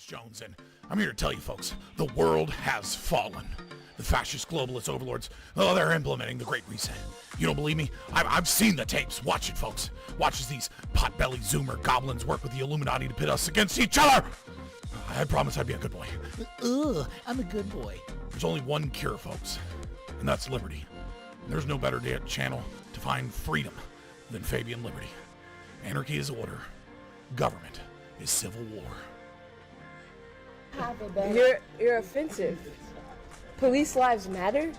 Jones, and I'm here to tell you folks, the world has fallen. The fascist globalist overlords, they're implementing the Great Reset. You don't believe me? I've seen the tapes. Watch it, folks. Watch as these pot-bellied Zoomer goblins work with the Illuminati to pit us against each other. I promised I'd be a good boy. I'm a good boy. There's only one cure, folks, and that's liberty. And there's no better channel to find freedom than Fabian Liberty. Anarchy is order. Government is civil war. You're offensive. Police lives matter?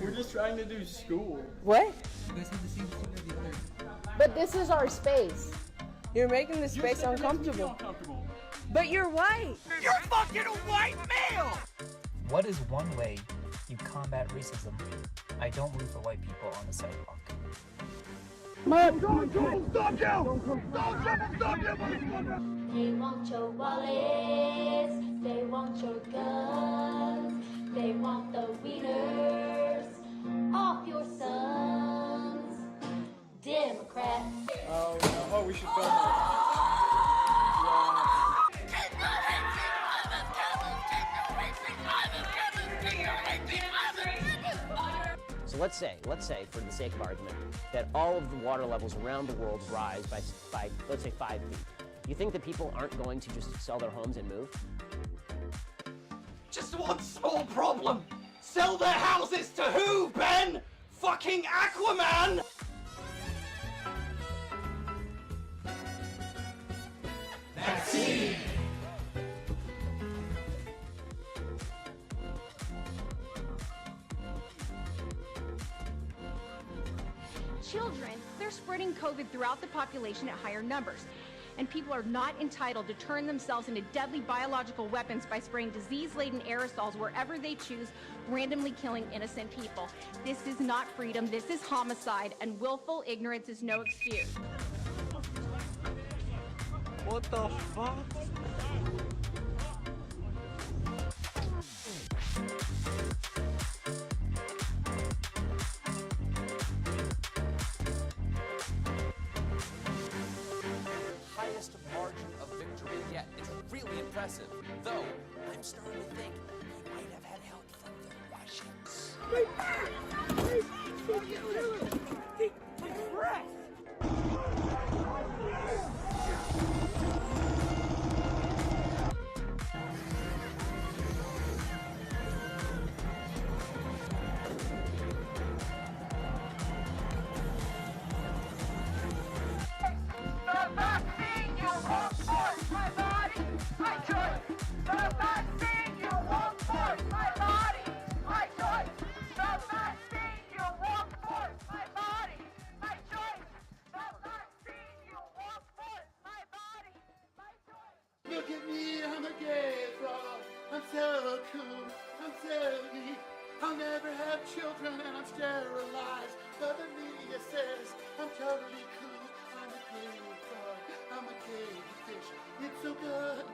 We're just trying to do school. What? You guys have the same sticker as the others. But this is our space. You're making the space uncomfortable. But you're white. You're fucking a white male! What is one way you combat racism? I don't root for white people on the sidewalk. They want your wallets, they want your guns, they want the wieners off your sons. Democrats. Oh, we should film it. So let's say, for the sake of argument, that all of the water levels around the world rise by let's say 5 feet. You think that people aren't going to just sell their homes and move? Just one small problem. Sell their houses to who, Ben? Fucking Aquaman! Vaccine! Children, they're spreading COVID throughout the population at higher numbers. And people are not entitled to turn themselves into deadly biological weapons by spraying disease-laden aerosols wherever they choose, randomly killing innocent people. This is not freedom, this is homicide, and willful ignorance is no excuse. What the fuck? Highest margin of victory yet. It's really impressive. Though, I'm starting to think he might have had help from the Russians. Look at me, I'm a gay frog. I'm so cool, I'm so neat. I'll never have children and I'm sterilized. But the media says I'm totally cool. I'm a gay frog, I'm a gay fish. It's so good,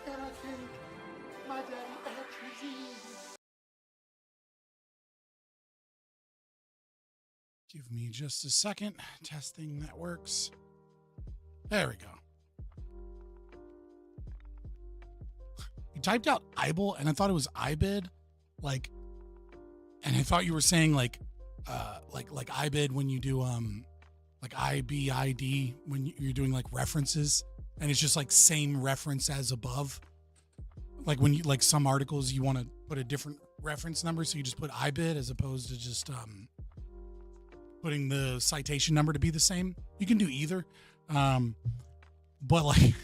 and I think my daddy actually is. Give me just a second. Testing that works. There we go. You typed out Ibel and I thought it was IBID, and I thought you were saying like IBID when you do like IBID when you're doing like references, and it's just like same reference as above. Like when you like some articles you want to put a different reference number, so you just put IBID as opposed to just putting the citation number to be the same. You can do either, but like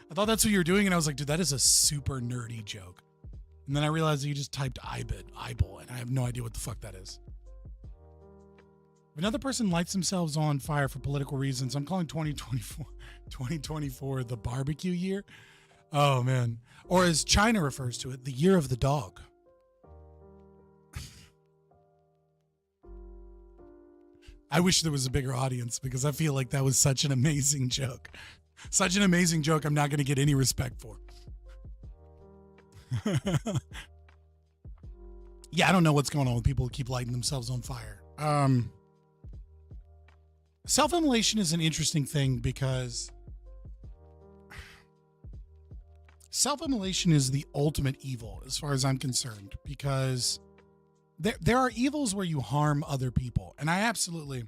I thought that's what you were doing, and I was like, dude, that is a super nerdy joke. And then I realized that you just typed Ibel, and I have no idea what the fuck that is. If another person lights themselves on fire for political reasons, I'm calling 2024 the barbecue year. Oh, man. Or as China refers to it, the year of the dog. I wish there was a bigger audience, because I feel like that was such an amazing joke. Such an amazing joke I'm not going to get any respect for. Yeah, I don't know what's going on with people who keep lighting themselves on fire. Self-immolation is an interesting thing because self-immolation is the ultimate evil as far as I'm concerned, because there are evils where you harm other people. And I absolutely,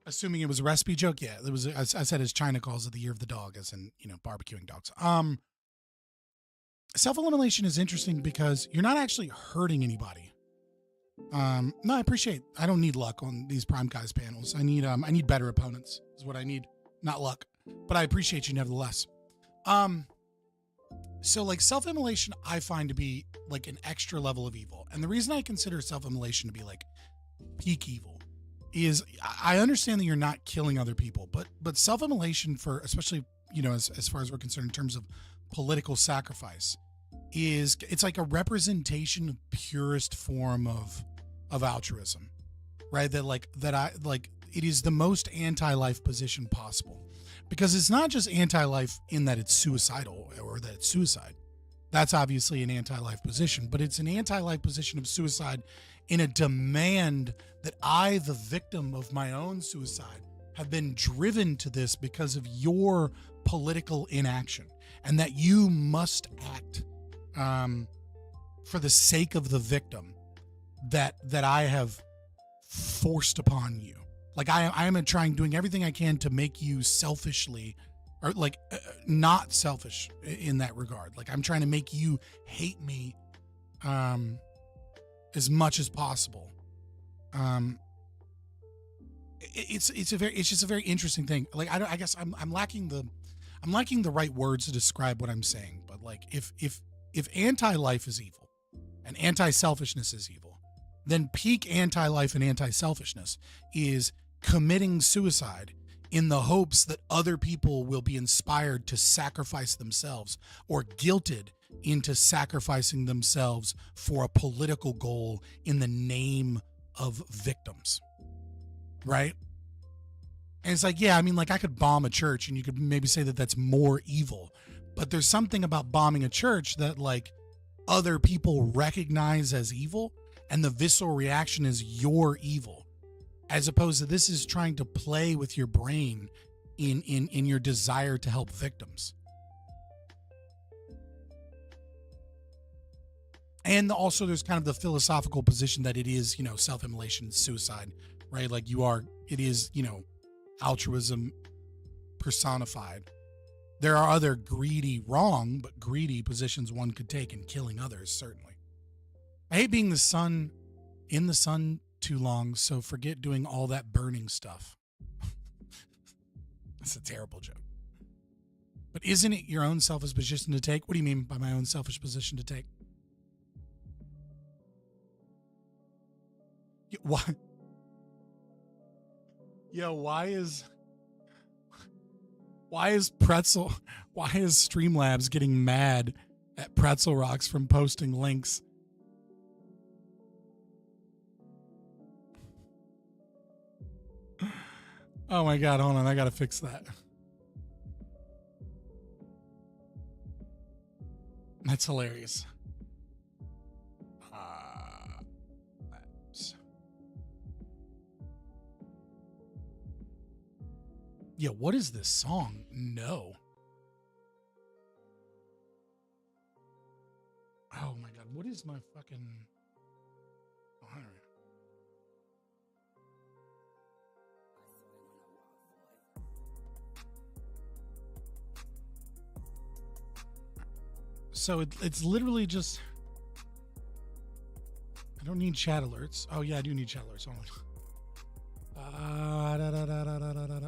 assuming it was a recipe joke. Yeah, it was, I said, as China calls it, the year of the dog, as in, barbecuing dogs. Self-elimination is interesting because you're not actually hurting anybody. No, I don't need luck on these Prime Guys panels. I need better opponents is what I need, not luck, but I appreciate you nevertheless. So like self-immolation, I find to be like an extra level of evil. And the reason I consider self-immolation to be like peak evil is I understand that you're not killing other people, but self-immolation, for especially, as far as we're concerned in terms of political sacrifice, it's like a representation of purest form of altruism, right? It is the most anti-life position possible, because it's not just anti-life in that it's suicidal or that it's suicide. That's obviously an anti-life position, but it's an anti-life position of suicide in a demand that I, the victim of my own suicide, have been driven to this because of your political inaction, and that you must act for the sake of the victim that I have forced upon you. Like I am doing everything I can to make you selfishly, or like not selfish in that regard. Like I'm trying to make you hate me as much as possible. It's just a very interesting thing. Like I guess I'm lacking the right words to describe what I'm saying. But like if anti-life is evil and anti-selfishness is evil, then peak anti-life and anti-selfishness is committing suicide in the hopes that other people will be inspired to sacrifice themselves, or guilted into sacrificing themselves for a political goal in the name of victims. Right? And it's like, yeah, I mean, like I could bomb a church and you could maybe say that that's more evil, but there's something about bombing a church that like other people recognize as evil, and the visceral reaction is you're evil, as opposed to this is trying to play with your brain in your desire to help victims. And also there's kind of the philosophical position that it is, self-immolation, suicide, right? Like it is, altruism personified. There are other greedy, wrong, but greedy positions one could take in killing others, certainly. I hate being in the sun too long, so forget doing all that burning stuff. That's a terrible joke. But isn't it your own selfish position to take? What do you mean by my own selfish position to take? Why? Yo, why is Streamlabs getting mad at Pretzel Rocks from posting links? Oh my God, hold on, I gotta fix that. That's hilarious. Yeah, what is this song? No. Oh my God, what is my fucking... So it's literally just... I don't need chat alerts. Oh yeah, I do need chat alerts. Hold on.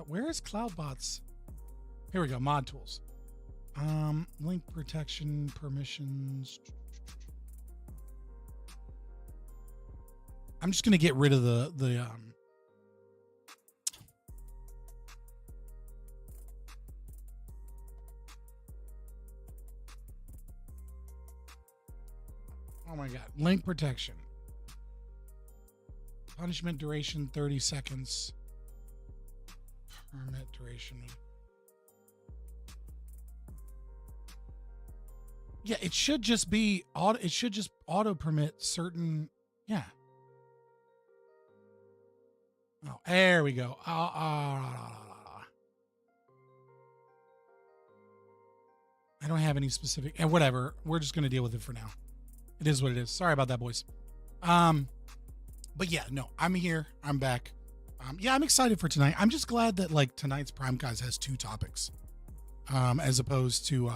Where is Cloudbots? Here we go. Mod tools. Link protection, permissions. I'm just gonna get rid of the oh my God. Link protection. Punishment duration 30 seconds. Permit duration. Yeah, it should just be auto. It should just auto permit certain. Yeah. Oh, there we go. I don't have any specific, and whatever. We're just going to deal with it for now. It is what it is. Sorry about that, boys. But yeah, no, I'm here. I'm back. Yeah, I'm excited for tonight. I'm just glad that like tonight's Prime Guys has 2 topics, as opposed to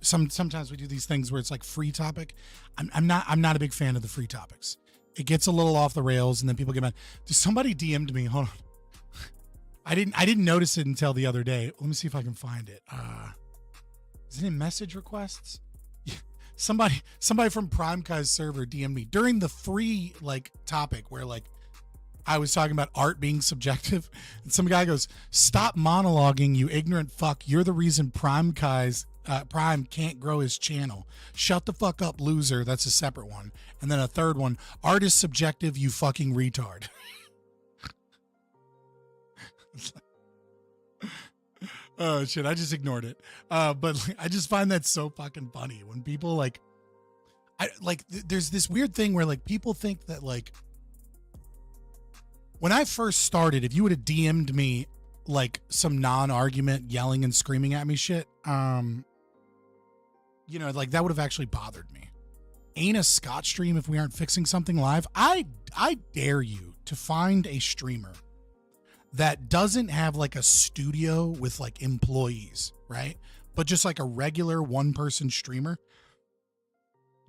sometimes we do these things where it's like free topic. I'm not a big fan of the free topics. It gets a little off the rails, and then people get mad. Somebody DM'd me. Hold on. I didn't notice it until the other day. Let me see if I can find it. Is it in message requests? Somebody from Prime Guy's server DM'd me during the free like topic where like I was talking about art being subjective, and some guy goes, "Stop monologuing, you ignorant fuck. You're the reason Prime can't grow his channel. Shut the fuck up, loser." That's a separate one. And then a third one, "Art is subjective, you fucking retard." Oh shit, I just ignored it. But like, I just find that so fucking funny when people like, there's this weird thing where like people think that like, when I first started, if you would have DM'd me like some non-argument yelling and screaming at me shit, like that would have actually bothered me. Ain't a Scott stream if we aren't fixing something live. I dare you to find a streamer that doesn't have like a studio with like employees, right? But just like a regular 1-person streamer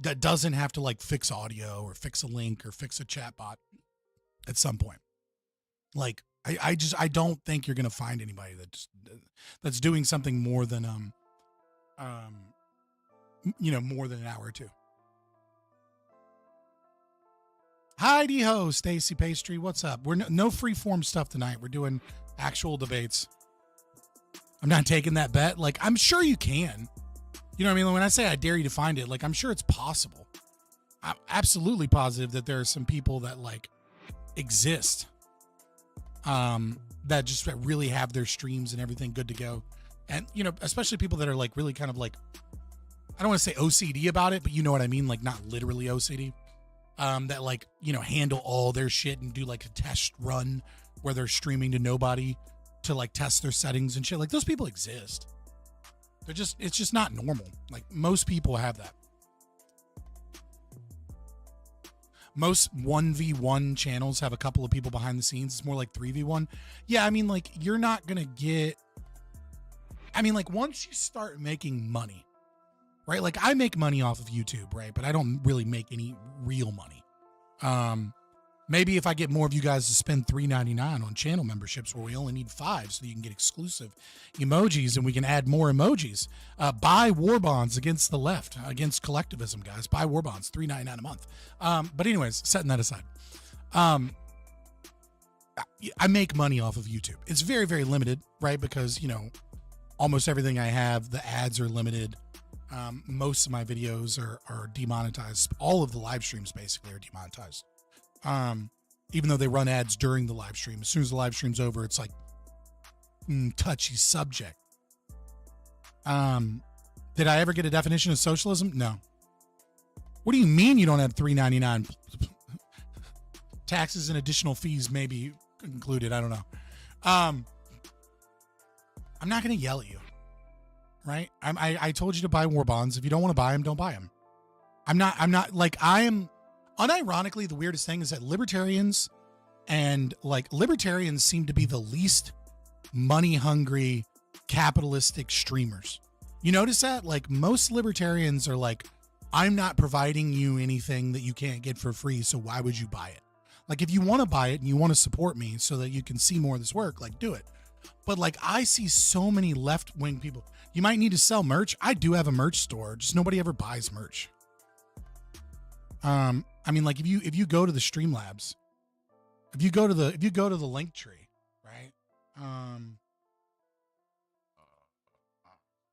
that doesn't have to like fix audio or fix a link or fix a chat bot at some point. Like, I don't think you're going to find anybody that's doing something more than, more than an hour or 2. Heidi ho, Stacy Pastry, what's up? We're no free form stuff tonight. We're doing actual debates. I'm not taking that bet. Like, I'm sure you can. You know what I mean? When I say I dare you to find it, like, I'm sure it's possible. I'm absolutely positive that there are some people that like exist, that just really have their streams and everything good to go. And, especially people that are like really kind of like, I don't want to say OCD about it, but you know what I mean? Like, not literally OCD. That like, handle all their shit and do like a test run where they're streaming to nobody to like test their settings and shit. Like, those people exist. It's just not normal. Like, most people have that. Most 1v1 channels have a couple of people behind the scenes. It's more like 3v1. Yeah, I mean, like, you're not gonna get, I mean, like, once you start making money, right? Like, I make money off of YouTube, right? But I don't really make any real money. Maybe if I get more of you guys to spend $3.99 on channel memberships where we only need 5 so you can get exclusive emojis and we can add more emojis. Buy war bonds against the left, against collectivism, guys. Buy war bonds, $3.99 a month. But anyways, setting that aside. I make money off of YouTube. It's very, very limited, right? Because, almost everything I have, the ads are limited. Most of my videos are demonetized. All of the live streams basically are demonetized. Even though they run ads during the live stream. As soon as the live stream's over, it's like touchy subject. Did I ever get a definition of socialism? No. What do you mean you don't have $3.99? Taxes and additional fees may be included. I don't know. I'm not going to yell at you. Right? I told you to buy war bonds. If you don't want to buy them, don't buy them. I'm not like, I am, unironically, the weirdest thing is that libertarians seem to be the least money hungry capitalistic streamers. You notice that? Like, most libertarians are like, I'm not providing you anything that you can't get for free, so why would you buy it? Like, if you want to buy it and you want to support me so that you can see more of this work, like, do it. But like, I see so many left-wing people. You might need to sell merch. I do have a merch store, just nobody ever buys merch. I mean, like, if you go to the Streamlabs, if you go to the link tree, right?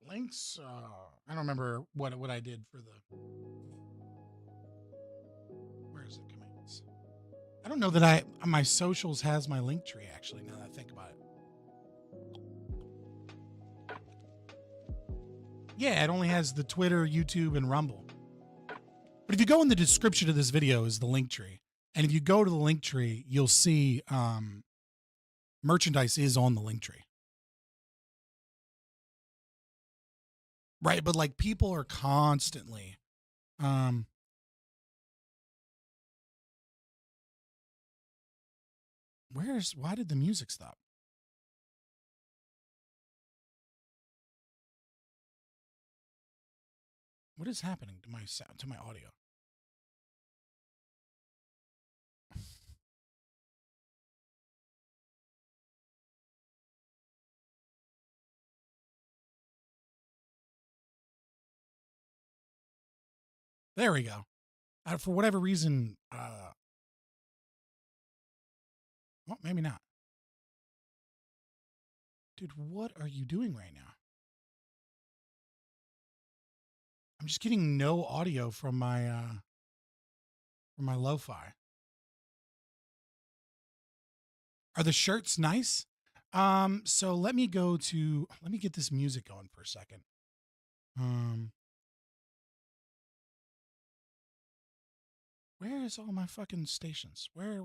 Links. I don't remember what I did for the. Where is it? Commands. I don't know that my socials has my link tree actually. Now that I think about it. Yeah, it only has the Twitter, YouTube, and Rumble. But if you go in the description of this video is the link tree. And if you go to the link tree, you'll see merchandise is on the link tree. right? But like people are constantly, why did the music stop? What is happening to my sound, to my audio? There we go. For whatever reason, well, maybe not. Dude, what are you doing right now? I'm just getting no audio from my lo-fi. Are the shirts nice? So let me get this music going for a second. Where is all my fucking stations? Where?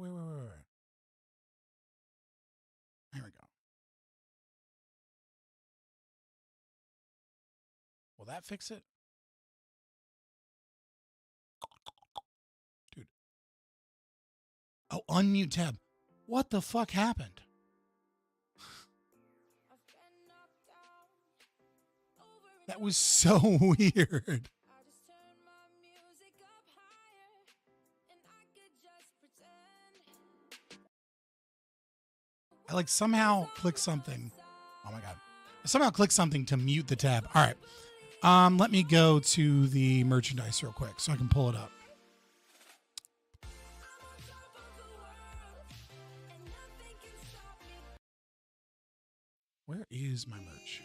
There we go. Will that fix it? Dude. Oh, unmute tab. What the fuck happened? That was so weird. I like somehow click something. Oh my God. I somehow click something to mute the tab. All right. Let me go to the merchandise real quick so I can pull it up. Where is my merch?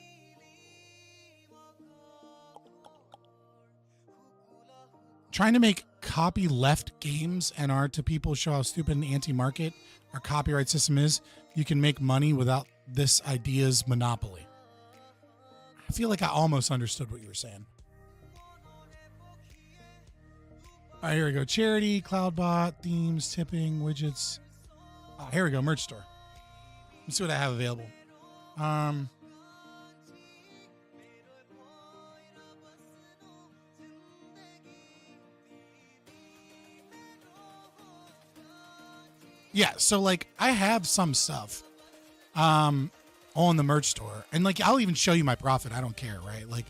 Trying to make copyleft games and art to people show how stupid and anti-market our copyright system is. You can make money without this idea's monopoly. I feel like I almost understood what you were saying. All right, here we go. Charity, CloudBot, themes, tipping, widgets. Here we go. Merch store. Let's see what I have available. Yeah, so like I have some stuff on the merch store, and like I'll even show you my profit. I don't care, right? Like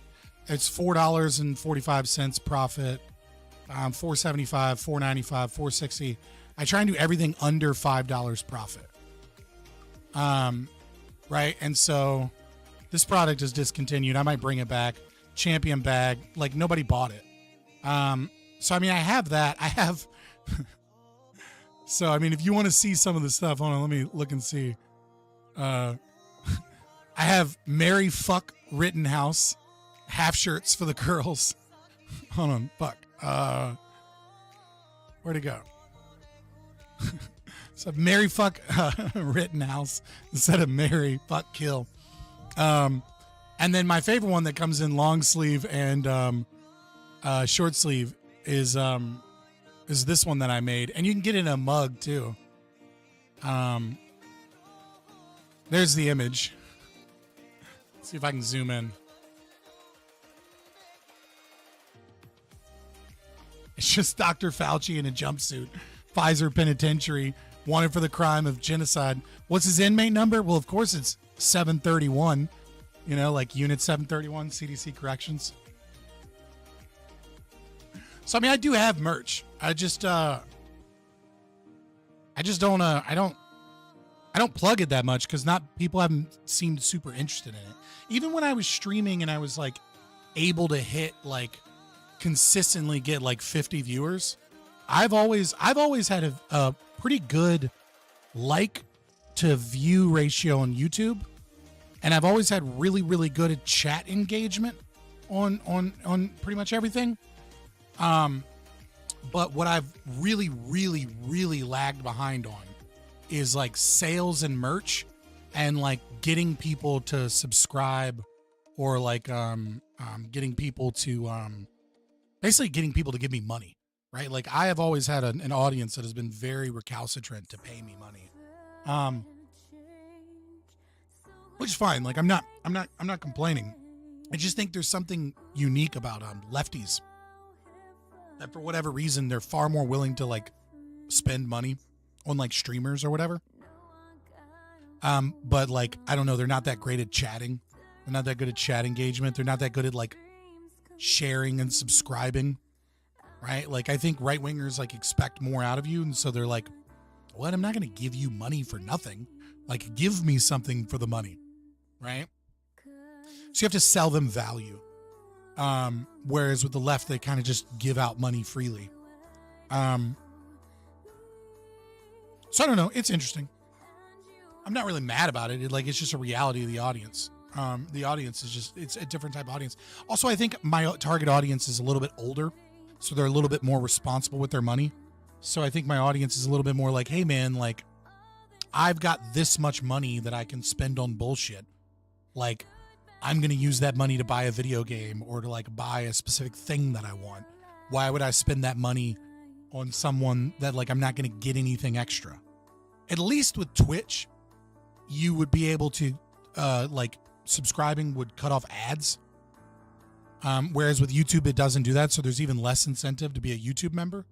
it's $4.45 profit, $4.75, $4.95, $4.60. I try and do everything under $5 profit. Right, and so this product is discontinued. I might bring it back. Champion bag, like nobody bought it. So I mean, I have that. I have. So, I mean, if you want to see some of the stuff, hold on, let me look and see. I have Mary Fuck Rittenhouse half shirts for the girls. Hold on, fuck. Where'd it go? So Mary Fuck Rittenhouse instead of Mary Fuck Kill. And then my favorite one that comes in long sleeve and short sleeve is this one that I made, and you can get it in a mug too. There's the image. Let's see if I can zoom in. It's just Dr. Fauci in a jumpsuit, Pfizer penitentiary, wanted for the crime of genocide. What's his inmate number? Well, of course it's 731. You know, like Unit 731, CDC Corrections. So I mean, I do have merch. I don't plug it that much because people haven't seemed super interested in it. Even when I was streaming and I was like able to hit like consistently get like 50 viewers, I've always had a pretty good like to view ratio on YouTube, and I've always had really, really good chat engagement on pretty much everything. But what I've really, really, really lagged behind on is like sales and merch and like getting people to subscribe or like, getting people to, basically getting people to give me money, right? Like I have always had an audience that has been very recalcitrant to pay me money. Which is fine. Like I'm not complaining. I just think there's something unique about lefties that for whatever reason they're far more willing to like spend money on like streamers or whatever. But like I don't know, they're not that great at chatting. They're not that good at chat engagement. They're not that good at like sharing and subscribing, right? Like I think right wingers like expect more out of you, and so they're like, "What? I'm not going to give you money for nothing. Like give me something for the money," right? So you have to sell them value. Whereas with the left, they kind of just give out money freely. So I don't know. It's interesting. I'm not really mad about it. It's just a reality of the audience. The audience is just, it's a different type of audience. Also, I think my target audience is a little bit older, so they're a little bit more responsible with their money. So I think my audience is a little bit more like, hey man, like I've got this much money that I can spend on bullshit. Like I'm going to use that money to buy a video game or to like buy a specific thing that I want. Why would I spend that money on someone that like I'm not going to get anything extra? At least with Twitch, you would be able to like subscribing would cut off ads. Whereas with YouTube, it doesn't do that. So there's even less incentive to be a YouTube member.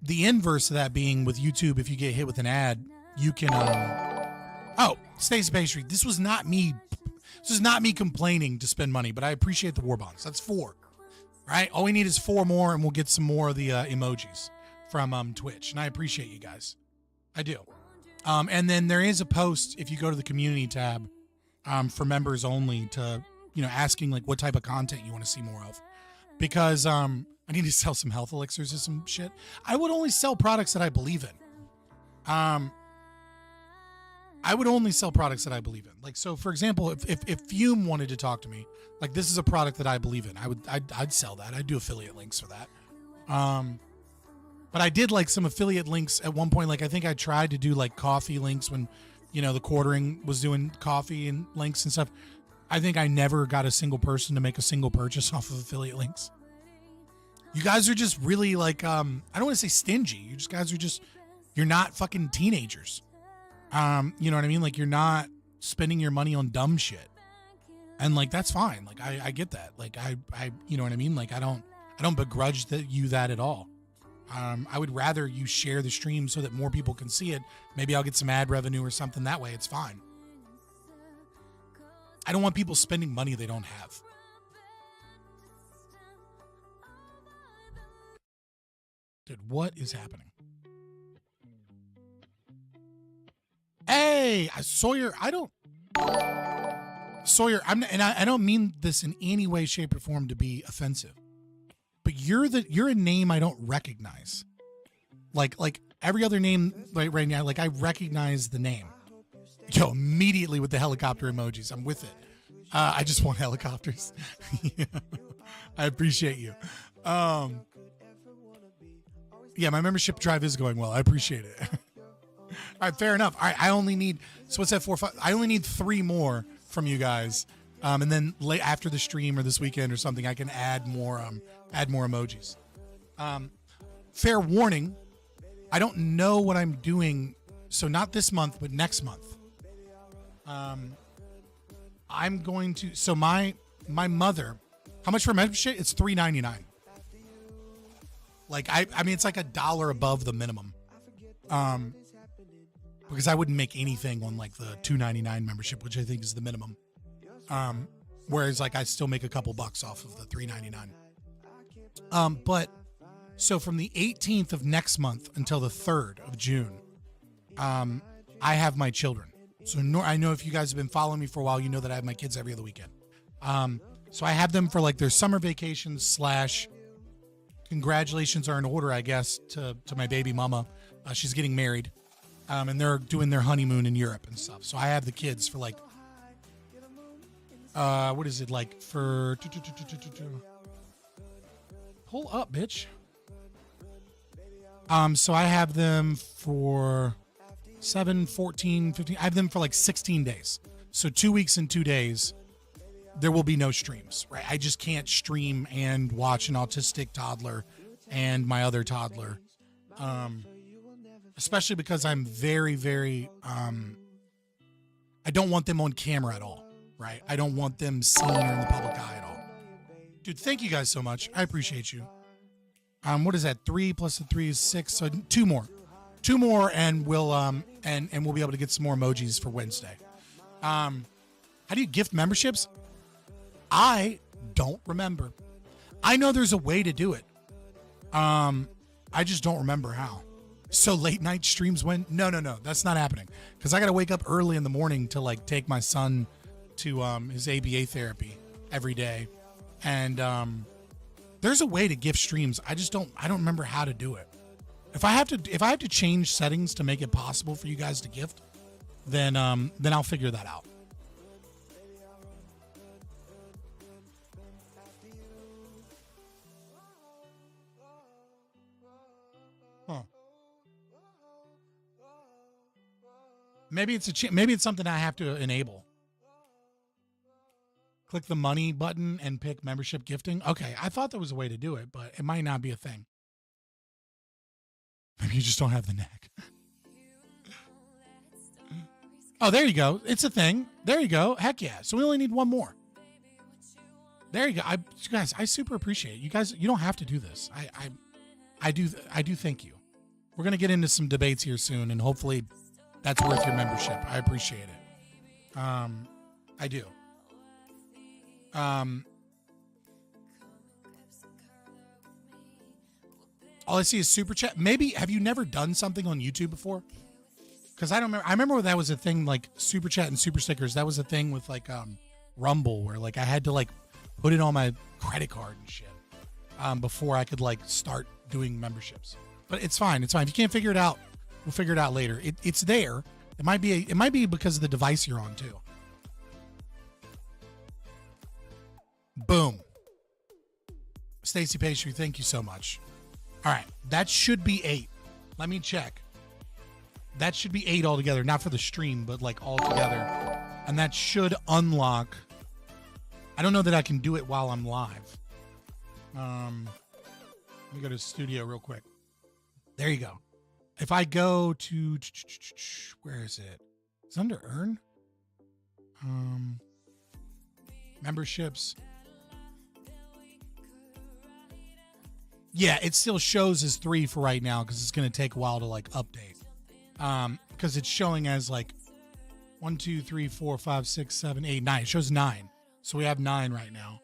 The inverse of that being with YouTube, if you get hit with an ad, you can, oh, Stacey Pastry. This was not me complaining to spend money, but I appreciate the war bonds. That's 4, right? All we need is 4 more and we'll get some more of the emojis from Twitch. And I appreciate you guys. I do. And then there is a post if you go to the community tab for members only to, asking like what type of content you want to see more of. Because I need to sell some health elixirs or some shit. I would only sell products that I believe in. I would only sell products that I believe in. Like, so for example, if Fume wanted to talk to me, like this is a product that I believe in, I'd sell that. I'd do affiliate links for that. But I did like some affiliate links at one point. Like I think I tried to do like coffee links when, the quartering was doing coffee and links and stuff. I think I never got a single person to make a single purchase off of affiliate links. You guys are just really like, I don't want to say stingy. You just guys are just, you're not fucking teenagers. You know what I mean? Like you're not spending your money on dumb shit. And like, that's fine. Like I get that. Like I, you know what I mean? Like I don't begrudge you that at all. I would rather you share the stream so that more people can see it. Maybe I'll get some ad revenue or something that way. It's fine. I don't want people spending money they don't have. Dude, what is happening? Hey, Sawyer, I don't mean this in any way, shape, or form to be offensive. But you're a name I don't recognize. Like every other name right now, like I recognize the name. Yo, immediately with the helicopter emojis. I'm with it. I just want helicopters. Yeah. I appreciate you. Yeah, my membership drive is going well. I appreciate it. All right, fair enough. All right, I only need, so what's that, 4, 5? I only need 3 more from you guys. And then after the stream or this weekend or something, I can add more emojis. Fair warning, I don't know what I'm doing. So not this month, but next month. I'm going to, so my mother, how much for membership? It's $3.99. Like, I mean, it's like $1 above the minimum. Because I wouldn't make anything on like the $2.99 membership, which I think is the minimum. Whereas like I still make a couple bucks off of the $3.99. But so from the 18th of next month until the 3rd of June, I have my children. So I know if you guys have been following me for a while, you know that I have my kids every other weekend. So I have them for like their summer vacations / congratulations are in order, I guess, to my baby mama. She's getting married. And they're doing their honeymoon in Europe and stuff. So I have the kids for like, what is it like for, pull up, bitch. So I have them for 7, 14, 15, I have them for like 16 days. So 2 weeks and 2 days, there will be no streams, right? I just can't stream and watch an autistic toddler and my other toddler. Especially because I'm very, very, I don't want them on camera at all. right? I don't want them seen or in the public eye at all. Dude, thank you guys so much. I appreciate you. What is that? 3 plus the 3 is 6. So 2 more. 2 more, and we'll and we'll be able to get some more emojis for Wednesday. How do you gift memberships? I don't remember. I know there's a way to do it. I just don't remember how. So late night streams when? No, that's not happening. Because I got to wake up early in the morning to like take my son to his ABA therapy every day, and there's a way to gift streams. I don't remember how to do it. If I have to change settings to make it possible for you guys to gift, then I'll figure that out. Huh. Maybe it's something I have to enable. Click the money button and pick membership gifting. Okay, I thought there was a way to do it, but it might not be a thing. Maybe you just don't have the knack. Oh, there you go. It's a thing. There you go. Heck yeah. So we only need 1 more. There you go. You guys, I super appreciate it. You guys, you don't have to do this. I do thank you. We're going to get into some debates here soon, and hopefully that's worth your membership. I appreciate it. I do. All I see is super chat. Maybe, have you never done something on YouTube before? Because I don't remember. I remember that was a thing, like super chat and super stickers. That was a thing with like Rumble, where like I had to like put it on my credit card and shit before I could like start doing memberships. But it's fine. It's fine. If you can't figure it out, we'll figure it out later. It's there. It might be because of the device you're on too. Boom. Stacy Pastry, thank you so much. All right, that should be 8. Let me check. That should be 8 altogether, not for the stream, but like all together. And that should unlock. I don't know that I can do it while I'm live. Let me go to studio real quick. There you go. If I go to, where is it? It's under earn. Memberships. Yeah, it still shows as 3 for right now because it's going to take a while to like update. Because it's showing as like 1, 2, 3, 4, 5, 6, 7, 8, 9. It shows 9. So we have 9 right now.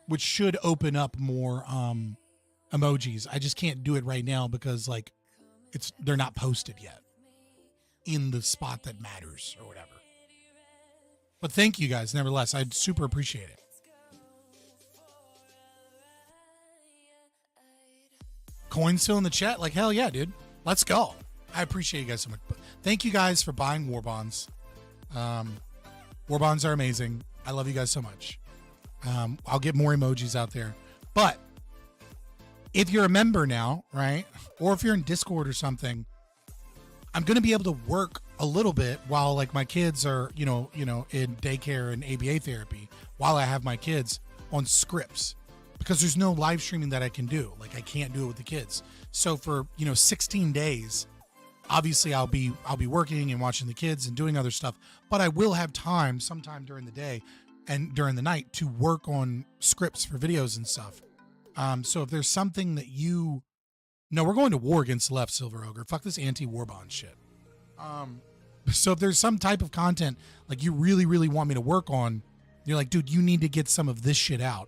Which should open up more emojis. I just can't do it right now because like they're not posted yet in the spot that matters or whatever. But thank you guys nevertheless. I super appreciate it. Coins still in the chat? Like, hell yeah, dude. Let's go. I appreciate you guys so much. Thank you guys for buying war bonds. War bonds are amazing. I love you guys so much. I'll get more emojis out there. But if you're a member now, right? Or if you're in Discord or something, I'm going to be able to work a little bit while like my kids are, in daycare and ABA therapy, while I have my kids on scripts. Because there's no live streaming that I can do. Like I can't do it with the kids. So for, 16 days, obviously I'll be working and watching the kids and doing other stuff, but I will have time sometime during the day and during the night to work on scripts for videos and stuff. So if there's something that we're going to war against the left, Silver Ogre. Fuck this anti-war bond shit. So if there's some type of content like you really, really want me to work on, you're like, dude, you need to get some of this shit out.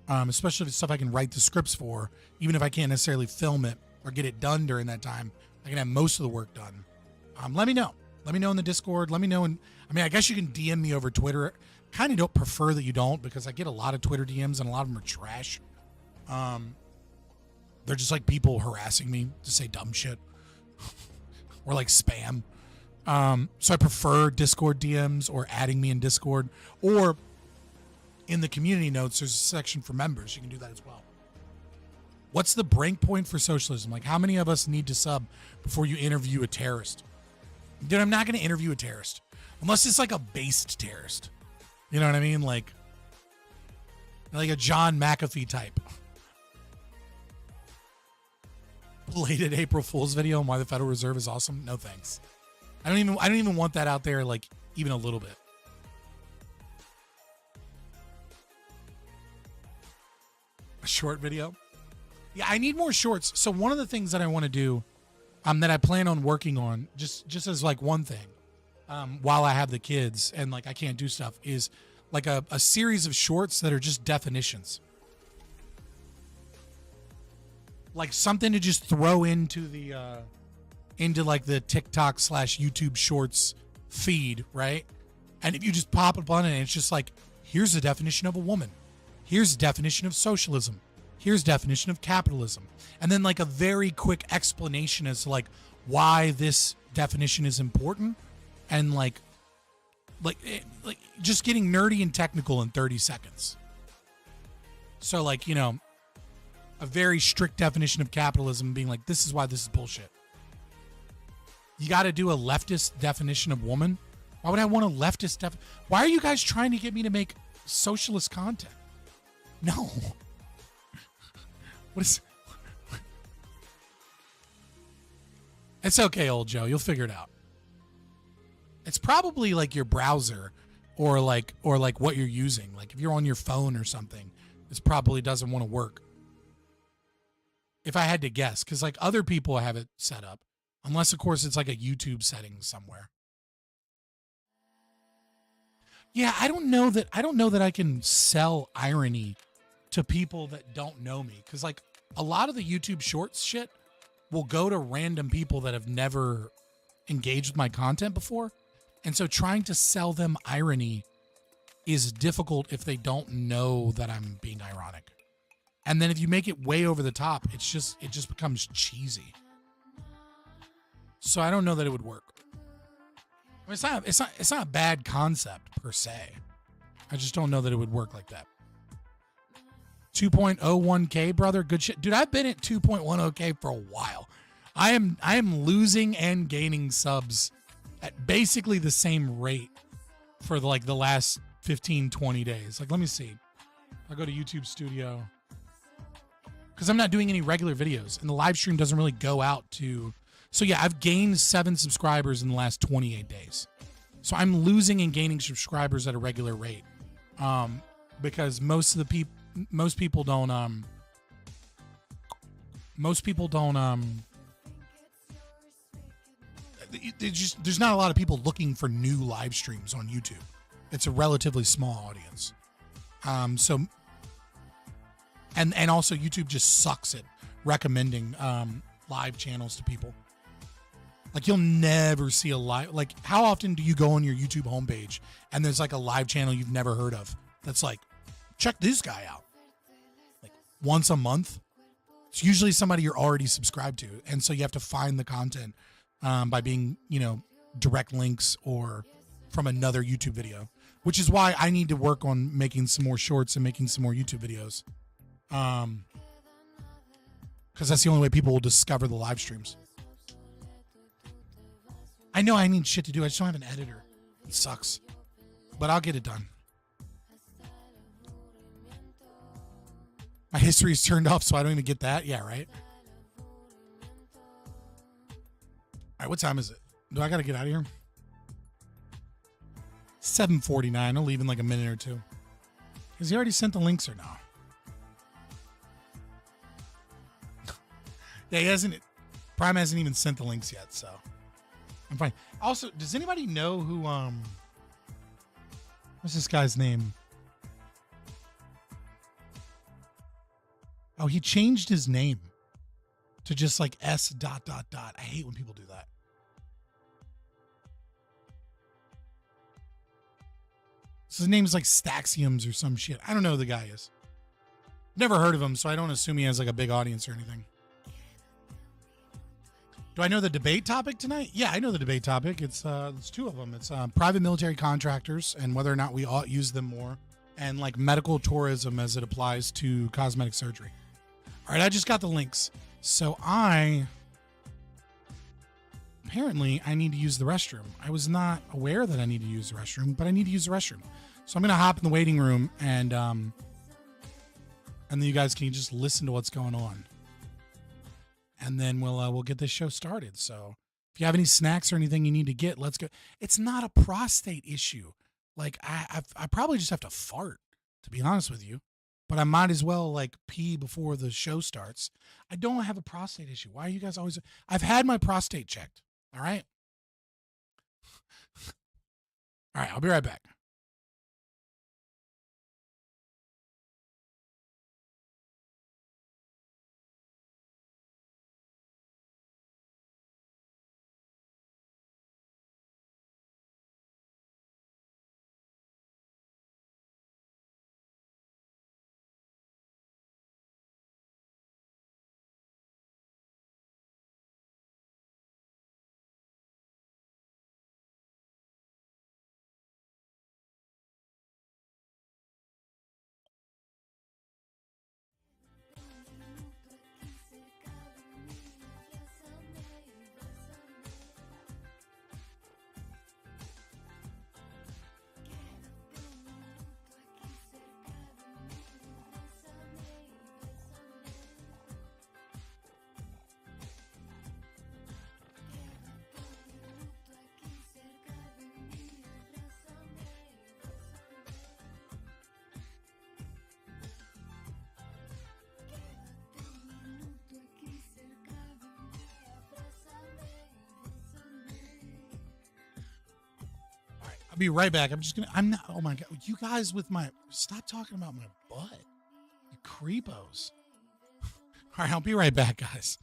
Especially if it's stuff I can write the scripts for, even if I can't necessarily film it or get it done during that time, I can have most of the work done. Let me know. Let me know in the Discord. Let me know. I guess you can DM me over Twitter. Kind of don't prefer that you don't because I get a lot of Twitter DMs and a lot of them are trash. They're just like people harassing me to say dumb shit or like spam. So I prefer Discord DMs or adding me in Discord, or in the community notes, there's a section for members. You can do that as well. What's the break point for socialism? Like, how many of us need to sub before you interview a terrorist? Dude, I'm not going to interview a terrorist. Unless it's like a based terrorist. You know what I mean? Like a John McAfee type. Belated April Fool's video on why the Federal Reserve is awesome. No thanks. I don't even want that out there, like, even a little bit. A short video. Yeah, I need more shorts. So one of the things that I want to do, that I plan on working on, just as like one thing, while I have the kids and like I can't do stuff, is like a series of shorts that are just definitions. Like something to just throw into the into like the TikTok / YouTube Shorts feed, right? And if you just pop up on it, and it's just like, here's the definition of a woman. Here's the definition of socialism. Here's definition of capitalism. And then like a very quick explanation as to like why this definition is important, and like just getting nerdy and technical in 30 seconds. So like, you know, a very strict definition of capitalism being like, this is why this is bullshit. You got to do a leftist definition of woman. Why would I want a leftist Why are you guys trying to get me to make socialist content? No. What is... It's okay, old Joe. You'll figure it out. It's probably like your browser or like what you're using. Like if you're on your phone or something, this probably doesn't want to work. If I had to guess, because like other people have it set up, unless of course it's like a YouTube setting somewhere. Yeah, I don't know that I can sell irony to people that don't know me, because like a lot of the YouTube Shorts shit will go to random people that have never engaged with my content before, and so trying to sell them irony is difficult if they don't know that I'm being ironic. And then if you make it way over the top, it just becomes cheesy. So I don't know that it would work. I mean, it's not a bad concept per se. I just don't know that it would work like that. 2.01K, brother. Good shit. Dude, I've been at 2.10K for a while. I am losing and gaining subs at basically the same rate for like the last 15, 20 days. Like, let me see. I'll go to YouTube Studio. Because I'm not doing any regular videos, and the live stream doesn't really go out to... So yeah, I've gained 7 subscribers in the last 28 days. So I'm losing and gaining subscribers at a regular rate. Because most people don't there's not a lot of people looking for new live streams on YouTube. It's a relatively small audience. And also YouTube just sucks at recommending live channels to people. Like you'll never see a live, like how often do you go on your YouTube homepage and there's like a live channel you've never heard of that's like, check this guy out. Like once a month. It's usually somebody you're already subscribed to. And so you have to find the content by being, you know, direct links or from another YouTube video, which is why I need to work on making some more shorts and making some more YouTube videos. Because that's the only way people will discover the live streams. I know I need shit to do. I just don't have an editor. It sucks. But I'll get it done. My history is turned off, so I don't even get that. Yeah, right? All right, what time is it? Do I got to get out of here? 7:49. I'll leave in like a minute or two. Has he already sent the links or no? Yeah, he hasn't. Prime hasn't even sent the links yet, so I'm fine. Also, does anybody know who what's this guy's name? Oh, he changed his name to just like S ... I hate when people do that. So his name is like Staxiums or some shit. I don't know who the guy is. Never heard of him, so I don't assume he has like a big audience or anything. Do I know the debate topic tonight? Yeah, I know the debate topic. It's 2 of them. It's private military contractors and whether or not we ought to use them more, and like medical tourism as it applies to cosmetic surgery. All right, I just got the links. So apparently I need to use the restroom. I was not aware that I need to use the restroom, but I need to use the restroom. So I'm going to hop in the waiting room and then you guys can just listen to what's going on. And then we'll get this show started. So if you have any snacks or anything you need to get, let's go. It's not a prostate issue. Like I probably just have to fart, to be honest with you. but I might as well like pee before the show starts. I don't have a prostate issue. Why are you guys always? I've had my prostate checked. All right. All right. I'll be right back. I'll be right back. I'm not, oh my God. You guys with stop talking about my butt. You creepos. All right, I'll be right back, guys.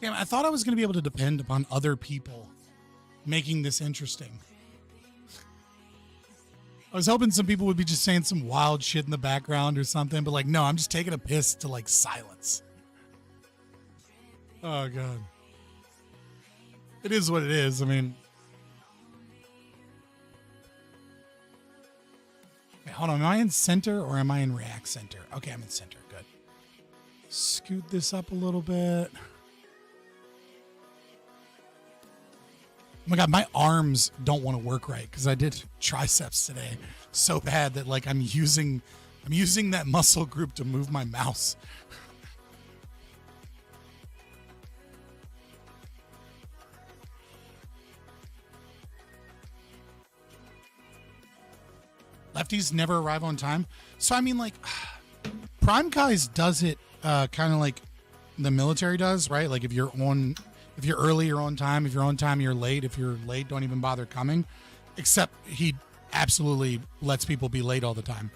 Damn, I thought I was going to be able to depend upon other people making this interesting. I was hoping some people would be just saying some wild shit in the background or something, but like, no, I'm just taking a piss to like silence. Oh, God. It is what it is. I mean, wait, hold on. Am I in center or am I in React center? Okay, I'm in center. Good. Scoot this up a little bit. Oh my God, my arms don't want to work right because I did triceps today so bad that like I'm using that muscle group to move my mouse. Lefties never arrive on time. So I mean, like, Prime Guys does it kind of like the military does, right? Like if you're early, you're on time. If you're on time, you're late. If you're late, don't even bother coming. Except he absolutely lets people be late all the time.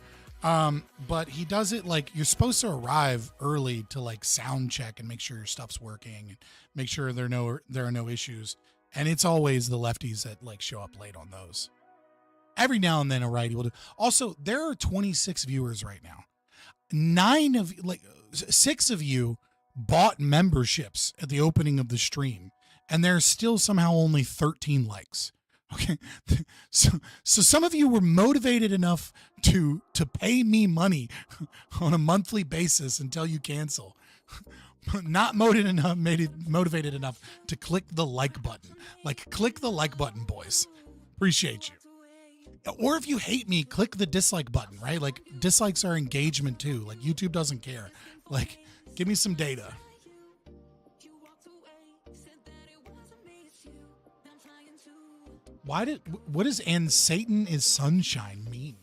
But he does it like you're supposed to arrive early to like sound check and make sure your stuff's working and make sure there are no issues. And it's always the lefties that like show up late on those. Every now and then a righty will do. Also, there are 26 viewers right now. 6 of you bought memberships at the opening of the stream, and there's still somehow only 13 likes. Okay. So some of you were motivated enough to pay me money on a monthly basis until you cancel. But not motivated enough to click the like button. Like, click the like button, boys. Appreciate you. Or if you hate me, click the dislike button, right? Like, dislikes are engagement too. Like, YouTube doesn't care. Like, give me some data. What does "and Satan is sunshine" mean?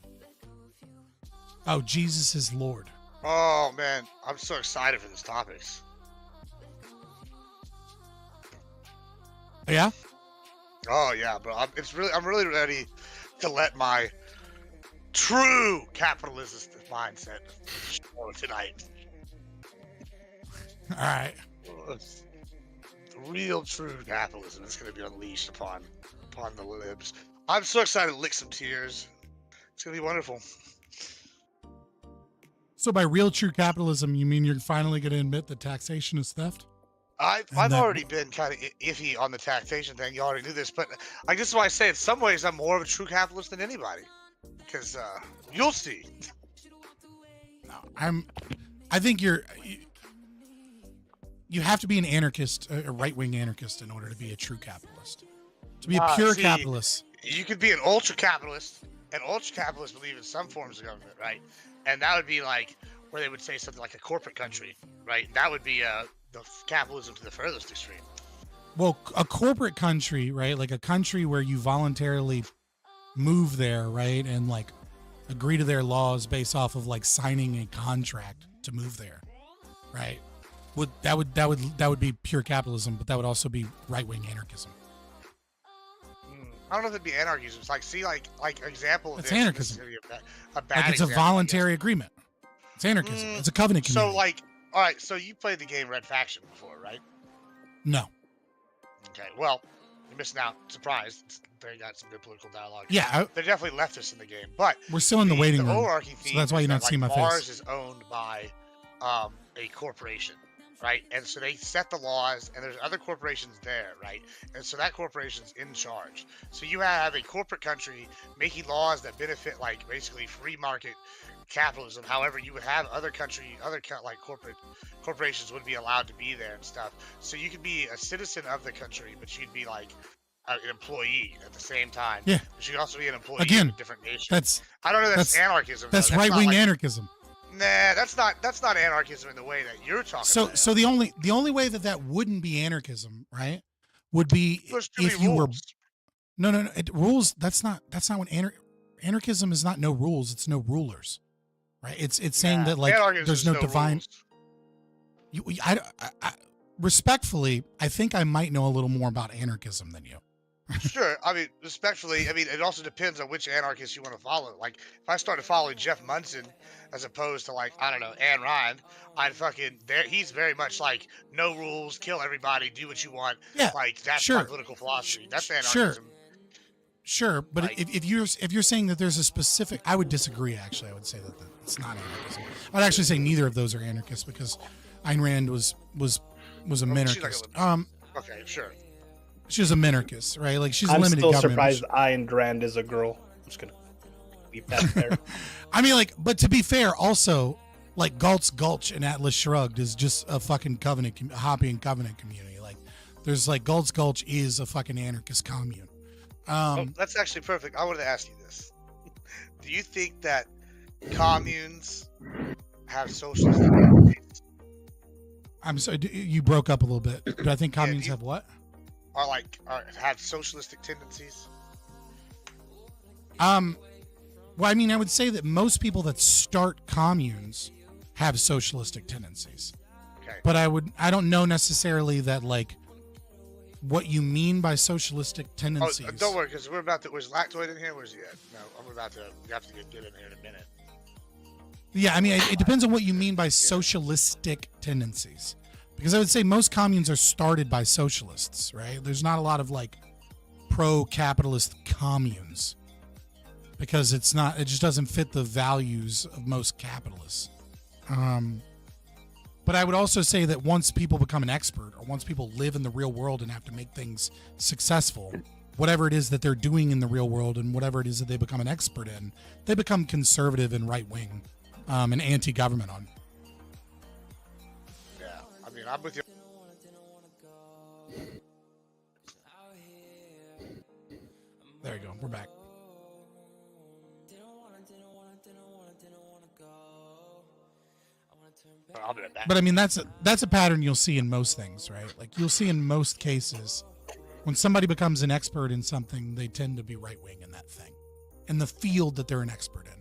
Oh, Jesus is Lord. Oh man, I'm so excited for this topics. Yeah? Oh yeah, bro. I'm really ready to let my true capitalist mindset show tonight. All right. The real true capitalism is going to be unleashed upon the libs. I'm so excited to lick some tears. It's going to be wonderful. So by real true capitalism, you mean you're finally going to admit that taxation is theft? I've already been kind of iffy on the taxation thing. You already knew this, but this is why I say in some ways I'm more of a true capitalist than anybody. Because you'll see. No, I think you have to be an anarchist, a right-wing anarchist, in order to be a true capitalist. To be a pure capitalist. You could be an ultra-capitalist, and ultra-capitalists believe in some forms of government, right? And that would be like, where they would say something like a corporate country, right? That would be the capitalism to the furthest extreme. Well, a corporate country, right? Like a country where you voluntarily move there, right? And like agree to their laws based off of like signing a contract to move there, right? That would be pure capitalism, but that would also be right-wing anarchism. I don't know if it'd be anarchism. It's like example of it's this. Anarchism. This is a bad like it's example, a voluntary agreement. It's anarchism. It's a covenant community. So like, all right. So you played the game Red Faction before, right? No. Okay. Well, you're missing out. Surprise! They got some good political dialogue. Yeah, they're definitely leftists in the game, but we're still in the waiting room. Oligarchy So that's why you're not seeing my face. Mars is owned by a corporation, right? And so they set the laws, and there's other corporations there, right? And so that corporation's in charge. So you have a corporate country making laws that benefit, like, basically free market capitalism. However, you would have other corporations would be allowed to be there and stuff. So you could be a citizen of the country, but you'd be like an employee at the same time. Yeah. But you could also be an employee Again, of a different nation. I don't know. That's anarchism. That's though. right-wing not anarchism. Nah, that's not anarchism in the way that you're talking about. So the only way that wouldn't be anarchism, right, would be if you were. No. Rules. That's not what anarchism is. Not no rules. It's no rulers, right? It's saying that like there's no divine. Respectfully, I think I might know a little more about anarchism than you. Sure. I mean, respectfully, it also depends on which anarchist you want to follow. Like, if I started following Jeff Munson as opposed to, like, I don't know, Ayn Rand, he's very much like, no rules, kill everybody, do what you want. Yeah. Like, that's my political philosophy. That's anarchism. Sure. But right. if you're saying that there's a specific, I would disagree. Actually, I would say that it's not anarchism. I would actually say neither of those are anarchists because Ayn Rand was a minarchist. Okay, sure. She was a minarchist, right? Like she's I'm limited still government. surprised Ayn Rand is a girl. I'm just gonna leave that there. I mean, like, but to be fair, also, like Galt's Gulch and Atlas Shrugged is just a fucking Hoppian covenant community. Like, there's like Galt's Gulch is a fucking anarchist commune. That's actually perfect. I wanted to ask you this: do you think that communes have socialist tendencies? I'm sorry, you broke up a little bit. Do I think communes have what? Have socialistic tendencies? Well, I mean, I would say that most people that start communes have socialistic tendencies. Okay. But I don't know necessarily that like what you mean by socialistic tendencies. Oh, don't worry, because was Lactoid in here? Where's he at? No, we have to get in here in a minute. Yeah, I mean, it depends on what you mean by socialistic tendencies. Because I would say most communes are started by socialists, right? There's not a lot of like pro-capitalist communes because it just doesn't fit the values of most capitalists. But I would also say that once people become an expert or once people live in the real world and have to make things successful, whatever it is that they're doing in the real world and whatever it is that they become an expert in, they become conservative and right-wing and anti-government on. I'm with you. There you go. We're back. I'll be right back. But I mean, that's a pattern you'll see in most things, right? Like you'll see in most cases when somebody becomes an expert in something, they tend to be right wing in that thing, in the field that they're an expert in.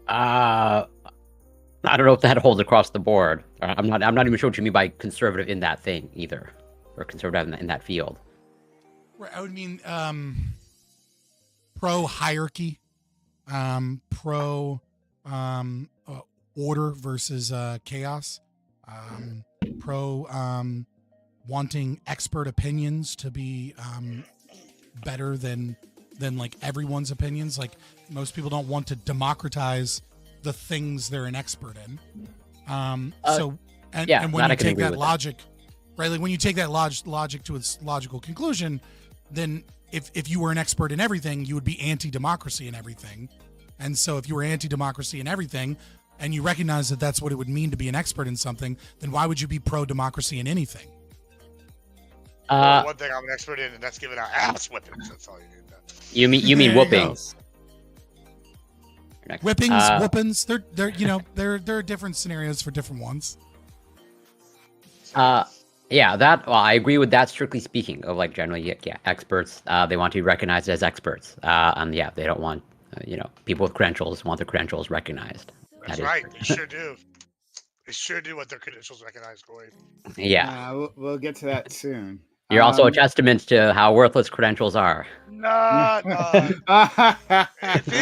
I don't know if that holds across the board. I'm not even sure what you mean by conservative in that thing either, or conservative in that field. Right, I would mean pro hierarchy, pro order versus chaos, pro wanting expert opinions to be better than like everyone's opinions. Like most people don't want to democratize the things they're an expert in. And when you take that logic, right? Like when you take that logic to its logical conclusion, then if you were an expert in everything, you would be anti-democracy in everything. And so if you were anti-democracy in everything, and you recognize that that's what it would mean to be an expert in something, then why would you be pro-democracy in anything? One thing I'm an expert in, and that's giving out ass whippings. That's all you need. You mean whoopings? Whoopings. They're different scenarios for different ones. Yeah, I agree with that. Strictly speaking, of like generally, experts. They want to be recognized as experts, and they don't want people with credentials want their credentials recognized. That's right. They sure do. They sure do want their credentials recognized, Corey. Yeah. We'll get to that soon. You're also a testament to how worthless credentials are. Nah. If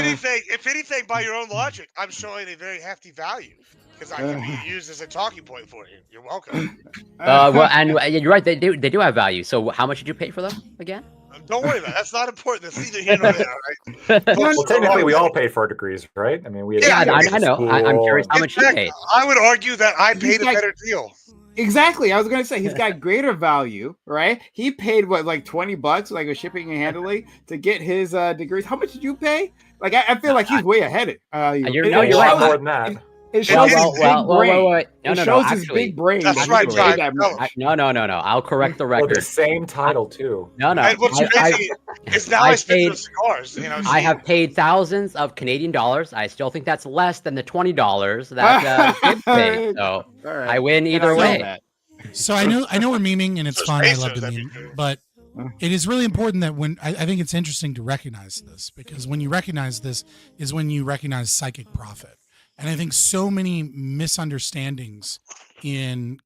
anything, by your own logic, I'm showing a very hefty value because I can be used as a talking point for you. You're welcome. And you're right. They do have value. So how much did you pay for them again? Don't worry about it. That's not important. That's neither here nor there. Right? Well, technically, we all pay for our degrees, right? I mean, we. I know. I'm curious how much you paid. I would argue that I paid a better deal. Exactly. I was going to say he's got greater value, right? He paid what, like $20, like with shipping and handling, to get his degrees. How much did you pay? Like, I feel like he's way ahead. You're right. More than that. It shows his big brain. Wait. It shows his big brain. That's right, No. I'll correct the record. The same title too. No. And what's crazy is now I spend those cigars. I have paid thousands of Canadian dollars. I still think that's less than the $20 that Gibbs paid. So right. I win either way. So I know we're memeing, and it's fun. I love to meme, but it is really important that when I think it's interesting to recognize this, because when you recognize this is when you recognize psychic profit. And I think so many misunderstandings in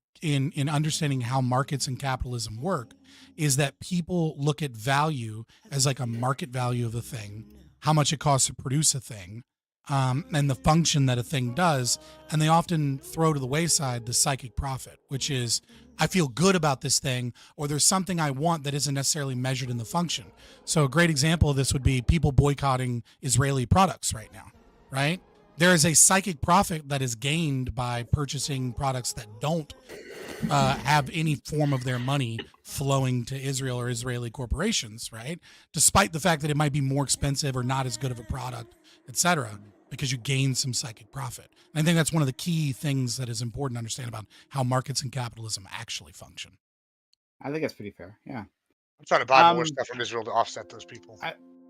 understanding how markets and capitalism work is that people look at value as like a market value of a thing, how much it costs to produce a thing, and the function that a thing does. And they often throw to the wayside the psychic profit, which is, I feel good about this thing, or there's something I want that isn't necessarily measured in the function. So a great example of this would be people boycotting Israeli products right now, right? There is a psychic profit that is gained by purchasing products that don't have any form of their money flowing to Israel or Israeli corporations, right? Despite the fact that it might be more expensive or not as good of a product, etc., because you gain some psychic profit. And I think that's one of the key things that is important to understand about how markets and capitalism actually function. I think that's pretty fair. Yeah. I'm trying to buy more stuff from Israel to offset those people.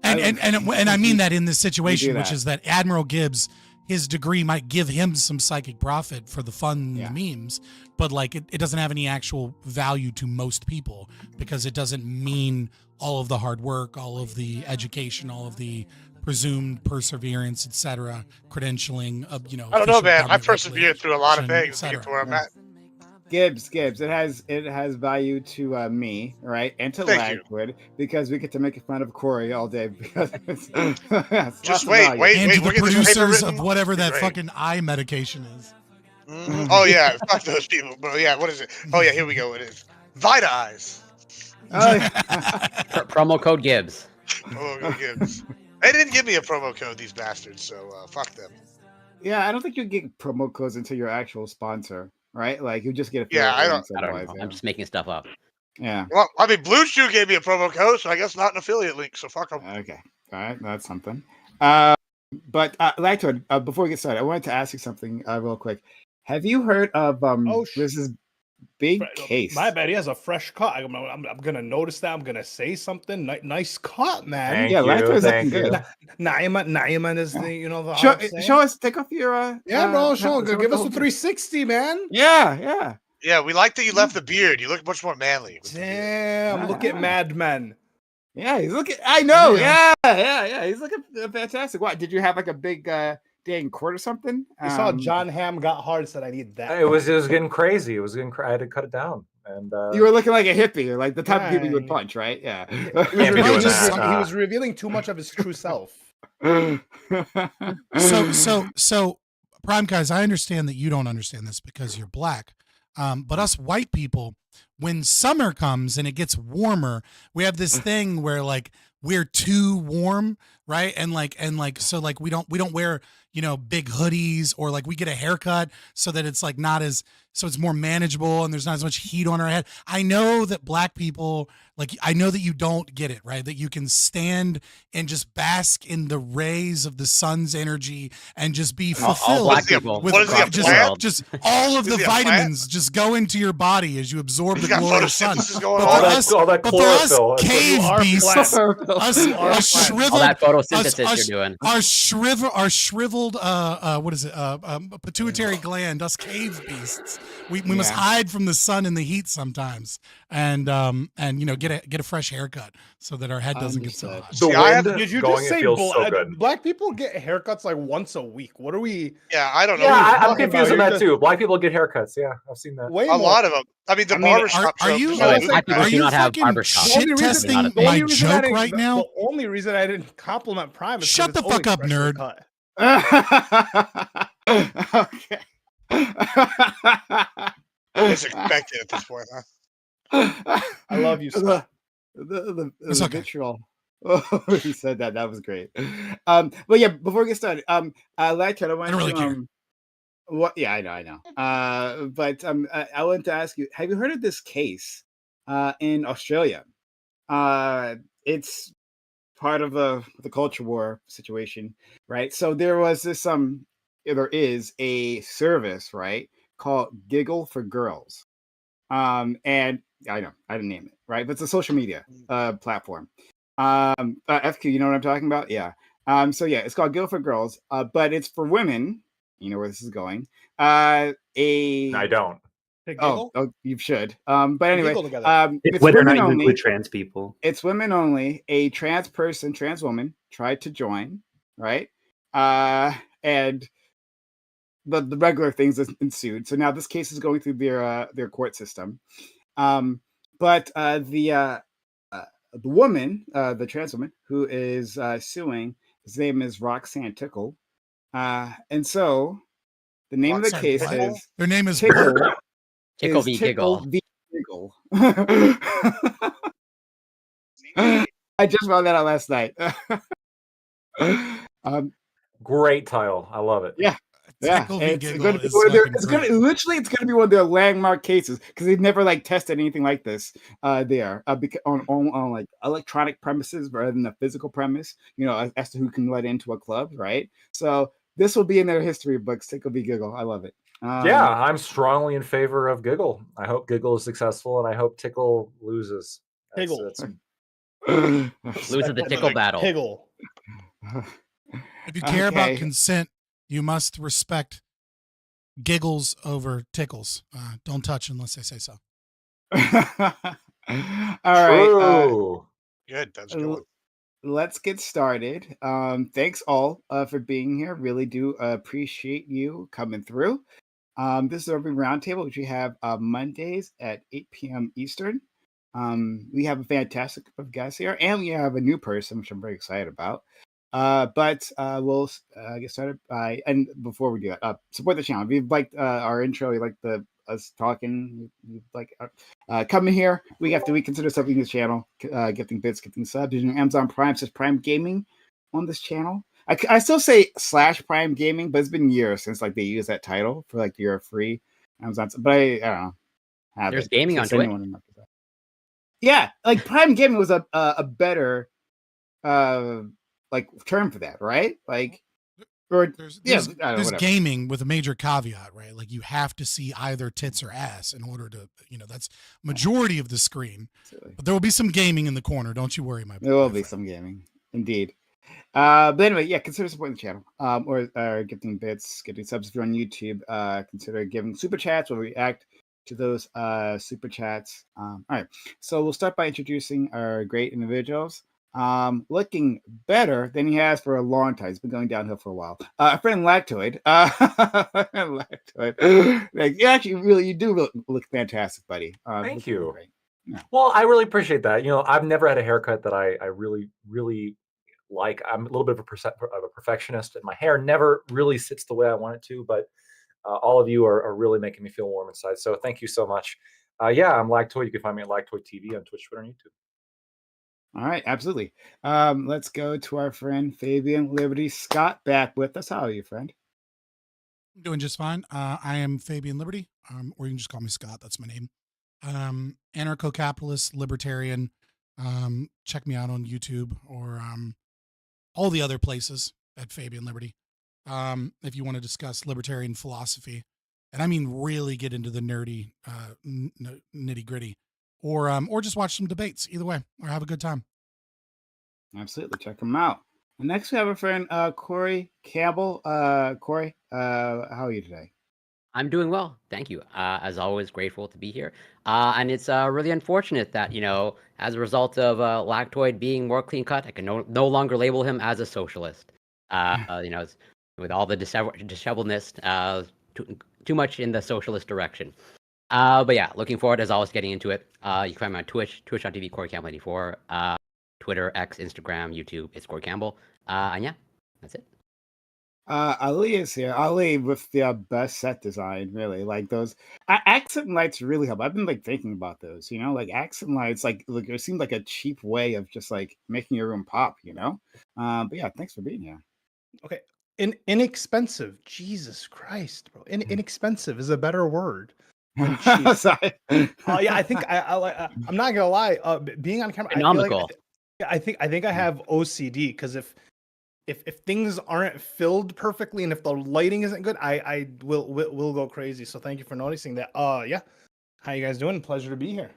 And I mean that in this situation, which is that Admiral Gibbs, his degree might give him some psychic profit for the fun and the memes, but like it doesn't have any actual value to most people because it doesn't mean all of the hard work, all of the education, all of the presumed perseverance, etc., credentialing of, I don't know, man. I persevered through a lot of things to get to where I'm at. Gibbs, it has value to me, right, and to Lagwood, because we get to make fun of Corey all day. Because just wait, and to the producers of whatever that fucking eye medication is. Mm-hmm. Oh yeah, fuck those people. But yeah, what is it? Oh yeah, here we go. It is Vita Eyes. Promo code Gibbs. Promo code Gibbs. They didn't give me a promo code, these bastards. So fuck them. Yeah, I don't think you get promo codes until your actual sponsor. Right, like you just get a I don't know. I'm just making stuff up. Yeah. Well, I mean, Blue Chew gave me a promo code, so I guess not an affiliate link. So fuck them. Okay, all right, that's something. But Lactoid, before we get started, I wanted to ask you something real quick. Have you heard of this is big case. My bad. He has a fresh cut. I'm gonna notice that. I'm gonna say something. Nice cut, man. Yeah, Lacto is looking good. Naima is the the show us. Take off your bro. Show give us us a 360, man. Yeah. Yeah, we like that you left the beard. You look much more manly. Damn, look at Mad Men. Yeah, he's looking. I know. Yeah. He's looking fantastic. What? Did you have like a big dang cord or something? I saw John Hamm got hard. Said I need that. It was getting crazy. It was getting. I had to cut it down. And you were looking like a hippie, like the type of people you would punch, right? Yeah. He was revealing too much of his true self. So, Prime guys, I understand that you don't understand this because you're black. But us white people, when summer comes and it gets warmer, we have this thing where like we're too warm, right? And so like we don't wear, big hoodies, or like we get a haircut so that it's like so it's more manageable and there's not as much heat on our head. I know that black people, I know that you don't get it, right? That you can stand and just bask in the rays of the sun's energy and just be fulfilled. All black people. With just all of the vitamins just go into your body as you absorb the glory of the sun. All that chlorophyll. Cave beasts, all that photosynthesis you're doing. Our shriveled, what is it? Pituitary gland. Us cave beasts. We must hide from the sun and the heat sometimes, and get a fresh haircut so that our head doesn't get so hot. Did you just say black people get haircuts like once a week? What are we? Yeah, I don't know. Yeah, I'm confused on that too. Black people get haircuts. Yeah, I've seen that. A lot of them. I mean, the barbershop. Are you fucking shit testing my joke right now? The only reason I didn't compliment Prime is shut the fuck up, nerd. Okay. It's expected at this point, huh? I love you, Scott. The vitriol. Oh, he said that. That was great. But yeah, before we get started, I don't really care. What? Yeah, I know. But I wanted to ask you: have you heard of this case in Australia? It's part of the culture war situation, right? So there was this there is a service, right, called Giggle for Girls, and I know I didn't name it, right, but it's a social media platform. FQ, you know what I'm talking about? Yeah. So yeah, it's called Giggle for Girls, but it's for women. You know where this is going. I don't. Oh, you should. But anyway, it's whether or not you include trans people. It's women only. A trans woman tried to join, right? And the regular things that ensued. So now this case is going through their court system. But the woman, the trans woman who is suing, his name is Roxanne Tickle. And so the name of the case is their name is Tickle v. Giggle. Giggle. I just found that out last night. Great title. I love it. Yeah. Tickle v. It's Giggle going to be one of their landmark cases because they've never tested anything like this there on like electronic premises rather than a physical premise, as to who can let into a club, right? So this will be in their history books. Tickle v. Giggle. I love it. Yeah, I'm strongly in favor of Giggle. I hope Giggle is successful, and I hope Tickle loses. Giggle. Loses the tickle battle. Giggle. If you care about consent, you must respect giggles over tickles. Don't touch unless they say so. All right. Good. That's good. Let's get started. Thanks all for being here. Really do appreciate you coming through. This is our big roundtable, which we have Mondays at 8 p.m. Eastern. We have a fantastic group of guests here, and we have a new person, which I'm very excited about. But we'll get started by, and before we do that, support the channel. If you've liked our intro, you like us talking, you like coming here week after week, consider subbing this channel, gifting bits, gifting subs. Amazon Prime says Prime Gaming on this channel. I still say /Prime Gaming, but it's been years since they use that title for your free Amazon. But I don't know. There's gaming on Twitch. Yeah, Prime Gaming was a better term for that, right? Or There's yeah, there's, I don't know, there's whatever. gaming with a major caveat, right? Like you have to see either tits or ass in order to, that's majority of the screen. But there will be some gaming in the corner. Don't you worry, my There will my be friend. some gaming, indeed. But anyway, yeah, consider supporting the channel, or giving bits, getting subs if you're on YouTube. Consider giving super chats. We'll react to those super chats. All right, so we'll start by introducing our great individuals. Looking better than he has for a long time. He's been going downhill for a while. Our friend Lactoid. Lactoid. Like, you do look fantastic, buddy. Thank Looking you. great. Yeah. Well, I really appreciate that. I've never had a haircut that I really, really like. I'm a little bit of a perfectionist, and my hair never really sits the way I want it to. But all of you are really making me feel warm inside. So thank you so much. Yeah, I'm Lactoid. You can find me at Lactoid TV on Twitch, Twitter, and YouTube. All right, absolutely. Let's go to our friend Fabian Liberty Scott back with us. How are you, friend? I'm doing just fine. I am Fabian Liberty, or you can just call me Scott. That's my name. Anarcho-capitalist, libertarian. Check me out on YouTube or all the other places at Fabian Liberty. If you want to discuss libertarian philosophy, and I mean really get into the nerdy, nitty gritty, or just watch some debates. Either way, or have a good time. Absolutely, check him out. And next we have a friend Corey Campbell. Corey, how are you today? I'm doing well, thank you. As always, grateful to be here. And it's really unfortunate that, as a result of Lactoid being more clean cut, I can no longer label him as a socialist. With all the disheveledness, too much in the socialist direction. But yeah, looking forward as always getting into it. You can find me on Twitch, twitch.tv, Corey Campbell 84, Twitter, X, Instagram, YouTube, it's Corey Campbell. And yeah, that's it. Ali is here. Ali with the best set design, really. Like those accent lights really help. I've been thinking about those. Like accent lights, like it seemed like a cheap way of just making your room pop. But yeah, thanks for being here. Okay, inexpensive. Jesus Christ, bro. Inexpensive is a better word than cheap. Sorry. Yeah, I think I'm not gonna lie. Being on camera, Economical. I think I have OCD because if things aren't filled perfectly and if the lighting isn't good, I will go crazy. So thank you for noticing that. Yeah, how you guys doing? Pleasure to be here.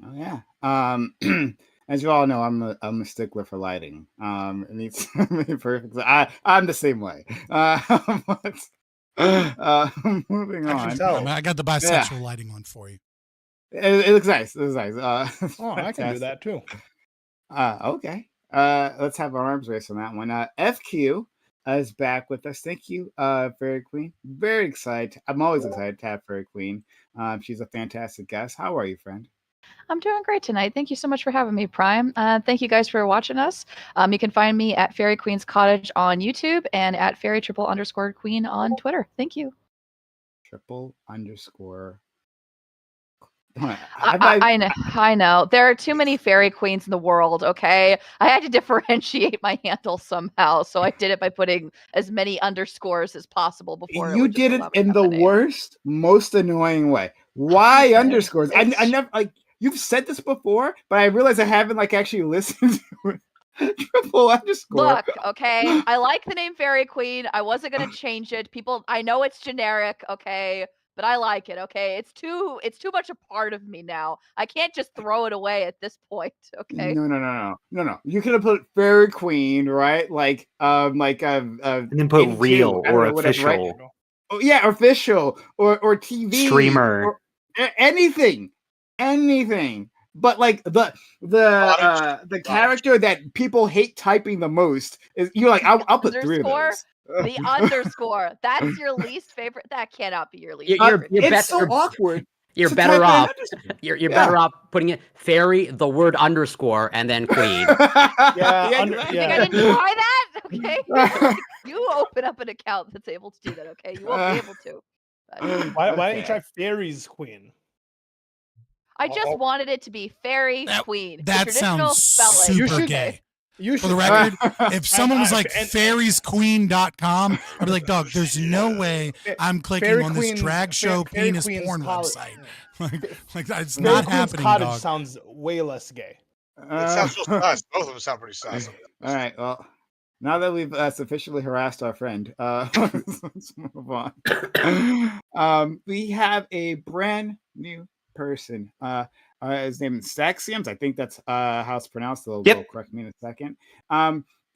Oh yeah. As you all know, I'm a stickler for lighting. It needs perfect. I'm the same way. Moving on. I got the bisexual lighting on for you. It looks nice. It looks nice. I can do that too. Okay. Let's have our arms race on that one. FQ is back with us. Thank you, Fairy Queen. Very excited. I'm always excited to have Fairy Queen. She's a fantastic guest. How are you, friend? I'm doing great tonight. Thank you so much for having me, Prime. Thank you guys for watching us. You can find me at Fairy Queen's Cottage on YouTube and at Fairy_Queen on Twitter. Thank you. _. I know. There are too many fairy queens in the world, okay? I had to differentiate my handle somehow, so I did it by putting as many underscores as possible before. You did it in the worst, most annoying way. Why underscores? I never you've said this before, but I realize I haven't actually listened to it. _. Look, okay, I like the name Fairy Queen. I wasn't gonna change it. People, I know it's generic, okay, but I like it. Okay, it's too much a part of me now. I can't just throw it away at this point. Okay. No. You could have put Fairy Queen, right? And then put real or official. Right? Oh yeah, official or TV streamer or anything. But the character that people hate typing the most is I'll put 3 of those. The underscore. That's your least favorite. That cannot be your least favorite. It's so awkward. You're better off. You're better off putting it fairy, the word underscore, and then queen. You think I didn't try that? Okay. You open up an account that's able to do that. Okay. You won't be able to. Why don't you try Fairy's Queen? I just wanted it to be Fairy Queen. That sounds super gay. For the record, if someone was like fairiesqueen.com, I'd be like, dog, there's no way I'm clicking on this drag show penis porn website. Like that's not happening, Cottage dog. sounds way less gay. It sounds so sus. Both of them sound pretty sus. All right, well, Now that we've sufficiently harassed our friend, let's move on. We have a brand new person. His name is Saxiums. I think that's how it's pronounced. They'll correct me in a second.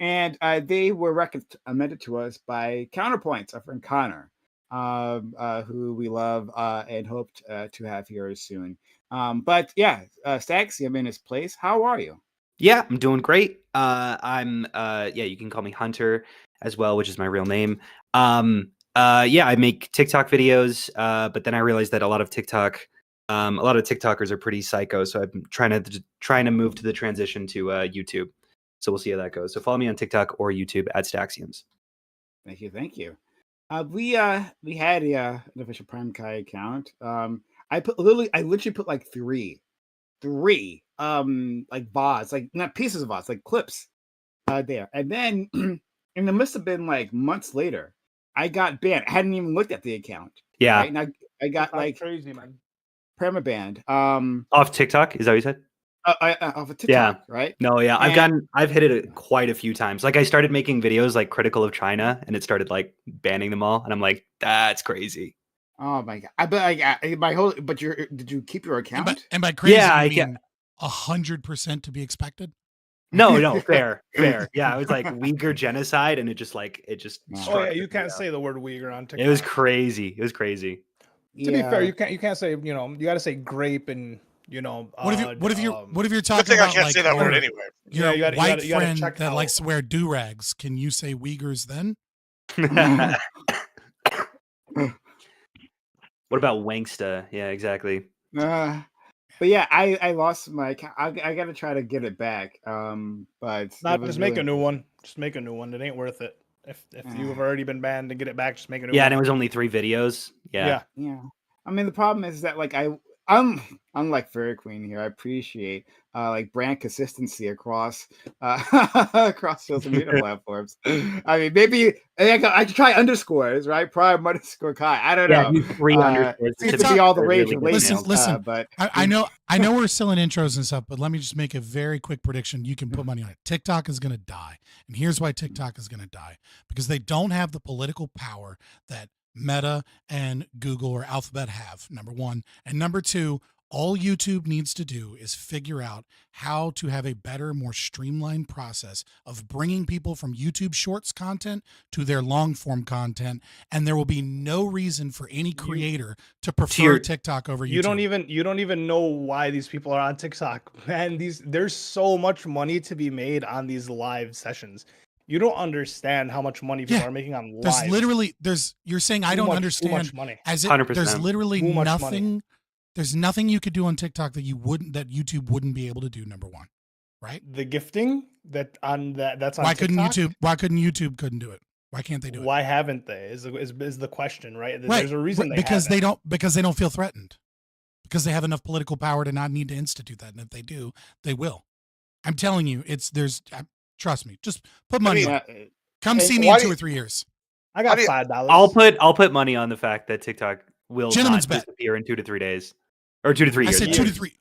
And they were recommended to us by Counterpoints, our friend Connor, who we love and hoped to have here soon. But yeah, Saxium in his place. How are you? Yeah, I'm doing great. I'm you can call me Hunter as well, which is my real name. Yeah, I make TikTok videos, but then I realized that a lot of TikTokers are pretty psycho, so I'm trying to move to the transition to YouTube. So we'll see how that goes. So follow me on TikTok or YouTube at Staxiums. Thank you. We had an official Prime Kai account. I literally put like three like VODs, like not pieces of VODs, like clips there. And then and it must have been like months later, I got banned. I hadn't even looked at the account. Yeah. Right? And I got like crazy, man. permabanned. Off TikTok, is that what you said? Off of TikTok, Yeah. right? No, yeah. And- I've hit it quite a few times. Like I started making videos like critical of China and it started like banning them all. And I'm like, that's crazy. Oh my god! Did you keep your account? And by crazy, Yeah, you I mean get 100% to be No, expected. fair. Yeah, it was like Uyghur genocide, and it just. Oh yeah, struck you me can't out. say the word Uyghur on TikTok. It was crazy. To be fair, you can't say, you got to say grape and What if you're talking thing I about can't like say that word your- anyway. Your you gotta- white you gotta friend check that out- likes to wear do-rags? Can you say Uyghurs then? What about Wangsta? Yeah, exactly. But yeah, I lost my account. I got to try to get it back. But Not it was just make really- a new one. Just make a new one. It ain't worth it. If you've already been banned and get it back, just make a new Yeah, one. and it was only 3 videos. Yeah. I mean, the problem is that like I'm unlike Fairy Queen here. I appreciate like brand consistency across across social media platforms. I mean, maybe I could try underscores, right? Prime underscore Kai. I don't Yeah, know. do 3 underscores. Seems to be all the rage lately. Listen. But I know we're still in intros and stuff, but let me just make a very quick prediction. You can put money on it. TikTok is going to die, and here's why TikTok is going to die: because they don't have the political power that Meta and Google or Alphabet have, number one. And number two, all YouTube needs to do is figure out how to have a better, more streamlined process of bringing people from YouTube Shorts content to their long form content. And there will be no reason for any creator to prefer TikTok over YouTube. You don't even know why these people are on TikTok. Man, there's so much money to be made on these live sessions. You don't understand how much money people are making on live. There's literally you're saying I don't understand. Too much money. As it, 100%. there's literally Too much nothing. money. There's nothing you could do on TikTok that YouTube wouldn't be able to do. Number one, right? The gifting that's on Why couldn't TikTok? YouTube couldn't do it? Why can't they do it? Why haven't they? Is the question, right? Right. There's a reason because they don't feel threatened, because they have enough political power to not need to institute that, and if they do, they will. I'm telling you, trust me. Just put money on it. Come see me in 2 or 3 years. I got $5. I'll put money on the fact that TikTok will Gentleman's not bet. disappear in 2 to 3 days. Or 2 to 3 I years. said 2 to 3.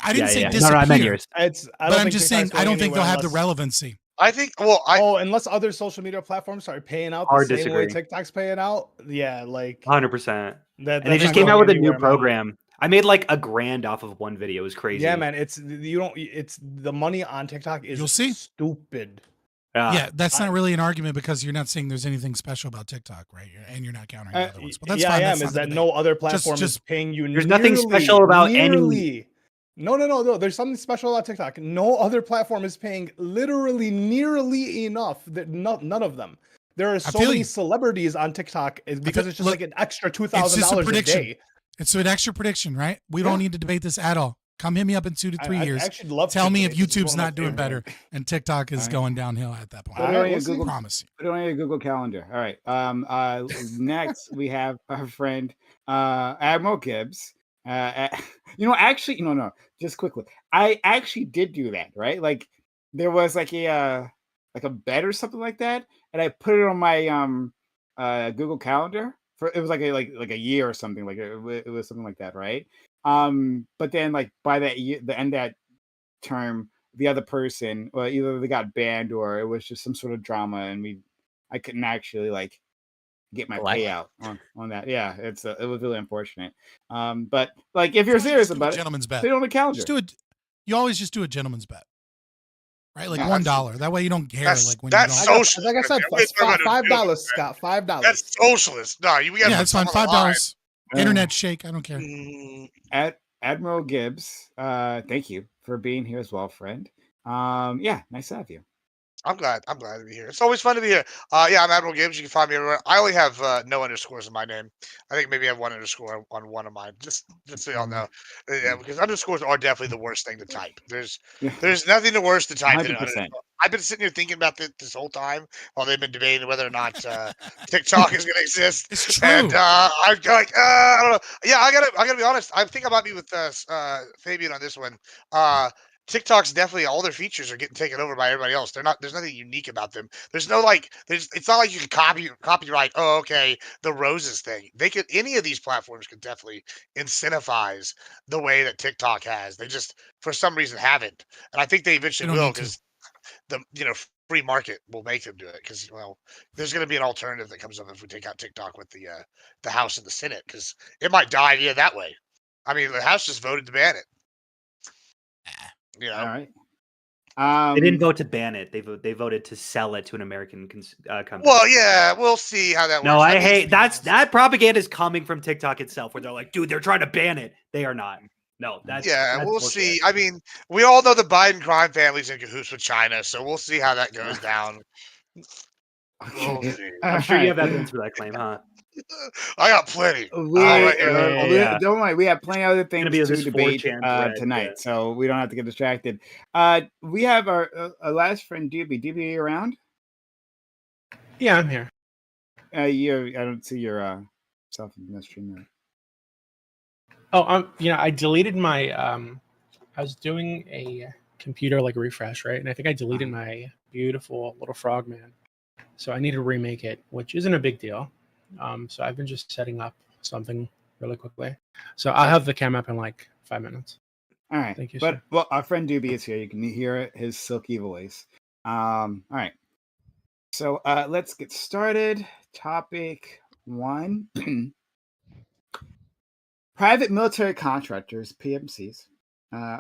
I didn't say No, disappear. I meant years. But I'm just saying, I don't think they'll have the relevancy. I think. Unless other social media platforms start paying out the Hard same way disagree. TikTok's paying out. Yeah, like 100%. And they that's just not came out going with a new anywhere, man. program. I made like $1,000 off of one video. It was crazy. Yeah, man. It's the money on TikTok is You'll see. stupid. Yeah, that's not really an argument because you're not saying there's anything special about TikTok, right? And you're not countering the other ones. But that's yeah, fine. I that's am. not Is the that debate. no other platform Just is paying you? There's nothing special about any. No. There's something special about TikTok. No other platform is paying nearly enough. None of them. There are so feel many you. celebrities on TikTok because it's just like an extra It's just a $2,000 a prediction. day. It's an extra prediction, right? We don't need to debate this at all. Come hit me up in 2 to 3 I years. actually love to Tell me if debate. This is YouTube's one of my not doing favorite. better and TikTok is going downhill at that point. Put it on your I Google. promise you. Put it on your Google Calendar. All right. Next we have our friend Admiral Gibbs. Actually, no. Just quickly, I actually did do that. Right, like there was like a bet or something like that, and I put it on my Google Calendar for it was like a year or something. Like it was something like that, right? But then like by that year, the end of that term, the other person, well, either they got banned or it was just some sort of drama, and I couldn't actually like get my Collect. payout on that. Yeah, it was really unfortunate. But like if you're serious about it, gentleman's bet. put it on the calendar. Just do it. You always just do a gentleman's bet, right? Like Yeah, $1. That way you don't care. That's like when that's you don't. socialist. Like I said, man. We ain't talking about no $5, Scott. $5. That's socialist. No, we got Yeah, it's fine. $5. Internet shake. I don't care. Admiral Gibbs, thank you for being here as well, friend. Yeah, nice to have you. I'm glad to be here. It's always fun to be here. Yeah, I'm Admiral Gibbs. You can find me everywhere. I only have no underscores in my name. I think maybe I have one underscore on one of mine. Just so y'all know, yeah, because underscores are definitely the worst thing to type. There's nothing worse to type than an 100%. underscore. I've been sitting here thinking about this whole time while they've been debating whether or not TikTok is going to exist. It's true. And I'm like, I don't know. Yeah, I gotta be honest. I think I might be with Fabian on this one. TikTok's definitely all their features are getting taken over by everybody else. There's nothing unique about them. There's no it's not like you can copyright, oh, okay, the roses thing. Any of these platforms could definitely incentivize the way that TikTok has. They just for some reason haven't. And I think they eventually They don't will need to. because the free market will make them do it because there's going to be an alternative that comes up if we take out TikTok with the House and the Senate because it might die via that way. I mean, the House just voted to ban it. All right. They didn't vote to ban it. They voted to sell it to an American company. Well, yeah, we'll see how that works. No, I hate that propaganda is coming from TikTok itself, where they're like, "Dude, they're trying to ban it." They are not. No, that's we'll bullshit. see. I mean, we all know the Biden crime family's in cahoots with China, so we'll see how that goes down. We'll see. I'm sure you have evidence for that claim, huh? I got plenty. We don't worry. We have plenty of other things be to this debate 4chan thread, tonight, so we don't have to get distracted. We have our last friend Doobie. Doobie, are you around? Yeah, I'm here. I don't see your self in the stream yet. Oh, I deleted my. I was doing a computer refresh, right? And I think I deleted my beautiful little frogman. So I need to remake it, which isn't a big deal. So I've been just setting up something really quickly. So I'll have the cam up in 5 minutes. All right. Thank you, But sir. well, our friend Doobie is here. You can hear his silky voice. All right. So let's get started. Topic 1. Private military contractors, PMCs,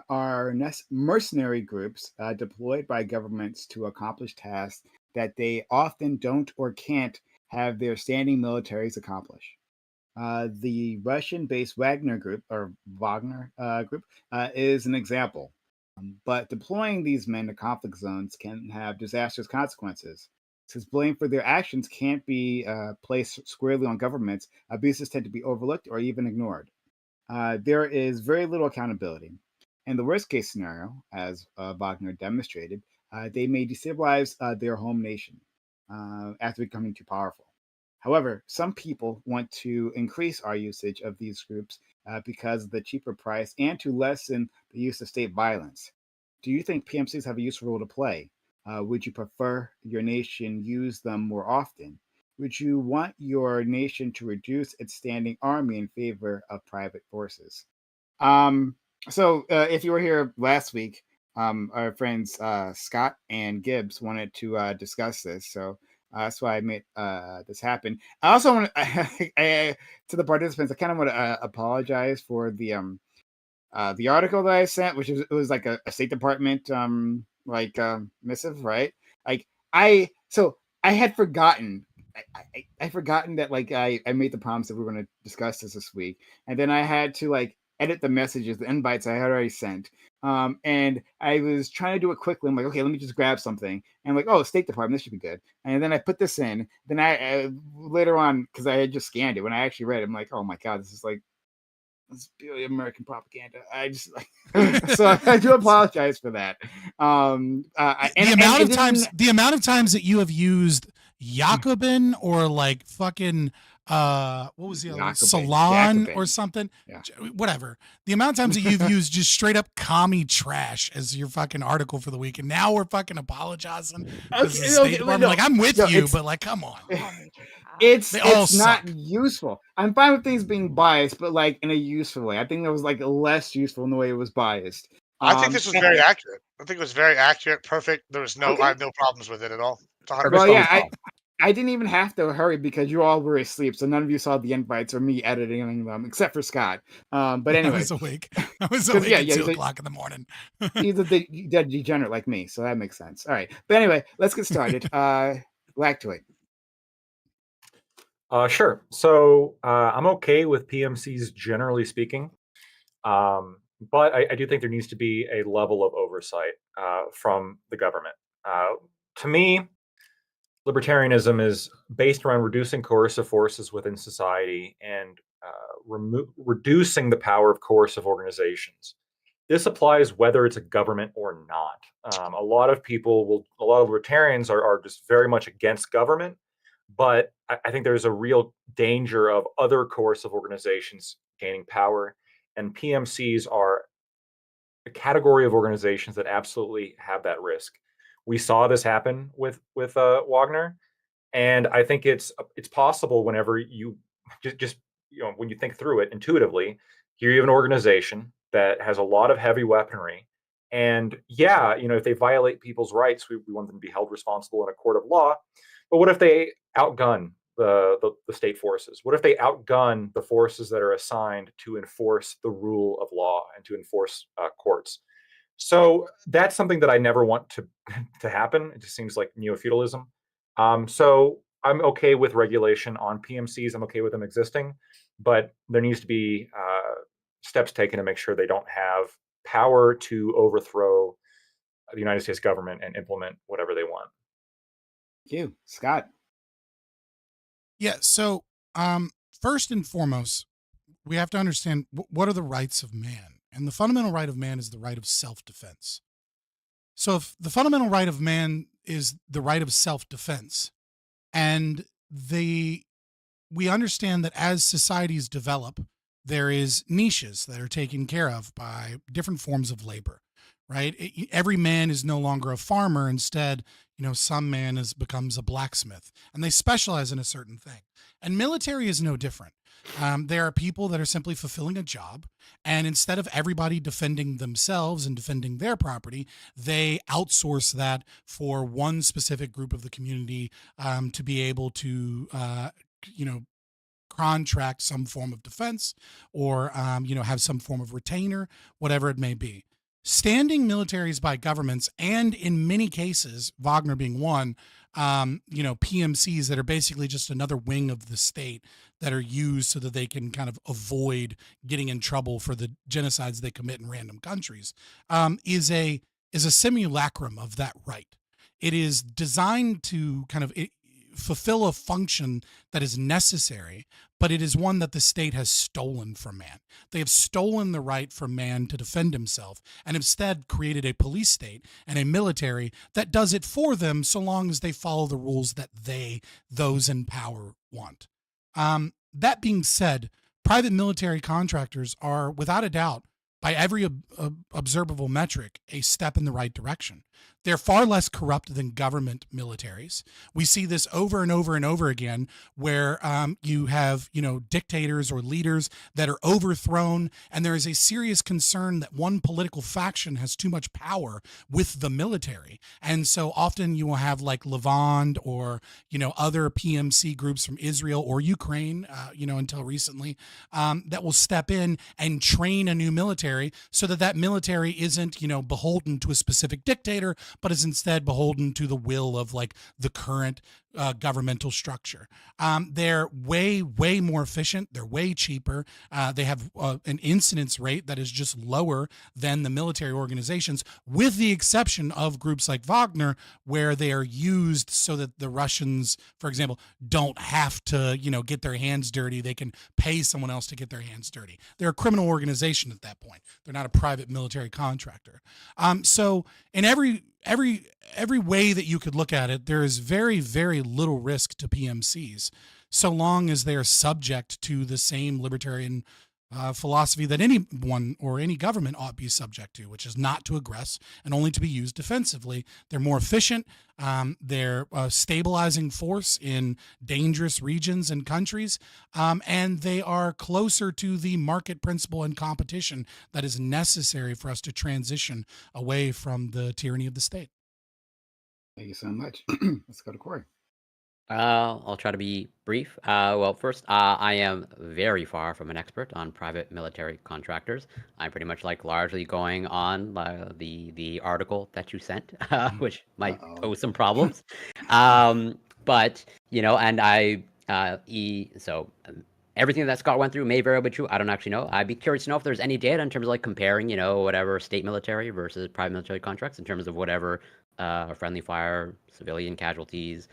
are mercenary groups deployed by governments to accomplish tasks that they often don't or can't have their standing militaries accomplish. The Russian-based Wagner Group is an example. But deploying these men to conflict zones can have disastrous consequences. Since blame for their actions can't be placed squarely on governments, abuses tend to be overlooked or even ignored. There is very little accountability. In the worst case scenario, as Wagner demonstrated, they may destabilize their home nation after becoming too powerful. However, some people want to increase our usage of these groups because of the cheaper price and to lessen the use of state violence. Do you think PMCs have a useful role to play? Would you prefer your nation use them more often? Would you want your nation to reduce its standing army in favor of private forces? So if you were here last week, our friends Scott and Gibbs wanted to discuss this. So that's why I made this happen. I also want to, to the participants, I kind of want to apologize for the article that I sent, which was like a State Department missive, right? I had forgotten. I forgotten that I made the promise that we were going to discuss this week, and then I had to edit the messages, the invites I had already sent. And I was trying to do it quickly. I'm like, okay, let me just grab something. And I'm like, oh, State Department, this should be good. And then I put this in. Then I later on, because I had just scanned it, when I actually read it, I'm like, oh my god, this is purely American propaganda. I just so I do apologize for that. The amount of times that you have used Jacobin or fucking what was the other one? Salon Jacobin. or something, Yeah. Whatever. The amount of times that you've used just straight up commie trash as your fucking article for the week, and now we're fucking apologizing. I'm with you, but come on. It's They all not useful. I'm fine with things being biased, but in a useful way. I think it was less useful in the way it was biased. I think this was very accurate. I think it was very accurate, perfect. There was Okay. I have no problems with it at all. It's 100% Well, yeah, fine. I didn't even have to hurry because you all were asleep, so none of you saw the invites or me editing them, except for Scott. But I anyway, was awake. I was 'cause, awake at yeah, 2:00 in the morning. he's a dead degenerate like me, so that makes sense. All right, but anyway, let's get started. Lactoid. Sure. So I'm okay with PMCs generally speaking, but I do think there needs to be a level of oversight from the government. To me, libertarianism is based around reducing coercive forces within society and reducing the power of coercive organizations. This applies whether it's a government or not. A lot of libertarians are just very much against government, but I think there's a real danger of other coercive organizations gaining power, and PMCs are a category of organizations that absolutely have that risk. We saw this happen with Wagner, and I think it's possible whenever you just when you think through it intuitively. Here you have an organization that has a lot of heavy weaponry, and yeah, if they violate people's rights, we want them to be held responsible in a court of law. But what if they outgun the state forces? What if they outgun the forces that are assigned to enforce the rule of law and to enforce courts? So that's something that I never want to happen. It just seems like neo-feudalism. So I'm okay with regulation on PMCs. I'm okay with them existing, but there needs to be steps taken to make sure they don't have power to overthrow the United States government and implement whatever they want. Thank you, Scott. Yeah. So, first and foremost, we have to understand what are the rights of man, and the fundamental right of man is the right of self-defense. So, if the fundamental right of man is the right of self-defense, and we understand that as societies develop, there is niches that are taken care of by different forms of labor, right? Every man is no longer a farmer. Instead, some man becomes a blacksmith, and they specialize in a certain thing. And military is no different. There are people that are simply fulfilling a job, and instead of everybody defending themselves and defending their property, they outsource that for one specific group of the community to be able to, contract some form of defense or, have some form of retainer, whatever it may be. Standing militaries by governments, and in many cases, Wagner being one, PMCs that are basically just another wing of the state that are used so that they can kind of avoid getting in trouble for the genocides they commit in random countries, is a simulacrum of that right. It is designed to kind of fulfill a function that is necessary, but it is one that the state has stolen from man. They have stolen the right for man to defend himself and instead created a police state and a military that does it for them so long as they follow the rules that those in power, want. That being said, private military contractors are, without a doubt, by every observable metric, a step in the right direction. They're far less corrupt than government militaries. We see this over and over and over again, where you have, dictators or leaders that are overthrown, and there is a serious concern that one political faction has too much power with the military. And so often you will have like Levant or, other PMC groups from Israel or Ukraine, until recently, that will step in and train a new military so that military isn't, beholden to a specific dictator, but is instead beholden to the will of like the current governmental structure. They're way, way more efficient. They're way cheaper. They have an incidence rate that is just lower than the military organizations, with the exception of groups like Wagner, where they are used so that the Russians, for example, don't have to, get their hands dirty. They can pay someone else to get their hands dirty. They're a criminal organization at that point. They're not a private military contractor. So in every way that you could look at it, there is very, very little risk to PMCs, so long as they are subject to the same libertarian philosophy that anyone or any government ought be subject to, which is not to aggress and only to be used defensively. They're more efficient. They're a stabilizing force in dangerous regions and countries, and they are closer to the market principle and competition that is necessary for us to transition away from the tyranny of the state. Thank you so much. Let's go to Corey. I'll try to be brief. Well, first, I am very far from an expert on private military contractors. I'm pretty much like largely going on the article that you sent, which might pose some problems. But and everything that Scott went through may very well be true. I don't actually know. I'd be curious to know if there's any data in terms of like comparing, whatever state military versus private military contracts in terms of whatever friendly fire, civilian casualties,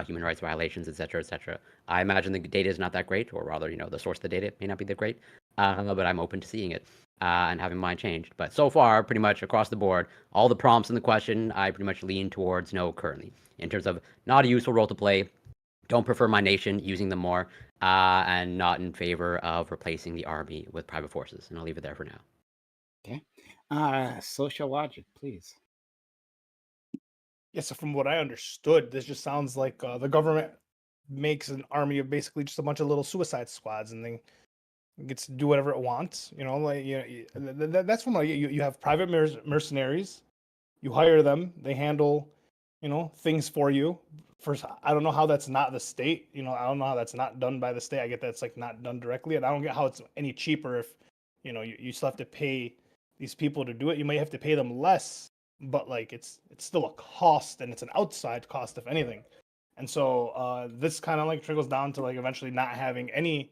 human rights violations, et cetera, et cetera. I imagine the data is not that great, or rather, the source of the data may not be that great, but I'm open to seeing it and having mine changed. But so far, pretty much across the board, all the prompts in the question, I pretty much lean towards no currently, in terms of not a useful role to play, don't prefer my nation using them more, and not in favor of replacing the army with private forces. And I'll leave it there for now. Okay. Social logic, please. Yeah, so from what I understood, this just sounds like the government makes an army of basically just a bunch of little suicide squads, and then gets to do whatever it wants. That's from you have private mercenaries. You hire them, they handle, things for you. First, I don't know how that's not the state. I don't know how that's not done by the state. I get that's like not done directly, and I don't get how it's any cheaper if, you still have to pay these people to do it. You may have to pay them less, but like it's still a cost, and it's an outside cost if anything. And so this kind of like trickles down to like eventually not having any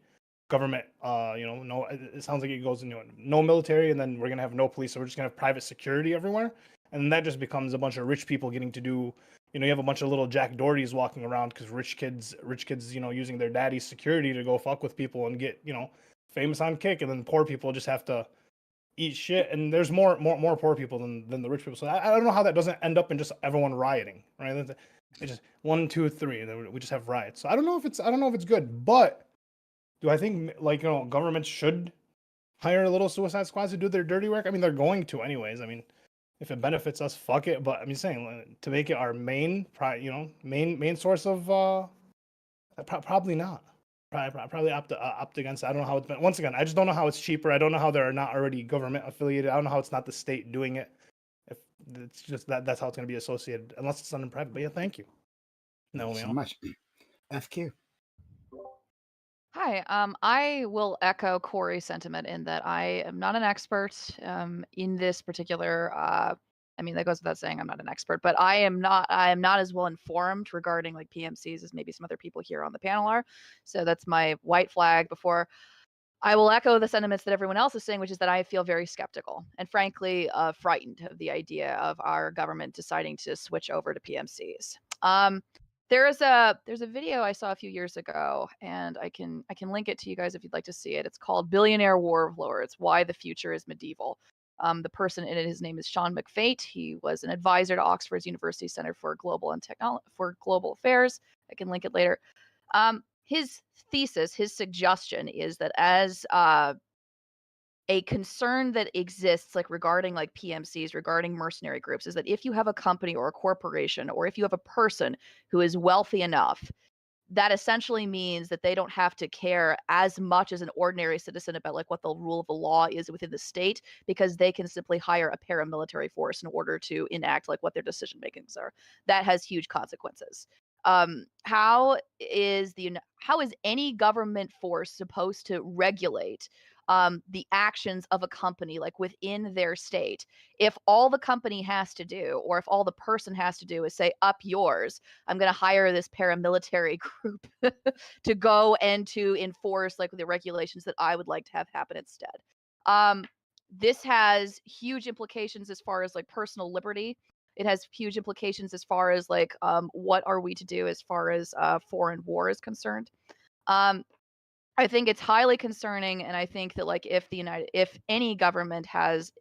government. No, it sounds like it goes into no military, and then we're gonna have no police. So we're just gonna have private security everywhere, and that just becomes a bunch of rich people getting to do. You have a bunch of little Jack Dohertys walking around because rich kids, using their daddy's security to go fuck with people and get famous on kick, and then poor people just have to eat shit, and there's more poor people than the rich people. So I don't know how that doesn't end up in just everyone rioting, right? It's just 1, 2, 3, and then we just have riots. So I don't know if it's good, but do I think governments should hire little suicide squads to do their dirty work? I mean, they're going to anyways. I mean, if it benefits us, fuck it. But I'm saying to make it our main source of probably not. Probably opt against it. I don't know how it's been. Once again, I just don't know how it's cheaper. I don't know how they're not already government affiliated. I don't know how it's not the state doing it. If it's just that's how it's going to be associated, unless it's done in private. But yeah, thank you. Thank you so much. FQ. Hi. I will echo Corey's sentiment in that I am not an expert in this particular. That goes without saying. I'm not an expert, but I am not as well informed regarding like PMCs as maybe some other people here on the panel are. So that's my white flag before. I will echo the sentiments that everyone else is saying, which is that I feel very skeptical and frankly frightened of the idea of our government deciding to switch over to PMCs. There's a video I saw a few years ago, and I can link it to you guys if you'd like to see it. It's called "Billionaire Warlords: Why the Future is Medieval." The person in it, his name is Sean McFate. He was an advisor to Oxford's University Center for Global Affairs. I can link it later. His thesis, his suggestion is that as a concern that exists regarding PMCs, regarding mercenary groups, is that if you have a company or a corporation, or if you have a person who is wealthy enough, that essentially means that they don't have to care as much as an ordinary citizen about what the rule of the law is within the state, because they can simply hire a paramilitary force in order to enact what their decision makings are. That has huge consequences. How is any government force supposed to regulate the actions of a company within their state if all the company has to do, or if all the person has to do, is say, up yours, I'm going to hire this paramilitary group to go and to enforce the regulations that I would like to have happen instead. This has huge implications as far as personal liberty. It has huge implications as far as what are we to do as far as foreign war is concerned. I think it's highly concerning, and I think that if any government has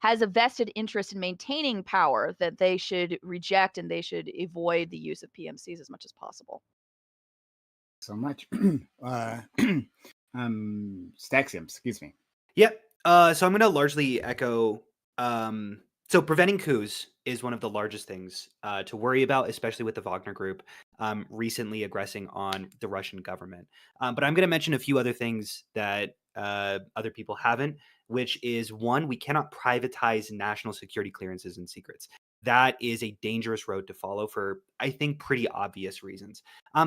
a vested interest in maintaining power, that they should reject and they should avoid the use of PMCs as much as possible. So much. Staxium, excuse me. Yep. So I'm going to largely echo. So preventing coups is one of the largest things to worry about, especially with the Wagner Group recently aggressing on the Russian government. But I'm going to mention a few other things that other people haven't, which is one, we cannot privatize national security clearances and secrets. That is a dangerous road to follow for, I think, pretty obvious reasons.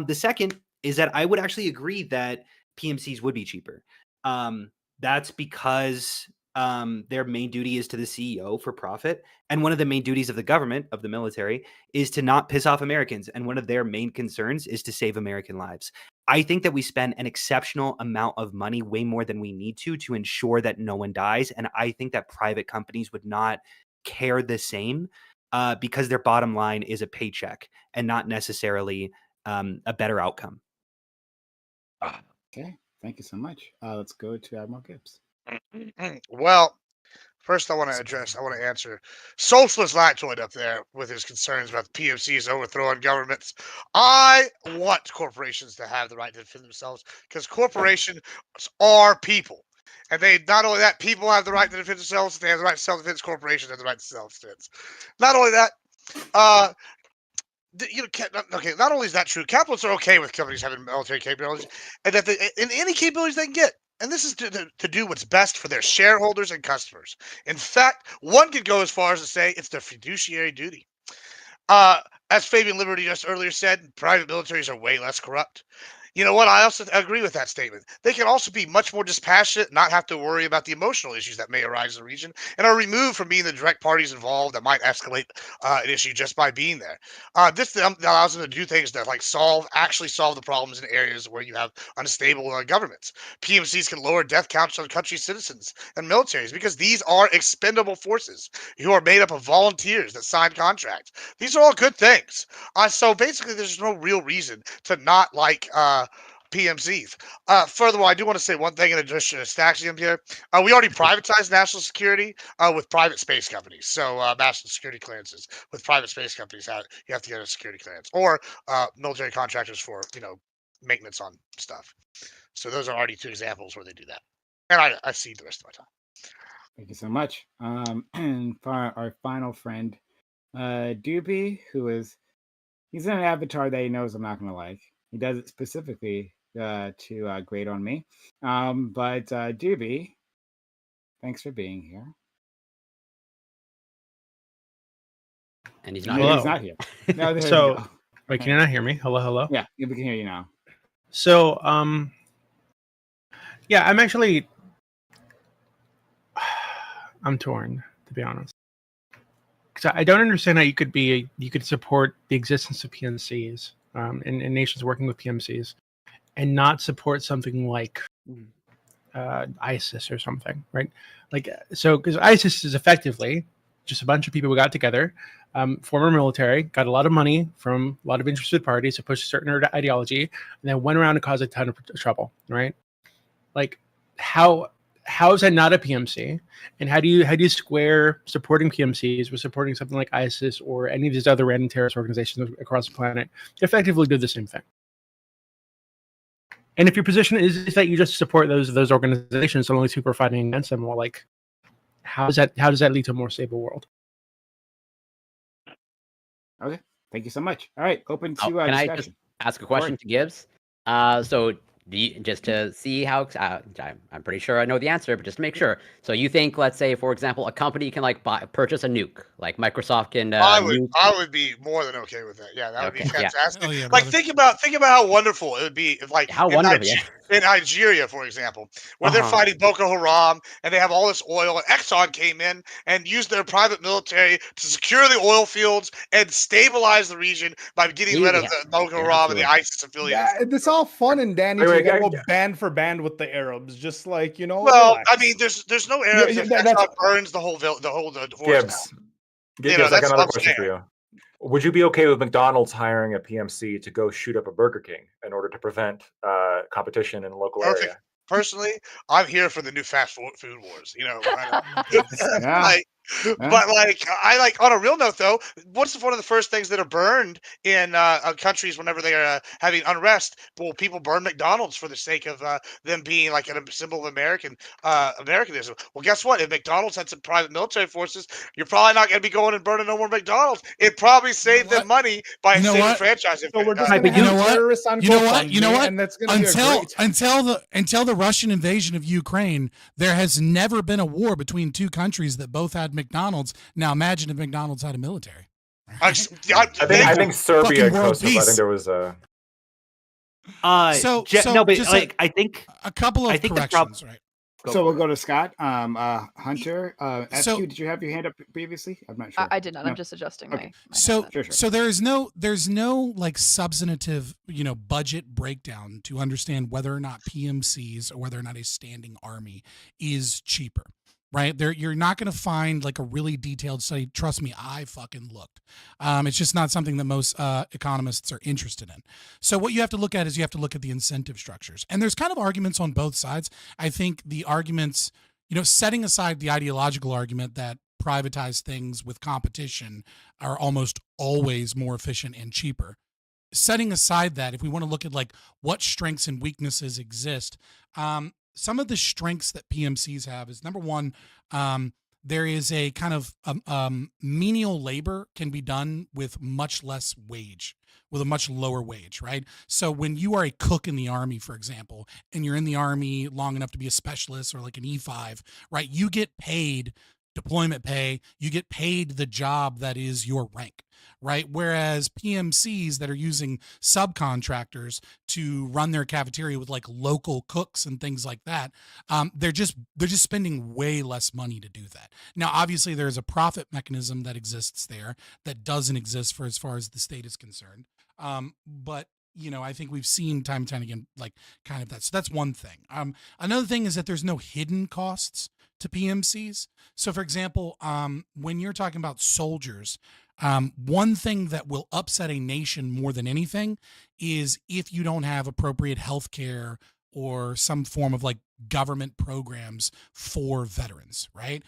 The second is that I would actually agree that PMCs would be cheaper. That's because their main duty is to the CEO for profit. And one of the main duties of the government, of the military, is to not piss off Americans. And one of their main concerns is to save American lives. I think that we spend an exceptional amount of money, way more than we need to ensure that no one dies. And I think that private companies would not care the same because their bottom line is a paycheck and not necessarily a better outcome. Okay, thank you so much. Let's go to Admiral Gibbs. Well, first I want to answer Socialist Lactoid up there with his concerns about the PMCs overthrowing governments. I want corporations to have the right to defend themselves because corporations are people. And they not only that, people have the right to defend themselves, they have the right to self-defense, corporations have the right to self-defense. Not only that, okay, not only is that true, capitalists are okay with companies having military capabilities, and that in any capabilities they can get. And this is to do what's best for their shareholders and customers. In fact, one could go as far as to say it's their fiduciary duty. As Fabian Liberty just earlier said, private militaries are way less corrupt. You know what? I also agree with that statement. They can also be much more dispassionate, not have to worry about the emotional issues that may arise in the region, and are removed from being the direct parties involved that might escalate an issue just by being there. This allows them to do things that actually solve the problems in areas where you have unstable governments. PMCs can lower death counts on country citizens and militaries because these are expendable forces who are made up of volunteers that sign contracts. These are all good things. So basically, there's no real reason to not like PMCs. Furthermore, I do want to say one thing in addition to Staxium here. We already privatized national security with private space companies. So national security clearances with private space companies, you have to get a security clearance, or military contractors for maintenance on stuff. So those are already two examples where they do that. And I see the rest of my time. Thank you so much. And for our final friend, Doobie, he's an avatar that he knows I'm not going to like. He does it specifically to grade on me. But Doobie, thanks for being here. And he's not here. Hello. He's not here. No, there So, you go. wait, can you not hear me? Hello, hello. Yeah, we can hear you now. So, yeah, I'm actually, I'm torn, to be honest. Because I don't understand how you could support the existence of PMCs and nations working with PMCs and not support something like ISIS or something, right? Like, so, because ISIS is effectively just a bunch of people who got together, former military, got a lot of money from a lot of interested parties to push a certain ideology, and then went around and caused a ton of trouble, right? Like, how is that not a PMC? And how do you square supporting PMCs with supporting something like ISIS or any of these other random terrorist organizations across the planet that effectively do the same thing? And if your position is that you just support those organizations, so only people are fighting against them, well, like, how does that lead to a more stable world? Okay, thank you so much. All right, open to Can discussion. I just ask a question to Gibbs? So just to see how I'm pretty sure I know the answer, but just to make sure. So you think, let's say, for example, a company can purchase a nuke, like Microsoft can. I Nuke. would be more than okay with that. Yeah, that would be Okay, yeah. fantastic. Hell yeah, Like brother. think about how wonderful it would be if, like, How in, wonderful, yeah. in Nigeria, for example, where they're fighting Boko Haram and they have all this oil, and Exxon came in and used their private military to secure the oil fields and stabilize the region by getting rid of the Boko Haram and the ISIS affiliate. Yeah, it's all fun and dandy. Wait, to wait, go band for band with the Arabs, just like Well, relax. I mean, there's no Arabs if Exxon burns the forest Gibbs, down. Gibbs, I got that's another what I'm question for saying. you. Would you be okay with McDonald's hiring a PMC to go shoot up a Burger King in order to prevent competition in a local Perfect. area? Personally, I'm here for the new fast food wars. Yeah. But like, I like on a real note though, what's one of the first things that are burned in countries whenever they are having unrest? Well, people burn McDonald's for the sake of them being like a symbol of Americanism. Well, guess what? If McDonald's had some private military forces, you're probably not going to be going and burning no more McDonald's. It probably saved them money by You know saving what? franchise. So we're just Right, gonna but you have know what? terrorists on You know what? GoFundMe, You know what? and that's gonna be a great. Until the Russian invasion of Ukraine, there has never been a war between two countries that both had McDonald's. Now imagine if McDonald's had a military. I think Serbia and world Kosovo. I peace. think there was a. No, but just like I think a couple of I think corrections, right? So we'll go to Scott. Hunter, So- SQ, did you have your hand up previously? I'm not sure. I did not. No. I'm just adjusting Okay. my So headset. so there's no like substantive budget breakdown to understand whether or not PMCs or whether or not a standing army is cheaper, right? You're not going to find like a really detailed study. Trust me, I fucking looked. It's just not something that most economists are interested in. So what you have to look at is you have to look at the incentive structures, and there's kind of arguments on both sides. I think the arguments, setting aside the ideological argument that privatized things with competition are almost always more efficient and cheaper. Setting aside that, if we want to look at like what strengths and weaknesses exist, some of the strengths that PMCs have is number one, there is a kind of menial labor can be done with much less wage, with a much lower wage, right? So when you are a cook in the Army, for example, and you're in the Army long enough to be a specialist or like an E5, right? You get paid deployment pay, you get paid the job that is your rank, right? Whereas PMCs that are using subcontractors to run their cafeteria with like local cooks and things like that, they're just spending way less money to do that. Now, obviously, there's a profit mechanism that exists there that doesn't exist for as far as the state is concerned. But I think we've seen time and time again, like kind of that. So that's one thing. Another thing is that there's no hidden costs to PMCs. So for example, when you're talking about soldiers, one thing that will upset a nation more than anything is if you don't have appropriate health care or some form of like government programs for veterans, right?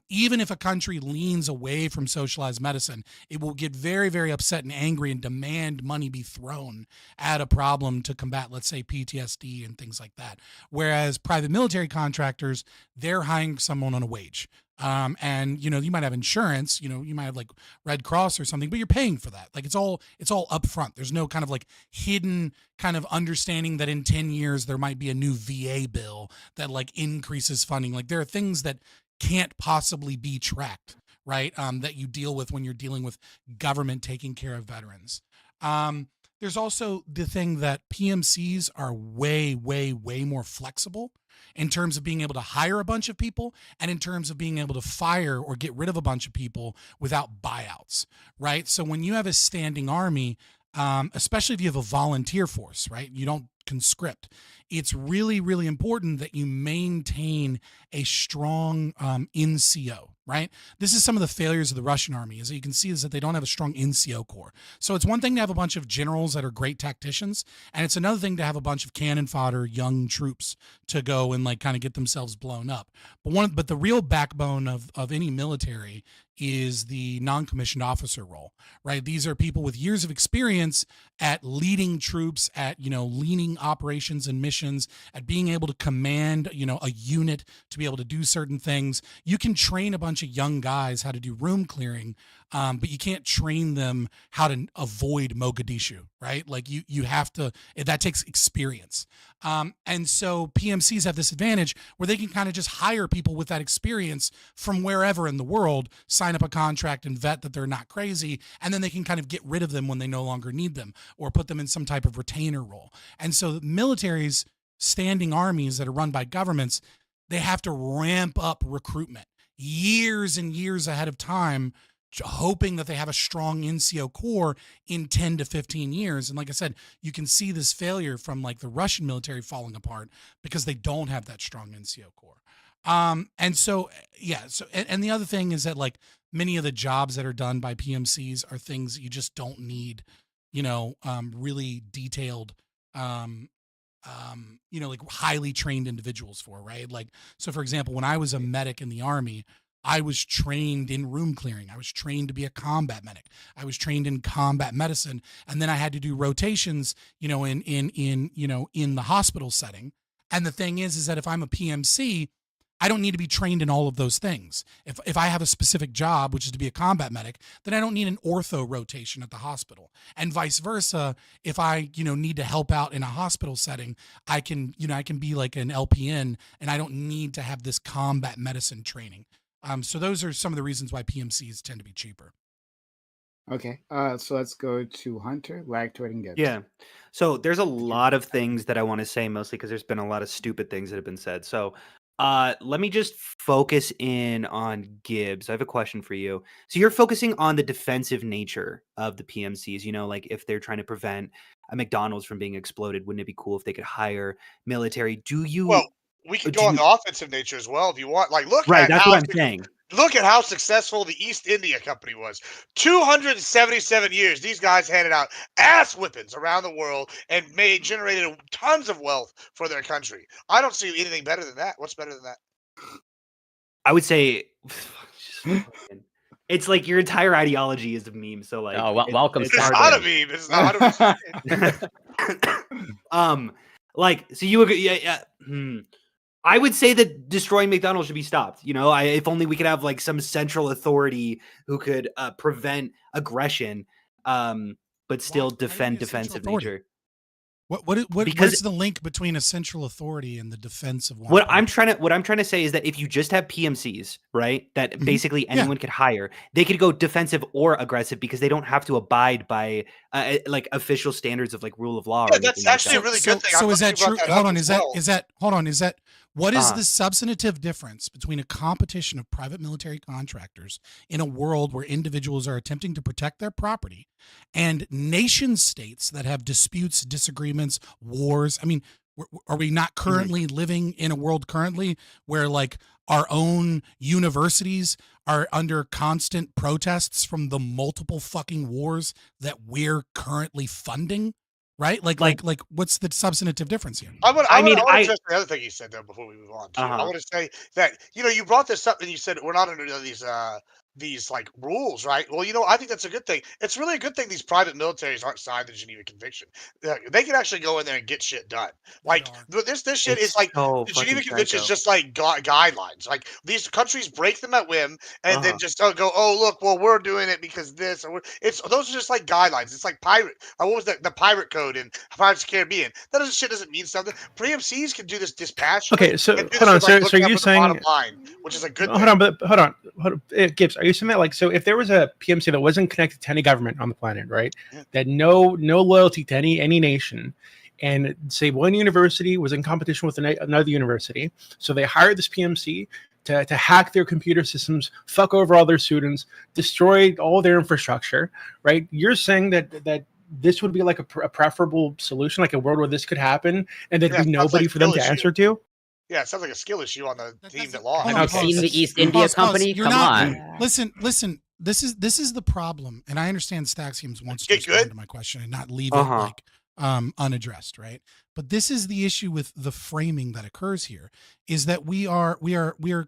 Even if a country leans away from socialized medicine, it will get very, very upset and angry and demand money be thrown at a problem to combat, let's say, PTSD and things like that. Whereas private military contractors, they're hiring someone on a wage. And you might have insurance, you might have like Red Cross or something, but you're paying for that. Like it's all upfront. There's no kind of like hidden kind of understanding that in 10 years there might be a new VA bill that like increases funding. Like there are things that can't possibly be tracked, right? That you deal with when you're dealing with government taking care of veterans. There's also the thing that PMCs are way, way, way more flexible in terms of being able to hire a bunch of people and in terms of being able to fire or get rid of a bunch of people without buyouts, right? So when you have a standing army, especially if you have a volunteer force, right? You don't conscript. It's really, really important that you maintain a strong NCO, right? This is some of the failures of the Russian army, as you can see, is that they don't have a strong NCO corps. So it's one thing to have a bunch of generals that are great tacticians, and it's another thing to have a bunch of cannon fodder, young troops to go and like kind of get themselves blown up. But the real backbone of any military is the non-commissioned officer role, right? These are people with years of experience at leading troops, at, leading operations and missions, at being able to command, a unit to be able to do certain things. You can train a bunch of young guys how to do room clearing, but you can't train them how to avoid Mogadishu, right? Like you have to, that takes experience. And so PMCs have this advantage where they can kind of just hire people with that experience from wherever in the world, sign up a contract and vet that they're not crazy, and then they can kind of get rid of them when they no longer need them or put them in some type of retainer role. And so militaries, standing armies that are run by governments, they have to ramp up recruitment years and years ahead of time, hoping that they have a strong NCO corps in 10 to 15 years. And like I said, you can see this failure from like the Russian military falling apart because they don't have that strong NCO corps. And so, yeah. So, and the other thing is that like many of the jobs that are done by PMCs are things that you just don't need, really detailed, like highly trained individuals for, right? Like, so for example, when I was a medic in the Army, I was trained in room clearing. I was trained to be a combat medic. I was trained in combat medicine, and then I had to do rotations, in the hospital setting. And the thing is that if I'm a PMC, I don't need to be trained in all of those things. If I have a specific job, which is to be a combat medic, then I don't need an ortho rotation at the hospital. And vice versa, if I, need to help out in a hospital setting, I can be like an LPN, and I don't need to have this combat medicine training. So those are some of the reasons why PMCs tend to be cheaper. Okay. So let's go to Hunter, Lactoid, and Gibbs. Yeah. So there's a lot of things that I want to say, mostly because there's been a lot of stupid things that have been said. So let me just focus in on Gibbs. I have a question for you. So you're focusing on the defensive nature of the PMCs, like if they're trying to prevent a McDonald's from being exploded, wouldn't it be cool if they could hire military? Do you? Well, we could go on the offensive nature as well if you want. Like, look Right, at that's how what I'm saying. Look at how successful the East India Company was. 277 years, these guys handed out ass whippings around the world and generated tons of wealth for their country. I don't see anything better than that. What's better than that? I would say it's like your entire ideology is a meme. So like, welcome. It's not a meme. It's not a like, so you would, I would say that destroying McDonald's should be stopped. If only we could have like some central authority who could prevent aggression, but still defend defensive nature. What is the link between a central authority and the defense of one? What I'm trying to say is that if you just have PMCs, right, that basically anyone could hire, they could go defensive or aggressive because they don't have to abide by like official standards of like rule of law. Yeah, that's actually a really good thing. So is that true? Hold on, is that what is Uh-huh. the substantive difference between a competition of private military contractors in a world where individuals are attempting to protect their property and nation states that have disputes, disagreements, wars? I mean, are we not currently living in a world currently where like our own universities are under constant protests from the multiple fucking wars that we're currently funding? Right? Like, what's the substantive difference here? I want to address the other thing you said though before we move on. Too. I Uh-huh. want to say that you brought this up and you said we're not under these like rules, right? Well, I think that's a good thing. It's really a good thing these private militaries aren't signed the Geneva Convention. They can actually go in there and get shit done. Like this shit It's is like so the Geneva fucking Convention is psycho. just like guidelines. Like these countries break them at whim and then Uh-huh. just go, oh look, well we're doing it because this or those are just like guidelines. It's like pirate. What was the pirate code in Pirates of the Caribbean? Shit doesn't mean something. PMCs can do this dispassionately. Okay, so and do hold on. this with, So looking are out you for the bottom saying? line, which is a good Hold thing. on, but hold on, Gibbs. Are you saying that like so? If there was a PMC that wasn't connected to any government on the planet, right? That no loyalty to any nation, and say one university was in competition with another university, so they hired this PMC to hack their computer systems, fuck over all their students, destroy all their infrastructure, right? You're saying that this would be like a preferable solution, like a world where this could happen, and there'd Yeah, be it sounds like nobody for them skill to issue. answer to. Yeah, it sounds like a skill issue on the team that lost. Have you seen the East India Company? You're Come not, on. Listen. This is the problem, and I understand Staxiums wants to Get respond good? to my question and not leave Uh-huh. it like unaddressed, right? But this is the issue with the framing that occurs here, is that we are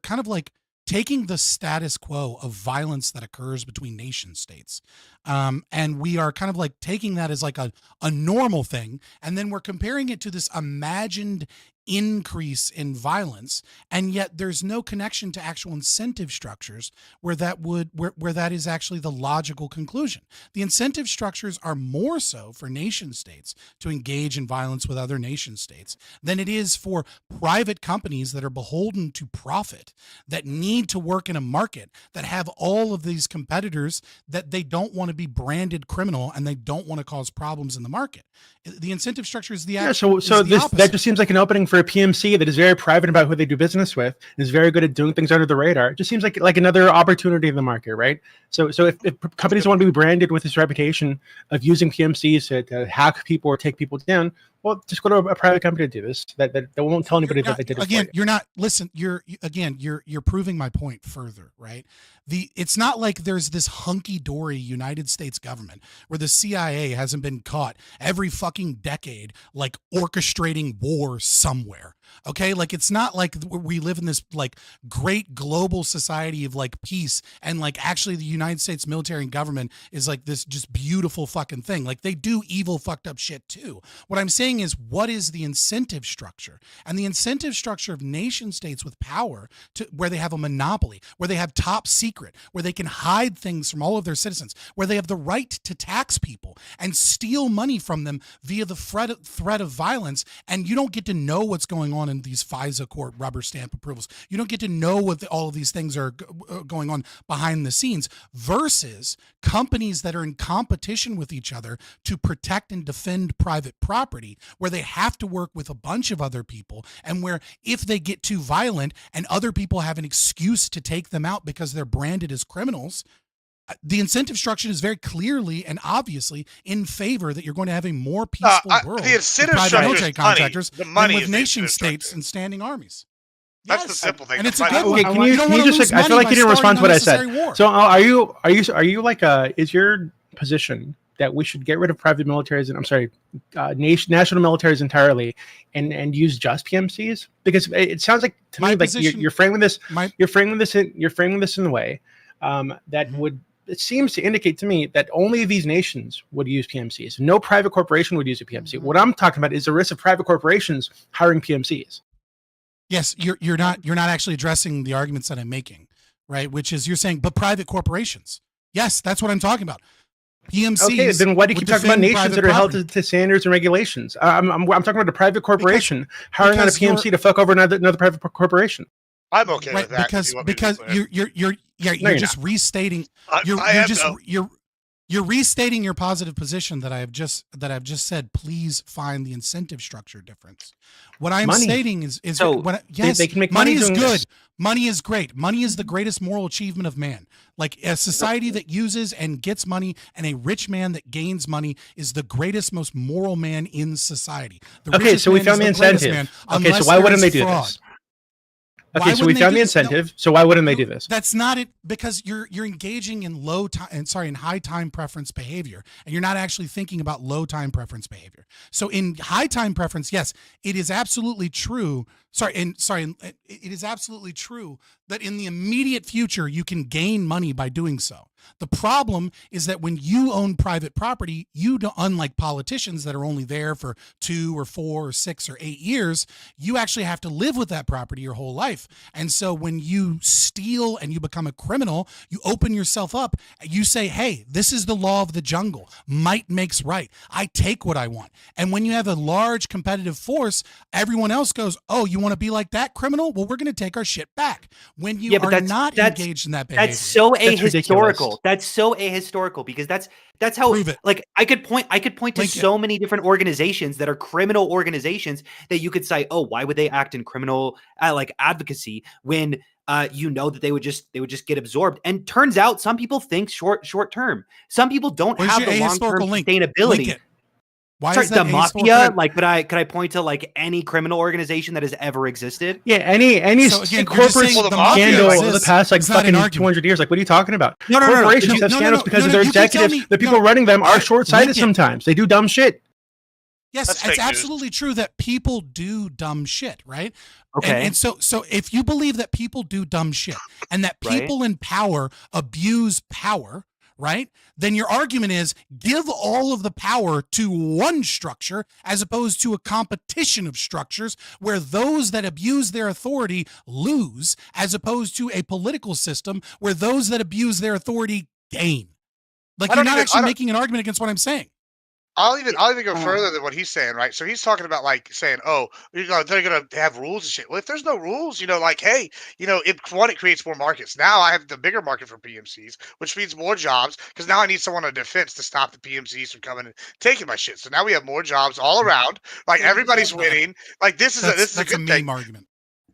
kind of like taking the status quo of violence that occurs between nation states, and we are kind of like taking that as like a normal thing, and then we're comparing it to this imagined increase in violence, and yet there's no connection to actual incentive structures where that is actually the logical conclusion. The incentive structures are more so for nation states to engage in violence with other nation states than it is for private companies that are beholden to profit, that need to work in a market, that have all of these competitors that they don't want to be branded criminal and they don't want to cause problems in the market. The incentive structure is the Yeah, so that just seems like an opening for a PMC that is very private about who they do business with, and is very good at doing things under the radar. It just seems like another opportunity in the market, right? So if companies want to be branded with this reputation of using PMCs to hack people or take people down, well, just go to a private company to do this. That won't tell anybody that they did it. Again, for you. you're not. Listen, you're proving my point further, right? It's not like there's this hunky dory United States government where the CIA hasn't been caught every fucking decade, like orchestrating war somewhere. Okay, like it's not like we live in this like great global society of like peace, and like actually the United States military and government is like this just beautiful fucking thing. Like they do evil fucked up shit too. What I'm saying is, what is the incentive structure? And the incentive structure of nation states with power to where they have a monopoly, where they have top secret, where they can hide things from all of their citizens, where they have the right to tax people and steal money from them via the threat of violence, and you don't get to know what's going on in these FISA court rubber stamp approvals. You don't get to know what all of these things are going on behind the scenes, versus companies that are in competition with each other to protect and defend private property, where they have to work with a bunch of other people, and where if they get too violent and other people have an excuse to take them out because they're branded as criminals, the incentive structure is very clearly and obviously in favor that you're going to have a more peaceful world the incentive with private structure military is money. contractors The money than with is the nation incentive states and standing armies. That's the simple thing. And it's The a money- good one. Okay, can you don't wanna just lose like, I feel money like you by didn't respond to what I said. starting unnecessary war. So are you like is your position that we should get rid of private militaries and national militaries entirely and use just PMCs? Because it sounds like to me like you're framing this in the way that would, it seems to indicate to me that only these nations would use PMCs. No private corporation would use a PMC. What I'm talking about is the risk of private corporations hiring PMCs. Yes, you're not actually addressing the arguments that I'm making, right? Which is you're saying, but private corporations. Yes, that's what I'm talking about. PMCs. Okay, then why do you keep talking about nations that are held to standards and regulations? I'm talking about a private corporation hiring on a PMC to fuck over another private corporation. I'm okay Right, with that. because you're just restating you're restating your positive position that I've just said. Please find the incentive structure difference. What I'm stating is So yes, they can make money money is doing good. this. Money is great. Money is the greatest moral achievement of man. Like a society that uses and gets money, and a rich man that gains money is the greatest, most moral man in society. The Okay, richest so we man found is the greatest incentive. man, Okay, so unless why there wouldn't they is do fraud. this? Why Okay, so we wouldn't they found do the this? No, incentive. So why wouldn't they do this? That's not it, because you're engaging in in high time preference behavior, and you're not actually thinking about low time preference behavior. So in high time preference, yes, it is absolutely true. It is absolutely true that in the immediate future you can gain money by doing so. The problem is that when you own private property, you don't, unlike politicians that are only there for 2 or 4 or 6 or 8 years, you actually have to live with that property your whole life. And so when you steal and you become a criminal, you open yourself up. You say, hey, this is the law of the jungle. Might makes right. I take what I want. And when you have a large competitive force, everyone else goes, oh, you want to be like that criminal? Well, we're going to take our shit back. When you are not engaged in that behavior. That's so ridiculous. ahistorical. That's so ahistorical because that's how like I could point to so many different organizations that are criminal organizations that you could say, oh, why would they act in criminal like advocacy when you know that they would just get absorbed? And turns out some people think short term. Some people don't have the long term sustainability. Why Sorry, is that the mafia? Like, could I point to like any criminal organization that has ever existed? Yeah, any corporate scandal of the past like fucking 200 years. Like, what are you talking about? No. Corporations have scandals because of their executives. The people running them are short-sighted sometimes. They do dumb shit. Yes, it's absolutely true that people do dumb shit, right? Okay. And so if you believe that people do dumb shit and that people in power abuse power, right? Then your argument is give all of the power to one structure as opposed to a competition of structures where those that abuse their authority lose, as opposed to a political system where those that abuse their authority gain. Like, you're not actually making an argument against what I'm saying. I'll even go further than what he's saying, right? So he's talking about like saying, "Oh, they're gonna have rules and shit." Well, if there's no rules, like, hey, it creates more markets. Now I have the bigger market for PMCs, which means more jobs because now I need someone on defense to stop the PMCs from coming and taking my shit. So now we have more jobs all around. Like everybody's winning. Like this is a good thing. Argument.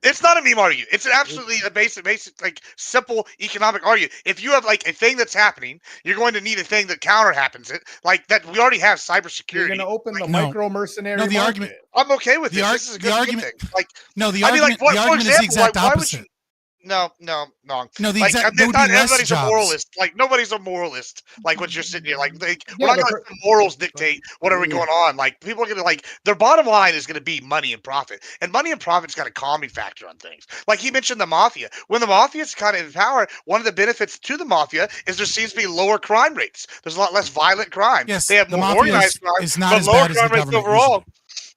It's not a meme argument. It's absolutely a basic, like simple economic argument. If you have like a thing that's happening, you're going to need a thing that counter happens it. Like that, we already have cybersecurity. You're going to open the micro mercenary. No, the market. argument. I'm okay with this. This is a good argument. thing. Like no, the argument. I mean, like, the argument is the exact opposite. No. No, Like, exact there would be not less everybody's a jobs. moralist. Like, nobody's a moralist. Like, what you're sitting here, like, we're Yeah, not but gonna let the morals dictate what are we going on. Like, people are gonna like their bottom line is gonna be money and profit, and money and profit's got a calming factor on things. Like he mentioned the mafia. When the mafia's kind of in power, one of the benefits to the mafia is there seems to be lower crime rates. There's a lot less violent crime. Yes, They have the more mafia organized crime, is not but as lower bad as the crime rates government overall. usually.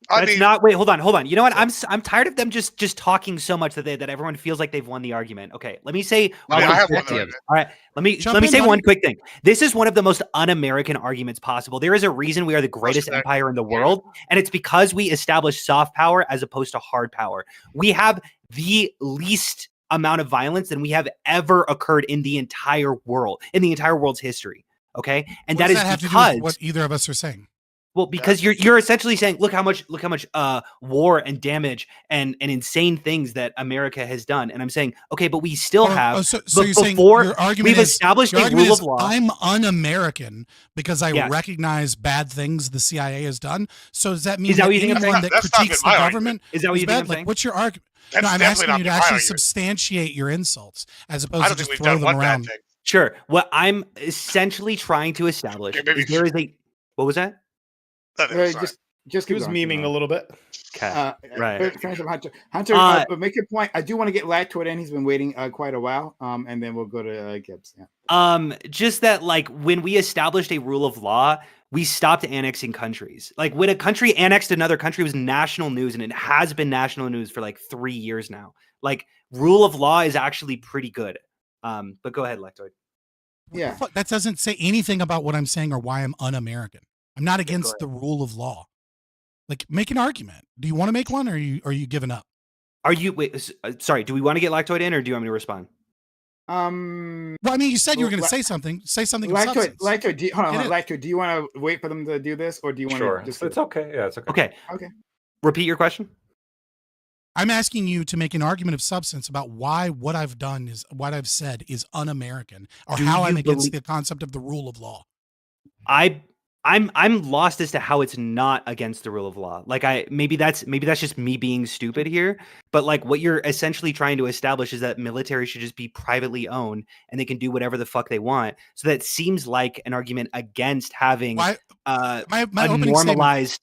I That's mean, not. Wait, hold on. You know what? I'm tired of them just talking so much that everyone feels like they've won the argument. Okay, let me say. I one have quick won the thing. argument. All right, let me Jump in, say buddy. one quick thing. This is one of the most un-American arguments possible. There is a reason we are the greatest there. empire in the world, and it's because we established soft power as opposed to hard power. We have the least amount of violence than we have ever occurred in the entire world, in the entire world's history. Okay, and What that does is that have to do because with what either of us are saying? well, because you're essentially saying, look how much war and damage and insane things that America has done, and I'm saying, okay, but we still have. So but you're saying before your argument we've is established your a argument rule is of law. I'm un-American because I Yes. recognize bad things the CIA has done. So does that mean Is that what you think I'm anyone saying? that critiques the government Is that what you think bad? I'm Like, saying? what's your argument? That's No, I'm definitely asking not you to my actually argument. substantiate your insults as opposed I to don't think just we've throw done them one bad around. thing. Sure. What I'm essentially trying to establish Okay, maybe is there is a. What was that? Just He keep was going, keep memeing going. a little bit. Okay. Right. Finish up Hunter. Hunter, but make your point. I do want to get Lactoid in. He's been waiting quite a while. And then we'll go to Gibbs. Yeah. Just that, like, when we established a rule of law, we stopped annexing countries. Like, when a country annexed another country, it was national news, and it has been national news for like 3 years now. Like, rule of law is actually pretty good. But go ahead, Lactoid. Yeah. That doesn't say anything about what I'm saying or why I'm un-American. I'm not against ahead. the rule of law. Like, make an argument. Do you want to make one, or are you giving up? Are you sorry? Do we want to get Lactoid in, or do you want me to respond? Well, I mean, you said you were going to say something. Say something of substance. Lactoid, hold on, Get it. Lactoid. Do you want to wait for them to do this, or do you want Sure. to just? It's okay. Yeah, it's okay. Okay. Okay. Repeat your question. I'm asking you to make an argument of substance about why what I've done is what I've said is un-American, or Do how I'm you against believe- the concept of the rule of law. I'm lost as to how it's not against the rule of law. Like, maybe that's just me being stupid here, but like what you're essentially trying to establish is that military should just be privately owned and they can do whatever the fuck they want. So that seems like an argument against having my a opening normalized.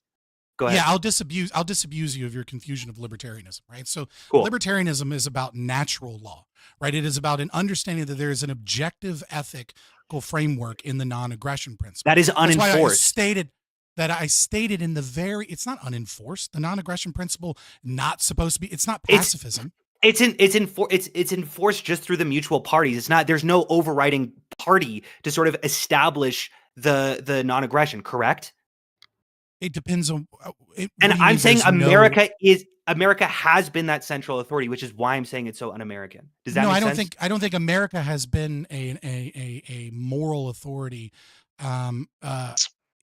Go ahead. Yeah, I'll disabuse you of your confusion of libertarianism, right? So Cool. libertarianism is about natural law, right? It is about an understanding that there is an objective ethical framework in the non-aggression principle. That is That's why unenforced. I stated in the very, it's not unenforced. The non-aggression principle not supposed to be, it's not pacifism. It's enforced just through the mutual parties. It's not, there's no overriding party to sort of establish the non-aggression, correct? It depends on. And I'm saying America has been that central authority, which is why I'm saying it's so un-American. Does that make sense? I don't think America has been a moral authority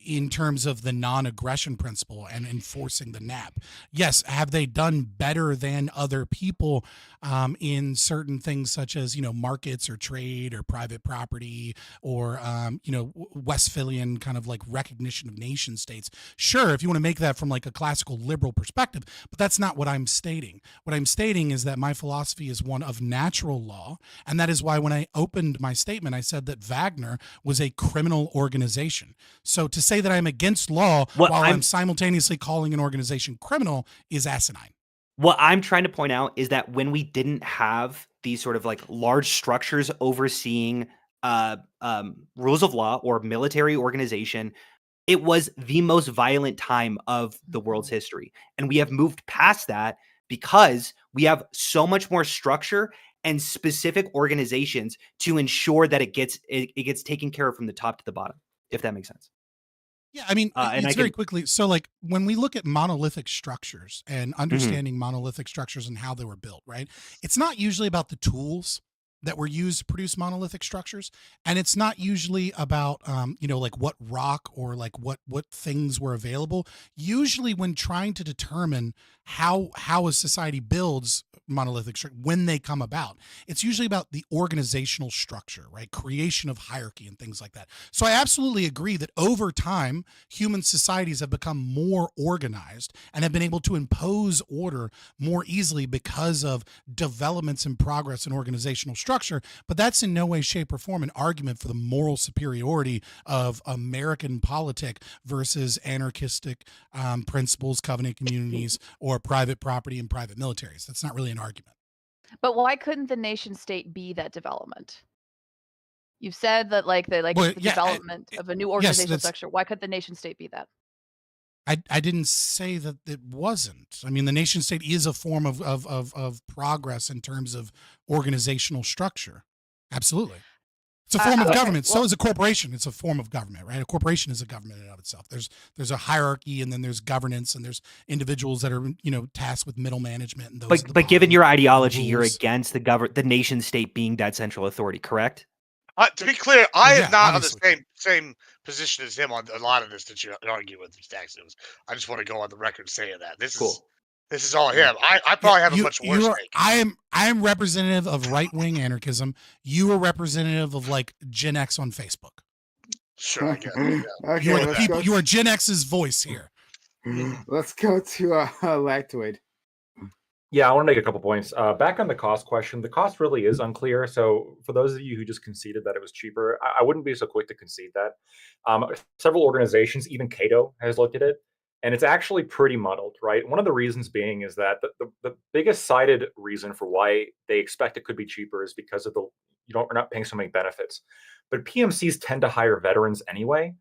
in terms of the non-aggression principle and enforcing the NAP. Yes, have they done better than other people in certain things such as, markets or trade or private property or, Westphalian kind of like recognition of nation states? Sure, if you want to make that from like a classical liberal perspective, but that's not what I'm stating. What I'm stating is that my philosophy is one of natural law, and that is why when I opened my statement, I said that Wagner was a criminal organization. So to say that I'm against law while I'm simultaneously calling an organization criminal is asinine. What I'm trying to point out is that when we didn't have these sort of like large structures overseeing rules of law or military organization, it was the most violent time of the world's history. And we have moved past that because we have so much more structure and specific organizations to ensure that it gets taken care of from the top to the bottom, if that makes sense. Yeah, I mean, it's very quickly. So, like, when we look at monolithic structures and understanding monolithic structures and how they were built, right? It's not usually about the tools. that were used to produce monolithic structures, and it's not usually about like what rock or like what things were available. Usually when trying to determine how a society builds monolithic structure, when they come about, it's usually about the organizational structure, right? Creation of hierarchy and things like that. So I absolutely agree that over time human societies have become more organized and have been able to impose order more easily because of developments in progress in organizational structure. But that's in no way, shape, or form an argument for the moral superiority of American politic versus anarchistic principles, covenant communities, or private property and private militaries. That's not really an argument. But why couldn't the nation state be that development? You've said that the development of a new organizational structure. Why could the nation state be that? I didn't say that it wasn't. I mean, the nation state is a form of progress in terms of organizational structure. Absolutely. It's a form of government. So is a corporation. It's a form of government, right? A corporation is a government in and of itself. There's a hierarchy, and then there's governance, and there's individuals that are tasked with middle management. And those. But given your ideology, you're against the nation state being that central authority, correct? To be clear, I am not obviously on the same position as him on a lot of this that you argue with these tax news. I just want to go on the record saying that this is all him. I probably have a much worse take. I am representative of right wing anarchism. You are representative of like Gen X on Facebook. Sure, I guess. Yeah. Okay, you are Gen X's voice here. Let's go to Lactoid. Yeah, I want to make a couple points. Back on the cost question, the cost really is unclear. So for those of you who just conceded that it was cheaper, I wouldn't be so quick to concede that. Several organizations, even Cato, has looked at it, and it's actually pretty muddled, right? One of the reasons being is that the biggest cited reason for why they expect it could be cheaper is because of we're not paying so many benefits. But PMCs tend to hire veterans anyway.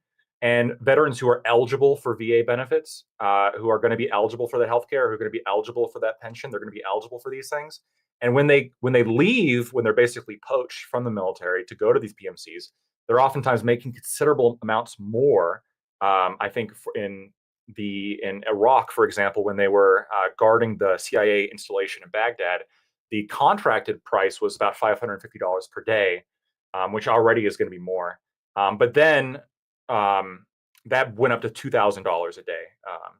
And veterans who are eligible for VA benefits, who are going to be eligible for the healthcare, who are going to be eligible for that pension, they're going to be eligible for these things. And when they leave, when they're basically poached from the military to go to these PMCs, they're oftentimes making considerable amounts more. I think in Iraq, for example, when they were guarding the CIA installation in Baghdad, the contracted price was about $550 per day, which already is going to be more. But then that went up to $2,000 a day,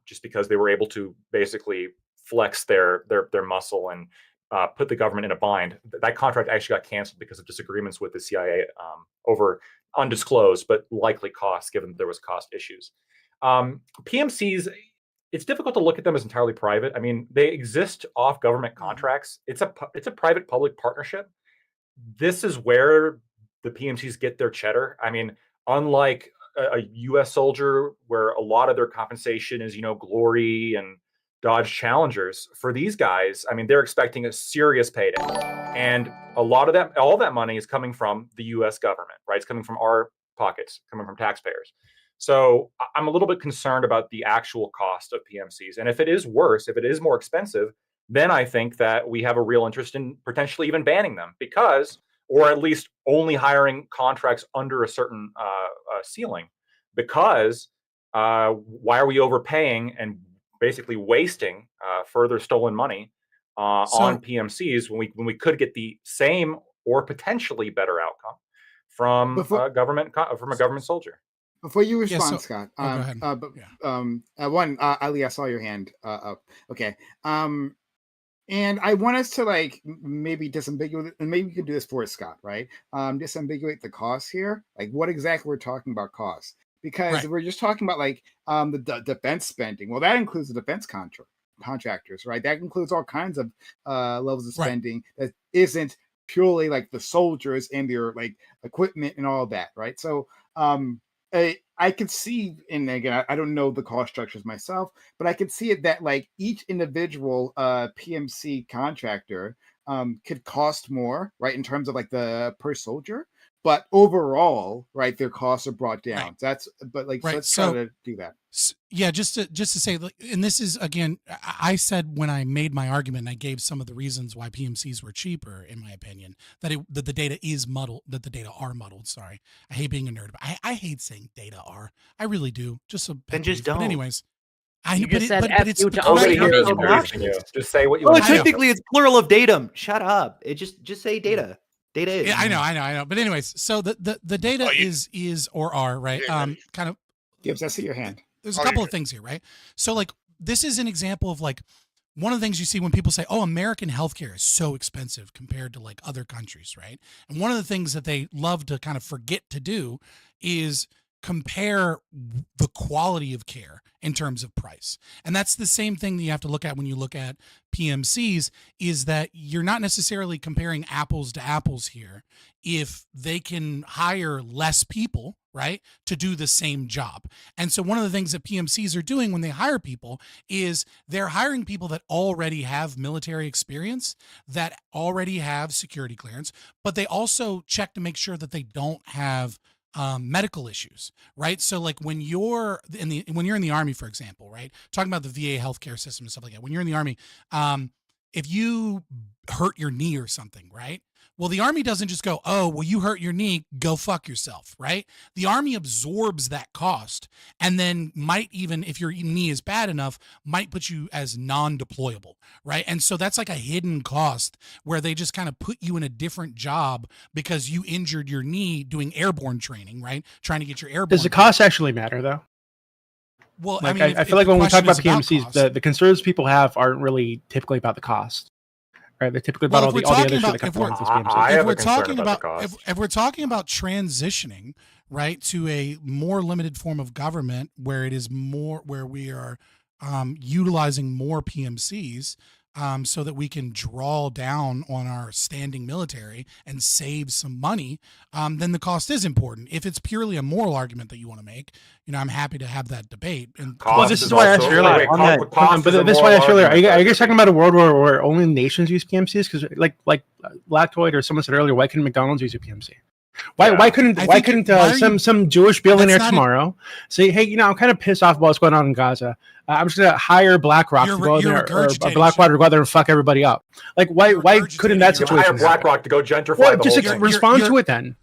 just because they were able to basically flex their muscle and put the government in a bind. That contract actually got canceled because of disagreements with the CIA over undisclosed but likely costs, given that there was cost issues. PMCs, it's difficult to look at them as entirely private. I mean, they exist off government contracts. It's a private-public partnership. This is where the PMCs get their cheddar. I mean, unlike a U.S. soldier, where a lot of their compensation is, glory and Dodge Challengers, for these guys, I mean, they're expecting a serious payday. And all that money is coming from the U.S. government, right? It's coming from our pockets, coming from taxpayers. So I'm a little bit concerned about the actual cost of PMCs. And if it is worse, if it is more expensive, then I think that we have a real interest in potentially even banning them, or at least only hiring contracts under a certain ceiling, because why are we overpaying and basically wasting further stolen money on PMCs when we could get the same or potentially better outcome from a government soldier? Before you respond, Scott, go ahead. Ali, I saw your hand up. Okay. And I want us to maybe disambiguate, and maybe we can do this for Scott, right? Disambiguate the costs here, like what exactly we're talking about costs, because we're just talking about the defense spending. Well, that includes the defense contractors, right? That includes all kinds of levels of spending that isn't purely like the soldiers and their equipment and all of that, right? So I could see, and again, I don't know the cost structures myself, but I could see it that each individual PMC contractor could cost more, right, in terms of the per soldier, but overall, right, their costs are brought down. Let's try to do that. Yeah, just to say, and this is again, I said when I made my argument, and I gave some of the reasons why PMCs were cheaper, in my opinion, that the data is muddled, that the data are muddled. Sorry, I hate being a nerd, but I hate saying data are. I really do. Just don't. But anyways, Just say what you technically it's plural of datum. Shut up. Just say data. Data is. Yeah, I know. But anyways, so the data is or are right. Kind of Gibbs, I see your hand. There's a couple of things here, right? So like this is an example of like one of the things you see when people say, "Oh, American healthcare is so expensive compared to like other countries," right? And one of the things that they love to kind of forget to do is compare the quality of care in terms of price. And that's the same thing that you have to look at when you look at PMCs, is that you're not necessarily comparing apples to apples here if they can hire less people, right, to do the same job. And so one of the things that PMCs are doing when they hire people is they're hiring people that already have military experience, that already have security clearance, but they also check to make sure that they don't have medical issues, right? So like when you're in the Army, for example, right? Talking about the VA healthcare system and stuff like that. When you're in the Army, if you hurt your knee or something, right? Well, the Army doesn't just go, "Oh, well, you hurt your knee, go fuck yourself," right? The Army absorbs that cost and then might even, if your knee is bad enough, might put you as non-deployable, right? And so that's like a hidden cost where they just kind of put you in a different job because you injured your knee doing airborne training, right? Trying to get your airborne. Does the cost actually matter though? Well, like, I mean, I feel like when we talk about PMCs, the concerns people have aren't really typically about the cost. Right, they're typically about all the other shit that comes along with these PMCs. If we're talking about transitioning, right, to a more limited form of government where it is more, where we are utilizing more PMCs so that we can draw down on our standing military and save some money, then the cost is important. If it's purely a moral argument that you want to make, I'm happy to have that debate. And well, this is why I asked earlier. But this is why I asked earlier. Are you guys talking about a world where only nations use PMCs? Because like Lactoid or someone said earlier, why couldn't McDonald's use a PMC? Why couldn't some Jewish billionaire tomorrow say, "Hey, I'm kind of pissed off about what's going on in Gaza. I'm just gonna hire BlackRock to go in there, or Blackwater to go out there and fuck everybody up." Like, why couldn't that situation? Hire BlackRock to go gentrify. Well, just respond to it then.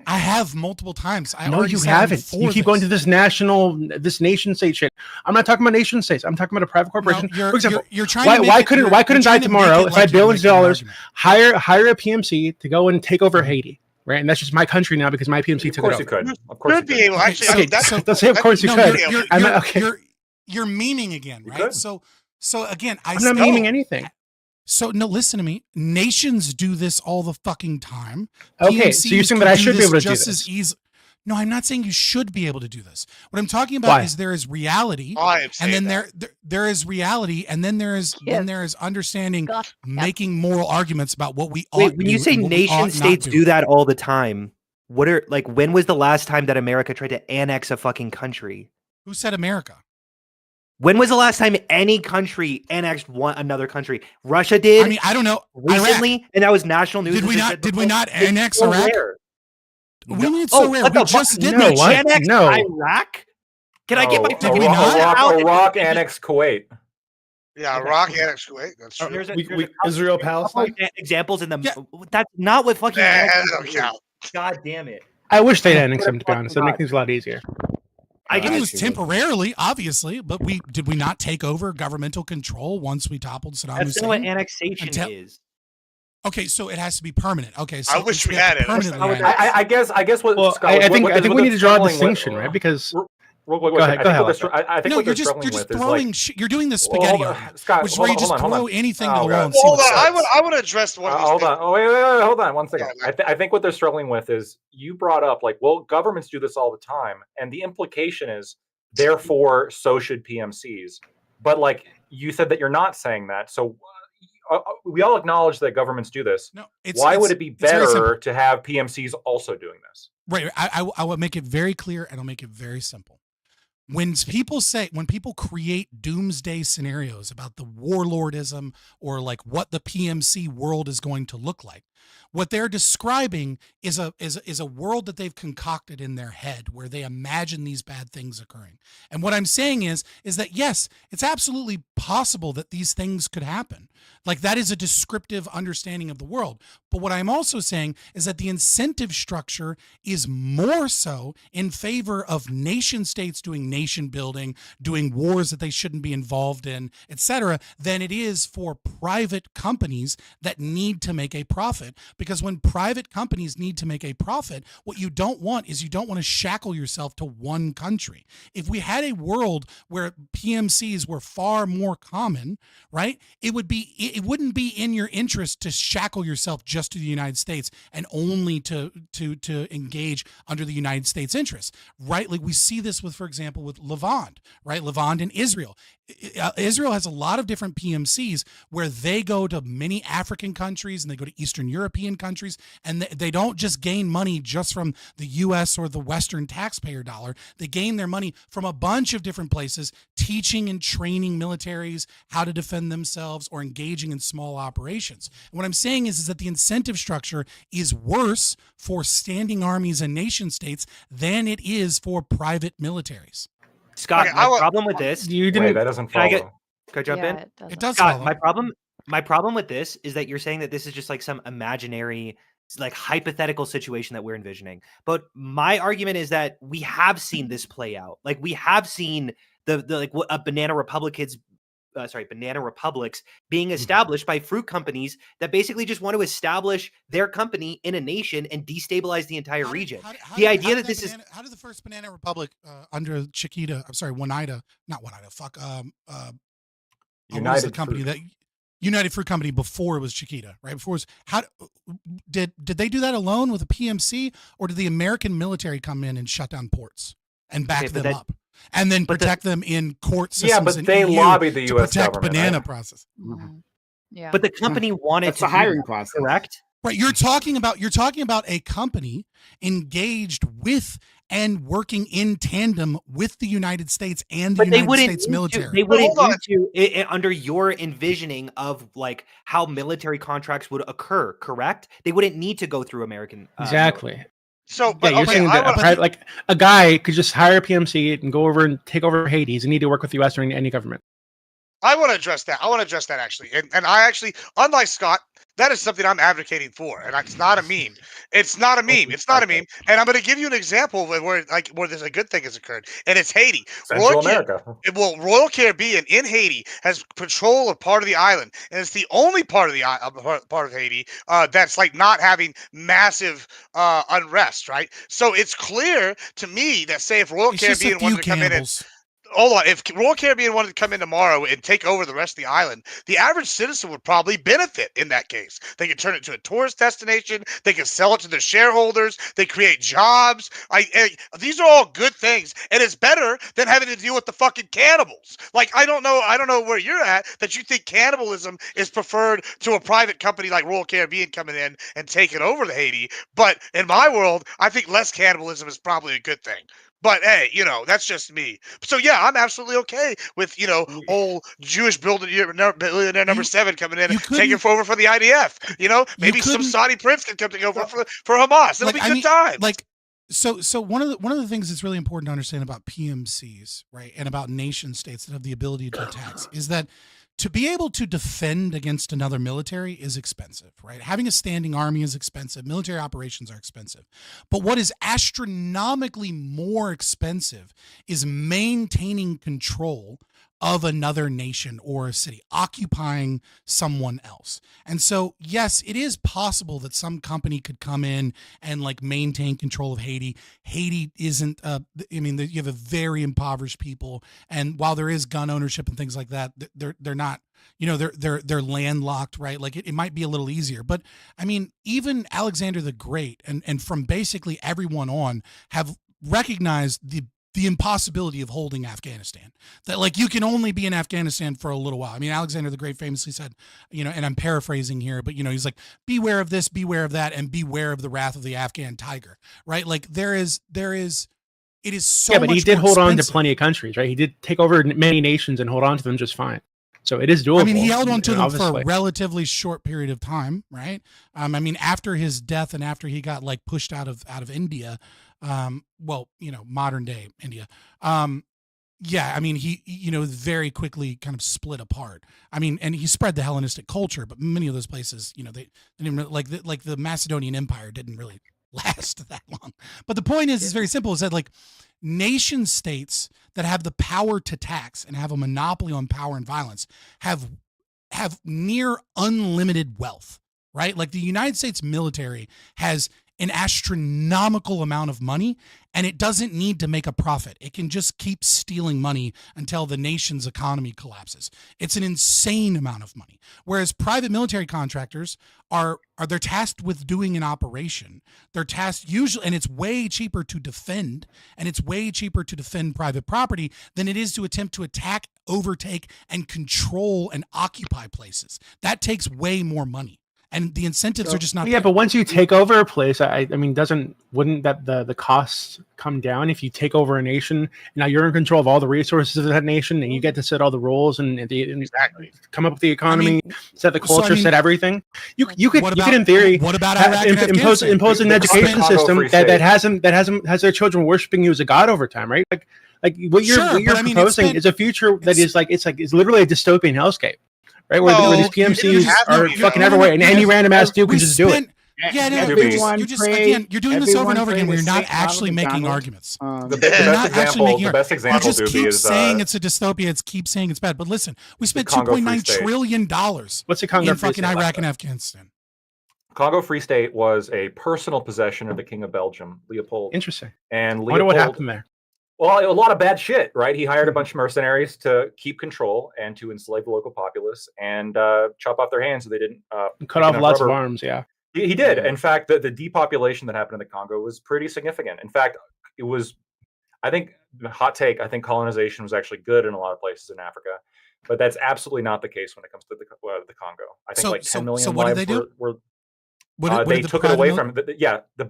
I have multiple times. No, you haven't. You keep going to this nation state shit. I'm not talking about nation states. I'm talking about a private corporation. No, for example, you're trying why couldn't I tomorrow, if I had billions of dollars, hire a PMC to go and take over Haiti? Right, and that's just my country now because my PMC took it over. Of course you could. Of course you could. Able, actually, okay, don't say of course you could. You're memeing again, right? So again, I'm not memeing anything. So no, listen to me. Nations do this all the fucking time. Okay, so you're saying that I should be able to do just this? as easy. No, I'm not saying you should be able to do this. What I'm talking about is there is reality, and then there is reality, and then there is understanding, making moral arguments about what we ought. Wait, when you say nation states do that all the time, when was the last time that America tried to annex a fucking country? Who said America? When was the last time any country annexed another country? Russia did. I mean, I don't know. Recently, Iraq. And that was national news. Did we not annex Iraq? No. We need so rare. We just did that. Annex Iraq? Can I get my fucking Iraq annexed Kuwait? Yeah, Iraq annexed Kuwait. That's true. Israel, Palestine examples in the. That's not what fucking. God damn it! I wish they'd annex them, to be honest. It'd make things a lot easier. I guess it was temporarily, obviously, but did we not take over governmental control once we toppled Saddam Hussein? That's not what annexation is. Okay, so it has to be permanent. Okay, so I wish we had it. I guess what. Well, Scott, I think we need to draw a with- distinction, right? Because Go ahead. I think No, what you're they're just struggling with is throwing. You're doing the spaghetti argument, Scott, which is where you just hold throw on. anything to Oh, the wall God. and see Hold what on, sticks. I want to address one of these hold things. on. Oh, wait, hold on 1 second. I think what they're struggling with is you brought up governments do this all the time, and the implication is therefore so should PMCs. But you said that you're not saying that, so we all acknowledge that governments do this. No, why would it be better to have PMCs also doing this? Right. I will make it very clear, and I'll make it very simple. When people create doomsday scenarios about the warlordism or what the PMC world is going to look like, what they're describing is a world that they've concocted in their head where they imagine these bad things occurring. And what I'm saying is that yes, it's absolutely possible that these things could happen. That is a descriptive understanding of the world. But what I'm also saying is that the incentive structure is more so in favor of nation states doing nation building, doing wars that they shouldn't be involved in, etc., than it is for private companies that need to make a profit profit, because when private companies need to make a profit, what you don't want is you don't want to shackle yourself to one country. If we had a world where PMCs were far more common, right, it wouldn't be in your interest to shackle yourself just to the United States and only to engage under the United States interests, right? Like we see this with, for example, with Levant, right? Levant in Israel. Israel has a lot of different PMCs where they go to many African countries and they go to Eastern European countries, and they don't just gain money just from the US or the Western taxpayer dollar. They gain their money from a bunch of different places, teaching and training militaries how to defend themselves or engaging in small operations. And what I'm saying is that the incentive structure is worse for standing armies and nation states than it is for private militaries. Scott, Okay, my problem with this. You didn't. Wait, that doesn't Can I follow. Can I jump in? It does Scott, follow. my problem with this is that you're saying that this is just like some imaginary, like hypothetical situation that we're envisioning. But my argument is that we have seen this play out. Like we have seen the like what a banana republics being established by fruit companies that basically just want to establish their company in a nation and destabilize the entire region. The idea that this is how did the first banana republic under Chiquita, I'm sorry, Oneida, not Oneida, fuck, what was the company that United Fruit Company before it was Chiquita, right? Before it was, how did they do that alone with a PMC, or did the American military come in and shut down ports and back them up? And then protect them in court systems. Yeah, but in they EU lobbied the to U.S. protect government, banana right? process. Yeah. But the company wanted That's to the hiring do that, process, correct? Right. You're talking about a company engaged with and working in tandem with the United States and the But they United wouldn't States need military. to. They wouldn't need to under your envisioning of like how military contracts would occur. Correct? They wouldn't need to go through American. Exactly. So, Yeah, but you're okay, saying that I would, like a guy could just hire a PMC and go over and take over Haiti. He doesn't need to work with the U.S. or any government. I want to address that. I want to address that actually. And I actually, unlike Scott, that is something I'm advocating for. And it's not a meme. It's not a meme. It's not a meme. And I'm going to give you an example of where there's a good thing has occurred. And it's Haiti. Central America. Royal Caribbean in Haiti has control of part of the island. And it's the only part of the part of Haiti that's like not having massive unrest, right? So it's clear to me that say if Royal It's just a Caribbean few wanted to come in and cannibals. hold on. If Royal Caribbean wanted to come in tomorrow and take over the rest of the island, the average citizen would probably benefit in that case. They could turn it into a tourist destination. They could sell it to their shareholders. They create jobs. These are all good things, and it's better than having to deal with the fucking cannibals. Like I don't know where you're at that you think cannibalism is preferred to a private company like Royal Caribbean coming in and taking over the Haiti. But in my world, I think less cannibalism is probably a good thing. But hey, that's just me. So yeah, I'm absolutely okay with old Jewish billionaire number 7 coming in and taking over for the IDF. Maybe some Saudi prince can come take over for Hamas. It'll be good times. So one of the things that's really important to understand about PMCs, right, and about nation states that have the ability to tax is that to be able to defend against another military is expensive, right? Having a standing army is expensive. Military operations are expensive. But what is astronomically more expensive is maintaining control of another nation or a city, occupying someone else. And so, yes, it is possible that some company could come in and like maintain control of Haiti. Haiti isn't, you have a very impoverished people. And while there is gun ownership and things like that, they're not, they're landlocked, right? Like it might be a little easier, but I mean, even Alexander the Great and from basically everyone on have recognized the impossibility of holding Afghanistan, that like you can only be in Afghanistan for a little while. I mean, Alexander the Great famously said, and I'm paraphrasing here, but he's like, beware of this, beware of that, and beware of the wrath of the Afghan tiger, right? Like it is so Yeah, but he much did more hold on to expensive. plenty of countries, right? He did take over many nations and hold on to them just fine. So it is doable. I mean, he held on to them obviously. for a relatively short period of time, right? I mean, after his death and after he got like pushed out of India, modern day India. Yeah, I mean, he very quickly kind of split apart. I mean, and he spread the Hellenistic culture, but many of those places, they didn't really, like the Macedonian Empire didn't really last that long. But the point is very simple: is that like nation states that have the power to tax and have a monopoly on power and violence have near unlimited wealth, right? Like the United States military has an astronomical amount of money, and it doesn't need to make a profit. It can just keep stealing money until the nation's economy collapses. It's an insane amount of money. Whereas private military contractors are they're tasked with doing an operation. They're tasked usually, and it's way cheaper to defend, and it's way cheaper to defend private property than it is to attempt to attack, overtake, and control and occupy places. That takes way more money. And the incentives are just not. Yeah, there. but once you take over a place, I mean, wouldn't that the costs come down if you take over a nation? Now you're in control of all the resources of that nation, and you get to set all the rules and come up with the economy, set the culture, set everything. You could in theory what about Iraq and impose Afghanistan? an education system that has their children worshiping you as a god over time, right? Like what you're proposing is a future that is literally a dystopian hellscape. Right, where these PMCs are fucking everywhere, and any random ass dude can just do it. Yeah, no, you're just again, you're doing this over and over again. Where you're not actually making arguments. The best example, you just Doobie, keep is saying it's a dystopia. Keep saying it's bad. But listen, we spent $2.9 trillion. What's the Congo in fucking Iraq and Afghanistan? Congo Free State was a personal possession of the King of Belgium, Leopold. Interesting. And Leopold, I wonder what happened there. Well, a lot of bad shit, right? He hired a bunch of mercenaries to keep control and to enslave the local populace and chop off their hands so they didn't cut off lots of arms. Yeah, he did. In fact, the depopulation that happened in the Congo was pretty significant. In fact, it was, I think, hot take. I think colonization was actually good in a lot of places in Africa, but that's absolutely not the case when it comes to the Congo. I think 10 million lives were. They took it away from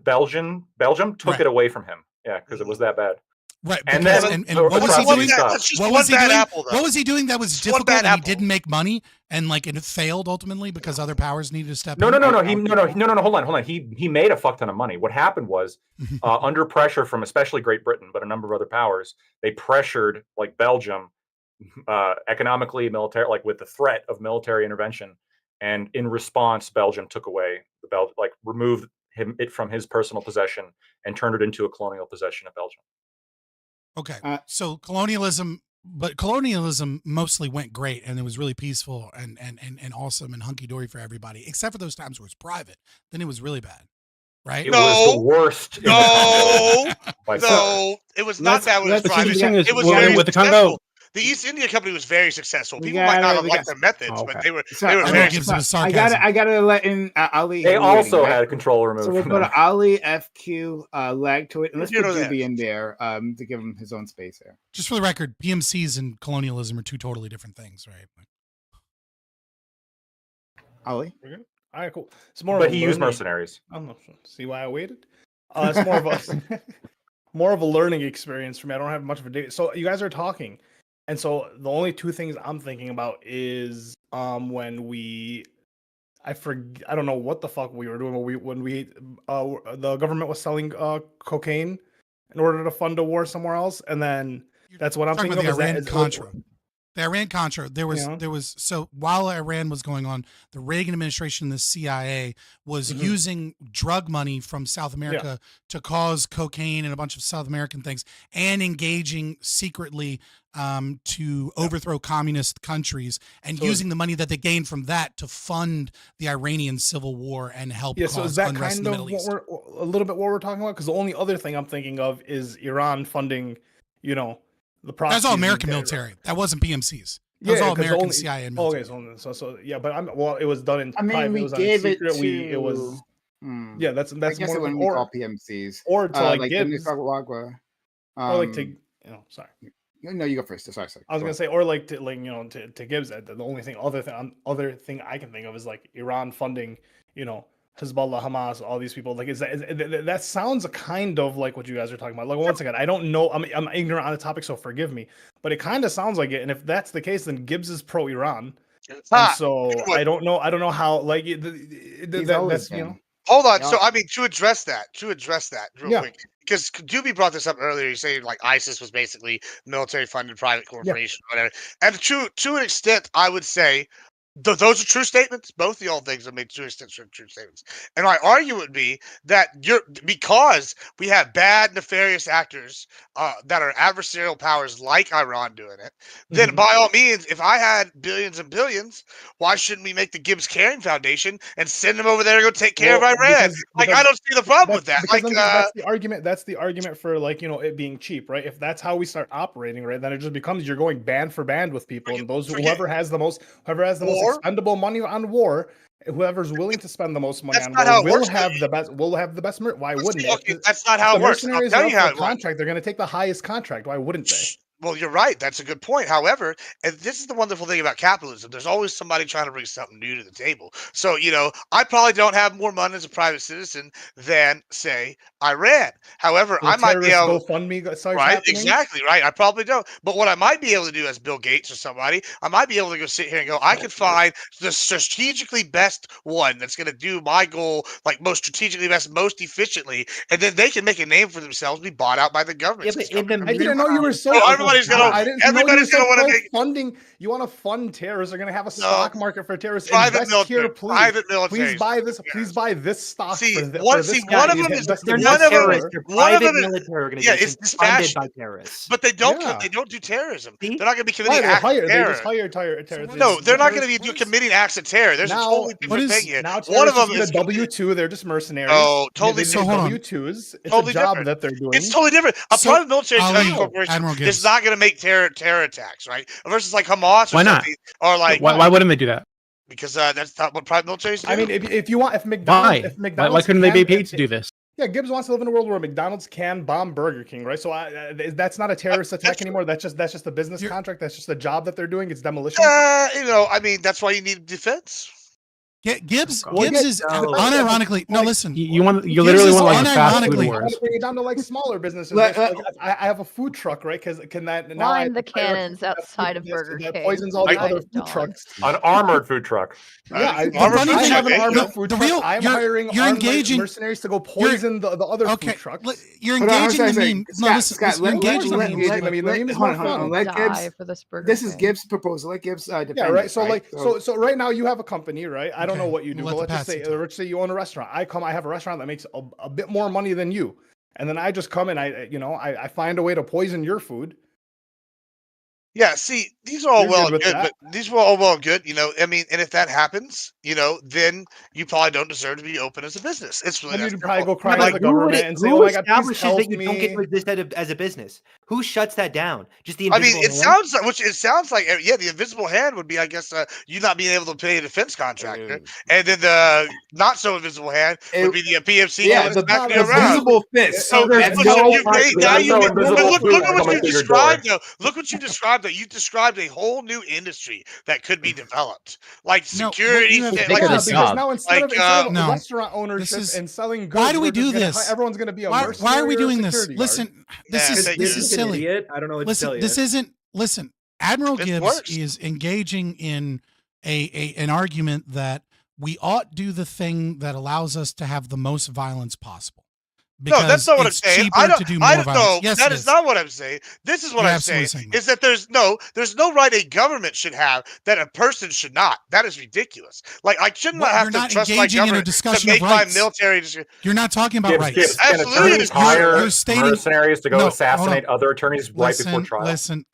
Belgium took it away from him. Yeah, because it was that bad. Right, and what was he doing? What was he doing? What was he doing that was difficult and he didn't make money and it failed ultimately because other powers needed to step in? No. Hold on. He made a fuck ton of money. What happened was, under pressure from especially Great Britain, but a number of other powers, they pressured Belgium, economically, military, with the threat of military intervention, and in response, Belgium took away removed it from his personal possession and turned it into a colonial possession of Belgium. Okay, so colonialism mostly went great, and it was really peaceful and awesome and hunky dory for everybody, except for those times where it was private. Then it was really bad, right? It was the worst. No, it was not that. It was private. It was very successful. The East India Company was very successful. People might not have liked their methods, but they were very successful. I gotta let in Ali. They also had control removed. So we'll go to Ali, FQ, Lag to it, and let's put Doobie in there to give him his own space there. Just for the record, PMCs and colonialism are two totally different things, right? Ali, we're good. All right, cool. It's more. But he used mercenaries. I don't know. See why I waited? It's more of more of a learning experience for me. I don't have much of a data. So you guys are talking. And so the only two things I'm thinking about is when I don't know what the fuck we were doing when the government was selling cocaine in order to fund a war somewhere else, and then that's what I'm thinking of. The Iran-Contra. There was so while Iran was going on, the Reagan administration, the CIA was using drug money from South America to cause cocaine and a bunch of South American things, and engaging secretly to overthrow communist countries, and using the money that they gained from that to fund the Iranian civil war and help cause so is that unrest kind in the of Middle East. a little bit what we're talking about? Because the only other thing I'm thinking of is Iran funding, the That's all American military. That wasn't PMCs. That was all American CIA and military. Okay, so yeah, but it was done in private. We it was gave it secret. to. It was. Yeah, that's I guess more it wouldn't be called PMCs. Or to Gibbs. Sorry. No, you go first. Sorry. I was gonna say, or to Gibbs. The only other thing I can think of is Iran funding, Hezbollah, Hamas, all these people. That sounds kind of like what you guys are talking about. Once again, I don't know. I'm ignorant on the topic, so forgive me. But it kind of sounds like it. And if that's the case, then Gibbs is pro-Iran. So I don't know. How that's Hold on. So to address that real quick, because Doobie brought this up earlier. He's saying ISIS was basically military funded private corporation, whatever. And to an extent, I would say Those are true statements. Both of y'all things have made true statements. And my argument would be that because we have bad, nefarious actors that are adversarial powers like Iran doing it, then by all means, if I had billions and billions, why shouldn't we make the Gibbs Caring Foundation and send them over there to go take care of Iran? I don't see the problem with that. Because that's the argument. That's the argument for it being cheap, right? If that's how we start operating, right, then it just becomes you're going band for band with people, and whoever has the most expendable money on war, whoever's willing to spend the most money on war will have the best. Why wouldn't it? That's not how it works. I'll tell you how it contract. They're going to take the highest contract. Why wouldn't they? Well, you're right. That's a good point. However, and this is the wonderful thing about capitalism. There's always somebody trying to bring something new to the table. So, I probably don't have more money as a private citizen than, say, Iran. However, I might be able right, exactly, right. I probably don't. But what I might be able to do as Bill Gates or somebody, I might be able to go sit here and go, I could find the strategically best one that's going to do my goal, like most strategically best, most efficiently, and then they can make a name for themselves, be bought out by the government. I didn't know you were so. Everybody's gonna want to make funding. You want to fund terrorists? They're going to have a stock market for terrorists. Private military. Private military. Please buy this. Please buy this stock. One of them is they're not terrorists. They're private military organizations it's funded by terrorists. But they don't do terrorism. They're not going to be committing acts of terror. They just hire terrorists. No, they're not going to be committing acts of terror. There's a totally different thing here. One of them is a W-2. They're just mercenaries. Oh, totally different. W-2s. It's a job that they're doing. It's totally different. A private military corporation is not going to make terror attacks, right? Versus like Hamas or something, or like why wouldn't they do that? Because that's not what private militaries do. I mean, if you want, if McDonald's, why couldn't they be paid to do this? Yeah, Gibbs wants to live in a world where McDonald's can bomb Burger King, right? So that's not a terrorist attack anymore. That's just a business contract. That's just a job that they're doing. It's demolition. I mean, that's why you need defense. Gibbs is unironically. No, listen. You literally want like a fast food I wars. want to bring it down to like smaller businesses. I have a food truck, right? Because can that now line the cannons outside of Burger King. That poisons all the other food trucks. An armored food truck. Yeah, I have an armored food truck. I'm hiring mercenaries to go poison the other food trucks. You're engaging the meme. No, listen, you're engaging the meme. This is Gibbs' proposal. Let Gibbs defend it. Yeah, right. So right now you have a company, right? I don't know what you do, but let's say you own a restaurant. I have a restaurant that makes a bit more money than you, and then I just come and I find a way to poison your food. Yeah, see, these are all well and good, but these were all well and good, I mean, and if that happens, then you probably don't deserve to be open as a business. It's really you'd probably go cry to the government and say, "Oh my God, please help that you don't get to exist as a business? Who shuts that down? Just the invisible hand? It sounds like the invisible hand would be, I guess, you not being able to pay a defense contractor, and then the not so invisible hand would be the PMC. Yeah, the invisible fist. So look what you described, though. Look what you described. You described a whole new industry that could be developed, like security. Because now instead of restaurant ownership and selling goods, why do we do this? Everyone's going to be a why are we doing this? Listen, this is silly. I don't know what to tell you. This isn't. Listen, Admiral Gibbs is engaging in an argument that we ought do the thing that allows us to have the most violence possible. No, that's not what I'm saying. I don't know. Yes, that is not what I'm saying. This is what I'm saying is that there's no right a government should have that a person should not. That is ridiculous. Like I should not have to trust my government to make my military. You're not talking about rights. Absolutely, you're stating mercenaries to go assassinate other attorneys right before trial. Listen.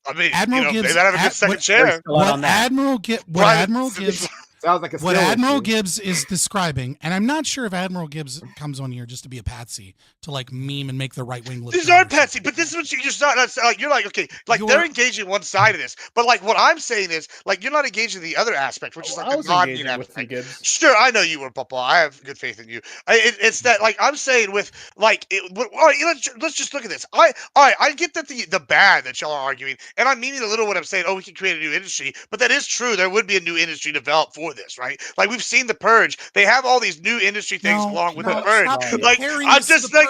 I mean, Admiral Gibbs, they have a good second chair. What Admiral Gibbs. Sounds like what Admiral Gibbs is describing, and I'm not sure if Admiral Gibbs comes on here just to be a patsy to like meme and make the right wing look. These aren't patsy, but this is what you're not. You're like, okay, like they're engaging one side of this, but like what I'm saying is like you're not engaging the other aspect, which is like the non-mean aspect. Sure, I know you were, Papa. I have good faith in you. It's that like I'm saying with like, all right, let's just look at this. All right, I get that the bad that y'all are arguing, and I'm meaning a little what I'm saying. Oh, we can create a new industry, but that is true. There would be a new industry developed for this, right? Like we've seen the Purge. They have all these new industry things along with the Purge. Like I'm just like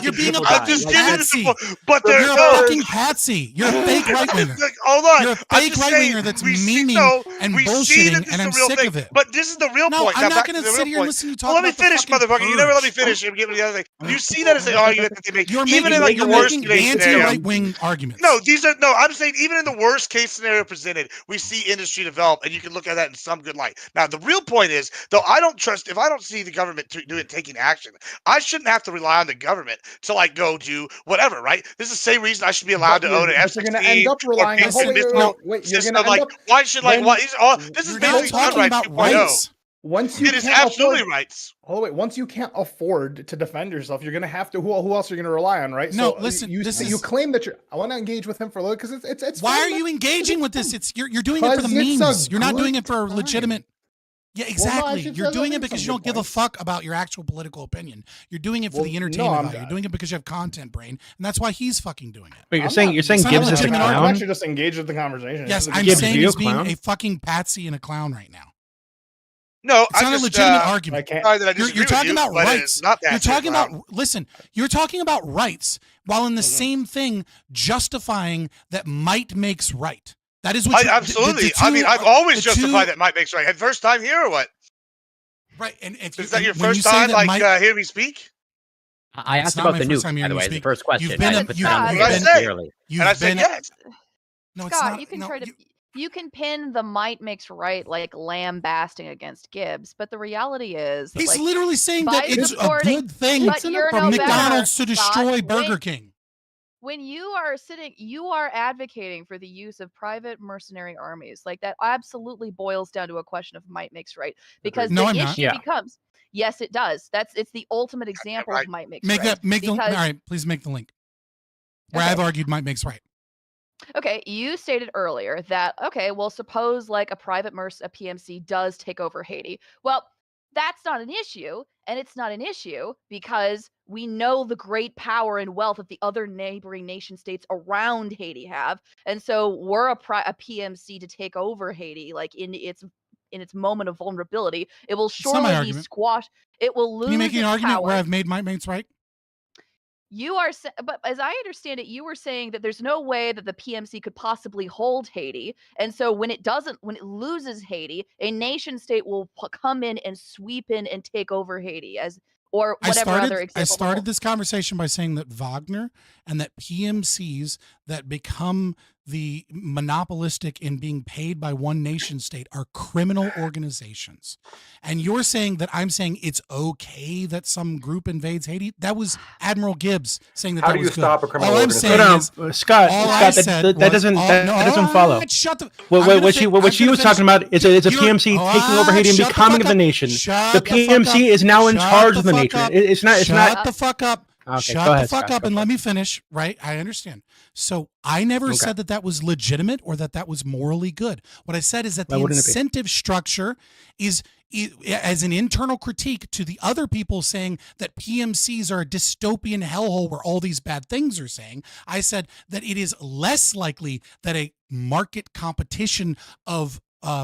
you're being a I'm just giving patsy. but you're a fucking patsy. You're a fake right winger. hold on. You're a I'm fake just right saying, winger that's we see, memeing and we see that bullshitting, this and is I'm a real sick thing. of it. But this is the real No, point. I'm Now, not back going to to the sit real here and point. listen to you Well, talk let me about the finish, fucking motherfucker. You never let me purge. finish and give me the other thing. You see that as the argument that they make, You're even making, in like the you're worst making case scenario. anti-right-wing arguments. No, I'm saying even in the worst case scenario presented, we see industry develop, and you can look at that in some good light. Now, the real point is, though, I don't trust, if I don't see the government taking action, I shouldn't have to rely on the government to like go do whatever, right? This is the same reason I should be allowed to own an But you're going to end F-16 up or relying on. fix a Wait, missile you're going to system. end Like, up. why should like Then, this is You're not basically gun talking rights about 2.0. rights. Once you It is can't absolutely afford, rights. hold wait. Once you can't afford to defend yourself, you're gonna have to. Who else are you gonna rely on, right? No, so listen, You this you is- claim that you're. I want to engage with him for a little because it's. Why fun, are man. you engaging with this? It's you're doing it for the 'Cause it's a memes. You're not doing good it for time. legitimate. Yeah, Well, no, I exactly. should You're say doing that it because some you don't good give a points. fuck about your actual political opinion. You're doing it for Well, the no, entertainment I'm- value. You're doing it because you have content brain, and that's why he's fucking doing it. Wait, you're I'm saying not- you're saying it's not Gibbs a is a legitimate I'm clown? actually just engaged with the conversation. Yes, This is a I'm good Gibbs, saying are you he's a being clown? a fucking patsy and a clown right now. No, It's I not just, a legitimate I argument. can't. sorry that I You're disagree talking with you, about but rights. it's not that You're you're a talking clown. about listen. You're talking about rights while in the same thing justifying that might makes right. That is what you're, Absolutely. the I mean, two I've are- always the two- justified that might makes right. And first time here or what? Right, and if you, Is that and your when you first say time, that like, might, hear me speak? I It's asked not about my the first nuke, time by hearing the you way, as the speak. first question. You've been, I put you've, that on the you've What did I table been, say? clearly. you've And I said been. yes. No, it's Scott, not. you can No, try to you- you can pin the might makes right like lambasting against Gibbs, but the reality is that, he's like, literally saying that by it's a supporting, good thing but you're for no McDonald's better, to Scott. destroy Burger King. When you are sitting, you are advocating for the use of private mercenary armies. Like, that absolutely boils down to a question of might makes right, because No, the I'm not. issue becomes, yes, it does. It's the ultimate example Right. of might makes Make right. that. Make the. All because, right, please make the link. Where Okay. I've argued might makes right. Okay, you stated earlier that, okay, well, suppose like a private a PMC does take over Haiti. Well, that's not an issue, and it's not an issue because we know the great power and wealth that the other neighboring nation states around Haiti have, and so we're a PMC to take over Haiti, like in its moment of vulnerability. It will It's not my surely be argument. squashed. It will lose Can you make an its argument power. where I've made might makes right? You are, but as I understand it, you were saying that there's no way that the PMC could possibly hold Haiti, and so when it loses Haiti, a nation state will come in and sweep in and take over Haiti, or whatever other example. I started this conversation by saying that Wagner and that PMCs that become the monopolistic in being paid by one nation state are criminal organizations. And you're saying that I'm saying it's okay that some group invades Haiti? That was Admiral Gibbs saying that How that do you was good. stop a criminal All I'm organization? saying No, is, Scott, all I Scott, said that was- doesn't all- that, no, that doesn't all follow. right, shut the. What I'm gonna she fin- what I'm she gonna was finish. talking about is a You're- PMC all taking over right, Haiti and shut the becoming fuck the up. nation. Shut The the fuck PMC up. is now in Shut charge the of the fuck nation. up. It's not. Shut the fuck up. Okay, Shut go the ahead, fuck Scott, up go and let ahead. me finish, right? I understand. So I never Okay. said that that was legitimate or that that was morally good. What I said is that Why the wouldn't it be? incentive structure is as an internal critique to the other people saying that PMCs are a dystopian hellhole where all these bad things are saying. I said that it is less likely that a market competition of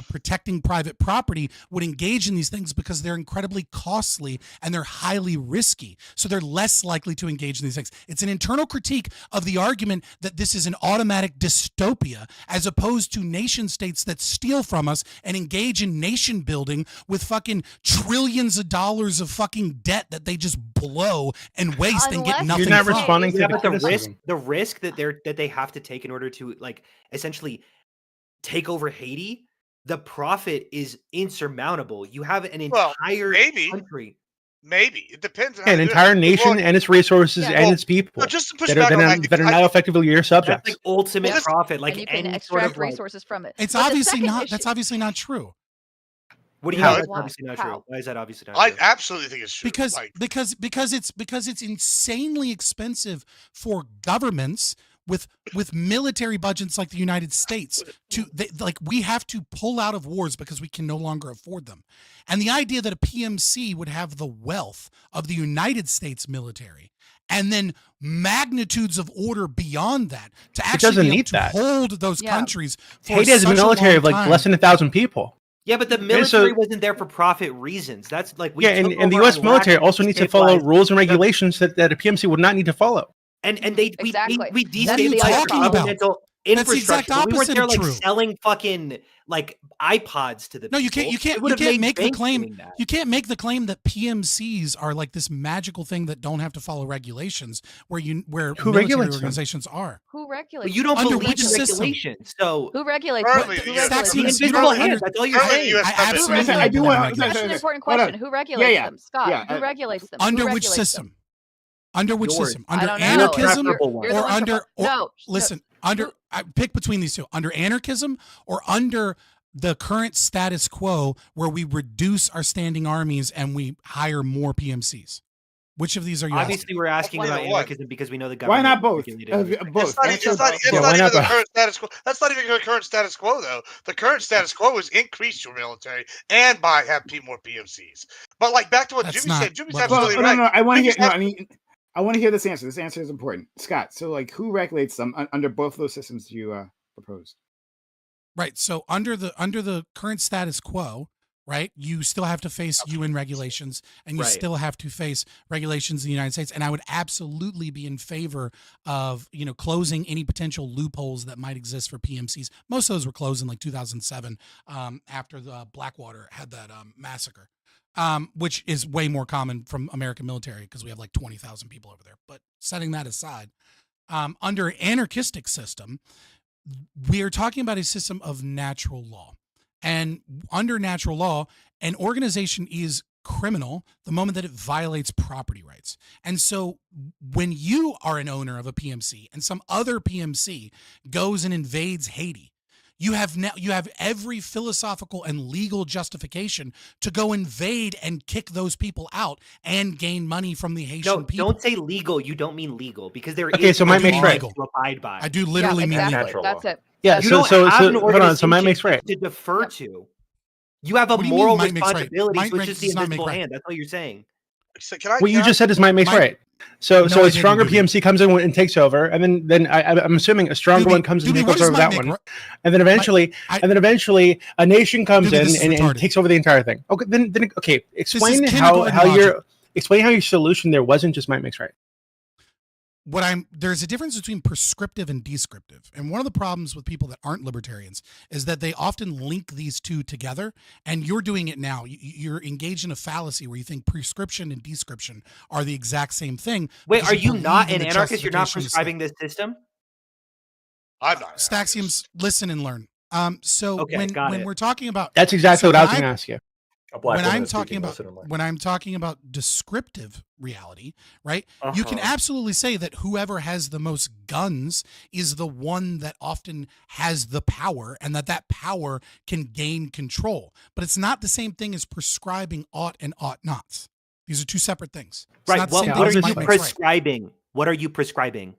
protecting private property would engage in these things because they're incredibly costly and they're highly risky. So they're less likely to engage in these things. It's an internal critique of the argument that this is an automatic dystopia as opposed to nation states that steal from us and engage in nation building with fucking trillions of dollars of fucking debt that they just blow and waste and get nothing You're not from. responding to Yeah, the but the criticism. risk that they have to take in order to like essentially take over Haiti, the profit is insurmountable. You have an entire country. Maybe it depends on Yeah, an how entire nation well, and its resources yeah, and well, its people no, just to push that back on that, are now effectively your That's subjects. like ultimate Well, profit, like and you can any sort extract of like. resources from it. It's But the obviously second not. issue- That's obviously not true. What do you How? mean? That's Why? obviously not How? true. Why is that obviously not I true? absolutely think it's true. Because Like, because it's insanely expensive for governments with military budgets like the United States to like we have to pull out of wars because we can no longer afford them. And the idea that a PMC would have the wealth of the United States military and then magnitudes of order beyond that to actually doesn't be able need to that. hold those Yeah. countries for Haiti has a such military long of like time. less than 1,000 people. Yeah, but the so- military wasn't there for profit reasons. That's like we Yeah, and took the over U.S. Iraq military and also needs to follow destabilized rules and the- regulations that a PMC would not need to follow. And we Exactly. we That's the destabilized other talking problem. about? governmental. That's the exact infrastructure. But we weren't opposite there of like true. selling fucking like iPods to the No, you people. can't. You It can't. would You have can't made make the banks claim. doing that. You can't make the claim that PMCs are like this magical thing that don't have to follow regulations. Where Who military regulates them? organizations are. Who But regulates? you don't Under believe which in system? regulations, so Who regulates? Currently, Who the US regulates? the Staxians, you invisible don't hand. under. That's all you're Currently, the saying. US I government. absolutely Listen, I don't do believe in want. regulations. That's an important Hold on. question. Who regulates Yeah. them? Scott, Yeah. who regulates them? Under Who which regulates system? them? Under which Yours. system? I Under don't know. anarchism preferable one. You're the or one under? Or no. listen, under. I pick between these two. Under anarchism or under the current status quo, where we reduce our standing armies and we hire more PMCs. Which of these are you asking? Obviously, we're asking Neither about one. anarchism because we know the Why government. not both? regulated other things. Both. It's not, Answer it's not, both. it's Yeah, not why even not the both? current status quo. That's not even the current status quo, though. The current status quo is increase your military and have more PMCs. But like back to what That's Jimmy's not saying, Jimmy's what- Well, absolutely no, right. no. I want to hear. Jimmy's No, I want to hear this answer. This answer is important, Scott. So, like, who regulates them under both those systems you proposed? Right. So under the current status quo, right, you still have to face UN regulations, and you Right. still have to face regulations in the United States. And I would absolutely be in favor of closing any potential loopholes that might exist for PMCs. Most of those were closed in like 2007 after the Blackwater had that massacre, which is way more common from American military because we have like 20,000 people over there. But setting that aside, under anarchistic system, we are talking about a system of natural law. And under natural law, an organization is criminal the moment that it violates property rights. And so when you are an owner of a PMC and some other PMC goes and invades Haiti, you have every philosophical and legal justification to go invade and kick those people out and gain money from the Haitian No, people. don't say legal. You don't mean legal because there Okay, is so a Mike makes law right. to abide by. I do literally mean exactly. legal. Natural That's law. it. Yeah. That's You So don't so have so an hold on. So Mike organization makes right. to defer to. You have a What do you mean moral Mike makes right? responsibility, Mike which makes is the does not make invisible right. hand. That's all you're saying. So can I? What you can I- just said is Mike makes Mike- right. So No, so I a didn't, stronger Doobie. PMC comes in and takes over, and then I'm assuming a stronger Doobie, one comes and Doobie, what takes does over Mike that make one, right? and then eventually a nation comes Doobie, this is in and retarded. takes over the entire thing. Okay, then okay, explain kindergarten how logic. your solution there wasn't just Mike makes right. There's a difference between prescriptive and descriptive. And one of the problems with people that aren't libertarians is that they often link these two together, and you're doing it now. You're engaged in a fallacy where you think prescription and description are the exact same thing. Wait, because are you believe not in an the anarchist? You're not justification of prescribing this system? I'm not. Staxiums, listen and learn. So Okay, when got it. we're talking about That's exactly so what I was when going to ask you. A black when woman I'm is talking speaking, about listen and learn. when I'm talking about descriptive reality, right? You can Uh-huh. absolutely say that whoever has the most guns is the one that often has the power, and that power can gain control. But it's not the same thing as prescribing ought and ought nots. These are two separate things. It's Right. not the What same thing are as you Mike makes right. prescribing? What are you prescribing?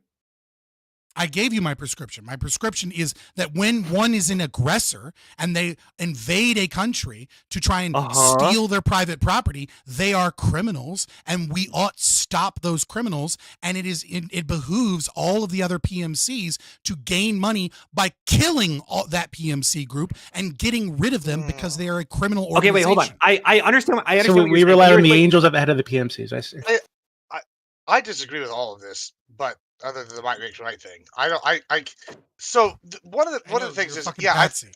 I gave you my prescription. My prescription is that when one is an aggressor and they invade a country to try and steal their private property, they are criminals, and we ought stop those criminals. And it behooves all of the other PMCs to gain money by killing that PMC group and getting rid of them because they are a criminal organization. Okay, wait, hold on. I understand. I understand. So what we you're rely saying. on the Wait, angels at the head of the PMCs. I see. I disagree with all of this, but other than the Mike makes right thing, I don't. So one of the things is Patsy.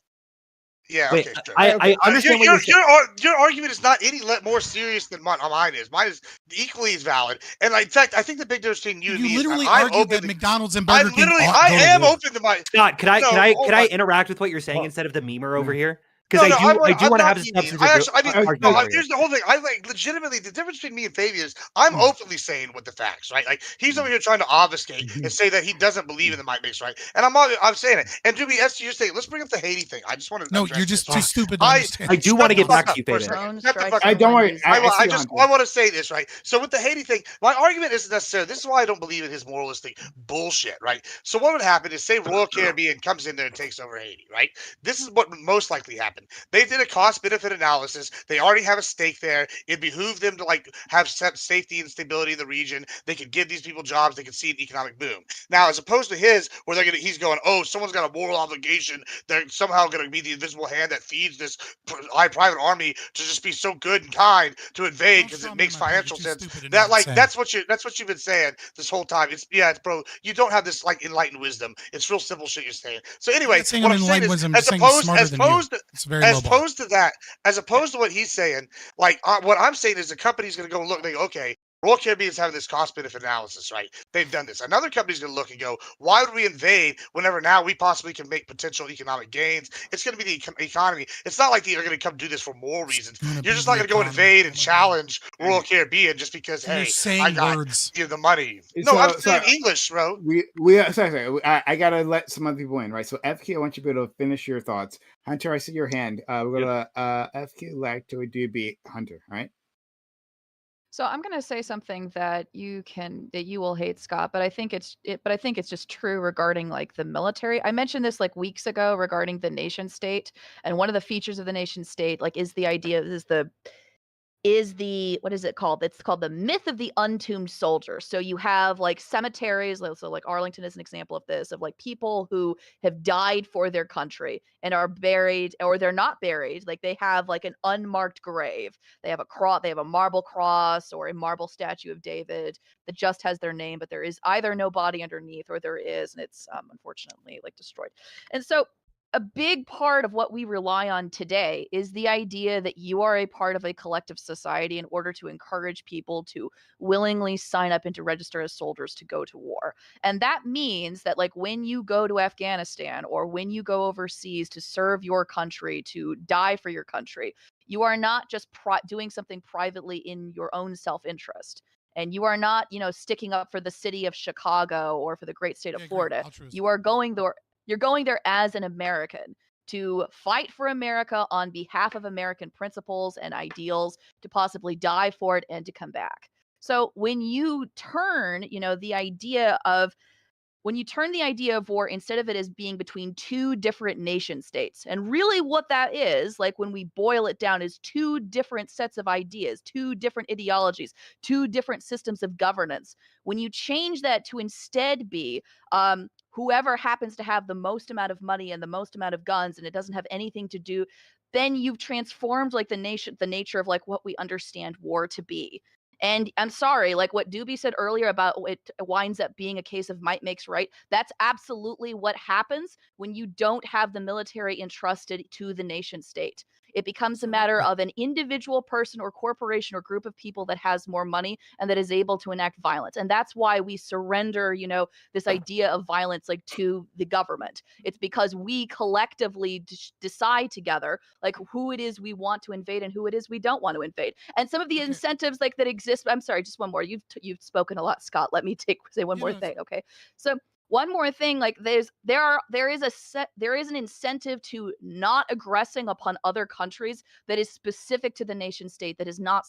Yeah, Wait, okay, sure. I understand what you're saying. Your argument is not any more serious than mine is. Mine is equally as valid. And in fact, I think the big difference between you and me literally is I'm argued open that McDonald's and Burger King I am open to my Scott, could No, I interact with what you're saying instead of the memer over here? Because No, I do want to have a I'm substantive argument. here's the whole thing. I like legitimately the difference between me and Fabian is I'm openly saying what the facts, right? Like he's over here trying to obfuscate and say that he doesn't believe in the Mike makes right, and I'm saying it. And to be as to your saying, let's bring up the Haiti thing. I just want to. No, you're just too stupid to understand. I do want to get back to you, Fabian. I don't worry. I want to say this, right? So with the Haiti thing, my argument isn't necessarily. This is why I don't believe in his moralistic bullshit, right? So what would happen is, say Royal Caribbean comes in there and takes over Haiti, right? This is what would most likely happen. They did a cost benefit analysis. They already have a stake there. It behooved them to like have safety and stability in the region. They could give these people jobs. They could see an economic boom. Now, as opposed to his, where he's going, oh, someone's got a moral obligation. They're somehow going to be the invisible hand that feeds this private army to just be so good and kind to invade because it makes financial sense. That like that's what you've been saying this whole time. It's bro. You don't have this like enlightened wisdom. It's real simple shit you're saying. So anyway, what I'm saying is, as opposed to that, as opposed to what he's saying, like what I'm saying is the company's going to go look. They go, okay, Royal Caribbean's having this cost benefit analysis, right? They've done this. Another company's going to look and go, why would we invade whenever now we possibly can make potential economic gains? It's going to be the economy. It's not like they're going to come do this for moral reasons. You're just not going to go invade and challenge Royal Caribbean just because, hey, I got the money. No, I'm saying English, bro. Sorry. I gotta let some other people in, right? So FQ, I want you to be able to finish your thoughts. Hunter, I see your hand. We're gonna FQ Lactoid DB Hunter, all right? So I'm going to say something that you will hate, Scott, but I think it's just true regarding like the military. I mentioned this like weeks ago regarding the nation state, and one of the features of the nation state like is the what is it called? It's called the myth of the untombed soldier. So you have like cemeteries, so like Arlington is an example of this, of like people who have died for their country and are buried, or they're not buried. Like they have like an unmarked grave. They have a cross, they have a marble cross or a marble statue of David that just has their name, but there is either no body underneath or there is, and it's unfortunately like destroyed. And so a big part of what we rely on today is the idea that you are a part of a collective society in order to encourage people to willingly sign up and to register as soldiers to go to war. And that means that like when you go to Afghanistan or when you go overseas to serve your country, to die for your country, you are not just doing something privately in your own self-interest. And you are not, sticking up for the city of Chicago or for the great state of Florida. You are going there. You're going there as an American to fight for America on behalf of American principles and ideals, to possibly die for it and to come back. So when you turn, the idea of war, instead of it as being between two different nation states, and really what that is, like when we boil it down, is two different sets of ideas, two different ideologies, two different systems of governance. When you change that to instead be whoever happens to have the most amount of money and the most amount of guns, and it doesn't have anything to do, then you've transformed like the nature of like what we understand war to be. And I'm sorry, like what Doobie said earlier about it winds up being a case of might makes right. That's absolutely what happens when you don't have the military entrusted to the nation state. It becomes a matter of an individual person or corporation or group of people that has more money and that is able to enact violence. And that's why we surrender, this idea of violence like to the government. It's because we collectively decide together like who it is we want to invade and who it is we don't want to invade. And some of the incentives like that exist. I'm sorry, just one more. You've spoken a lot, Scott. Let me say one more thing. Okay. So one more thing, like there is an incentive to not aggressing upon other countries that is specific to the nation state, that is not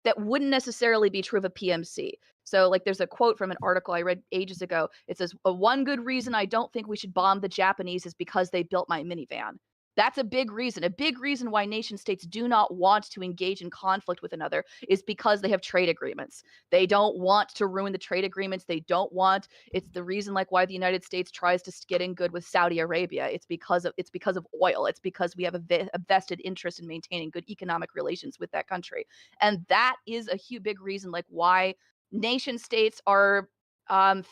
that wouldn't necessarily be true of a PMC. So like there's a quote from an article I read ages ago. It says, one good reason I don't think we should bomb the Japanese is because they built my minivan. That's a big reason. A big reason why nation states do not want to engage in conflict with another is because they have trade agreements. They don't want to ruin the trade agreements. It's the reason like why the United States tries to get in good with Saudi Arabia. It's because of oil. It's because we have a vested interest in maintaining good economic relations with that country. And that is a big reason like why nation states are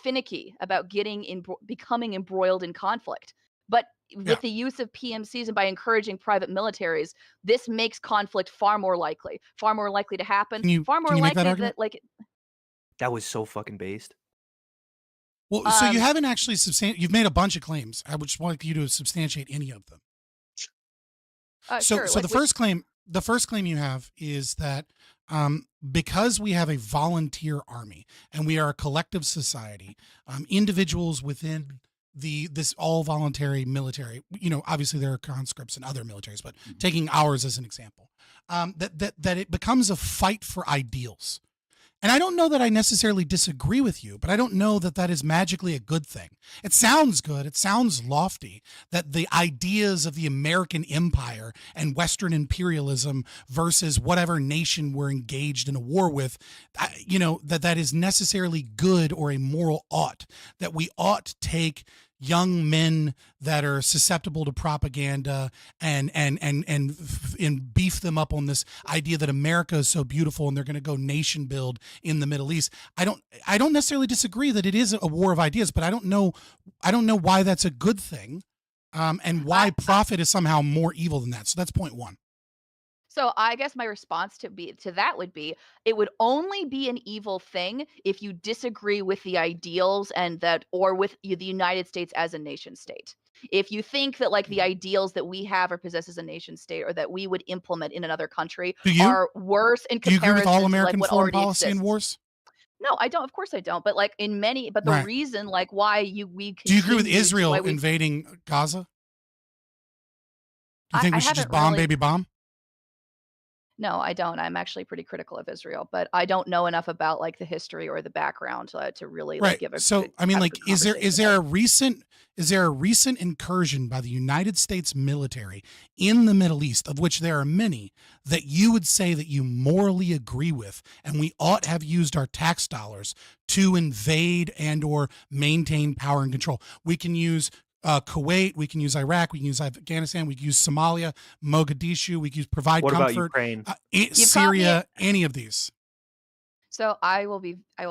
finicky about becoming embroiled in conflict. But with the use of PMCs and by encouraging private militaries, this makes conflict far more likely to happen, far more likely that like. That was so fucking based. Well, so you haven't actually you've made a bunch of claims. I would just like you to substantiate any of them. So the first claim you have is that because we have a volunteer army and we are a collective society, individuals within this all voluntary military, obviously there are conscripts and other militaries, but taking ours as an example, that it becomes a fight for ideals. And I don't know that I necessarily disagree with you, but I don't know that that is magically a good thing. It sounds good. It sounds lofty that the ideas of the American empire and Western imperialism versus whatever nation we're engaged in a war with, that is necessarily good or a moral ought, that we ought to take young men that are susceptible to propaganda and beef them up on this idea that America is so beautiful and they're going to go nation build in the Middle East. I don't necessarily disagree that it is a war of ideas, but I don't know why that's a good thing, and why profit is somehow more evil than that. So that's point one. So I guess my response to that would be, it would only be an evil thing if you disagree with the ideals or with the United States as a nation state. If you think that like the ideals that we have or possess as a nation state or that we would implement in another country are worse in Do you agree comparison with all to American like what foreign already policy exists. and wars? No, I don't. Of course I don't. But like but the Right. reason like why we Do you agree with continue to- Israel why we- invading Gaza? Do you think I we should just haven't bomb, really- baby, bomb? No, I don't. I'm actually pretty critical of Israel, but I don't know enough about like the history or the background to really like Right. give a So good, I mean, have a like, good is conversation there about it. a recent incursion by the United States military in the Middle East, of which there are many, that you would say that you morally agree with, and we ought to have used our tax dollars to invade and or maintain power and control? We can use Kuwait, we can use Iraq, we can use Afghanistan, we can use Somalia, Mogadishu, we can provide What about comfort. Ukraine? Syria, any of these. So I will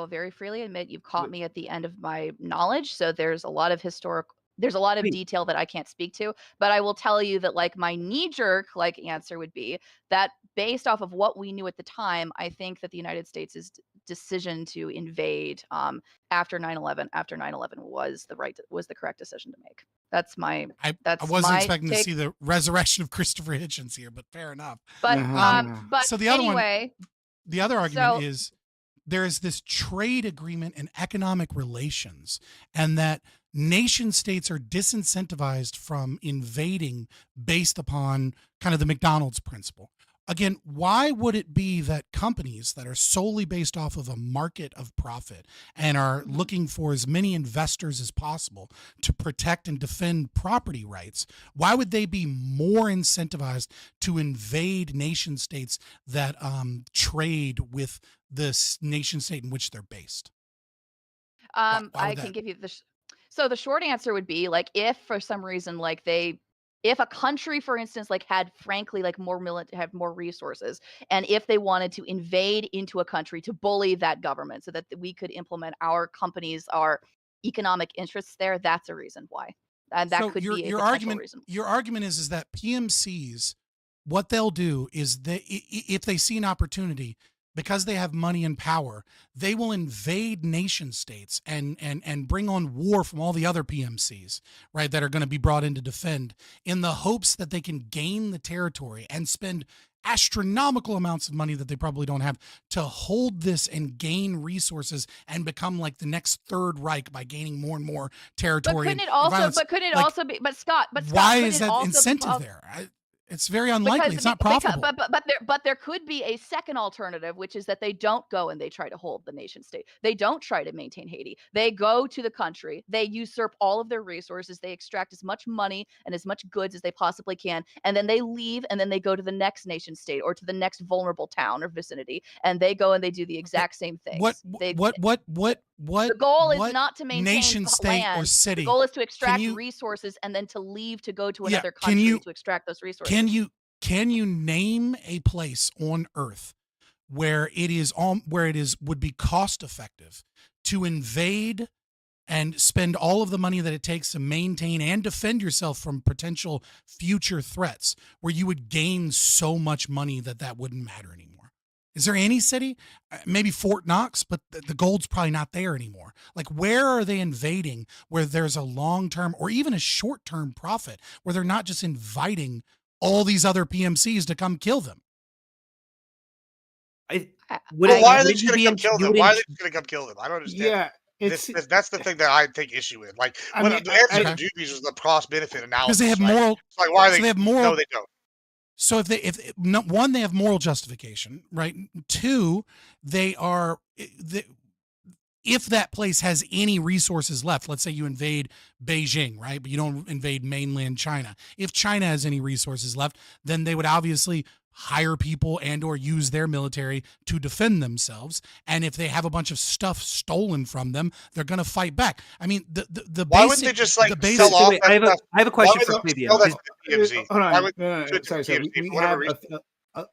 very freely admit you've caught me at the end of my knowledge. So there's a lot of detail that I can't speak to, but I will tell you that like my knee-jerk like answer would be that based off of what we knew at the time, I think that the United States' decision to invade after 9/11 was the correct decision to make. That's my I wasn't my expecting to take. see the resurrection of Christopher Hitchens here, but fair enough. But but so the other anyway, the other argument so- is there is this trade agreement and economic relations, and that nation states are disincentivized from invading based upon kind of the McDonald's principle. Again, why would it be that companies that are solely based off of a market of profit and are looking for as many investors as possible to protect and defend property rights, why would they be more incentivized to invade nation states that trade with this nation state in which they're based? Why I would can that- give you so the short answer would be like if for some reason like if a country for instance like had frankly like had more resources, and if they wanted to invade into a country to bully that government so that we could implement our companies, our economic interests there, that's a reason why. And that So could be a your potential argument reason. your argument is that PMCs, what they'll do is if they see an opportunity, because they have money and power, they will invade nation states and bring on war from all the other PMCs, right, that are going to be brought in to defend, in the hopes that they can gain the territory and spend astronomical amounts of money that they probably don't have to hold this and gain resources and become like the next Third Reich by gaining more and more territory. But couldn't and it also violence. but couldn't it Like, also be Scott, why couldn't is it that also be incentive there? It's very unlikely. It's not profitable. But there could be a second alternative, which is that they don't go and they try to hold the nation state. They don't try to maintain Haiti. They go to the country. They usurp all of their resources. They extract as much money and as much goods as they possibly can, and then they leave. And then they go to the next nation state or to the next vulnerable town or vicinity, and they go and they do the exact same things. The goal is not to maintain nation, state, land. or city? The goal is to extract you- resources and then to leave to go to Yeah, another can country you- to extract those resources. Can you name a place on Earth where would be cost effective to invade and spend all of the money that it takes to maintain and defend yourself from potential future threats, where you would gain so much money that wouldn't matter anymore? Is there any city? Maybe Fort Knox, but the gold's probably not there anymore. Like, where are they invading where there's a long-term or even a short-term profit, where they're not just inviting all these other PMCs to come kill them? Why are they just going to come kill them? Why are they just going to come kill them? I don't understand. Yeah, that's the thing that I take issue with. Like, the answer to Juby's was the cost benefit analysis. Because they have right? moral. It's like, why are so they? they have moral. No, they don't. So one, they have moral justification, right? Two, they are if that place has any resources left, let's say you invade Beijing, right? But you don't invade mainland China. If China has any resources left, then they would obviously hire people and or use their military to defend themselves. And if they have a bunch of stuff stolen from them, they're going to fight back. I mean, the Why basic, wouldn't they just like the basic, sell off? I have a question for Why would they Clevio. sell that to the PMC? Hold Why on. would No, to the sorry. PMC We for whatever have reason?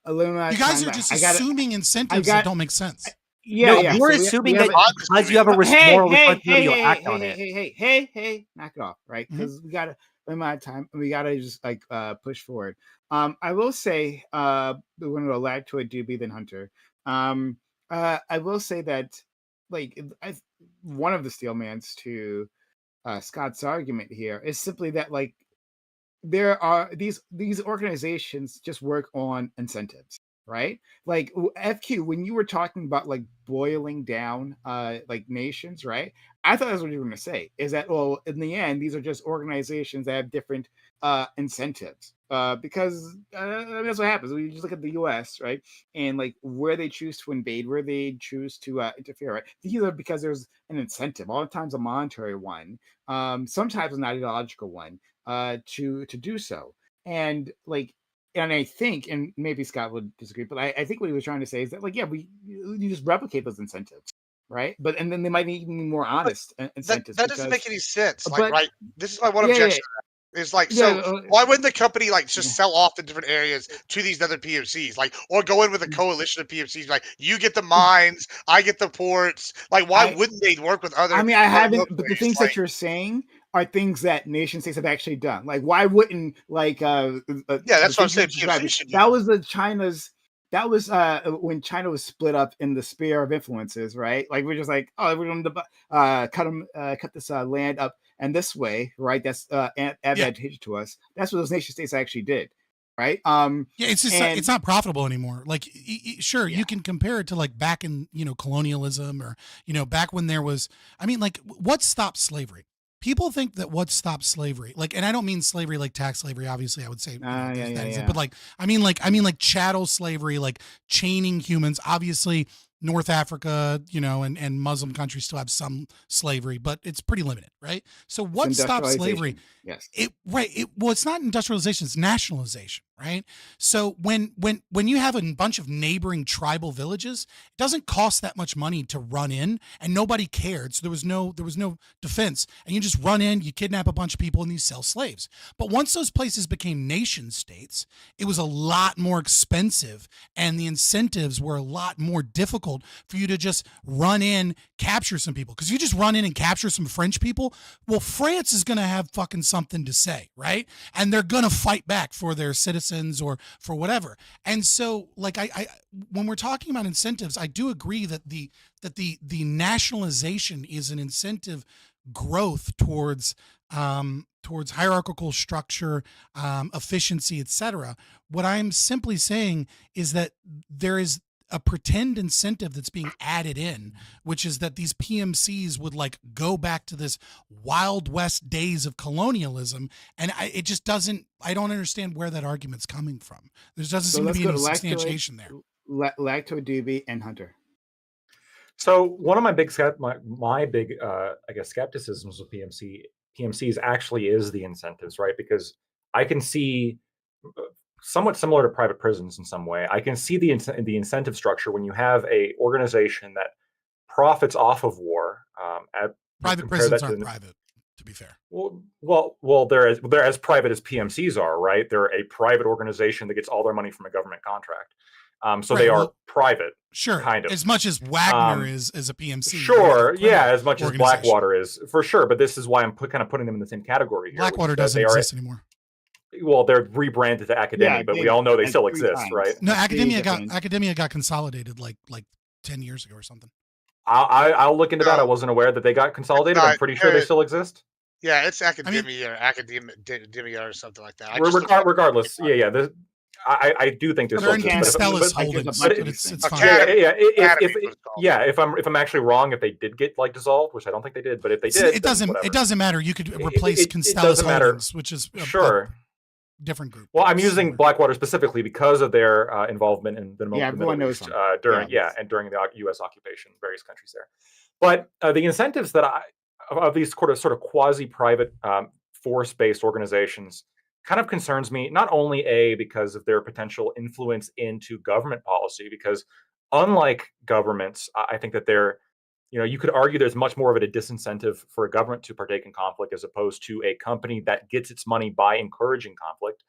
a limited you guys time are just left. assuming incentives that don't make sense. Yeah, No, yeah. you're So we assuming have that a- because you have a moral responsibility, you'll act on it. Hey, knock it off, right? Mm-hmm. Because we got a limited time, and we gotta just like push forward. I will say, we're gonna go Lactoid, Doobie, then Hunter. I will say that, like, one of the steelmans to Scott's argument here is simply that, like, there are these organizations just work on incentives, right? Like FQ, when you were talking about like boiling down like nations, right? I thought that's what you were going to say, is that, well, in the end, these are just organizations that have different incentives, because that's what happens. We just look at the US, right? And like where they choose to invade, where they choose to interfere, right? These are because there's an incentive, all the times a monetary one, sometimes an ideological one, to do so. And like, and I think, and maybe Scott would disagree, but I think what he was trying to say is that, like, yeah, you just replicate those incentives, right? But and then they might be even more honest incentives. That doesn't make any sense. Like, but- right? This is my one Yeah, objection. yeah. Is like, Yeah, so why wouldn't the company like just sell off the different areas to these other PMCs, like, or go in with a coalition of PMCs, like you get the mines, I get the ports, like why wouldn't they work with other? I mean, I haven't, but the militaries, things like, that you're saying are things that nation states have actually done. Like, why wouldn't like yeah, the that's what I'm things saying. you described, PMC should do that was the China's. That was when China was split up in the sphere of influences, right? Like we're just like, oh, we're going to cut this land up and this way, right? That's advantageous to us. That's what those nation states actually did, right? Yeah, it's just it's not profitable anymore. Like, sure, you can compare it to like back in colonialism, or back when there was. I mean, like, what stopped slavery? People think that what stopped slavery, like, and I don't mean slavery like tax slavery. Obviously, I would say but like, I mean like chattel slavery, like chaining humans. Obviously, North Africa, and Muslim countries still have some slavery, but it's pretty limited, right? So what stopped slavery? Yes. Well, it's not industrialization, it's nationalization, right? So when you have a bunch of neighboring tribal villages, it doesn't cost that much money to run in, and nobody cared. So there was no defense, and you just run in, you kidnap a bunch of people, and you sell slaves. But once those places became nation states, it was a lot more expensive, and the incentives were a lot more difficult for you to just run in, capture some people. Because you just run in and capture some French people, well, France is going to have fucking something to say, right? And they're going to fight back for their citizens or for whatever. And so, like, I when we're talking about incentives, I do agree that the nationalization is an incentive growth towards hierarchical structure, efficiency, etc. What I'm simply saying is that there is a pretend incentive that's being added in, which is that these PMCs would like go back to this Wild West days of colonialism, and I don't understand where that argument's coming from. There doesn't seem to be any substantiation there. Lactoid, Doobie, and Hunter. So one of my big I guess skepticisms with PMCs actually is the incentives, right? Because I can see, somewhat similar to private prisons in some way, I can see the incentive structure when you have a organization that profits off of war. Private prisons aren't private, to be fair. Well, they're as private as PMCs are, right? They're a private organization that gets all their money from a government contract. So Right, they are private, sure, kind of. as much as Wagner is a PMC. Sure, yeah, as much as organization. Blackwater is, for sure. But this is why I'm kind of putting them in the same category here. Blackwater doesn't exist anymore. Well, they're rebranded to Academia, but we all know they still exist, right? No, Academia got consolidated like 10 years ago or something. I'll look into that. I wasn't aware that they got consolidated. I'm pretty sure they still exist. Yeah, it's Academia or Academia or something like that. Regardless, yeah. I do think there's still Constella's holdings, but it's fine. If I'm actually wrong, if they did get like dissolved, which I don't think they did, but if they did, it doesn't matter. You could replace Constella's holdings, which is sure. different group. Well, I'm using Blackwater specifically because of their involvement in the everyone Middle knows East them. during during the U.S. occupation, various countries there. But the incentives that of these sort of quasi-private force-based organizations kind of concerns me, not only because of their potential influence into government policy, because unlike governments, I think that they're, you could argue there's much more of a disincentive for a government to partake in conflict as opposed to a company that gets its money by encouraging conflict.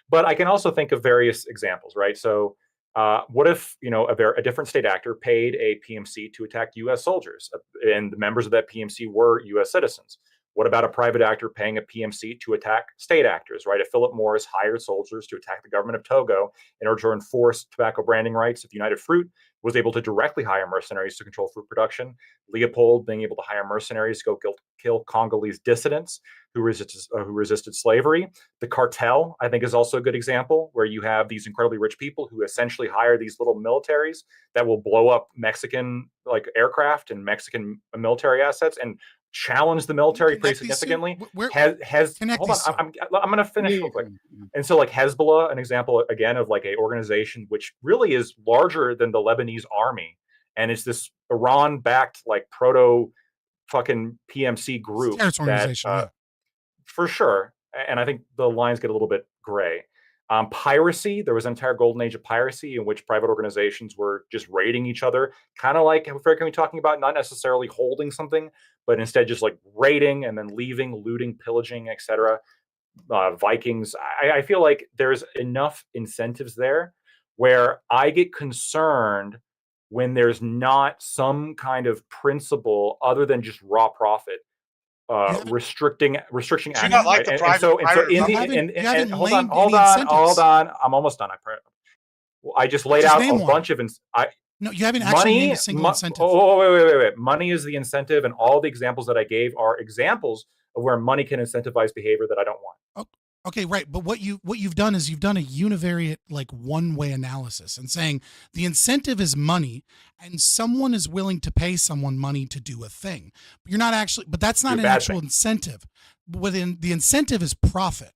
But I can also think of various examples, right? So what if, a different state actor paid a PMC to attack U.S. soldiers, and the members of that PMC were U.S. citizens? What about a private actor paying a PMC to attack state actors, right? If Philip Morris hired soldiers to attack the government of Togo in order to enforce tobacco branding rights, if United Fruit was able to directly hire mercenaries to control fruit production, Leopold being able to hire mercenaries to go kill Congolese dissidents who resisted slavery. The cartel, I think, is also a good example, where you have these incredibly rich people who essentially hire these little militaries that will blow up Mexican aircraft and Mexican military assets and challenge the military pretty significantly. Hold on, I'm going to finish real quick. And so Hezbollah, an example again of a organization which really is larger than the Lebanese army, and it's this Iran-backed proto fucking PMC group that for sure. And I think the lines get a little bit gray. Piracy, there was an entire golden age of piracy in which private organizations were just raiding each other, kind of like we're going to be talking about, not necessarily holding something, but instead just raiding and then leaving, looting, pillaging, etc. Vikings. I feel like there's enough incentives there where I get concerned when there's not some kind of principle other than just raw profit. Restricting action. Do you not like the private? Hold on. I'm almost done. I just laid out a bunch of. No, you haven't actually named a single incentive. Oh, wait. Money is the incentive, and all the examples that I gave are examples of where money can incentivize behavior that I don't want. Okay, right. But what you've done is you've done a univariate, one-way analysis and saying the incentive is money, and someone is willing to pay someone money to do a thing. But that's not an actual incentive. Within the incentive is profit.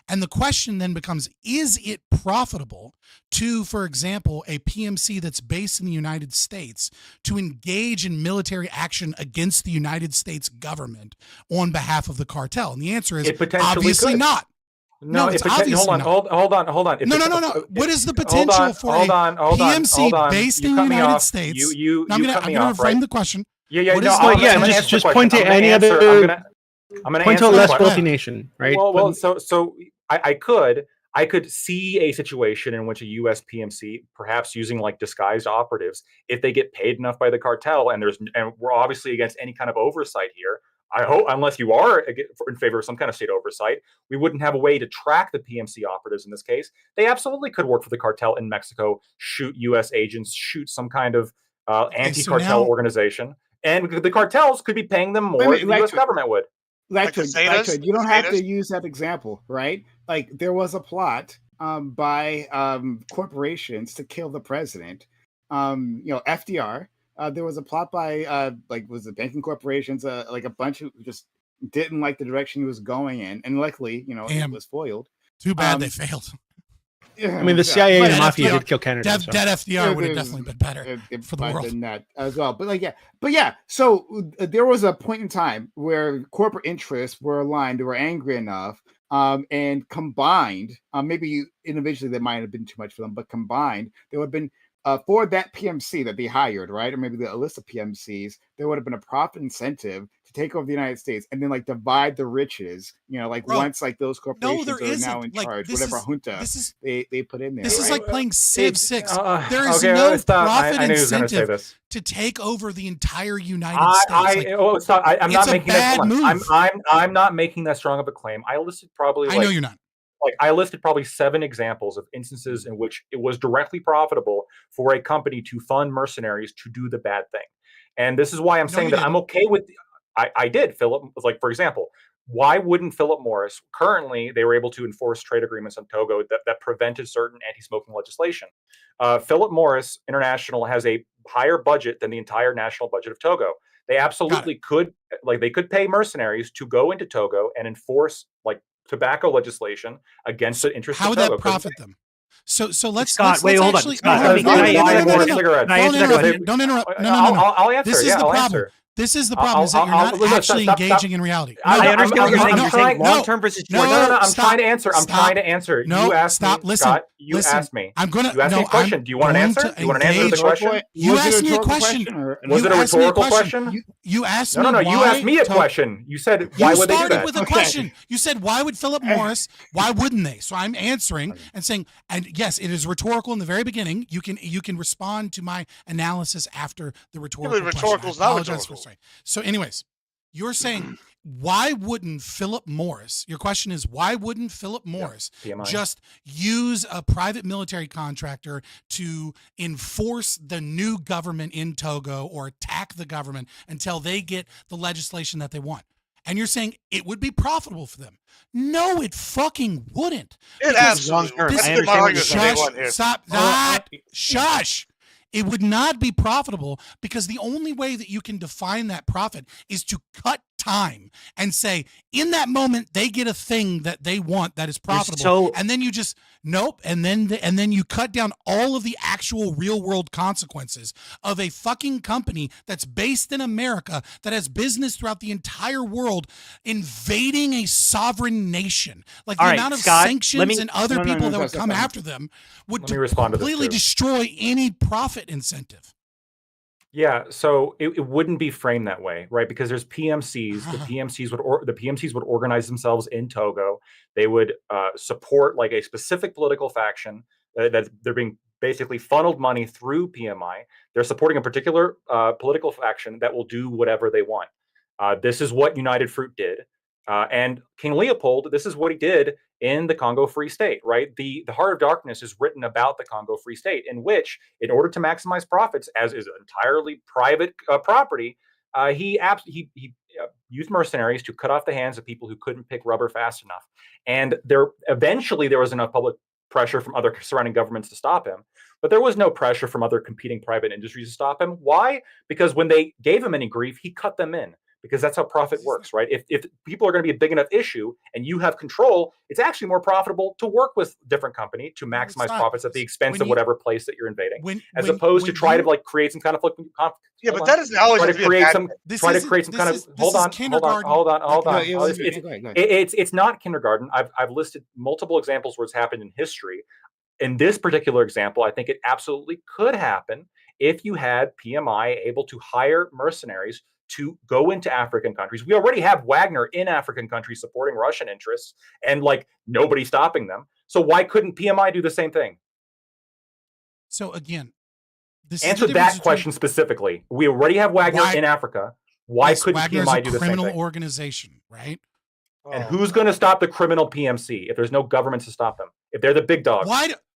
And the question then becomes, is it profitable to, for example, a PMC that's based in the United States to engage in military action against the United States government on behalf of the cartel? And the answer is obviously not. No, it's obviously not. Hold on. No. What is the potential for a PMC based in the United States? I'm going to reframe the question. Just point to any other. I'm going to point to a less wealthy nation, right? Well, so I could see a situation in which a U.S. PMC, perhaps using disguised operatives, if they get paid enough by the cartel, and we're obviously against any kind of oversight here. I hope, unless you are in favor of some kind of state oversight, we wouldn't have a way to track the PMC operatives in this case. They absolutely could work for the cartel in Mexico, shoot U.S. agents, shoot some kind of anti-cartel organization, and the cartels could be paying them more than the U.S. government would. You don't have to use that example, right? There was a plot by corporations to kill the president. FDR. There was a plot by was it banking corporations, a bunch who just didn't like the direction he was going in, and luckily, it was foiled. Too bad they failed. I mean, the CIA and the mafia did kill Kennedy. Dead FDR would have definitely been better for the world. Than that as well. But yeah. So there was a point in time where corporate interests were aligned. They were angry enough, and combined. Maybe individually that might have been too much for them, but combined, there would have been. For that PMC that they hired, right, or maybe a list of PMCs, there would have been a profit incentive to take over the United States and then divide the riches. Once those corporations are now in charge, whatever junta they put in there. This is like playing Civ 6. There is okay, no profit I incentive to take over the entire United States. I'm not making that move. I'm not making that strong of a claim. I listed probably. I know you're not. I listed probably 7 examples of instances in which it was directly profitable for a company to fund mercenaries to do the bad thing. And this is why I'm saying that I'm okay with I did. Philip, for example, why wouldn't Philip Morris, currently they were able to enforce trade agreements on Togo that prevented certain anti-smoking legislation. Philip Morris International has a higher budget than the entire national budget of Togo. They absolutely could, they could pay mercenaries to go into Togo and enforce tobacco legislation against the interests How of would Togo. that profit them? So let's Scott, let's, wait, let's hold on. actually Scott, no, let me- can I answer that question? Cigarettes. Can I answer that question? Don't interrupt. No. I'll answer. This is Yeah, the I'll problem. answer. This is the problem is that you're not actually engaging in reality. I understand what you're saying. You're saying no, long-term versus No, short-term. I'm trying to answer. I'm trying to answer. No, You asked stop. me, Listen, Scott. You listen. asked me. I'm gonna. You asked me a question. Do you want an answer? Do you want an answer to the question? You asked me a question. Was it a rhetorical question? You asked me. No. You asked me a to- question. You said, why would they do started that? with a question. You said, why would Philip Morris? Why wouldn't they? So I'm answering and saying, and yes, it is rhetorical in the very beginning. You can respond to my analysis after the rhetorical question. Rhetorical's I not apologize rhetorical. for saying. So, anyways, you're saying, why wouldn't Philip Morris? Your question is, why wouldn't Philip Morris PMI. just use a private military contractor to enforce the new government in Togo or attack the government until they get the legislation that they want? And you're saying it would be profitable for them. No, it fucking wouldn't. It absolutely would. This- I understand what you're saying. Shush, stop, stop, shush. It would not be profitable because the only way that you can define that profit is to cut time and say, in that moment, they get a thing that they want that is profitable. And then you just, nope. And then you cut down all of the actual real world consequences of a fucking company that's based in America that has business throughout the entire world invading a sovereign nation. Like the All right, amount of Scott, sanctions and other people that would Scott, come after them would Let me respond to this, completely too. destroy any profit incentive. Yeah, so it wouldn't be framed that way, right? Because there's PMCs. The PMCs would organize themselves in Togo. They would support like a specific political faction that they're being basically funneled money through PMI. They're supporting a particular political faction that will do whatever they want. This is what United Fruit did. And King Leopold, this is what he did in the Congo Free State, right? The Heart of Darkness is written about the Congo Free State, in which, in order to maximize profits, as is entirely private property, he used mercenaries to cut off the hands of people who couldn't pick rubber fast enough. And eventually there was enough public pressure from other surrounding governments to stop him. But there was no pressure from other competing private industries to stop him. Why? Because when they gave him any grief, he cut them in. Because that's how profit works, right? If people are going to be a big enough issue and you have control, it's actually more profitable to work with a different company to maximize profits at the expense of whatever place that you're invading, as opposed to try to like create some kind of Yeah, but that doesn't always try have to to be a create bad some thing. try to create some kind of hold on. It's not kindergarten. I've listed multiple examples where it's happened in history. In this particular example, I think it absolutely could happen if you had PMI able to hire mercenaries to go into African countries. We already have Wagner in African countries supporting Russian interests and like nobody stopping them. So why couldn't PMI do the same thing? So again, answer that question specifically. We already have Wagner in Africa. Why couldn't Wagner's PMI a do the same criminal thing? organization, right? And who's going to stop the criminal PMC if there's no government to stop them? If they're the big dogs?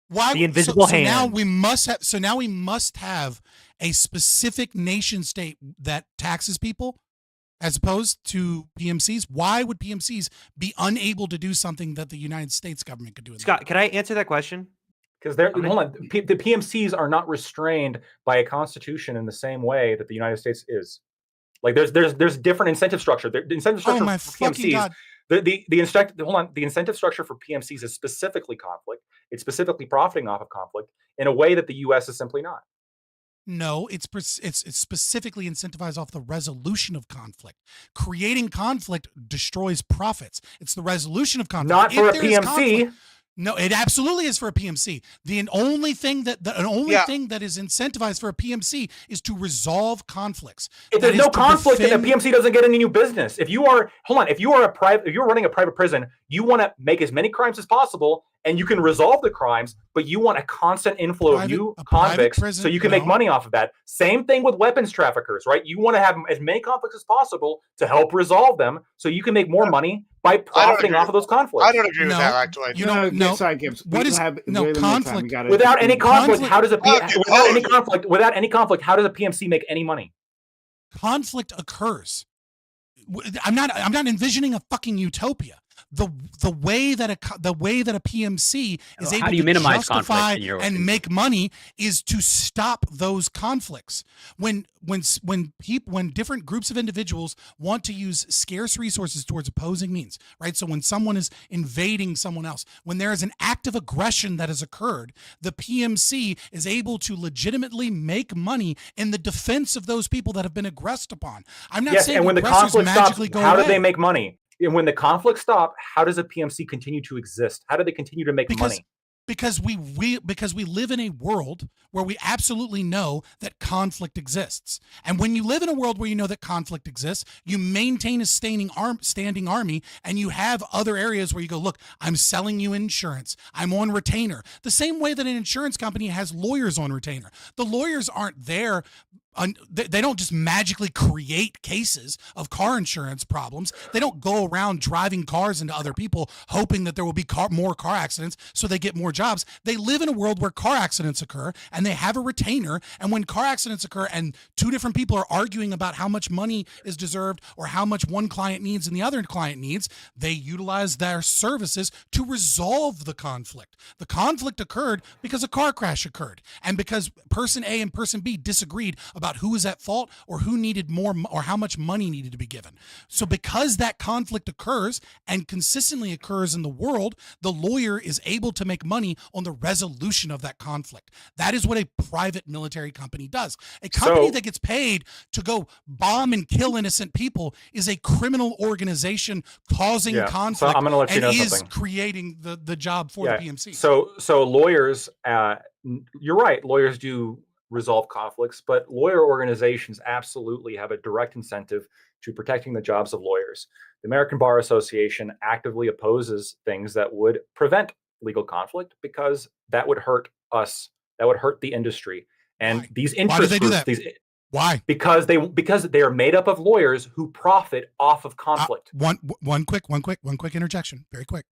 Why the invisible hand? Now we must have a specific nation state that taxes people as opposed to PMCs. Why would PMCs be unable to do something that the United States government could do? Scott, can I answer that question? Because the PMCs are not restrained by a constitution in the same way that the United States is. Like there's different incentive structure. The incentive structure for PMCs. God. The incentive structure for PMCs is specifically conflict. It's specifically profiting off of conflict in a way that the U.S. is simply not. No, it's specifically incentivized off the resolution of conflict. Creating conflict destroys profits. It's the resolution of conflict. Not for a PMC. No, it absolutely is for a PMC. The only thing that thing that is incentivized for a PMC is to resolve conflicts. If there's no conflict, then the PMC doesn't get any new business. If you are running a private prison, you want to make as many crimes as possible, and you can resolve the crimes, but you want a constant inflow of new convicts so you can make money off of that. Same thing with weapons traffickers, right? You want to have as many conflicts as possible to help resolve them so you can make more money by profiting off of those conflicts. I don't agree with that, actually. Sorry, Gibbs. What is conflict? Without any conflict, how does a PMC make any money? Conflict occurs. I'm not envisioning a fucking utopia. the way that a PMC is How able do you to minimize justify conflict in your and make money is to stop those conflicts. When different groups of individuals want to use scarce resources towards opposing means, right? So when someone is invading someone else, when there is an act of aggression that has occurred, the PMC is able to legitimately make money in the defense of those people that have been aggressed upon. I'm not saying and when the aggressors conflict stops, magically go how do away. they make money? And when the conflict stop, how does a PMC continue to exist? How do they continue to make money? Because we live in a world where we absolutely know that conflict exists. And when you live in a world where you know that conflict exists, you maintain a standing army, and you have other areas where you go, look, I'm selling you insurance. I'm on retainer. The same way that an insurance company has lawyers on retainer. The lawyers aren't there. They don't just magically create cases of car insurance problems. They don't go around driving cars into other people hoping that there will be more car accidents so they get more jobs. They live in a world where car accidents occur, and they have a retainer. And when car accidents occur and two different people are arguing about how much money is deserved or how much one client needs and the other client needs, they utilize their services to resolve the conflict. The conflict occurred because a car crash occurred, and because person A and person B disagreed about who was at fault or who needed more or how much money needed to be given. So because that conflict occurs and consistently occurs in the world, the lawyer is able to make money on the resolution of that conflict. That is what a private military company does. A company that gets paid to go bomb and kill innocent people is a criminal organization causing conflict, so I'm going to let you know is something. creating the job for the PMC. So lawyers, you're right. Lawyers do resolve conflicts, but lawyer organizations absolutely have a direct incentive to protecting the jobs of lawyers. The American Bar Association actively opposes things that would prevent legal conflict because that would hurt us. That would hurt the industry. And these interest Why do they do groups, that? Why? Because they are made up of lawyers who profit off of conflict. One quick interjection, very quick.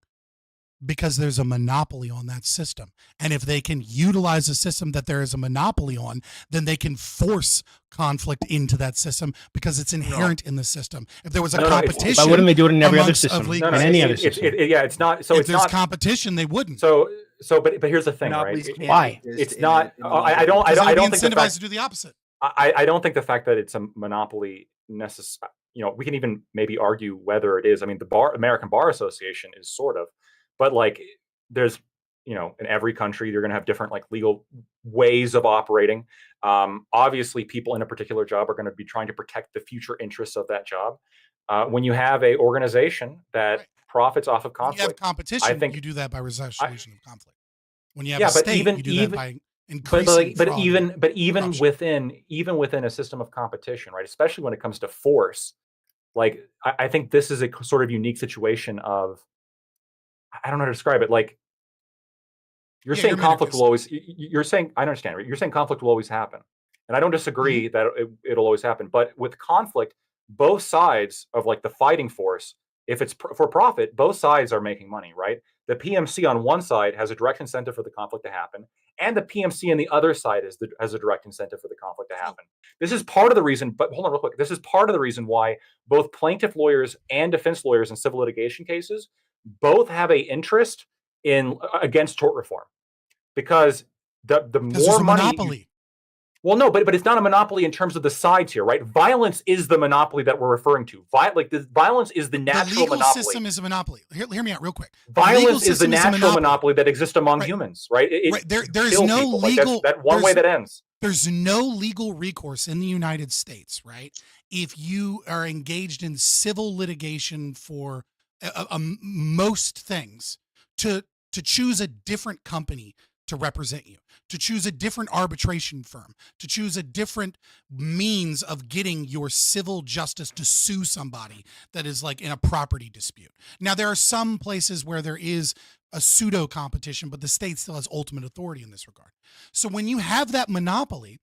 Because there's a monopoly on that system. And if they can utilize a system that there is a monopoly on, then they can force conflict into that system because it's inherent in the system. If there was a competition, why wouldn't they do it in every other amongst system? legal- In any other system? It's not. So if it's there's not competition, they wouldn't. But here's the thing, Monopolies right? can't Why? It's not. I don't Because they would be think the incentivized fact, to do the opposite. I don't think the fact that it's a monopoly necessary. We can even maybe argue whether it is. I mean, the American Bar Association is sort of, but like there's, in every country you're going to have different like legal ways of operating. Obviously, people in a particular job are going to be trying to protect the future interests of that job. When you have a organization that profits off of When you have conflict, competition, I think you do that by resolution of conflict. When you have a state, you do that by increasing but fraud. even within a system of competition, right? Especially when it comes to force, like I think this is a sort of unique situation of, I don't know how to describe it. Like you're saying conflict will always. You're saying, I understand, right? You're saying conflict will always happen, and I don't disagree that it'll always happen. But with conflict, both sides of like the fighting force, if it's for profit, both sides are making money, right? The PMC on one side has a direct incentive for the conflict to happen, and the PMC on the other side has a direct incentive for the conflict to happen. This is part of the reason. But hold on, real quick. This is part of the reason why both plaintiff lawyers and defense lawyers in civil litigation cases both have a interest in against tort reform, because the more money. Monopoly. Well, no, but it's not a monopoly in terms of the sides here, right? Violence is the monopoly that we're referring to. Violence is the natural The legal monopoly. system is a monopoly. Hear me out real quick. Violence is the natural monopoly that exists among humans, right? There's kills no people. Like, legal. that one way that ends. There's no legal recourse in the United States, right? If you are engaged in civil litigation for most things, to choose a different company to represent you, to choose a different arbitration firm, to choose a different means of getting your civil justice to sue somebody that is like in a property dispute. Now, there are some places where there is a pseudo competition, but the state still has ultimate authority in this regard. So when you have that monopoly,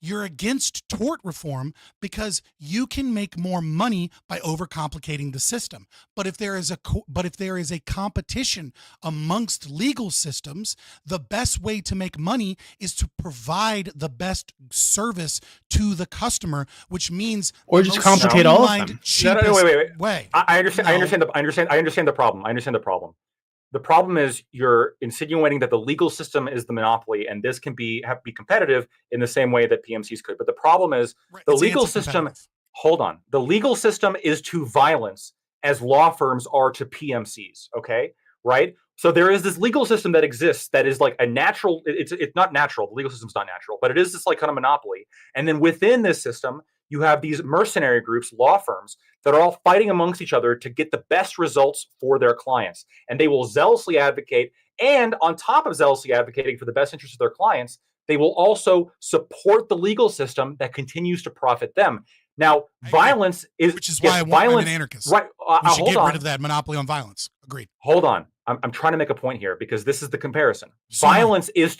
You're against tort reform because you can make more money by overcomplicating the system. But if there is a competition amongst legal systems, the best way to make money is to provide the best service to the customer, which means or just complicate all of them. Wait. I understand the problem. The problem is you're insinuating that the legal system is the monopoly, and this can be competitive in the same way that PMCs could. But the problem is the legal system. Hold on, the legal system is to violence as law firms are to PMCs. Okay, right? So there is this legal system that exists that is like a natural. It's not natural. The legal system's not natural, but it is this like kind of monopoly. And then within this system, you have these mercenary groups, law firms, that are all fighting amongst each other to get the best results for their clients. And they will zealously advocate. And on top of zealously advocating for the best interests of their clients, they will also support the legal system that continues to profit them. Now, violence is... Which is why I'm an anarchist. Right. We should get rid of that monopoly on violence. Agreed. Hold on. I'm trying to make a point here because this is the comparison. Violence is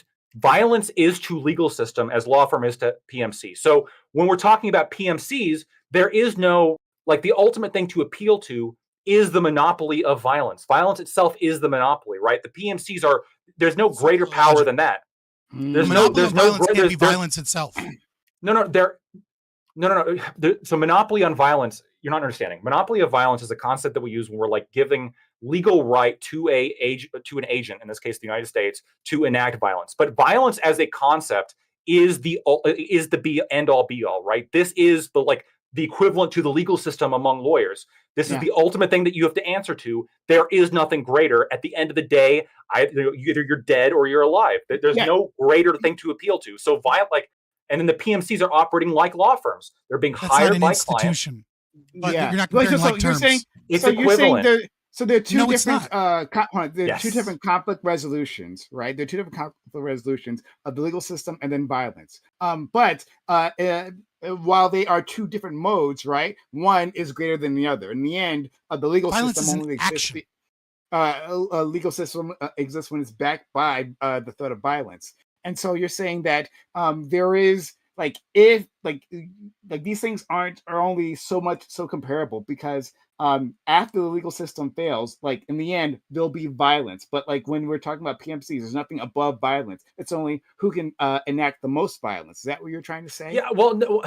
to legal system as law firm is to PMC. So when we're talking about PMCs, there is no, like, the ultimate thing to appeal to is the monopoly of violence. Violence itself is the monopoly, right? The PMCs are, there's no greater power than that. There's no violence can't be violence itself. So monopoly on violence, you're not understanding. Monopoly of violence is a concept that we use when we're like giving legal right to an agent, in this case the United States, to enact violence. But violence as a concept is the be end all be all, right? This is the equivalent to the legal system among lawyers. This is the ultimate thing that you have to answer to. There is nothing greater. At the end of the day, either you're dead or you're alive. There's no greater thing to appeal to. So and then the PMCs are operating like law firms. They're being hired by clients. But you're not comparing terms. It's equivalent. So there are two different two different conflict resolutions, right? There are two different conflict resolutions of the legal system and then violence. But while they are two different modes, right? One is greater than the other. In the end, the legal system only exists. A legal system exists when it's backed by the threat of violence. And so you're saying that there is if these things are only so comparable because after the legal system fails, in the end there'll be violence. But when we're talking about PMCs, there's nothing above violence. It's only who can enact the most violence. Is that what you're trying to say? Yeah. Well, no.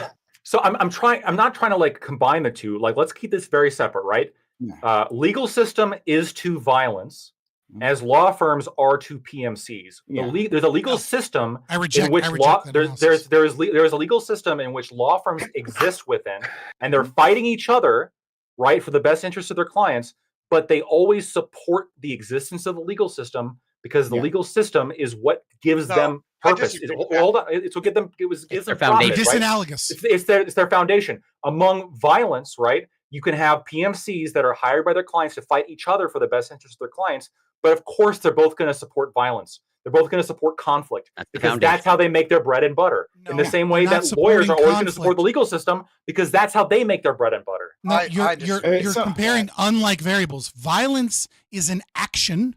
So I'm not trying to combine the two. Let's keep this very separate, right? Yeah. Legal system is to violence, as law firms are to PMCs. Yeah. There's a legal system in which there's a legal system in which law firms exist within, and they're fighting each other, right, for the best interests of their clients. But they always support the existence of the legal system because the legal system is what gives them purpose. Hold on, it's what gives them their foundation. Disanalogous. Right? It's their foundation. Among violence, right? You can have PMCs that are hired by their clients to fight each other for the best interest of their clients. But of course, they're both going to support violence. They're both going to support conflict because that's how they make their bread and butter. In the same way that lawyers are always going to support the legal system because that's how they make their bread and butter. No, you're comparing unlike variables. Violence is an action.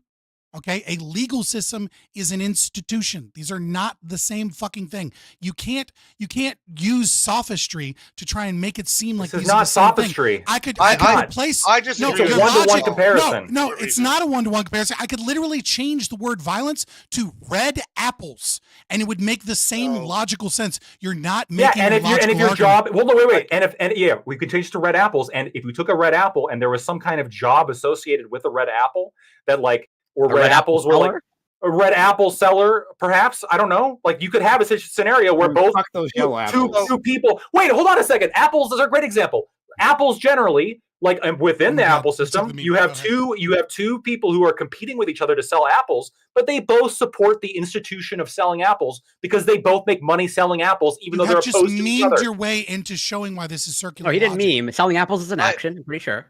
Okay, a legal system is an institution. These are not the same fucking thing. You can't use sophistry to try and make it seem like this these is are not the same sophistry. Thing. I could replace. It's a one-to-one comparison. No, it's not a one-to-one comparison. I could literally change the word violence to red apples, and it would make the same logical sense. You're not making and if your job. Well, no, wait. And we could change to red apples. And if we took a red apple and there was some kind of job associated with a red apple that or red apples were a red apple seller, perhaps. I don't know. You could have a scenario where both two people. Wait, hold on a second. Apples is a great example. Apples generally, within the Apple system, you have two people who are competing with each other to sell apples, but they both support the institution of selling apples because they both make money selling apples, even though they're opposed to each other. You just memed your way into showing why this is circular. Oh, he didn't meme. Selling apples is an action. I'm pretty sure.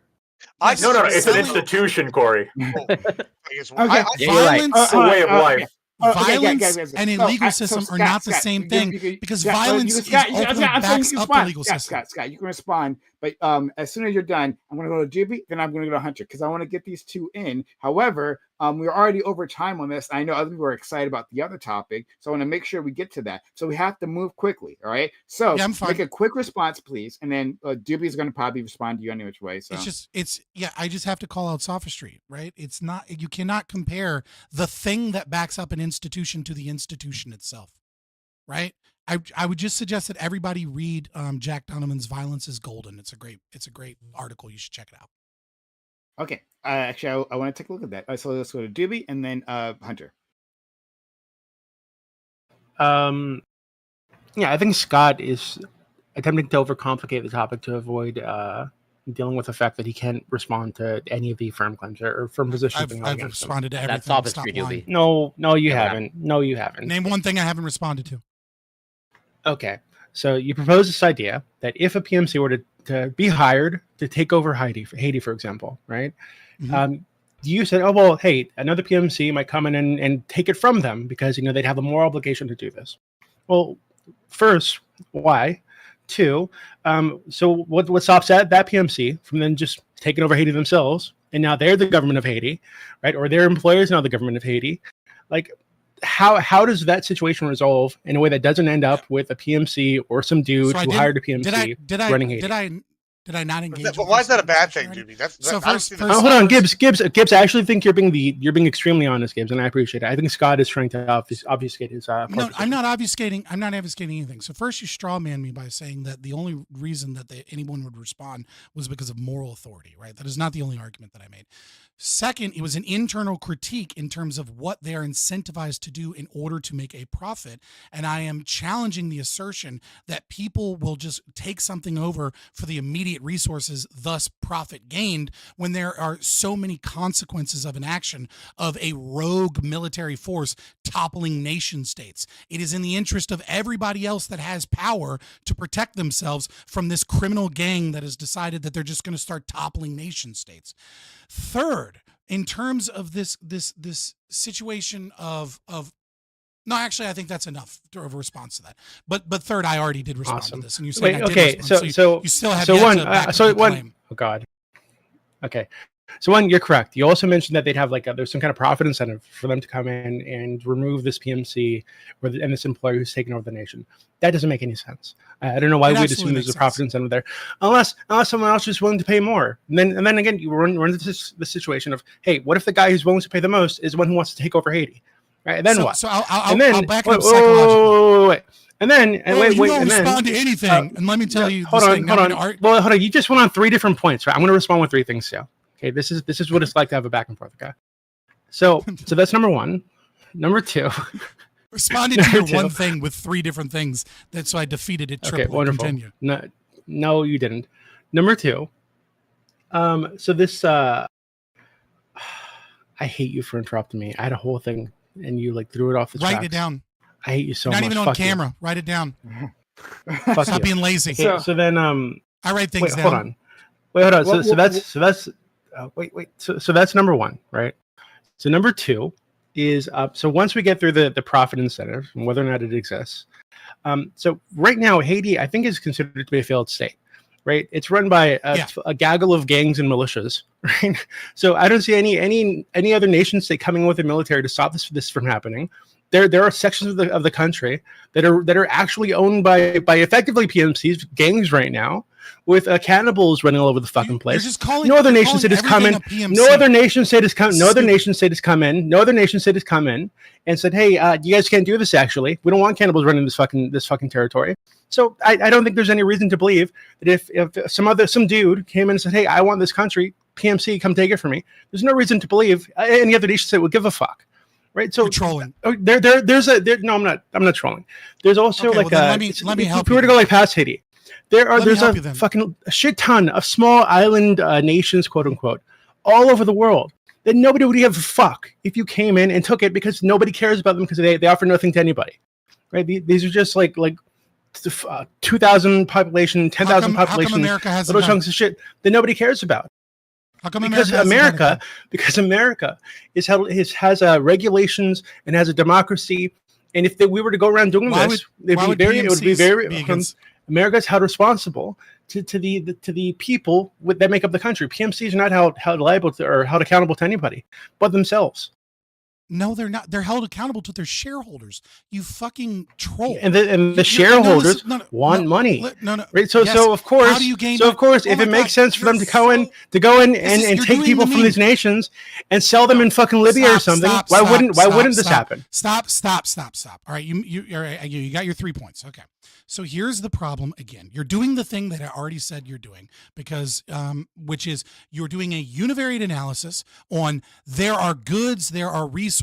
No, it's an institution, Corey. Violence, a way of life. Violence and a legal system are not the same thing because violence is ultimately backs up the legal system. Scott, you can respond But as soon as you're done, I'm going to go to Jibby, then I'm going to go to Hunter because I want to get these two in. However, we're already over time on this. I know other people are excited about the other topic, so I want to make sure we get to that. So we have to move quickly, all right? So make a quick response, please, and then Jibby is going to probably respond to you any which way. So I just have to call out sophistry, right? It's not, you cannot compare the thing that backs up an institution to the institution itself, right? I would just suggest that everybody read Jack Donovan's "Violence is Golden." It's a great article. You should check it out. Okay, actually, I want to take a look at that. So let's go to Doobie and then Hunter. Yeah, I think Scott is attempting to overcomplicate the topic to avoid dealing with the fact that he can't respond to any of the firm claims or firm positions. I've responded to everything. That's sophistry, Doobie. No, you haven't. No, you haven't. Name one thing I haven't responded to. Okay, so you propose this idea that if a PMC were to be hired to take over Haiti, for example, right? Mm-hmm. You said, oh, well, hey, another PMC might come in and take it from them because, they'd have a moral obligation to do this. Well, first, why? Two, so what stops that PMC from then just taking over Haiti themselves, and now they're the government of Haiti, right? Or their employers now the government of Haiti. Like, how does that situation resolve in a way that doesn't end up with a PMC or some dude who hired a PMC running Haiti? Did I not engage? But why is that a bad thing, Doobie? Hold on, Gibbs. I actually think you're being extremely honest, Gibbs, and I appreciate it. I think Scott is trying to obfuscate his. No, I'm not obfuscating. I'm not obfuscating anything. So first, you straw man me by saying that the only reason that anyone would respond was because of moral authority, right? That is not the only argument that I made. Second, it was an internal critique in terms of what they are incentivized to do in order to make a profit. And I am challenging the assertion that people will just take something over for the immediate resources, thus profit gained, when there are so many consequences of an action of a rogue military force toppling nation states. It is in the interest of everybody else that has power to protect themselves from this criminal gang that has decided that they're just going to start toppling nation states. Third, in terms of this situation of no, actually, I think that's enough of a response to that. But third, I already did respond to this, and you said so you still have so yet one to back so up the one claim. oh god okay. So one, you're correct. You also mentioned that they'd have there's some kind of profit incentive for them to come in and remove this PMC and this employer who's taken over the nation. That doesn't make any sense. I don't know why we'd assume there's a profit incentive there, unless someone else is willing to pay more. And then again, you run into the situation of, hey, what if the guy who's willing to pay the most is the one who wants to take over Haiti, right? And then what? So I'll back it up psychologically. Wait. And then you don't respond to anything. And let me tell you, hold on. Well, hold on. You just went on 3 different points, right? I'm going to respond with 3 things too. Okay, this is what it's like to have a back and forth, okay? So that's number 1. Number 2. Responded to your one thing with 3 different things. That's why I defeated it. Okay, wonderful. Continue. No, you didn't. Number 2. So this I hate you for interrupting me. I had a whole thing and you threw it off the tracks. Write it down. I hate you so much. Not even on camera. Write it down. Stop being lazy. Okay, so then I write things down. Hold on. So that's number 1, right? So number 2 is so once we get through the profit incentive and whether or not it exists. So right now Haiti, I think, is considered to be a failed state, right? It's run by a gaggle of gangs and militias, right? So I don't see any other nation state coming with a military to stop this from happening. There are sections of the country that are actually owned by effectively PMCs, gangs right now, with cannibals running all over the fucking place. No other nation state has come in. No other nation state has come. No other nation state has come in. No other nation state has come in and said, "Hey, you guys can't do this. Actually, we don't want cannibals running this fucking territory." So I don't think there's any reason to believe that if some dude came in and said, "Hey, I want this country, PMC, come take it for me," there's no reason to believe any other nation state would give a fuck. Right, so you're trolling. No, I'm not trolling. There's also let me help if we were to go past Haiti, there's a fucking shit ton of small island nations, quote unquote, all over the world that nobody would give a fuck if you came in and took it because nobody cares about them because they offer nothing to anybody. Right, these are just like 2,000 population, 10,000 population, how come America has little chunks of shit that nobody cares about. How come because America has regulations and has a democracy, and if we were to go around doing this, it would be very America's held responsible to the people that make up the country. PMCs are not held liable to, or held accountable to anybody but themselves. No, they're not. They're held accountable to their shareholders. You fucking troll. And the shareholders want money. Right. So of course, how do you gain so of course, if it makes sense for them to go in and take people from these nations and sell them in fucking Libya or something, why wouldn't this happen? Stop. All right, you got your 3 points. Okay. So here's the problem again. You're doing the thing that I already said you're doing, because which is you're doing a univariate analysis on there are goods, there are resources,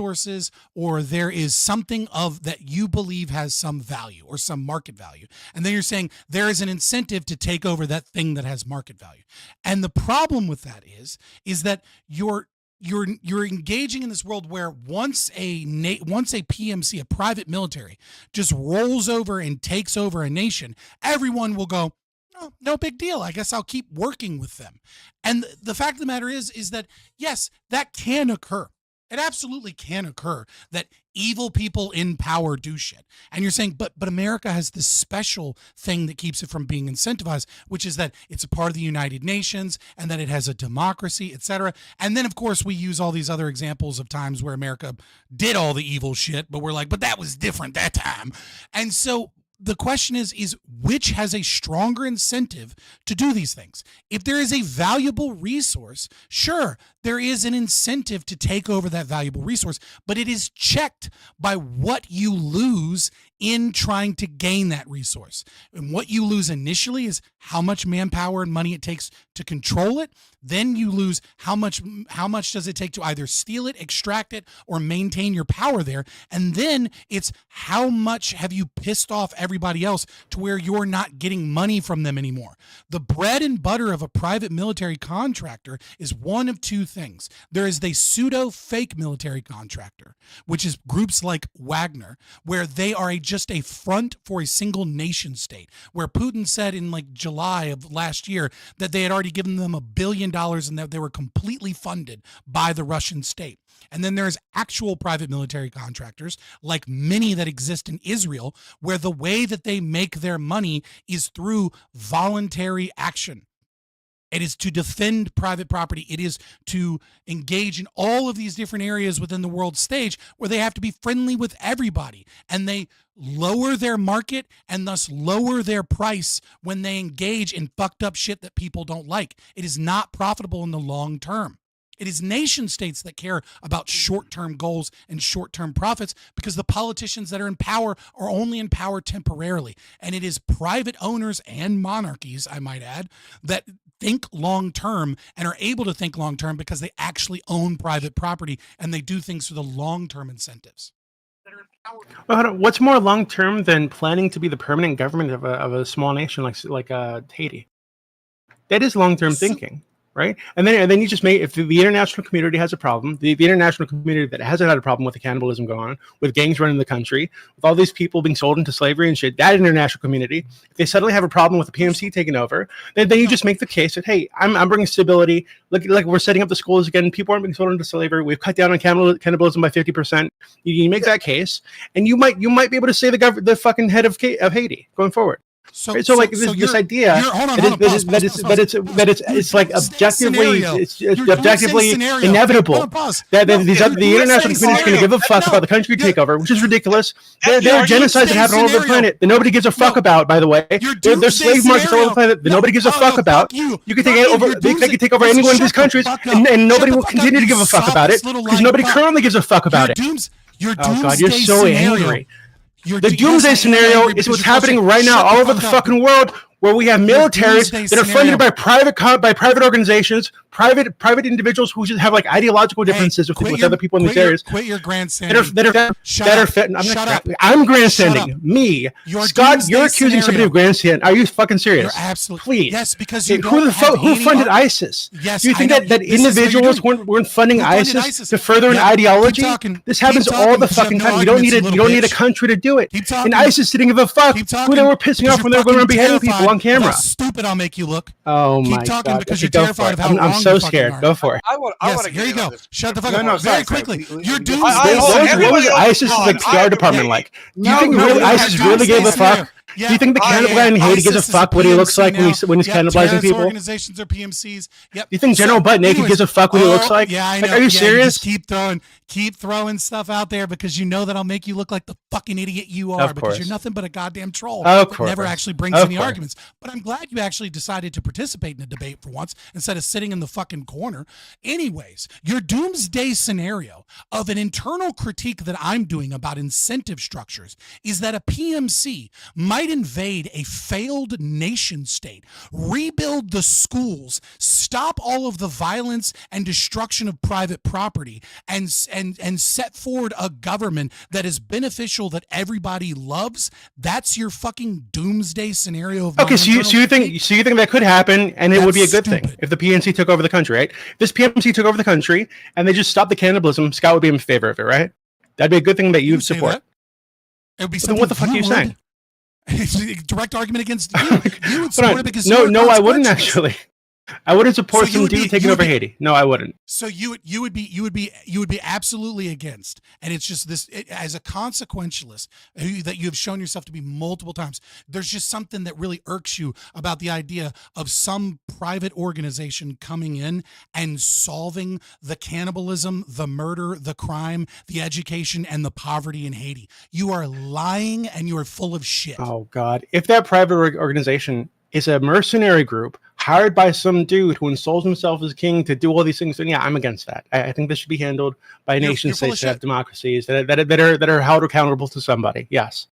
or there is something of that you believe has some value or some market value. And then you're saying there is an incentive to take over that thing that has market value. And the problem with that is that you're engaging in this world where once a PMC, a private military, just rolls over and takes over a nation, everyone will go, oh, no big deal. I guess I'll keep working with them. And the fact of the matter is that yes, that can occur. It absolutely can occur that evil people in power do shit. And you're saying, but America has this special thing that keeps it from being incentivized, which is that it's a part of the United Nations and that it has a democracy, etc. And then, of course, we use all these other examples of times where America did all the evil shit, but we're like, but that was different that time. And so the question is which has a stronger incentive to do these things? If there is a valuable resource, sure, there is an incentive to take over that valuable resource, but it is checked by what you lose in trying to gain that resource. And what you lose initially is how much manpower and money it takes to control it. Then you lose how much does it take to either steal it, extract it, or maintain your power there. And then it's how much have you pissed off everybody else to where you're not getting money from them anymore. The bread and butter of a private military contractor is one of two things. There is the pseudo fake military contractor, which is groups like Wagner, where they are just a front for a single nation state, where Putin said in like July of last year that they had already given them $1 billion and that they were completely funded by the Russian state. And then there's actual private military contractors, like many that exist in Israel, where the way that they make their money is through voluntary action. It is to defend private property. It is to engage in all of these different areas within the world stage where they have to be friendly with everybody. And they lower their market and thus lower their price when they engage in fucked up shit that people don't like. It is not profitable in the long term. It is nation states that care about short-term goals and short-term profits because the politicians that are in power are only in power temporarily. And it is private owners and monarchies, I might add, that think long-term and are able to think long-term because they actually own private property and they do things for the long-term incentives. Well, what's more long-term than planning to be the permanent government of a small nation like Haiti? That is long-term thinking. Right, and then you just make, if the international community has a problem, the international community that hasn't had a problem with the cannibalism going on, with gangs running the country, with all these people being sold into slavery and shit, that international community, if they suddenly have a problem with the PMC taking over, then you just make the case that, hey, I'm bringing stability. Like we're setting up the schools again. People aren't being sold into slavery. We've cut down on cannibalism by 50%. You make that case, and you might be able to say the fucking head of Haiti going forward. So this idea that it's like objectively inevitable that the international community is going to give a fuck about the country takeover, which is ridiculous. There are genocides that happen all over the planet that nobody gives a fuck about. By the way, there's slave markets all over the planet that nobody gives a fuck about. You can take over. They can take over any one of these countries, and nobody will continue to give a fuck about it because nobody currently gives a fuck about it. Oh God, you're so angry. The doomsday scenario is what's happening right now all over the fucking world, where we have militaries that are funded by private organizations, private individuals who just have like ideological differences with other people in these areas. Quit your grandstanding. I'm grandstanding. Me, Scott, you're accusing somebody of grandstanding. Are you fucking serious? You're absolutely. Please. Yes, because you who funded ISIS? Yes, do you think that individuals weren't funding ISIS to further an ideology? This happens all the fucking time. You don't need a country to do it. And ISIS didn't give a fuck who they were pissing off when they were going around beheading people on camera. How stupid I'll make you look. Oh my God. Keep talking because you're terrified of how wrong I'm so scared. Go for it. Yes, here you go. Shut the fuck up. Very quickly. You're doing what was ISIS's PR department like? Do you think really ISIS really gave a fuck? Yeah, Do you think the cannibal guy in Haiti gives a ISIS is fuck what he looks PMC like now. when he's Yep, cannibalizing terrorist people? Organizations are PMCs. Yep. Do you think General Butt Naked gives a fuck what he looks like? Yeah, I Like, know. are you Yeah, serious? just keep throwing stuff out there because you know that'll make you look like the fucking idiot you are Of because course. you're nothing but a goddamn troll Of that course. never actually brings Of any course. arguments. But I'm glad you actually decided to participate in a debate for once instead of sitting in the fucking corner. Anyways, your doomsday scenario of an internal critique that I'm doing about incentive structures is that a PMC might invade a failed nation state, rebuild the schools, stop all of the violence and destruction of private property, and set forward a government that is beneficial, that everybody loves. That's your fucking doomsday scenario of Okay, so you think that could happen, and it would be a good That's thing if the PNC took over the country, right? If this PMC took over the country and they just stopped the cannibalism, Scott would be in favor of it, right? That'd be a good thing that you'd say support. that. It would be Then something what the fuck are you would. saying? It's a direct argument against you. You would Hold support on. it because No, you're no, I wouldn't consequentialist. actually. I wouldn't support So you some would be- dude taking you would over be- Haiti. No, I wouldn't. So you would be absolutely against, and it's just this as a consequentialist that you have shown yourself to be multiple times. There's just something that really irks you about the idea of some private organization coming in and solving the cannibalism, the murder, the crime, the education, and the poverty in Haiti. You are lying and you are full of shit. Oh God! If that private organization is a mercenary group hired by some dude who installs himself as king to do all these things, then yeah, I'm against that. I think this should be handled by nation you're full of states that have shit. democracies that are held accountable to somebody. Yes.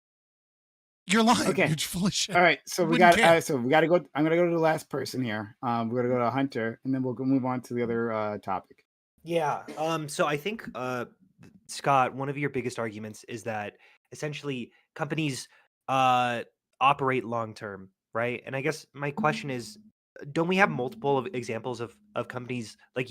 You're lying. Okay. You're full of shit. All right, so we Wouldn't got care. so we got to go. I'm gonna go to the last person here. We're gonna go to Hunter, and then we'll move on to the other topic. Yeah. So I think, Scott, one of your biggest arguments is that essentially companies operate long term, right? And I guess my question is, don't we have multiple of examples of companies like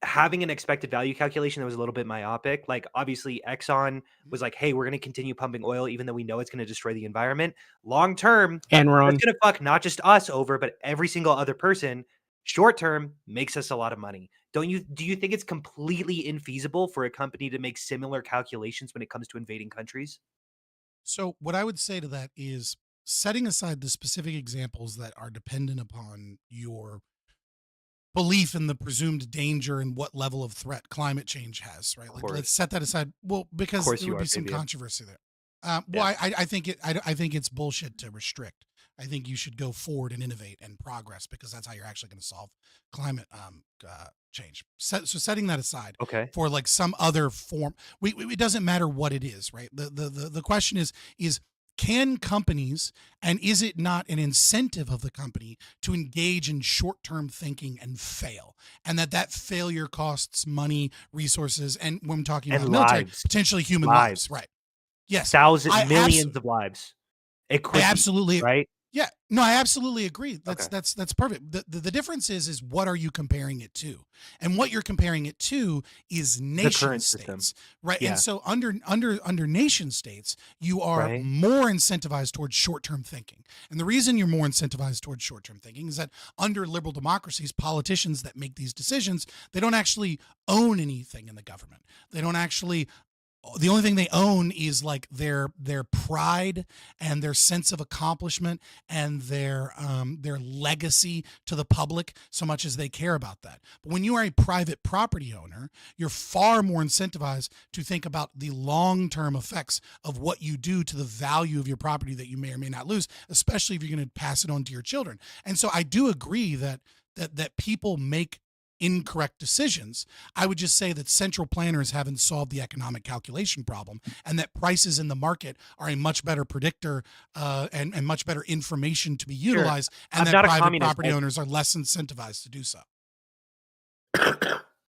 having an expected value calculation that was a little bit myopic? Like obviously Exxon was like, hey, we're going to continue pumping oil even though we know it's going to destroy the environment. Long term, Enron. that's going to fuck not just us over, but every single other person. Short term makes us a lot of money. Do you think it's completely infeasible for a company to make similar calculations when it comes to invading countries? So what I would say to that is setting aside the specific examples that are dependent upon your belief in the presumed danger and what level of threat climate change has, right? Like, let's set that aside. Well, because course there you would be are, some Fabian. controversy there. Well, I think it's bullshit to restrict. I think you should go forward and innovate and progress because that's how you're actually going to solve climate change. So setting that aside, Okay. for like some other form, it doesn't matter what it is, right? The question is can companies, and is it not an incentive of the company to engage in short-term thinking and fail, and that failure costs money, resources, and when I'm talking And about military, lives. potentially human lives, right? Yes, Millions of lives. It could I be, absolutely right? Yeah, no, I absolutely agree. That's perfect. The difference is what are you comparing it to, and what you're comparing it to is nation current states, system. right? Yeah. And so under nation states, you are Right. more incentivized towards short term thinking, and the reason you're more incentivized towards short term thinking is that under liberal democracies, politicians that make these decisions, they don't actually own anything in the government. They don't actually. The only thing they own is like their pride and their sense of accomplishment and their legacy to the public, so much as they care about that. But when you are a private property owner, you're far more incentivized to think about the long-term effects of what you do to the value of your property that you may or may not lose, especially if you're going to pass it on to your children. And so I do agree that people make incorrect decisions. I would just say that central planners haven't solved the economic calculation problem, and that prices in the market are a much better predictor and much better information to be utilized, and I'm that not a private communist. property owners are less incentivized to do so.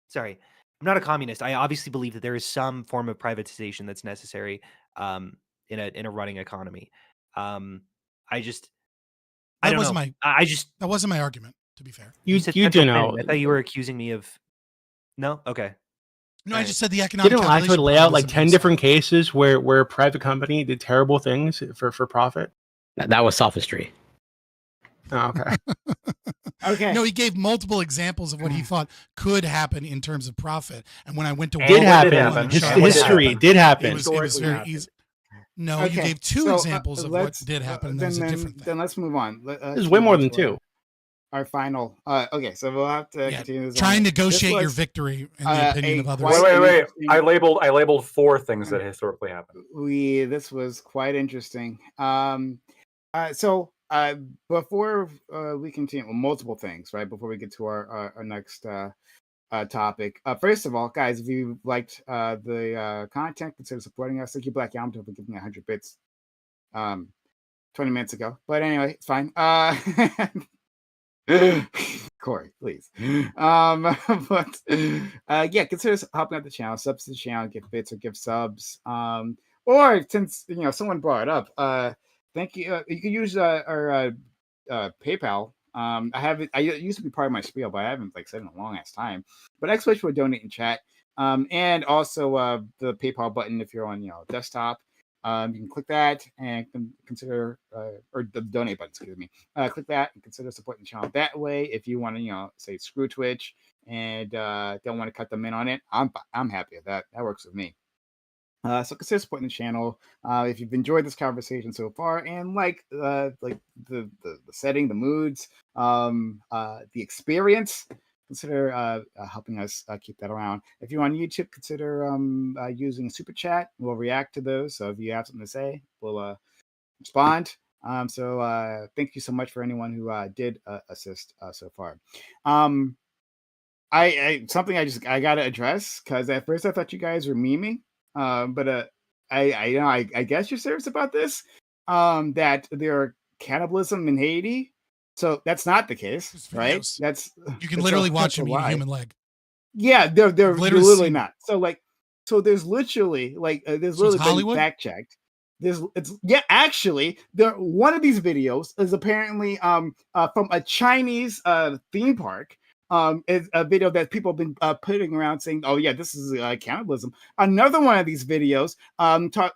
Sorry, I'm not a communist. I obviously believe that there is some form of privatization that's necessary in a running economy. I just I That don't wasn't know. my that wasn't my argument, to be fair. You said do central know. planning. I thought you were accusing me of. No, okay. No, I just said the economic Didn't Lactoid calculation lay problem out like doesn't 10 make different cases where a private company did terrible things for profit? That was sophistry. Oh, okay. Okay. No, he gave multiple examples of what he thought could happen in terms of profit. And when I went to Did World happen. War I and showed History that, did happen. It was very easy. No, you gave two so, examples of what did happen, and that was a different thing. Then let's move on. There's way more than two. Our final. Okay, so we'll have to continue this. Try and on. negotiate This your was, victory in the opinion of others. Wait. I labeled 4 things that historically happened. This was quite interesting. So before we continue, multiple things, right? Before we get to our next topic. First of all, guys, if you liked the content, consider supporting us. Thank you, Black Yamato, for giving me 100 bits 20 minutes ago. But anyway, it's fine. Corey, please. But consider helping out the channel, subs to the channel, give bits or give subs. Or since someone brought it up, thank you. You can use our PayPal. I used to be part of my spiel, but I haven't said in a long ass time. But exclamation for donate in chat. And also the PayPal button if you're on desktop. You can click that and consider, or the donate button, excuse me. Click that and consider supporting the channel that way. If you want to, say screw Twitch and don't want to cut them in on it, I'm happy with that. That works with me. So consider supporting the channel. If you've enjoyed this conversation so far and like the setting, the moods, the experience, consider helping us keep that around. If you're on YouTube, consider using Super Chat. We'll react to those. So if you have something to say, we'll respond. So thank you so much for anyone who did assist so far. Something I gotta address, because at first I thought you guys were memeing, but I guess you're serious about this. That there are cannibalism in Haiti. So that's not the case, right? You can literally watch him eat a human leg. Yeah, they're literally not. So there's literally there's literally been Hollywood? fact checked. Actually, one of these videos is apparently from a Chinese theme park. Is a video that people have been putting around saying, "Oh yeah, this is cannibalism." Another one of these videos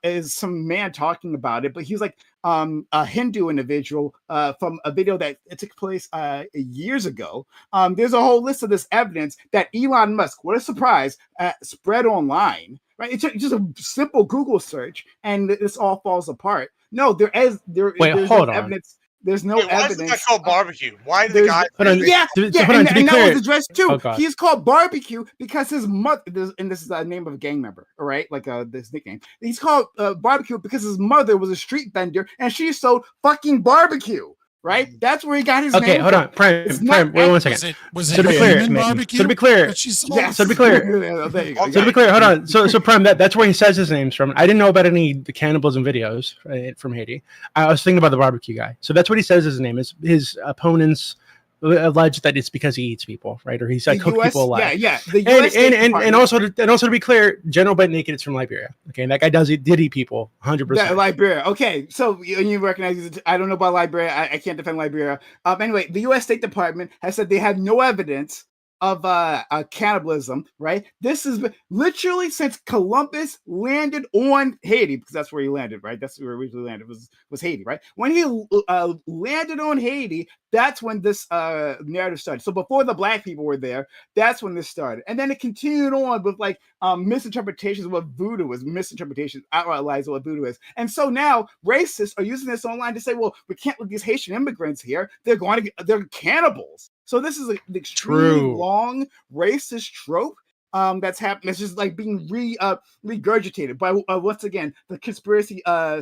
is some man talking about it, but he's like a Hindu individual from a video that it took place years ago. There's a whole list of this evidence that Elon Musk, what a surprise, spread online. Right? It's just a simple Google search, and this all falls apart. No, there's hold on. evidence. There's no Why evidence. is that called barbecue? Why did the guy? And that was addressed too. Oh, God. He's called barbecue because his mother, and this is the name of a gang member, all right, this nickname. He's called barbecue because his mother was a street vendor and she sold fucking barbecue. Right, that's where he got his name. Okay, hold on, Prime. Wait 1 second. Was it so to be clear, barbecue? So to be clear, yes. So to be clear, there you go. So to be clear, hold on. So Prime, that's where he says his name's from. I didn't know about any the cannibalism videos from Haiti. I was thinking about the barbecue guy. So that's what he says his name is. His opponents allege that it's because he eats people, right? Or he's like cooked people alive. Yeah. The US and also to be clear, General Butt Naked is from Liberia. Okay, and that guy did eat people 100%. Liberia. Okay, so you recognize? I don't know about Liberia. I can't defend Liberia. Anyway, the U.S. State Department has said they have no evidence of cannibalism. Right. This is literally since Columbus landed on Haiti, because that's where he landed. Right. That's where he originally landed was Haiti. Right. When he landed on Haiti, that's when this narrative started. So before the black people were there, that's when this started. And then it continued on with misinterpretations of what voodoo is, misinterpretations, outright lies of what voodoo is. And so now racists are using this online to say, well, we can't let these Haitian immigrants here. They're cannibals. So this is an extremely long racist trope that's happening. It's just being regurgitated by once again the conspiracy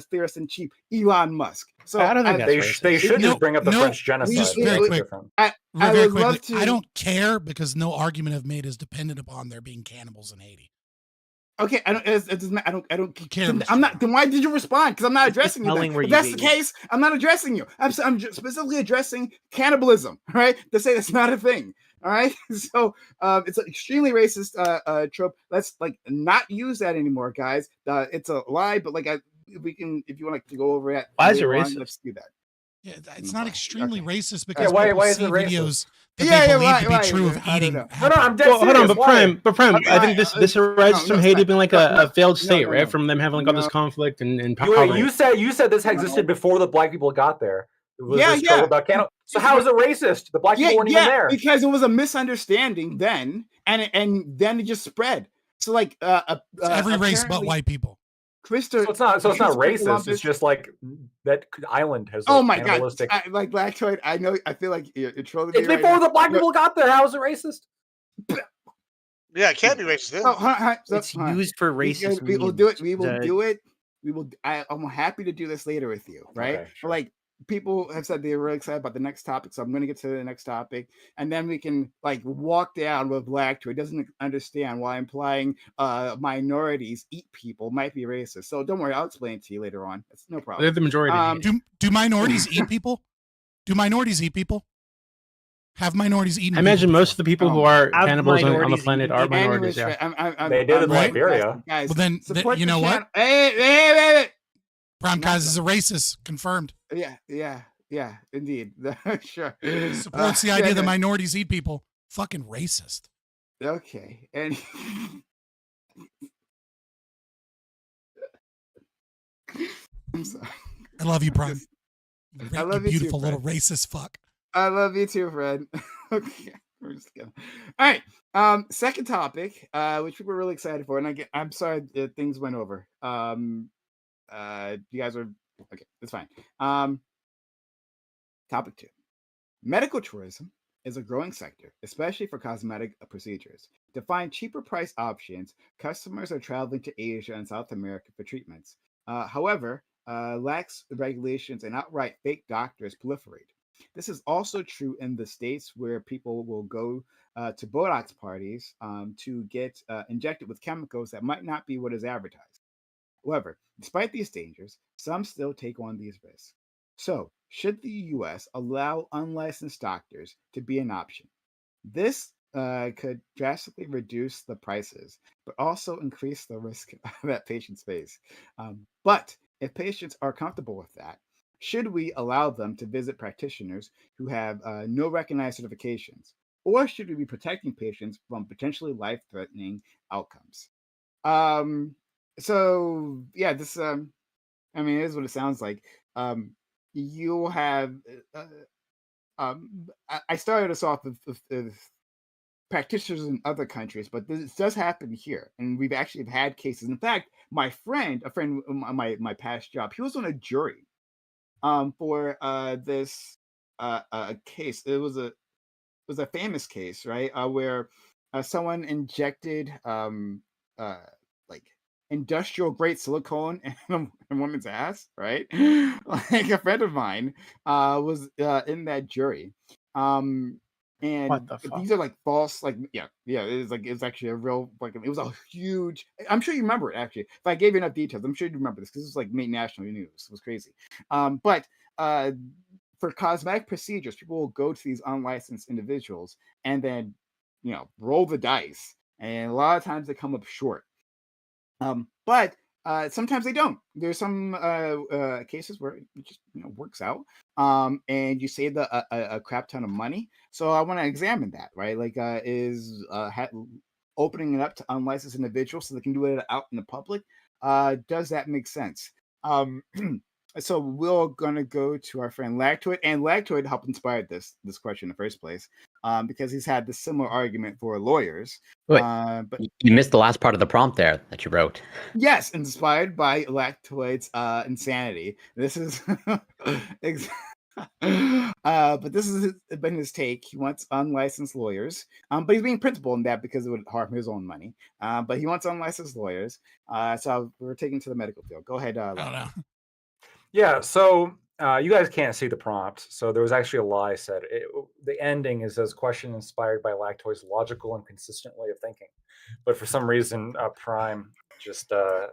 theorist in chief Elon Musk. So I don't think they should just bring up the French genocide. Just very quick. I would love to. I don't care because no argument I've made is dependent upon there being cannibals in Haiti. Okay, I don't care. I'm not. Then why did you respond? Because I'm not addressing you. If that's the case, I'm not addressing you. I'm specifically addressing cannibalism. All right, to say that's not a thing. All right, so it's an extremely racist trope. Let's not use that anymore, guys. It's a lie, but if you want to go over it. Why is it racist? Let's do that. Yeah, it's not extremely racist because why people is see it racist? videos that they believe to be true of eating. No, I'm dead serious. Hold on, but Prime, I think this arises from Haiti being a failed state, right? From them having all this conflict and poverty. You said this existed before the black people got there. It was this trope about cannibal. So how is it racist? The black people weren't even there. Because it was a misunderstanding then, and then it just spread. So every race but white people. Mr. So it's not Christopher racist. Columbus. It's just like that island has Oh like my god! cannibalistic. Like Lactoid, I know. I feel like you're trolling me It's right before now. the black people got there. How is it racist? Yeah, it can't be racist. Then. It's used for racist We will means. do it. We will The- do it. We will. I'm happy to do this later with you, right? Okay, But like people have said they're really excited about the next topic, so I'm going to get to the next topic, and then we can like walk down with Black who doesn't understand why implying minorities eat people might be racist. So don't worry, I'll explain it to you later on. It's no problem. They're the majority. Do minorities eat people? Do minorities eat people? Have minorities eaten? I imagine most of the people who are Have cannibals on the minorities planet eaten are people? minorities. Anyways, Yeah. They did in right? Liberia. Guys, Well, then support you the know channel. what? Hey. Prime Kaz is a racist. Confirmed. Yeah, indeed. Sure. Supports the idea that minorities eat people. Fucking racist. Okay, and I'm sorry. I love you, Prime. I love you you too, beautiful little Fred. racist fuck. I love you too, Fred. Okay, we're just kidding. All right. Second topic, which we were really excited for, and I'm sorry that things went over. You guys are okay. It's fine. Topic 2: medical tourism is a growing sector, especially for cosmetic procedures. To find cheaper price options, customers are traveling to Asia and South America for treatments. However, lax regulations and outright fake doctors proliferate. This is also true in the States where people will go to Botox parties to get injected with chemicals that might not be what is advertised. However, despite these dangers, some still take on these risks. So, should the US allow unlicensed doctors to be an option? This could drastically reduce the prices, but also increase the risk that patients face. But if patients are comfortable with that, should we allow them to visit practitioners who have no recognized certifications? Or should we be protecting patients from potentially life threatening outcomes? So, yeah, this, I mean, it is what it sounds like. You'll have, I started us off with practitioners in other countries, but this does happen here, and we've actually had cases. In fact, a friend, my past job, he was on a jury, for this case. It was a famous case, right? Where someone injected like industrial grade silicone in a woman's ass, right? Like a friend of mine was in that jury. And What the fuck? these are like false, like it's actually a real, like it was a huge. I'm sure you remember it actually. If I gave you enough details, I'm sure you remember this because it was like made national news. It was crazy. But for cosmetic procedures, people will go to these unlicensed individuals and then roll the dice, and a lot of times they come up short. But sometimes they don't. There's some cases where it just works out, and you save a crap ton of money. So I want to examine that, right? Like, is opening it up to unlicensed individuals so they can do it out in the public? Does that make sense? So we're gonna go to our friend Lactoid, and Lactoid helped inspire this question in the first place, because he's had this similar argument for lawyers. Wait, But you missed the last part of the prompt there that you wrote. yes, inspired by Lactoid's insanity. This is, but this has been his take. He wants unlicensed lawyers, but he's being principled in that because it would harm his own money. But he wants unlicensed lawyers. So we're taking to the medical field. Go ahead. I don't know. Yeah, so you guys can't see the prompt. So there was actually a lie said. The ending is as question inspired by Lactoid's logical and consistent way of thinking. But for some reason, Prime just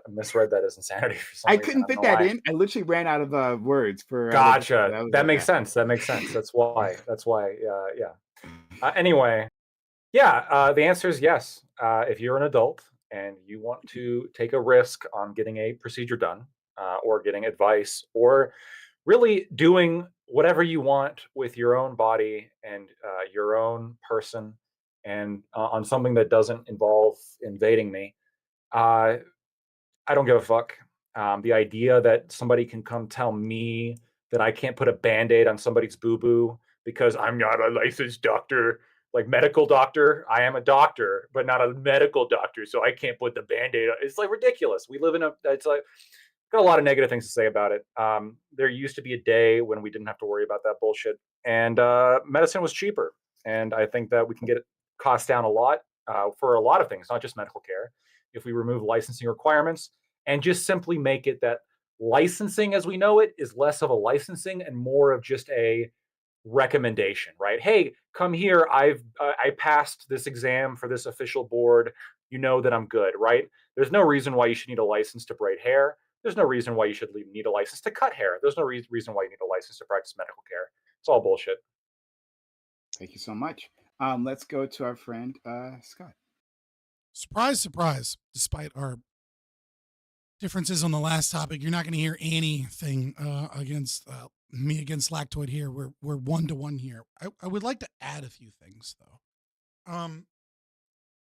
misread that as insanity. For some I reason. couldn't I fit don't know that why. in. I literally ran out of words for. Gotcha. That makes sense. That makes sense. That's why. That's why. Yeah. Anyway, yeah. The answer is yes. If you're an adult and you want to take a risk on getting a procedure done, or getting advice, or really doing whatever you want with your own body and your own person, and on something that doesn't involve invading me, I don't give a fuck. The idea that somebody can come tell me that I can't put a Band-Aid on somebody's boo-boo because I'm not a licensed doctor, like medical doctor. I am a doctor, but not a medical doctor, so I can't put the band-aid on. It's like ridiculous. We live in it's like, got a lot of negative things to say about it. There used to be a day when we didn't have to worry about that bullshit, and medicine was cheaper. And I think that we can get costs down a lot for a lot of things, not just medical care, if we remove licensing requirements and just simply make it that licensing as we know it is less of a licensing and more of just a recommendation, right? Hey, come here. I passed this exam for this official board. You know that I'm good, right? There's no reason why you should need a license to braid hair. There's no reason why you should need a license to cut hair. There's no reason why you need a license to practice medical care. It's all bullshit. Thank you so much. Let's go to our friend Scott. Surprise, surprise. Despite our differences on the last topic, you're not going to hear anything against me against Lactoid here. We're 1-to-1 here. I would like to add a few things though.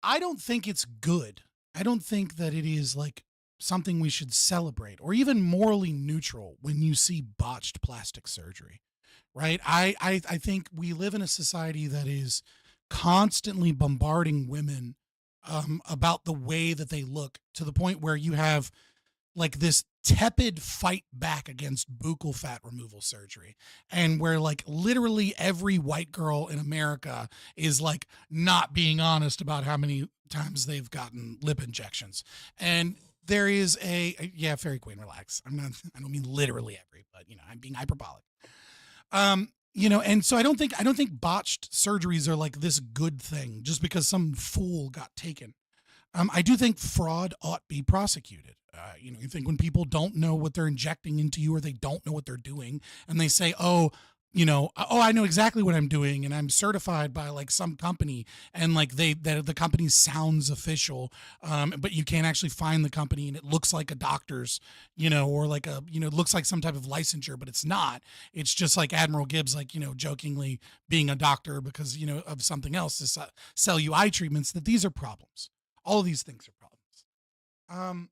I don't think it's good. I don't think that it is like something we should celebrate or even morally neutral when you see botched plastic surgery, right? I think we live in a society that is constantly bombarding women about the way that they look, to the point where you have like this tepid fight back against buccal fat removal surgery, and where like literally every white girl in America is like not being honest about how many times they've gotten lip injections. And there is yeah, Fairy Queen, relax. I don't mean literally every, but I'm being hyperbolic. And so I don't think botched surgeries are like this good thing just because some fool got taken. I do think fraud ought be prosecuted. You think when people don't know what they're injecting into you, or they don't know what they're doing, and they say, oh, I know exactly what I'm doing, and I'm certified by like some company, and like the company sounds official, but you can't actually find the company, and it looks like a doctor's, or like it looks like some type of licensure, but it's not. It's just like Admiral Gibbs, like, jokingly being a doctor because, of something else to sell you eye treatments. That these are problems. All of these things are problems.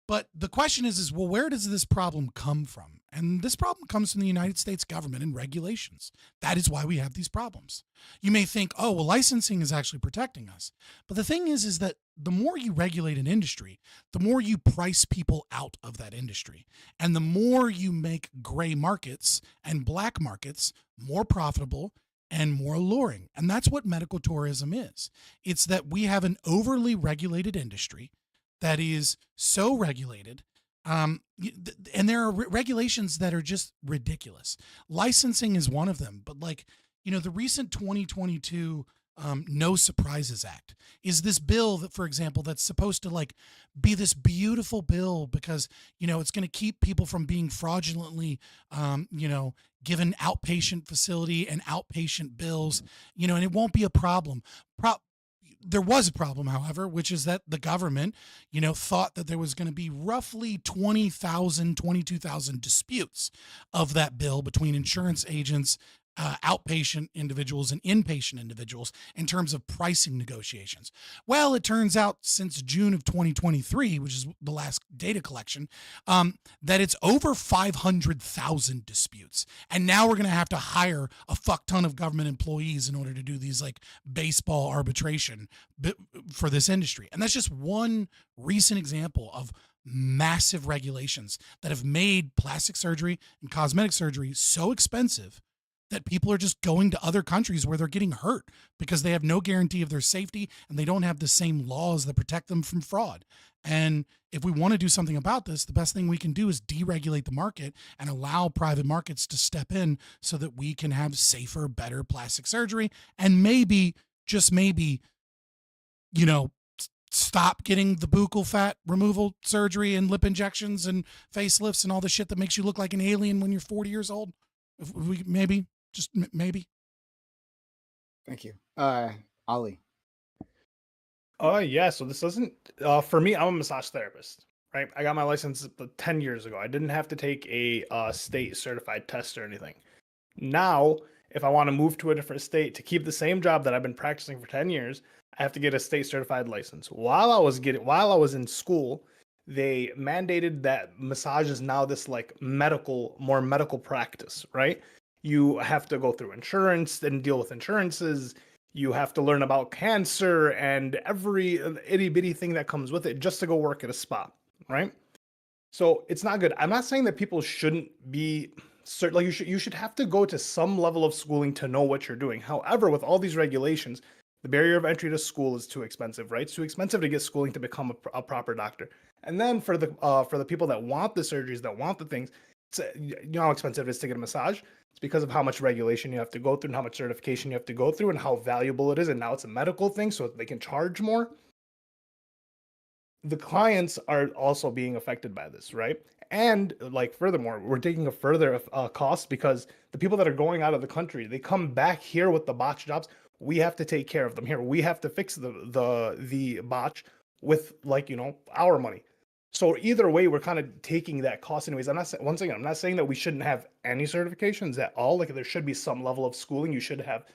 But the question is, well, where does this problem come from? And this problem comes from the United States government and regulations. That is why we have these problems. You may think, oh, well, licensing is actually protecting us. But the thing is that the more you regulate an industry, the more you price people out of that industry. And the more you make gray markets and black markets more profitable and more alluring. And that's what medical tourism is. It's that we have an overly regulated industry that is so regulated, and there are regulations that are just ridiculous. Licensing is one of them, but the recent 2022 No Surprises Act is this bill that, for example, that's supposed to be this beautiful bill because, it's going to keep people from being fraudulently, given outpatient facility and outpatient bills, and it won't be a problem. There was a problem, however, which is that the government, thought that there was going to be roughly 22,000 disputes of that bill between insurance agents, outpatient individuals, and inpatient individuals in terms of pricing negotiations. Well, it turns out since June of 2023, which is the last data collection, that it's over 500,000 disputes. And now we're going to have to hire a fuck ton of government employees in order to do these baseball arbitration for this industry. And that's just one recent example of massive regulations that have made plastic surgery and cosmetic surgery so expensive that people are just going to other countries where they're getting hurt because they have no guarantee of their safety and they don't have the same laws that protect them from fraud. And if we want to do something about this, the best thing we can do is deregulate the market and allow private markets to step in so that we can have safer, better plastic surgery, and maybe, just maybe, stop getting the buccal fat removal surgery and lip injections and facelifts and all the shit that makes you look like an alien when you're 40 years old. If we maybe. Just maybe. Thank you. Ollie. Yeah, so this doesn't, for me, I'm a massage therapist, right? I got my license 10 years ago. I didn't have to take a state certified test or anything. Now, if I want to move to a different state to keep the same job that I've been practicing for 10 years, I have to get a state certified license. While I was in school, they mandated that massage is now this more medical practice, right? You have to go through insurance and deal with insurances. You have to learn about cancer and every itty bitty thing that comes with it just to go work at a spa, right? So it's not good. I'm not saying that people shouldn't be like you should have to go to some level of schooling to know what you're doing. However, with all these regulations, the barrier of entry to school is too expensive, right? It's too expensive to get schooling to become a proper doctor. And then for the people that want the surgeries, that want the things, you know how expensive it is to get a massage. It's because of how much regulation you have to go through and how much certification you have to go through and how valuable it is. And now it's a medical thing, so they can charge more. The clients are also being affected by this, right? And like furthermore, we're taking a further cost because the people that are going out of the country, they come back here with the botch jobs. We have to take care of them here. We have to fix the botch with, like, our money. So either way, we're kind of taking that cost anyways. Once again, I'm not saying that we shouldn't have any certifications at all. Like, there should be some level of schooling. You should have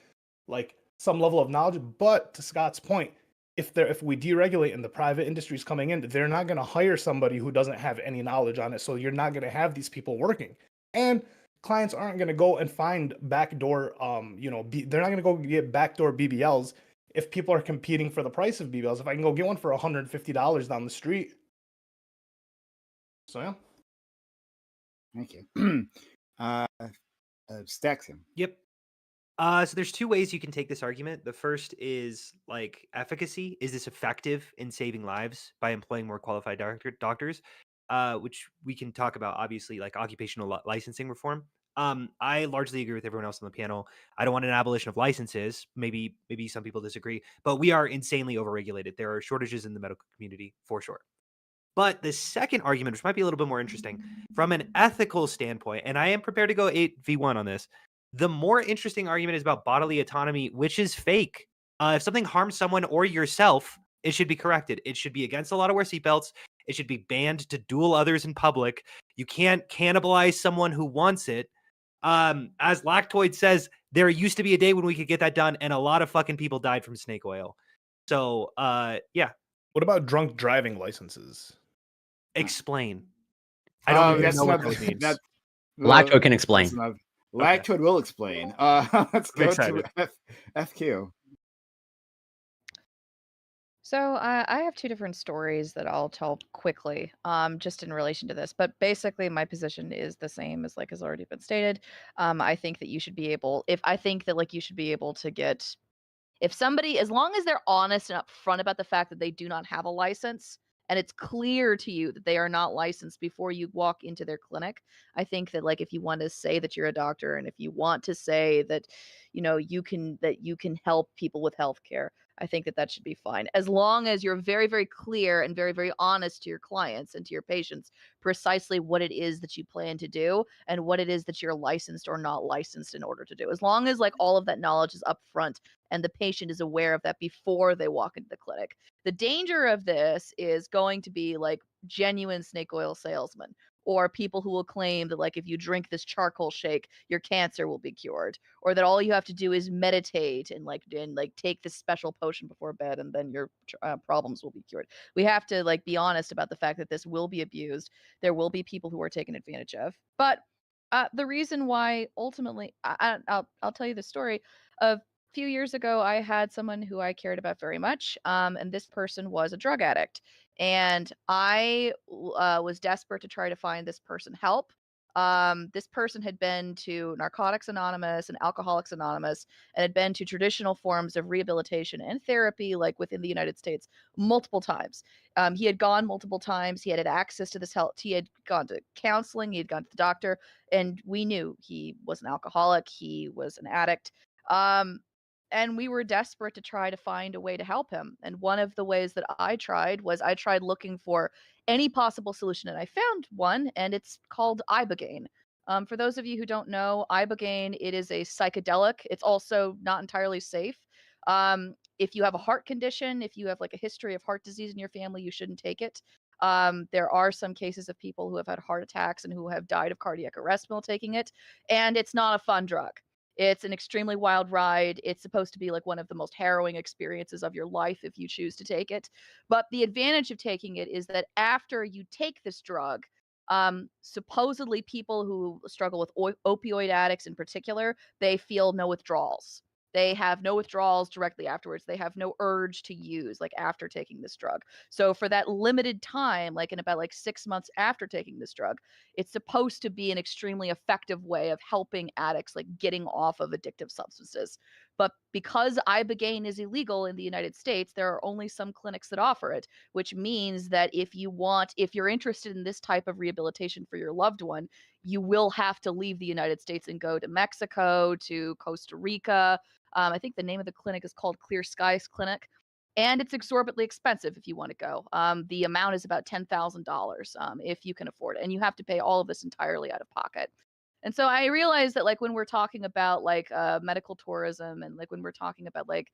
like some level of knowledge. But to Scott's point, if we deregulate and the private industry is coming in, they're not going to hire somebody who doesn't have any knowledge on it. So you're not going to have these people working, and clients aren't going to go and find backdoor, they're not going to go get backdoor BBLs if people are competing for the price of BBLs. If I can go get one for $150 down the street. So yeah. Thank you. Staxon. Yep. So there's two ways you can take this argument. The first is like efficacy. Is this effective in saving lives by employing more qualified doctors? Which we can talk about, obviously, like occupational licensing reform. I largely agree with everyone else on the panel. I don't want an abolition of licenses. Maybe some people disagree, but we are insanely overregulated. There are shortages in the medical community for sure. But the second argument, which might be a little bit more interesting from an ethical standpoint, and I am prepared to go 8v1 on this, the more interesting argument is about bodily autonomy, which is fake. If something harms someone or yourself, it should be corrected. It should be against the law to wear seatbelts. It should be banned to duel others in public. You can't cannibalize someone who wants it. As Lactoid says, there used to be a day when we could get that done, and a lot of fucking people died from snake oil. So, yeah. What about drunk driving licenses? Explain. I don't even know what that means. Lactoid can explain. Lactoid will explain. Let's go to FQ. So I have two different stories that I'll tell quickly, just in relation to this. But basically, my position is the same as has already been stated. I think that you should be able, you should be able to get, if somebody, as long as they're honest and upfront about the fact that they do not have a license, and it's clear to you that they are not licensed before you walk into their clinic. I think that if you want to say that you're a doctor, and if you want to say that you can help people with healthcare, I think that should be fine, as long as you're very, very clear and very, very honest to your clients and to your patients precisely what it is that you plan to do and what it is that you're licensed or not licensed in order to do. As long as all of that knowledge is upfront and the patient is aware of that before they walk into the clinic. The danger of this is going to be genuine snake oil salesmen, or people who will claim that if you drink this charcoal shake, your cancer will be cured, or that all you have to do is meditate and take this special potion before bed, and then your problems will be cured. We have to be honest about the fact that this will be abused. There will be people who are taken advantage of. But the reason why ultimately, I'll tell you the story of. Few years ago, I had someone who I cared about very much, and this person was a drug addict, and I was desperate to try to find this person help. This person had been to Narcotics Anonymous and Alcoholics Anonymous, and had been to traditional forms of rehabilitation and therapy, within the United States, multiple times. He had gone multiple times. He had access to this help. He had gone to counseling. He had gone to the doctor, and we knew he was an alcoholic. He was an addict. And we were desperate to try to find a way to help him. And one of the ways that I tried was I tried looking for any possible solution, and I found one, and it's called ibogaine. For those of you who don't know, ibogaine, it is a psychedelic. It's also not entirely safe. If you have a heart condition, if you have a history of heart disease in your family, you shouldn't take it. There are some cases of people who have had heart attacks and who have died of cardiac arrest while taking it, and it's not a fun drug. It's an extremely wild ride. It's supposed to be one of the most harrowing experiences of your life if you choose to take it. But the advantage of taking it is that after you take this drug, supposedly people who struggle with opioid addicts in particular, they feel no withdrawals. They have no withdrawals directly afterwards. They have no urge to use like after taking this drug. So for that limited time, like in about like 6 months after taking this drug, it's supposed to be an extremely effective way of helping addicts like getting off of addictive substances. But because ibogaine is illegal in the United States, there are only some clinics that offer it, which means that if you're interested in this type of rehabilitation for your loved one, you will have to leave the United States and go to Mexico, to Costa Rica. I think the name of the clinic is called Clear Skies Clinic, and it's exorbitantly expensive if you want to go. The amount is about $10,000 if you can afford it, and you have to pay all of this entirely out of pocket. And so I realized that like when we're talking about like medical tourism and like when we're talking about like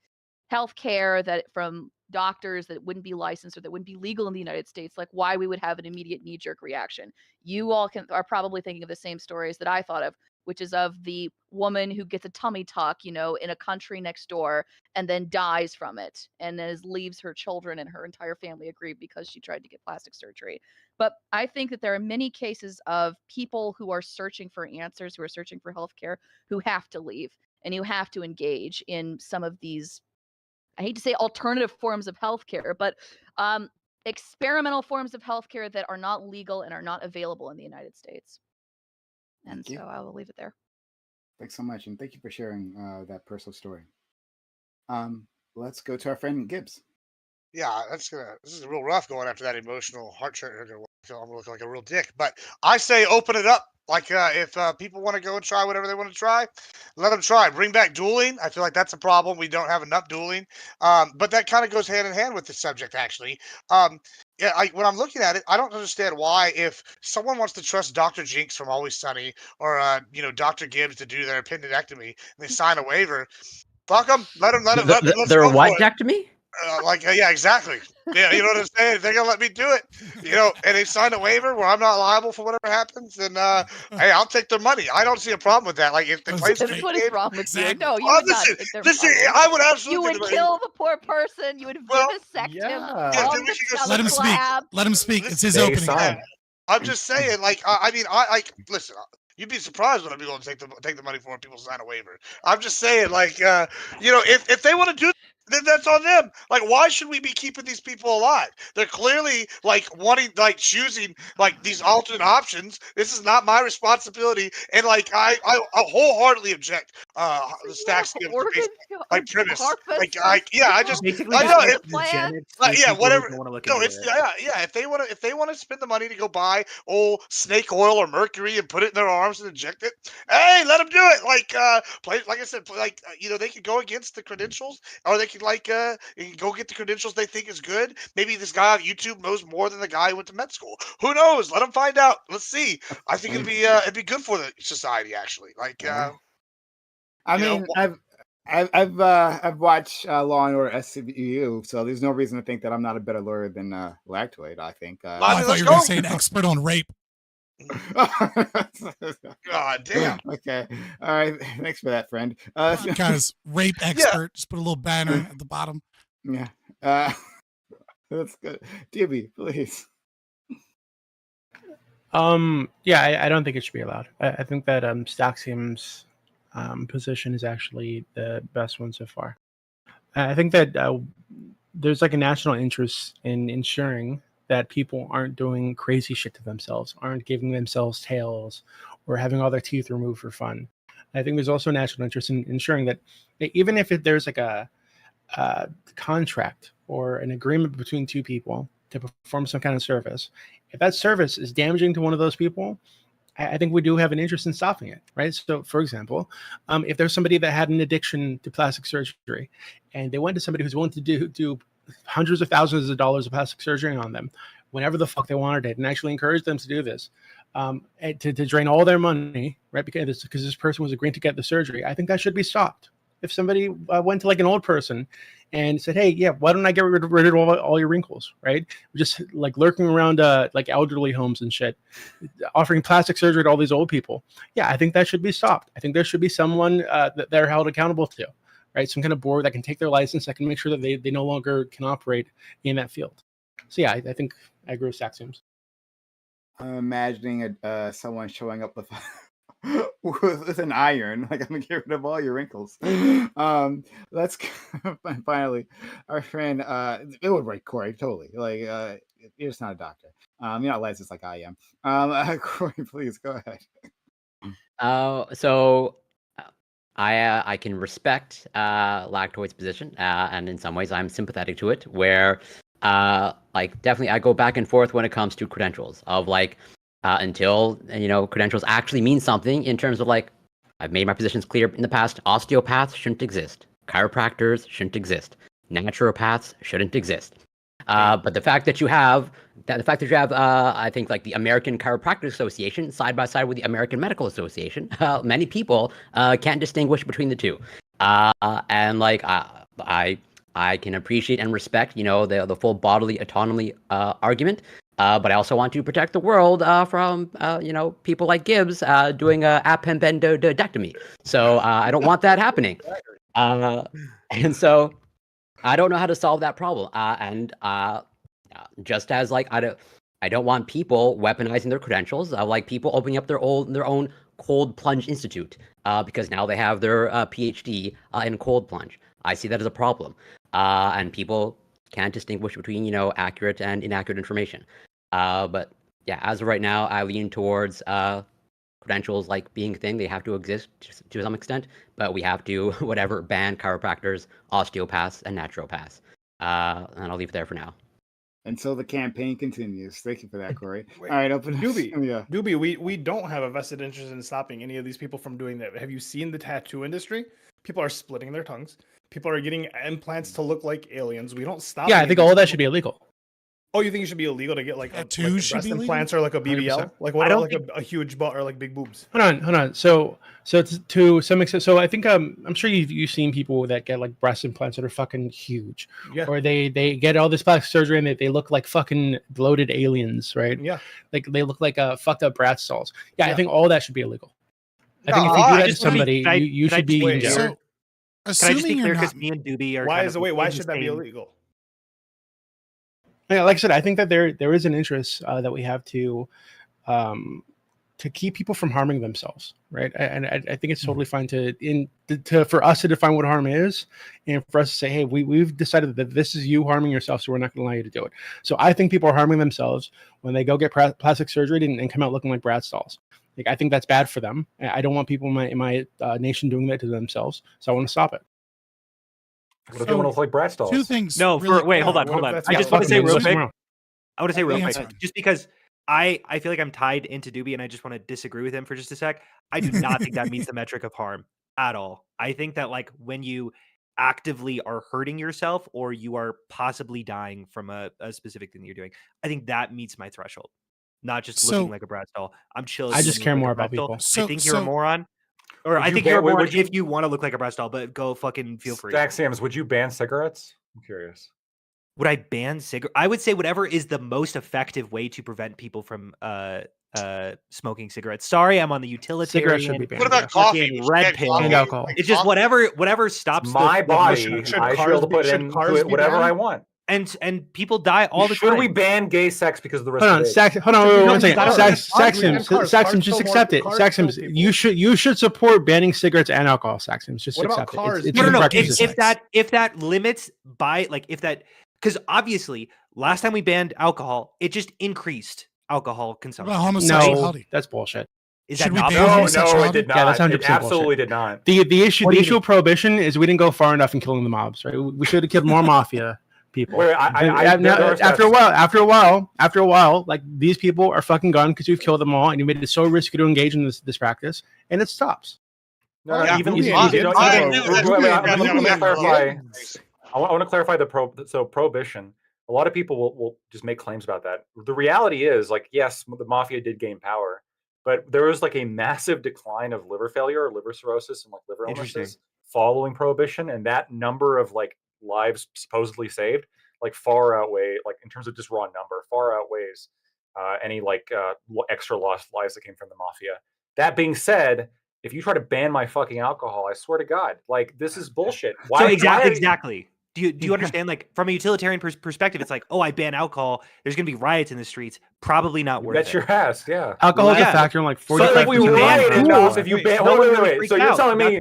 healthcare that from doctors that wouldn't be licensed or that wouldn't be legal in the United States, like why we would have an immediate knee-jerk reaction. You all are probably thinking of the same stories that I thought of, which is of the woman who gets a tummy tuck, you know, in a country next door and then dies from it and then leaves her children and her entire family aggrieved because she tried to get plastic surgery. But I think that there are many cases of people who are searching for answers, who are searching for healthcare, who have to leave and you have to engage in some of these, I hate to say alternative forms of healthcare, but experimental forms of healthcare that are not legal and are not available in the United States. And Thank you. so I will leave it there. Thanks so much, and thank you for sharing that personal story. Let's go to our friend Gibbs. Yeah, this is real rough going after that emotional heart trigger. I'm gonna look like a real dick, but I say open it up. Like if people want to go and try whatever they want to try, let them try. Bring back dueling. I feel like that's a problem. We don't have enough dueling, but that kind of goes hand in hand with the subject actually. Yeah, when I'm looking at it, I don't understand why if someone wants to trust Dr. Jinx from Always Sunny or Dr. Gibbs to do their appendectomy and they sign a waiver, fuck them. Let's They're go for what, it. Jack, to me? Yeah, exactly. Yeah, you know what I'm saying? If they're gonna let me do it, and they sign a waiver where I'm not liable for whatever happens, then hey, I'll take their money. I don't see a problem with that. Like if the claims What is game, wrong with you? No, you oh, would not take their listen, money. I would You absolutely would kill the poor person. You would vivisect him yeah, on then we the should go Let him speak. slab. Let him speak. It's his They opening. sign. I'm just saying, like, I mean, I like listen. You'd be surprised when I'd be willing to take the money for when people sign a waiver. I'm just saying, like, if they want to do, then that's on them. Like, why should we be keeping these people alive? They're clearly like choosing like these alternate options. This is not my responsibility, and like, I wholeheartedly object. The Stacks Gibbs Organ like premise. Like, harvest I people? just, Basically, I just know like it. eugenics Like, with yeah, people who whatever. don't want to look No, into it's it. yeah. If they want to spend the money to go buy old snake oil or mercury and put it in their arms and inject it, hey, let them do it. Like like I said, they could go against the credentials, or they could go get the credentials they think is good. Maybe this guy on YouTube knows more than the guy who went to med school. Who knows? Let them find out. Let's see. I think it'd be good for the society actually. Like I mean, I've watched Law and Order SCU, so there's no reason to think that I'm not a better lawyer than Lactoid. I think. I thought you were going to say an expert on rape. God damn. Okay. All right. Thanks for that, friend. Podcast rape expert. Just put a little banner at the bottom. Yeah. That's good. DB, please. Yeah, I don't think it should be allowed. I think that Staxium's position is actually the best one so far. I think that there's like a national interest in ensuring that people aren't doing crazy shit to themselves, aren't giving themselves tails, or having all their teeth removed for fun. I think there's also a national interest in ensuring that even if there's like a contract or an agreement between two people to perform some kind of service, if that service is damaging to one of those people, I think we do have an interest in stopping it, right? So, for example, if there's somebody that had an addiction to plastic surgery, and they went to somebody who's willing to do hundreds of thousands of dollars of plastic surgery on them, whenever the fuck they wanted it, and actually encourage them to do this, to drain all their money, right? Because this person was agreeing to get the surgery, I think that should be stopped. If somebody went to like an old person and said, "Hey, yeah, why don't I get rid of all your wrinkles?" Right? Just like lurking around like elderly homes and shit, offering plastic surgery to all these old people. Yeah, I think that should be stopped. I think there should be someone that they're held accountable to, right? Some kind of board that can take their license, that can make sure that they no longer can operate in that field. So yeah, I think I agree with Saxiums. I'm imagining someone showing up with with an iron. Like, I'm gonna get rid of all your wrinkles. Let's finally, our friend. It would break Corey totally. Like, you're just not a doctor. You're not licensed like I am. Corey, please go ahead. So I can respect Lactoid's position, and in some ways I'm sympathetic to it. Where like definitely I go back and forth when it comes to credentials of like until credentials actually mean something in terms of like I've made my positions clear in the past. Osteopaths shouldn't exist. Chiropractors shouldn't exist. Naturopaths shouldn't exist. But the fact that you have I think like the American Chiropractic Association side by side with the American Medical Association, many people can't distinguish between the two. And like I can appreciate and respect the full bodily autonomy argument. But I also want to protect the world from people like Gibbs doing a appendectomy. So I don't want that happening. And so I don't know how to solve that problem. And just as like I don't want people weaponizing their credentials, like people opening up their own cold plunge institute because now they have their PhD in cold plunge. I see that as a problem, and people can't distinguish between accurate and inaccurate information. But yeah, as of right now, I lean towards credentials like being a thing. They have to exist to some extent, but we have to ban chiropractors, osteopaths, and naturopaths. And I'll leave it there for now. Until the campaign continues. Thank you for that, Corey. All right, open Doobie. Yeah. Doobie, we don't have a vested interest in stopping any of these people from doing that. Have you seen the tattoo industry? People are splitting their tongues. People are getting implants to look like aliens. We don't stop. Yeah, I think all of that should be illegal. Oh, you think it should be illegal to get like tattoos breast should be implants or like a BBL? 100%. Like what about like a huge butt or like big boobs? Hold on. So to some extent, so I think I'm sure you've seen people that get like breast implants that are fucking huge, Yeah. or they get all this plastic surgery and they look like fucking bloated aliens, right? Yeah, like they look like fucked up brat stalls. Yeah, Yeah. I think all that should be illegal. I think if you do that to somebody, you should be in jail. So, Can I just assuming be you're clear? not, Because me and Doobie are. Why kind is of it? Why in the should that be same- illegal? Yeah, like I said, I think that there is an interest that we have to keep people from harming themselves, right? And I think it's totally fine for us to define what harm is, and for us to say, hey, we've decided that this is you harming yourself, so we're not going to allow you to do it. So I think people are harming themselves when they go get plastic surgery and come out looking like brat stalls. Like I think that's bad for them. I don't want people in my nation doing that to themselves, so I want to stop it. What if they want to look like brat stalls? two things. No, really wait, hold quick. on. What if that's I not just want to say fucking real racist? quick. Tomorrow. I want to say real quick, Answer. just because I feel like I'm tied into Doobie and I just want to disagree with him for just a sec. I do not think that meets the metric of harm at all. I think that like when you actively are hurting yourself or you are possibly dying from a specific thing that you're doing, I think that meets my threshold. Not just So- looking like a brat stall. I'm chill. if I you just look care like a more brat about stall. people. I think you're a So- moron. Or Would I you think ban- you're a moron would you- if you want to look like a brat stall, but go fucking feel free. Staxiams, would you ban cigarettes? I'm curious. Would I ban cigarettes? I would say whatever is the most effective way to prevent people from smoking cigarettes. Sorry, I'm on the utilitarian. Cigarettes should be banned. What about yeah. coffee? fucking We should red ban pill. coffee, And alcohol. like It's just coffee. whatever stops It's my body. should I should cars be able to be- put should into cars it be whatever banned? I want. And people die all the Should time. we ban gay sex because of the rest Hold of on, the hold on, wait, one second. cars. Saxims, Cars Saxims, just kill more- accept it. cars kill Saxims, people. you should support banning cigarettes and alcohol. Saxims, just What about accept cars? it. It's No. human If, practice. if that limits by like if that because obviously last time we banned alcohol, it just increased alcohol What consumption. about No, homosexuality? that's bullshit. Is Should that we not ban No, bullshit? no, it homosexuality? did not. Yeah, that's 100% It absolutely did not. The issue What do you of prohibition is we didn't go far enough in killing the mobs, right? We should have killed more mafia people. Wait, after a while, like these people are fucking gone because you've killed them all, and you made it so risky to engage in this practice, and it stops. No, Yeah, even Doobie, let me Doobie, clarify. I want to clarify so prohibition. A lot of people will just make claims about that. The reality is, like, yes, the mafia did gain power, but there was like a massive decline of liver failure or liver cirrhosis and like liver illnesses following prohibition, and that number of like lives supposedly saved like far outweigh, like in terms of just raw number, far outweighs any like extra lost lives that came from the mafia. That being said, if you try to ban my fucking alcohol, I swear to God, like this is bullshit. So exactly. Do you understand? Like from a utilitarian perspective, it's like, oh, I ban alcohol. There's going to be riots in the streets. Probably not worth Bet it. your ass, yeah. Alcohol is a factor in like 45%. So if we riot enough, if you ban, wait. So you're telling me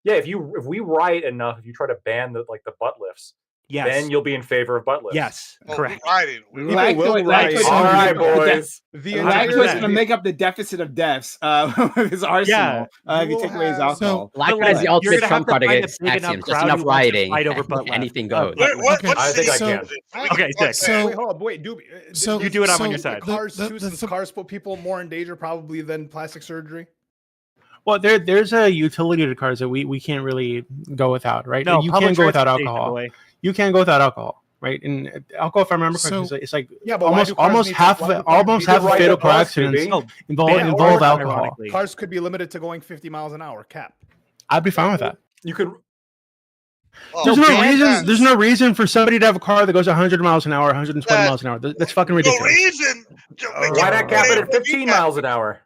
if you, if we riot enough, if you try to ban the butt lifts, then you'll be in favor of butt lifts. Yes, correct. Lactoid All right, boys. Lactoid's going to make up the deficit of deaths with his arsenal. If you take away his alcohol. Lactoid is the ultimate trump card against axiom. Just enough rioting. Anything goes. I think I can. Okay, Dick. Wait, hold on. Wait, you do it. I'm on your side. Cars too, since cars put people more in danger probably than plastic surgery. Well, there's a utility to cars that we can't really go without, right? No, You public can't go without transportation, alcohol. boy. You can't go without alcohol, right? And alcohol, if I remember correctly, it's like Yeah, but why do almost cars half need to- of almost half of why do fatal car cars accidents need to be? involve alcohol. Cars could be limited to going 50 miles an hour cap. I'd be fine with that. You could. There's no reason for somebody to have a car that goes 100 miles an hour, 120 miles an hour. That's fucking ridiculous. Why not cap it at 15 miles an hour?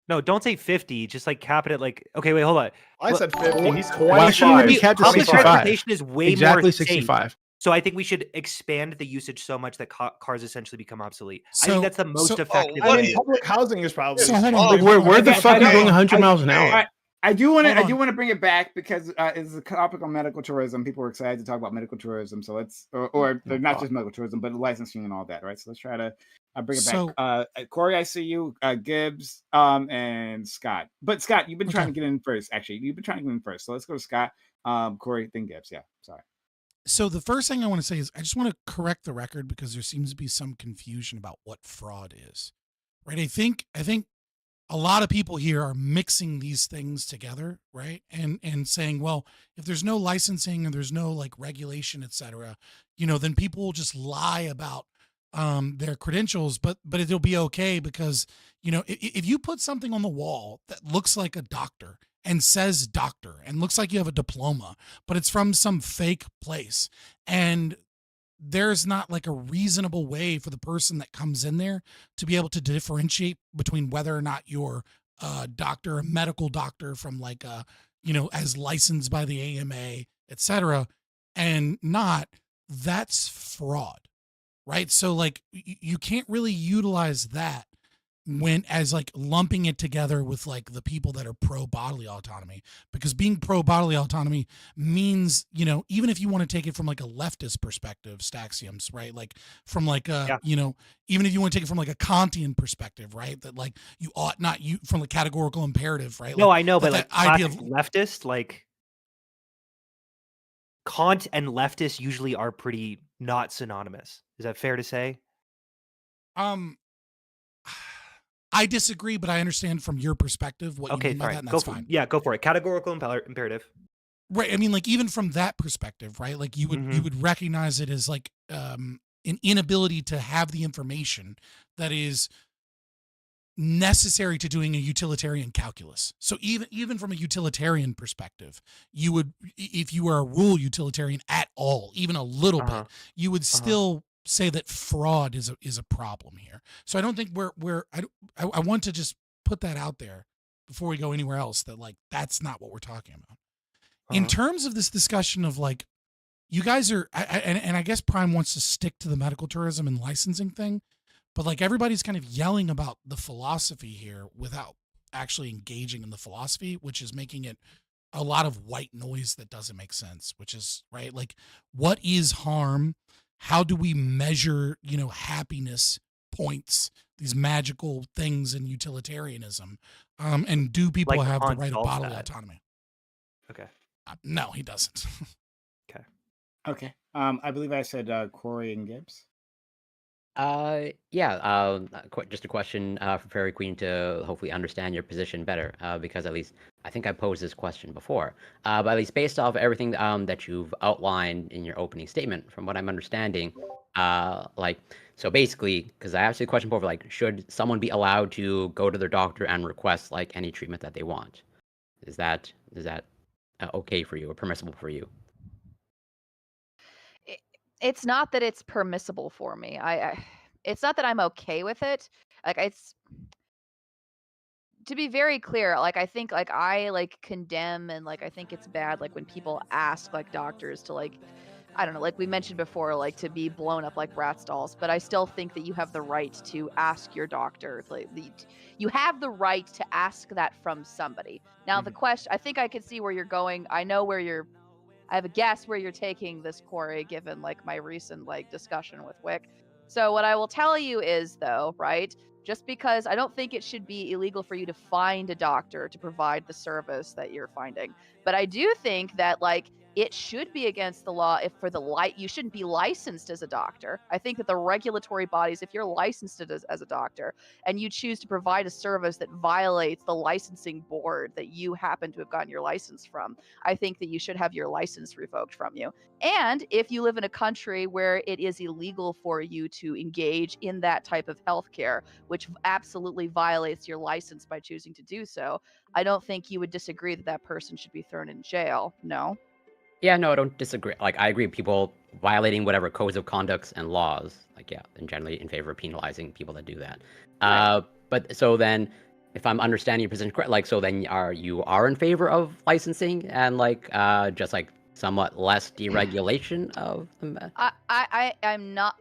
No, don't say 50. Just like cap it at like. Okay, wait, hold on. I said 50. He's Why shouldn't it be capped at Public 65? transportation is way Exactly more safe. 65. So I think we should expand the usage so much that cars essentially become obsolete. I So- think that's the most so- effective. I way. mean, public housing is probably. So hold on, where the fuck are you going 100 miles an hour? I do want to bring it back because it's a topic on medical tourism. People are excited to talk about medical tourism, so let's or not just medical tourism, but licensing and all that, right? So let's try to bring it back. Corey, I see you, Gibbs, and Scott. But Scott, you've been trying to get in first. Actually, you've been trying to get in first. So let's go to Scott, Corey, then Gibbs. Yeah, sorry. So the first thing I want to say is I just want to correct the record because there seems to be some confusion about what fraud is. Right? I think a lot of people here are mixing these things together, right? And saying, well, if there's no licensing and there's no like regulation, et cetera, then people will just lie about their credentials, but it'll be okay because, if you put something on the wall that looks like a doctor and says doctor and looks like you have a diploma, but it's from some fake place, and there's not like a reasonable way for the person that comes in there to be able to differentiate between whether or not you're a doctor, a medical doctor from like a, as licensed by the AMA, et cetera, and not, that's fraud, right? So like you can't really utilize that when as like lumping it together with like the people that are pro bodily autonomy, because being pro bodily autonomy means, even if you want to take it from like a leftist perspective, Staxiums, right? Like from like even if you want to take it from like a Kantian perspective, right? That like you ought not, you from the categorical imperative, right? No, like, I know, but like idea of leftist, like Kant and leftist usually are pretty not synonymous. Is that fair to say? I disagree, but I understand from your perspective what you mean by that, and that's fine. Go for it. Categorical imperative. Right. I mean, like even from that perspective, right? Like you would recognize it as like an inability to have the information that is necessary to doing a utilitarian calculus. So even from a utilitarian perspective, you would, if you were a rule utilitarian at all, even a little bit, you would still say that fraud is a problem here. So I don't think I want to just put that out there before we go anywhere else, that like that's not what we're talking about. In terms of this discussion of like, you guys are, and I guess Prime wants to stick to the medical tourism and licensing thing, but like everybody's kind of yelling about the philosophy here without actually engaging in the philosophy, which is making it a lot of white noise that doesn't make sense, which is right. Like, what is harm? How do we measure, happiness points, these magical things in utilitarianism? And do people Like have the Kant right of solves bodily that. autonomy? Okay. No, he doesn't. Okay. I believe I said Corey and Gibbs. Just a question for Fairy Queen to hopefully understand your position better, because at least I think I posed this question before, but at least based off everything that you've outlined in your opening statement, from what I'm understanding, so basically, because I asked you a question before, like, should someone be allowed to go to their doctor and request like any treatment that they want? Is that okay for you or permissible for you? It's not that it's permissible for me. It's not that I'm okay with it. Like to be very clear, like I think like I like condemn and like I think it's bad like when people ask like doctors to like I don't know, like we mentioned before, like to be blown up like Bratz dolls, but I still think that you have the right to ask your doctor. You have the right to ask that from somebody. Now the question, I think I can see where you're going. I know where you're. I have a guess where you're taking this, Corey, given like my recent like discussion with Wick. So what I will tell you is though, right? Just because I don't think it should be illegal for you to find a doctor to provide the service that you're finding. But I do think that like it should be against the law if for the you shouldn't be licensed as a doctor. I think that the regulatory bodies, if you're licensed as a doctor and you choose to provide a service that violates the licensing board that you happen to have gotten your license from, I think that you should have your license revoked from you. And if you live in a country where it is illegal for you to engage in that type of healthcare, which absolutely violates your license by choosing to do so, I don't think you would disagree that that person should be thrown in jail. No? Yeah, no, I don't disagree. Like, I agree with people violating whatever codes of conducts and laws. Like, yeah, and generally in favor of penalizing people that do that. Right. But so then, if I'm understanding your position correct, like, so then you are in favor of licensing and like just like somewhat less deregulation of the. I'm not.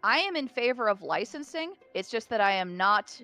I am in favor of licensing. It's just that I am not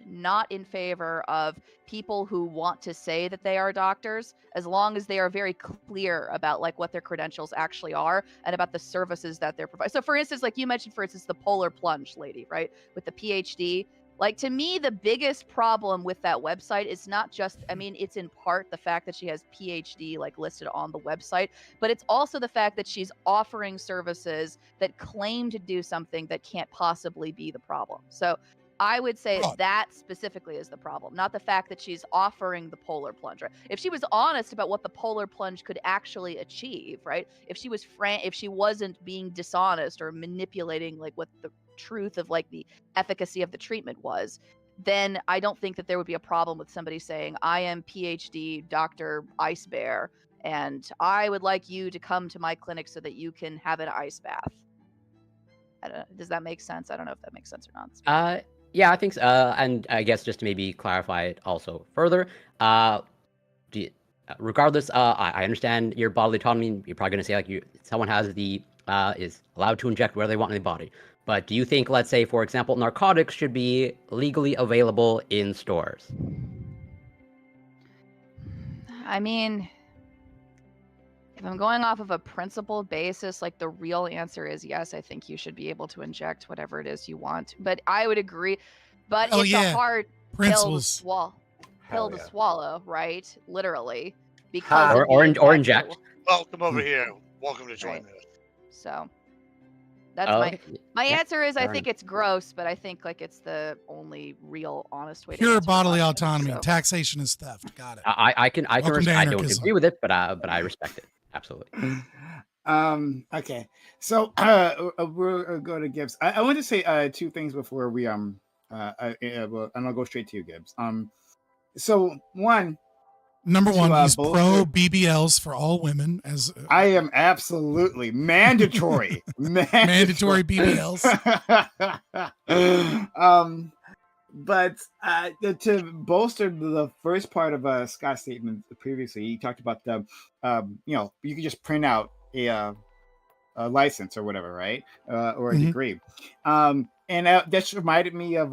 in favor of people who want to say that they are doctors, as long as they are very clear about like what their credentials actually are and about the services that they're providing. So for instance, like you mentioned, for instance, the polar plunge lady, right? With the PhD. Like to me, the biggest problem with that website is not just, I mean, it's in part the fact that she has PhD like listed on the website, but it's also the fact that she's offering services that claim to do something that can't possibly be the problem. So I would say that specifically is the problem, not the fact that she's offering the polar plunge. Right? If she was honest about what the polar plunge could actually achieve, right? If she was if she wasn't being dishonest or manipulating like what the truth of like the efficacy of the treatment was, then I don't think that there would be a problem with somebody saying, I am PhD Dr. Ice Bear, and I would like you to come to my clinic so that you can have an ice bath. Does that make sense? I don't know if that makes sense or not. Yeah, I think so. And I guess just to maybe clarify it also further, regardless, I understand your bodily autonomy. You're probably going to say like someone has the is allowed to inject where they want in the body. But do you think, let's say, for example, narcotics should be legally available in stores? I mean, if I'm going off of a principled basis, like the real answer is yes, I think you should be able to inject whatever it is you want. But I would agree. But it's a hard pill to swallow, right? Literally. Because or inject. Welcome over here. Welcome to join me. So that's my answer is I think it's gross, but I think like it's the only real honest way to pure bodily autonomy. So. Taxation is theft. Got it. I don't agree with it, but I respect it. Absolutely. Okay. So we'll go to Gibbs. I want to say two things before we and I'll go straight to you, Gibbs. So one. Number one, he's pro BBLs for all women. As I am absolutely mandatory BBLs. But to bolster the first part of Scott's statement previously, he talked about the you can just print out a license or whatever, right? Or a degree. And that just reminded me of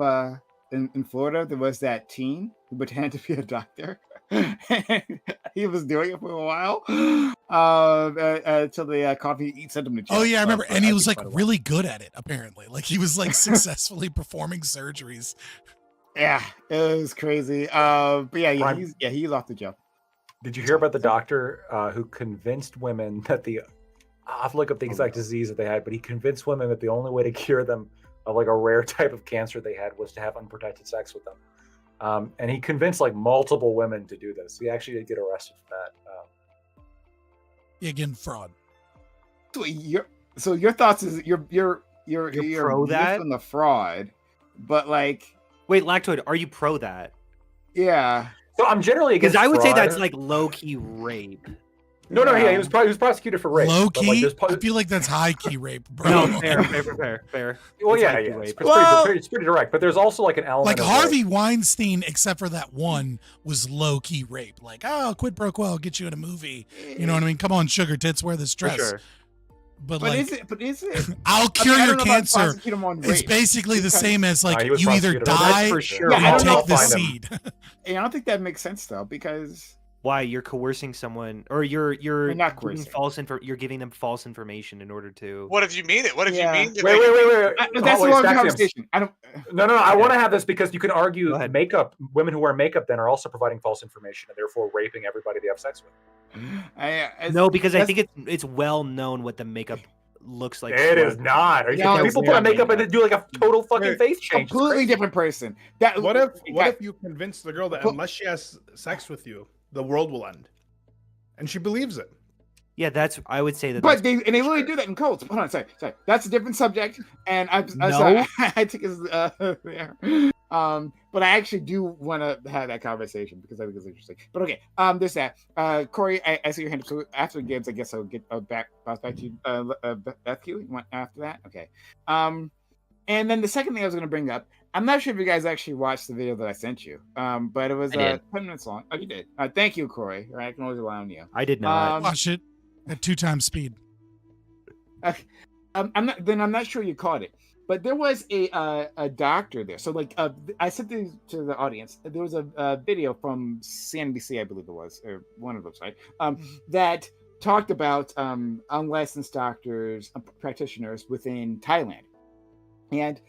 in Florida there was that teen who pretended to be a doctor. He was doing it for a while until the coffee sent him to jail. Oh yeah, I remember, and he was like really good at it. Apparently, like he was like successfully performing surgeries. Yeah, it was crazy. But yeah, he's off the jail. Did you hear about the doctor who convinced women that I'll have to look up the exact disease that they had, but he convinced women that the only way to cure them of like a rare type of cancer they had was to have unprotected sex with them. And he convinced like multiple women to do this. He actually did get arrested for that. Yeah, again, fraud. So your thoughts is you're pro that on the fraud, but like, wait, Lactoid, are you pro that? Yeah. So I'm generally because against I would fraud. say that's like low key rape. No, yeah, he was prosecuted for rape. Low but, like, key, there's I feel like that's high key rape, bro. No, fair. Well, It's yeah, high-key yeah, rape. it's pretty direct. But there's also like an element Like of Harvey Weinstein, except for that one, was low key rape. Like, oh, quid pro quo, I'll get you in a movie. You know what I mean? Come on, sugar tits, wear this dress. sure. But But like, is it? But is it? I'll cure I your don't know about cancer. prosecute him on It's rape, basically the because- same as like he was you either prosecuted on rape. die That's for sure. or Yeah, I you don't know take the if seed. And I don't think that makes sense though, because Why you're coercing someone, or you're not giving coercing. you're giving them false information in order to. What if you mean it? What if Yeah. you mean that Wait. That's a Wait, long Staxium. conversation. I don't. No. I want to have this because you can argue makeup. Women who wear makeup then are also providing false information and therefore raping everybody they have sex with. No, because I think it's well known what the makeup looks like. It is not. Are you No, kidding? it's People put on not. makeup and then do like a total fucking face change. It's Completely crazy. different person. That What if you convince the girl that Put- unless she has sex with you, the world will end, and she believes it? Yeah, I would say that. But they literally do that in cults. Hold on, sorry. That's a different subject, and I think it's there. But I actually do want to have that conversation because I think it's interesting. But okay, there's that. Corey, I see your hand. So after the games, I guess I'll get bounce back to you. Beth, you want after that? Okay. And then the second thing I was going to bring up, I'm not sure if you guys actually watched the video that I sent you, but it was 10 minutes long. Oh, you did. Thank you, Corey. I can always rely on you. I did not watch it at 2 times speed. I'm not sure you caught it, but there was a doctor there. So like I sent this to the audience. There was a video from CNBC, I believe it was, or one of those, right? That talked about unlicensed doctors, practitioners within Thailand, and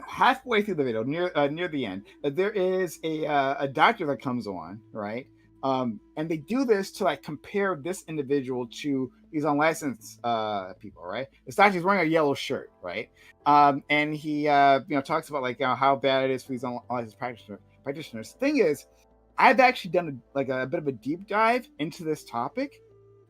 halfway through the video, near the end, there is a doctor that comes on, right? And they do this to like compare this individual to these unlicensed people, right? This doctor's wearing a yellow shirt, right? And he talks about like how bad it is for these unlicensed practitioners. Thing is, I've actually done a bit of a deep dive into this topic,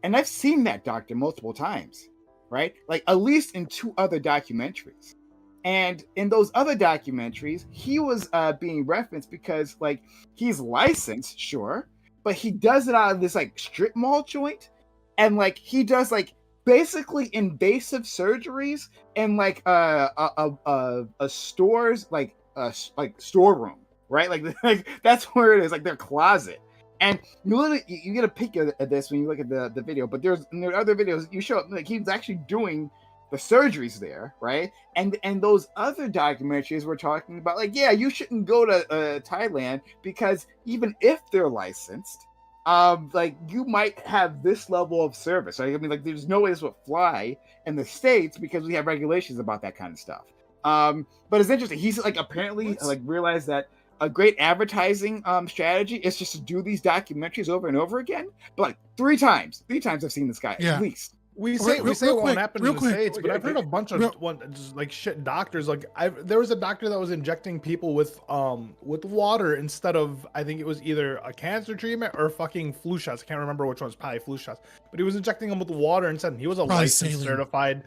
and I've seen that doctor multiple times, right? Like at least in 2 other documentaries. And in those other documentaries, he was being referenced because like he's licensed, sure, but he does it out of this like strip mall joint, and like he does like basically invasive surgeries in like a store's like storeroom, right? Like that's where it is, like their closet. And you literally you get a peek at this when you look at the video, but there are other videos you show up like he's actually doing the surgeries there, right? And those other documentaries were talking about like, yeah, you shouldn't go to Thailand because even if they're licensed, like you might have this level of service. Right? I mean, like there's no way this would fly in the States because we have regulations about that kind of stuff. But it's interesting. He's like apparently like realized that a great advertising strategy is just to do these documentaries over and over again. But like three times I've seen this guy at least. We say it won't happen in the States, but I've heard a bunch of like shit doctors. Like there was a doctor that was injecting people with water instead of, I think it was either a cancer treatment or fucking flu shots. I can't remember which one's probably flu shots, but he was injecting them with water instead. He was a licensed, certified,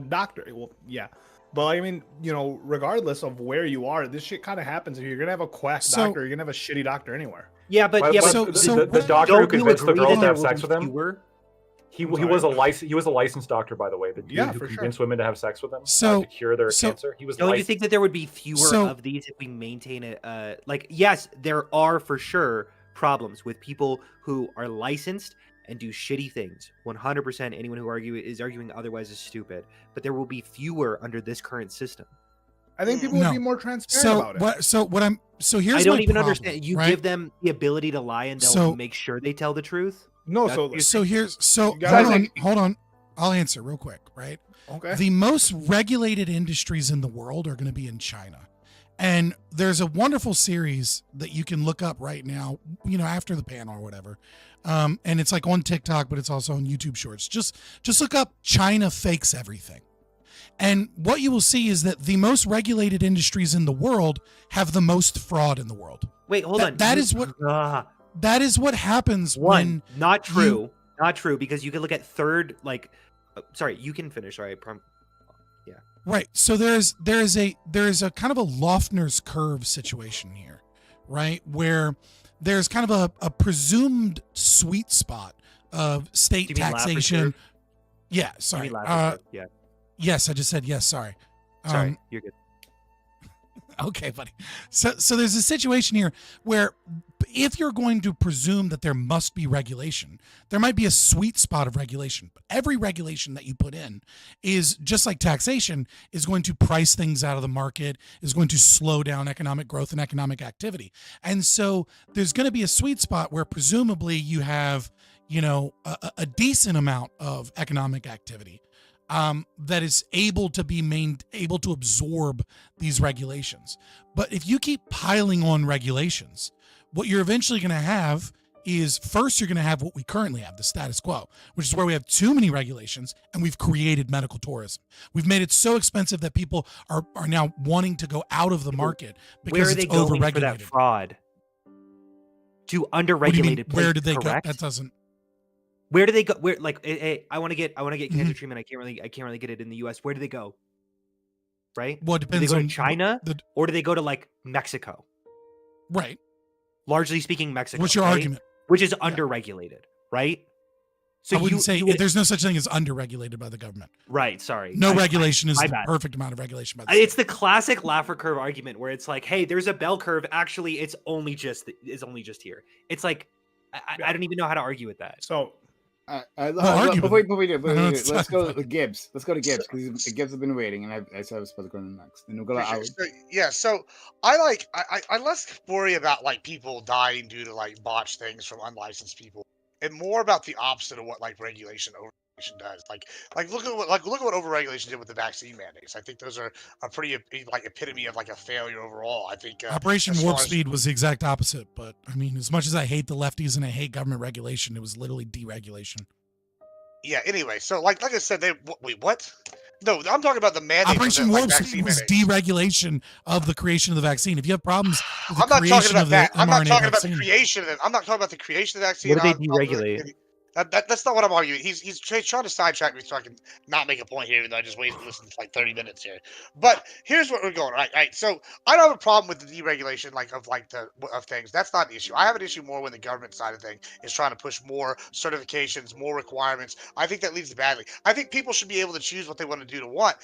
doctor. Well, yeah. But I mean, regardless of where you are, this shit kind of happens. If you're gonna have a quack doctor, you're gonna have a shitty doctor anywhere. Yeah, but the doctor who convinced the girls to have sex with him. He was a licensed doctor, by the way. The dude who convinced women to have sex with him to cure their cancer. He was. Don't you think that there would be fewer of these if we maintain it? Yes, there are for sure problems with people who are licensed and do shitty things. 100%. Anyone who is arguing otherwise is stupid. But there will be fewer under this current system. I think people would be more transparent about it. Here's I don't my even problem, understand. You give them the ability to lie and they'll make sure they tell the truth. No, hold on. I'll answer real quick, right? Okay. The most regulated industries in the world are going to be in China. And there's a wonderful series that you can look up right now, after the panel or whatever. And it's like on TikTok, but it's also on YouTube Shorts. Just look up China fakes everything. And what you will see is that the most regulated industries in the world have the most fraud in the world. Wait, hold on. That is what happens when not true. Not true, because you can look at sorry, you can finish. Sorry, yeah. Right. So there is a kind of a Loeffner's curve situation here, right? Where there's kind of a presumed sweet spot of state Do you mean Laffer's taxation. curve? Yeah, You sorry. mean Laffer's curve? Yeah. Yes, I just said yes. Sorry. Sorry, you're good. Okay, buddy. So there's a situation here where if you're going to presume that there must be regulation, there might be a sweet spot of regulation. But every regulation that you put in is just like taxation is going to price things out of the market, is going to slow down economic growth and economic activity. And so there's going to be a sweet spot where presumably you have, a decent amount of economic activity that is able to absorb these regulations. But if you keep piling on regulations, what you're eventually going to have is first you're going to have what we currently have, the status quo, which is where we have too many regulations and we've created medical tourism. We've made it so expensive that people are now wanting to go out of the market because Where are it's they going for that overregulated. fraud? To What do you mean, underregulated where places, did they correct? go? That doesn't. Where do they go? Where I want to get cancer treatment. I can't really get it in the U.S. Where do they go? Right? Well, it Do depends they go on to China or do they go to like Mexico? Right. Largely speaking, Mexico. What's your right? argument? Which is underregulated, right? I wouldn't say there's no such thing as underregulated by the government. Right. Sorry. No regulation is my the bad. perfect amount of regulation by the It's the classic Laffer curve argument where it's like, hey, there's a bell curve. Actually, it's only just here. It's like I don't even know how to argue with that. So before we do, let's talk go about to Gibbs. Let's go to Gibbs because Gibbs has been waiting, and I said I was supposed to go to next. Then we'll go to Ali. So I less worry about like people dying due to like botched things from unlicensed people, and more about the opposite of what like regulation overregulation does. Like look at what overregulation did with the vaccine mandates. I think those are a pretty like epitome of like a failure overall. I think Operation as Warp far as- Speed was the exact opposite. But I mean, as much as I hate the lefties and I hate government regulation, it was literally deregulation. Yeah. Anyway, so like I said, wait, what? No, I'm talking about the mandate. Operation of the, Warp vaccine Speed was mandate. deregulation of the creation of the vaccine. If you have problems with the I'm not talking creation about of the that. I'm not mRNA talking about vaccine, the creation of it. I'm not talking about the creation of the vaccine. What do they I'm- deregulate? That's not what I'm arguing. He's trying to sidetrack me so I can not make a point here, even though I just waited to listen for like 30 minutes here. But here's what we're going. Right. So I don't have a problem with the deregulation of things. That's not an issue. I have an issue more when the government side of thing is trying to push more certifications, more requirements. I think that leads to badly. I think people should be able to choose what they want to do to want.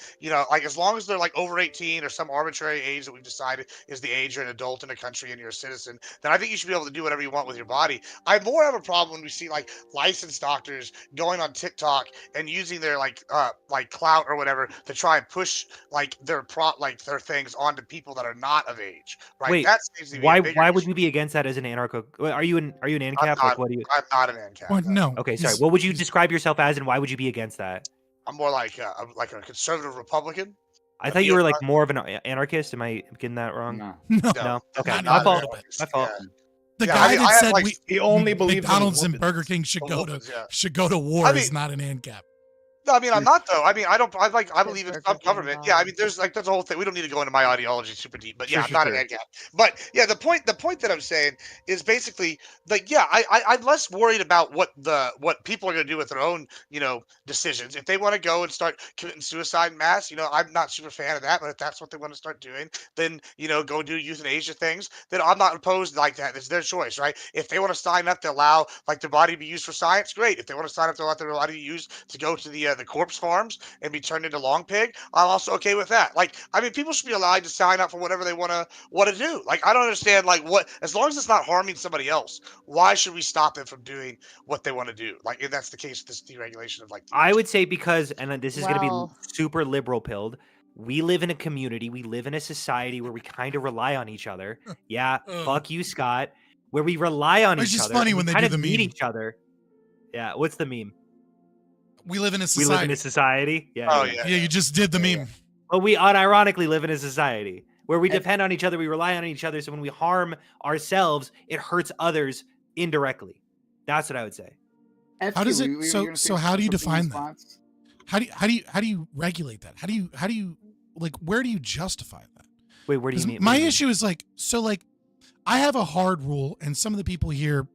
Like as long as they're like over 18 or some arbitrary age that we've decided is the age you're an adult in a country and you're a citizen, then I think you should be able to do whatever you want with your body. I more have a problem when we see like licensed doctors going on TikTok and using their like clout or whatever to try and push like their things onto people that are not of age. Right? Wait, That seems to be a why bigger would issue. you be against that as an anarcho? Are you an ANCAP? Like, what do you? I'm not an ANCAP. Well, no. Okay, sorry. What would you describe yourself as, and why would you be against that? I'm more like a conservative Republican. I thought you were like more of an anarchist. Am I getting that wrong? No. Okay, Not my a fault. little bit. My fault. Yeah. the Yeah, guy I mean, that I have, said like, he only believes in McDonald's and whoopings. Burger King should go Whoopings, yeah. to war I mean- is not an ANCAP. No, I mean I'm not though. I mean I don't. I believe in Burger some King government. Yeah, I mean there's a whole thing. We don't need to go into my ideology super deep, but yeah, I'm not an ANCAP. But yeah, the point that I'm saying is basically like I'm less worried about what people are going to do with their own decisions. If they want to go and start committing suicide en masse, I'm not super fan of that. But if that's what they want to start doing, then go do euthanasia things. Then I'm not opposed like that. It's their choice, right? If they want to sign up to allow like their body to be used for science, great. If they want to sign up to allow their body to be used to go to the corpse farms and be turned into long pig, I'm also okay with that. Like, I mean, people should be allowed to sign up for whatever they want to do. Like, I don't understand like what, as long as it's not harming somebody else, why should we stop them from doing what they want to do? Like, and that's the case with this deregulation of like. I would say because, and this is going to be Well- super liberal pilled. We live in a community. We live in a society where we kind of rely on each other. Yeah, fuck you, Scott. Where we rely on It's each just other. funny and we when they kind do of the need meme. each other. Yeah, what's the meme? We live in a We society. live in a society. Yeah. Oh, yeah, you just did the meme. But we unironically live in a society where we depend on each other. We rely on each other. So when we harm ourselves, it hurts others indirectly. That's what I would say. How does it? So how do you define that? How do you regulate that? How do you like? Where do you justify that? Wait, where do you 'Cause mean? My issue is like, I have a hard rule, and some of the people here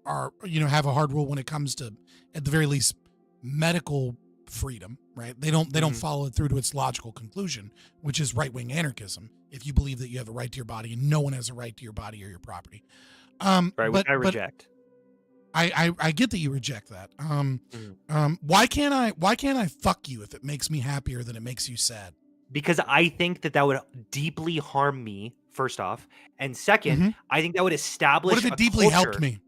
are have a hard rule when it comes to, at the very least, medical freedom. Right? They don't follow it through to its logical conclusion, which is right wing anarchism. If you believe that you have a right to your body and no one has a right to your body or your property, Right, which I reject. I get that you reject that. Why can't I fuck you if it makes me happier than it makes you sad? Because I think that would deeply harm me, first off, and second, I think that would establish. What if it a deeply helped culture. me?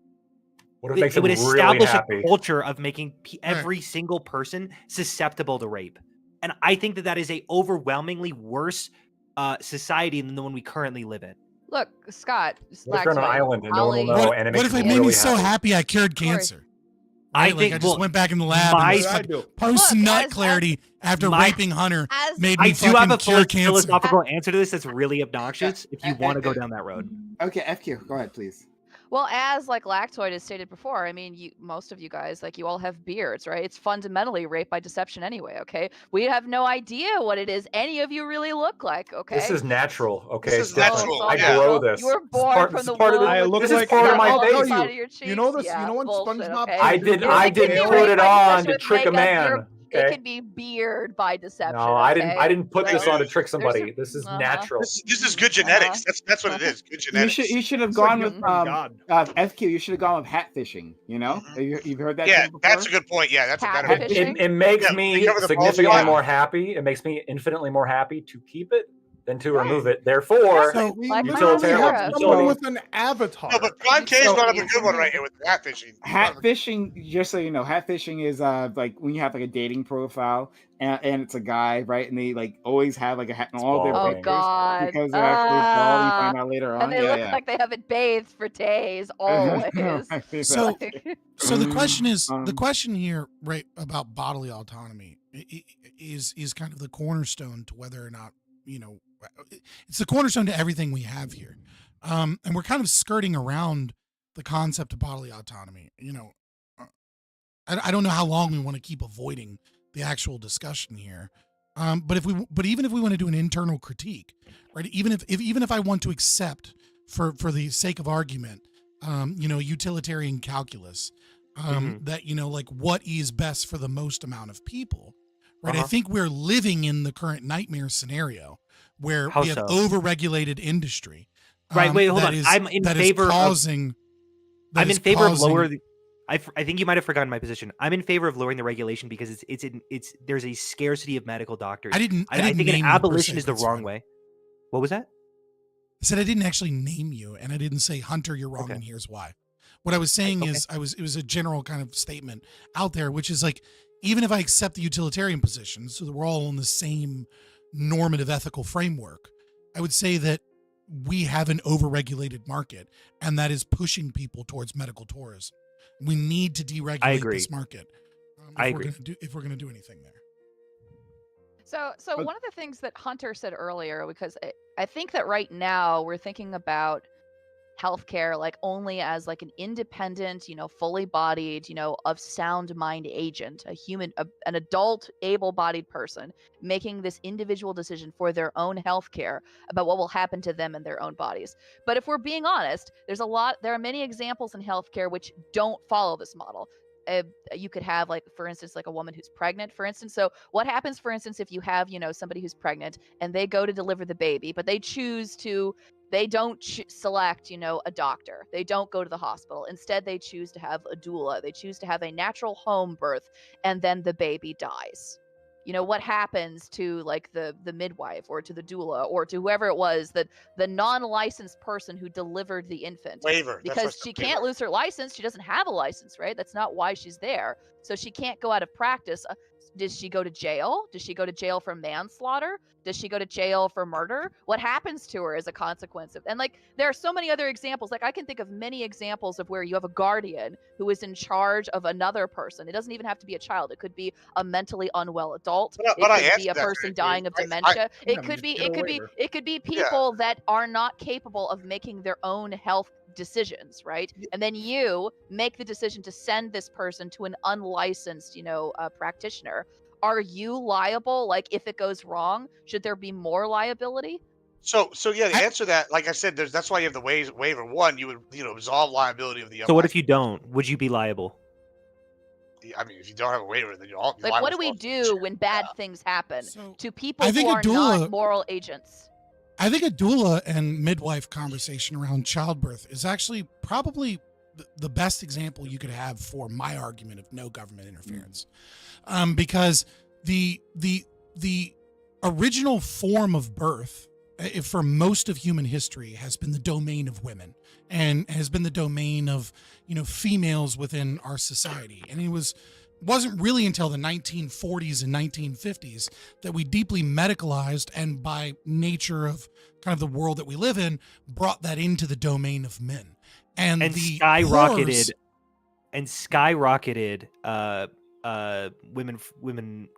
What if it makes it would them really establish happy? a culture of making every single person susceptible to rape, and I think that is a overwhelmingly worse society than the one we currently live in. Look, Scott. What if you're on an island and no one will know, and it What makes if it them made me really so happy? happy I cured cancer? I Right? think I just went back in the lab my- and was fucking post nut clarity after raping Hunter made me I do have fucking a cure cancer. philosophical answer to this that's really obnoxious. If you want to go down that road, Okay, FQ, go ahead, please. Well, as like Lactoid has stated before, I mean, most of you guys, like you all have beards, right? It's fundamentally rape by deception anyway, okay? We have no idea what it is any of you really look like, okay? This is natural. Okay, This is it's different. natural, I yeah. grow this. You were This is born part- from this the is part of womb. the- with this the is part of my on the face. side of your You know cheeks. this. You know when bullshit, SpongeBob? okay? I didn't put it on to trick a man. It Okay. can be beard by deception. No, I didn't. okay? I didn't put this Like, on to trick somebody. there's- This is uh-huh. natural. This is good genetics. That's what it is. Good genetics. You should have It's like gone gift with from God. FQ. You should have gone with hat fishing. You know, you've heard that. Yeah, term before? that's a good point. Yeah, that's a better. Cat fishing? It makes Yeah, me they cover the balls significantly wide. more happy. It makes me infinitely more happy to keep it than to remove it. Therefore, So We Like literally utilitarian have Sarah. someone utility. with an avatar. No, but Prime K's brought up a good one right here with hat fishing. Hat fishing, just so you know, hat fishing is like when you have like a dating profile and it's a guy, right? And they like always have like a hat in all their Bald. Oh pictures God! because they're actually bald. And you find out later on. And they look like they haven't bathed for days, always. So, so the question is, the Um, question here, right, about bodily autonomy is kind of the cornerstone to whether or not, it's the cornerstone to everything we have here. And we're kind of skirting around the concept of bodily autonomy. I don't know how long we want to keep avoiding the actual discussion here. But even if we want to do an internal critique, right? Even if I want to accept for the sake of argument, utilitarian calculus, that, like what is best for the most amount of people, right? I think we're living in the current nightmare scenario where How we have so? overregulated industry. Right, wait, hold that on. is- I'm in that is favor of- causing. that I'm is in favor of causing- lower. I think you might have forgotten my position. I'm in favor of lowering the regulation because there's a scarcity of medical doctors. I didn't I think name an you per abolition se, is the that's wrong fine. way. What was that? I said I didn't actually name you, and I didn't say Hunter, you're wrong, Okay. and here's why. What I was saying Okay. is it was a general kind of statement out there, which is like, even if I accept the utilitarian position, so that we're all in the same normative ethical framework, I would say that we have an overregulated market, and that is pushing people towards medical tourism. We need to deregulate agree. this market. I If agree. we're going to do anything there. So one of the things that Hunter said earlier, because I think that right now we're thinking about healthcare like only as like an independent, fully bodied, of sound mind agent, an adult, able-bodied person making this individual decision for their own healthcare about what will happen to them in their own bodies. But if we're being honest, there are many examples in healthcare which don't follow this model. You could have, like, for instance, like a woman who's pregnant, for instance. So what happens, for instance, if you have, somebody who's pregnant and they go to deliver the baby, but they don't select, a doctor. They don't go to the hospital. Instead, they choose to have a doula. They choose to have a natural home birth, and then the baby dies. What happens to like the midwife or to the doula or to whoever it was, that the non-licensed person who delivered the infant? Waiver. That's Because what's she the can't waiver. lose her license. She doesn't have a license, right? That's not why she's there. So she can't go out of practice. Does she go to jail? Does she go to jail for manslaughter? Does she go to jail for murder? What happens to her as a consequence of? And like, there are so many other examples. Like, I can think of many examples of where you have a guardian who is in charge of another person. It doesn't even have to be a child. It could be a mentally unwell adult. But I It could be answered a that person very dying of clearly. dementia. Yeah, It could be. get a It could be. waiver. It could be people that are not capable of making their own health decisions, right? And then you make the decision to send this person to an unlicensed, practitioner. Are you liable? Like, if it goes wrong, should there be more liability? So yeah, to answer that, like I said, that's why you have the waiver. One, you would absolve liability of the. So what if you don't? Would you be liable? I mean, if you don't have a waiver, then you're all. Like, what do we do when bad things happen to people I who think a are doula- not moral agents? I think a doula and midwife conversation around childbirth is actually probably the best example you could have for my argument of no government interference, because the original form of birth for most of human history has been the domain of women and has been the domain of, females within our society. And it wasn't really until the 1940s and 1950s that we deeply medicalized, and by nature of kind of the world that we live in, brought that into the domain of men. And the skyrocketed women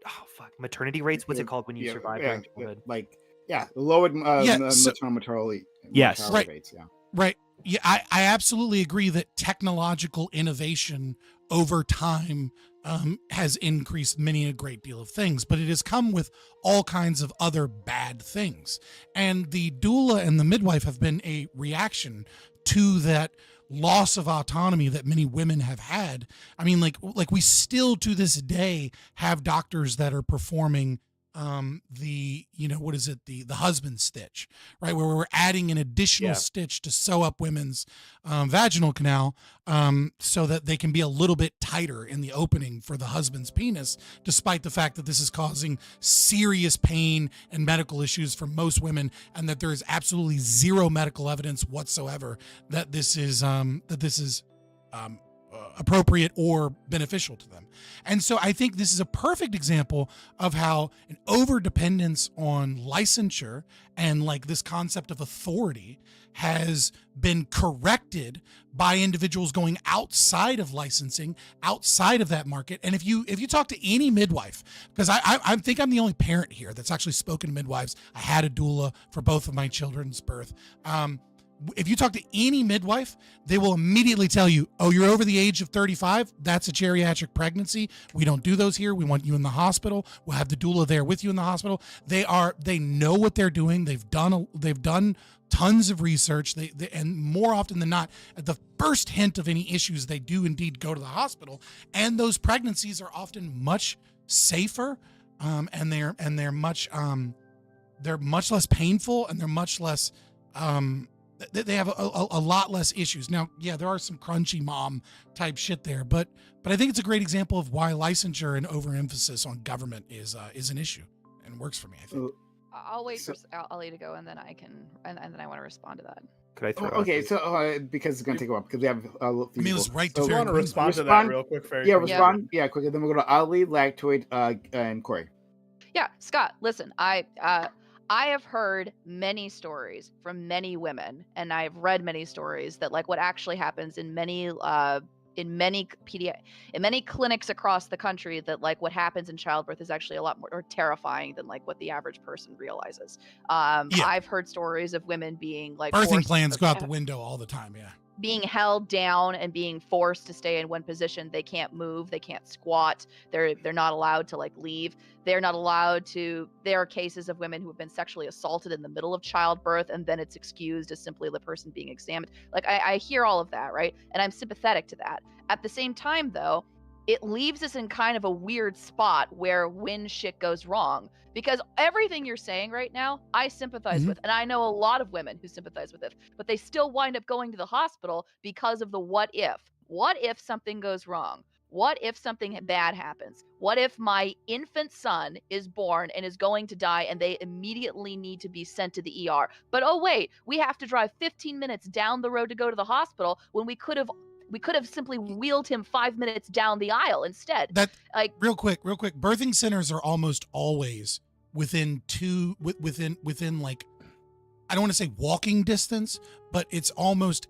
maternity rates. What's it called when you survive during childhood? Lowered so- maternal mortality Right. rates. Yeah. Right. Yeah, I absolutely agree that technological innovation over time has increased many a great deal of things, but it has come with all kinds of other bad things. And the doula and the midwife have been a reaction to that loss of autonomy that many women have had. I mean, like we still to this day have doctors that are performing the husband stitch, right, where we're adding an additional stitch to sew up women's vaginal canal so that they can be a little bit tighter in the opening for the husband's penis, despite the fact that this is causing serious pain and medical issues for most women, and that there is absolutely zero medical evidence whatsoever that this is appropriate or beneficial to them. And so I think this is a perfect example of how an overdependence on licensure and like this concept of authority has been corrected by individuals going outside of licensing, outside of that market. And if you talk to any midwife, because I think I'm the only parent here that's actually spoken to midwives. I had a doula for both of my children's birth. If you talk to any midwife, they will immediately tell you, oh, you're over the age of 35. That's a geriatric pregnancy. We don't do those here. We want you in the hospital. We'll have the doula there with you in the hospital. They know what they're doing. They've done tons of research. And more often than not, at the first hint of any issues, they do indeed go to the hospital. And those pregnancies are often much safer, and they're much less painful, and they're much less they have a lot less issues. Now, yeah, there are some crunchy mom type shit there, but I think it's a great example of why licensure and overemphasis on government is an issue, and works for me, I think. I'll wait for Ali to go, and then I can, and then I want to respond to that. Could I throw Okay, so because it's going to take a while, because we have a few I mean, it was people. right to So fair I want to green. respond to that real quick. Respond. Yeah, quickly. Then we'll go to Ali, Lactoid, and Corey. Yeah, Scott, listen, I have heard many stories from many women, and I've read many stories that like what actually happens in many clinics across the country, that like what happens in childbirth is actually a lot more terrifying than like what the average person realizes. I've heard stories of women being like Birthing forced- plans go out the window all the time. Yeah. being held down and being forced to stay in one position. They can't move, they can't squat, they're not allowed to like leave, they're not allowed to. There are cases of women who have been sexually assaulted in the middle of childbirth, and then it's excused as simply the person being examined. Like I hear all of that, right, and I'm sympathetic to that. At the same time though, it leaves us in kind of a weird spot where when shit goes wrong, because everything you're saying right now, I sympathize with, and I know a lot of women who sympathize with it, but they still wind up going to the hospital because of the what if. What if something goes wrong? What if something bad happens? What if my infant son is born and is going to die and they immediately need to be sent to the ER? But oh wait, we have to drive 15 minutes down the road to go to the hospital when we could have simply wheeled him 5 minutes down the aisle instead. That like real quick, birthing centers are almost always within like, I don't want to say walking distance, but it's almost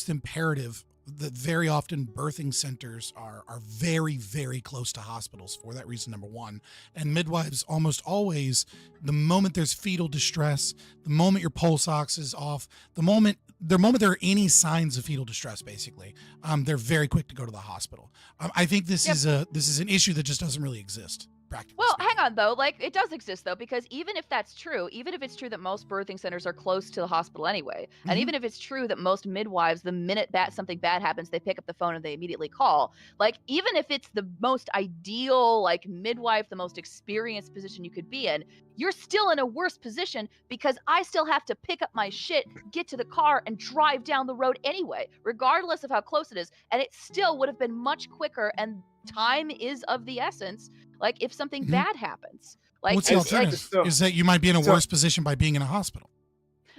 imperative that very often birthing centers are very, very close to hospitals for that reason, number one. And midwives almost always, the moment there's fetal distress, the moment your pulse ox is off, the moment there are any signs of fetal distress, basically, they're very quick to go to the hospital. I think this is an issue that just doesn't really exist practically Well, speaking. hang on though. Like it does exist though, because even if that's true, even if it's true that most birthing centers are close to the hospital anyway, and even if it's true that most midwives, the minute something bad happens, they pick up the phone and they immediately call. Like even if it's the most ideal, like midwife, the most experienced position you could be in, you're still in a worse position because I still have to pick up my shit, get to the car, and drive down the road anyway, regardless of how close it is. And it still would have been much quicker, and time is of the essence. Like if something bad happens, like What's the alternative? Is that you might be in a worse position by being in a hospital.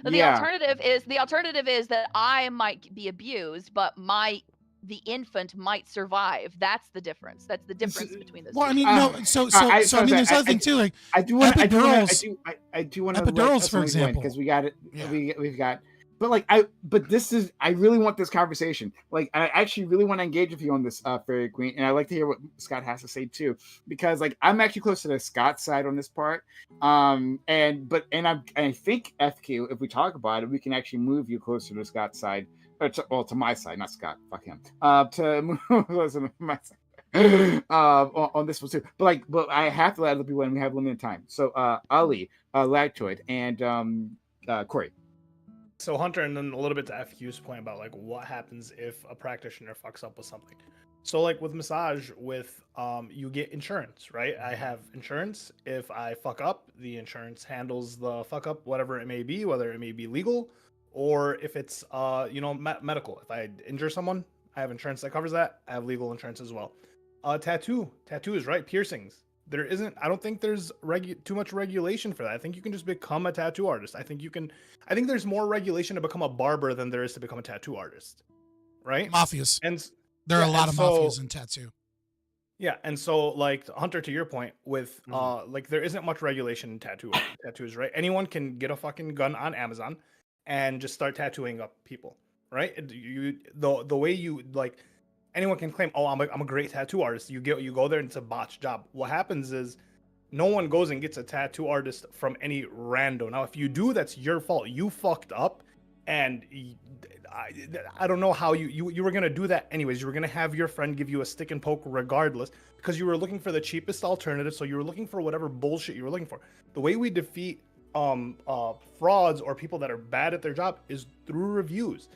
the alternative is that I might be abused, but the infant might survive. That's the difference. That's the difference between those. Well, I two. mean, no. So I mean, there's other thing too. Like I do want epidurals. I do want to epidurals, for example, because we got it. We've got. But I really want this conversation. Like, I actually really want to engage with you on this, Fairy Queen, and I'd like to hear what Scott has to say too, because like I'm actually close to the Scott side on this part. I think FQ, if we talk about it, we can actually move you closer to Scott's side, or to my side, not Scott. Fuck him. To move closer to my side. On this one too. But I have to let other people in. We have limited time. So Ali, Lactoid, and Corey. So Hunter, and then a little bit to FQ's point about like what happens if a practitioner fucks up with something. So like with massage, with you get insurance, right? I have insurance. If I fuck up, the insurance handles the fuck up, whatever it may be, whether it may be legal or if it's medical. If I injure someone, I have insurance that covers that. I have legal insurance as well. Tattoos, right? Piercings. I don't think there's too much regulation for that. I think you can just become a tattoo artist. I think there's more regulation to become a barber than there is to become a tattoo artist, right? Mafias. And there are a lot of mafias in tattoo. Yeah, and so like Hunter, to your point, with like there isn't much regulation in tattoos, right? Anyone can get a fucking gun on Amazon and just start tattooing up people, right? The way you like. Anyone can claim, oh, I'm a great tattoo artist. You go there and it's a botched job. What happens is no one goes and gets a tattoo artist from any rando. Now, if you do, that's your fault. You fucked up, and I don't know how you were gonna do that anyways. You were gonna have your friend give you a stick and poke regardless because you were looking for the cheapest alternative. So you were looking for whatever bullshit you were looking for. The way we defeat frauds or people that are bad at their job is through reviews.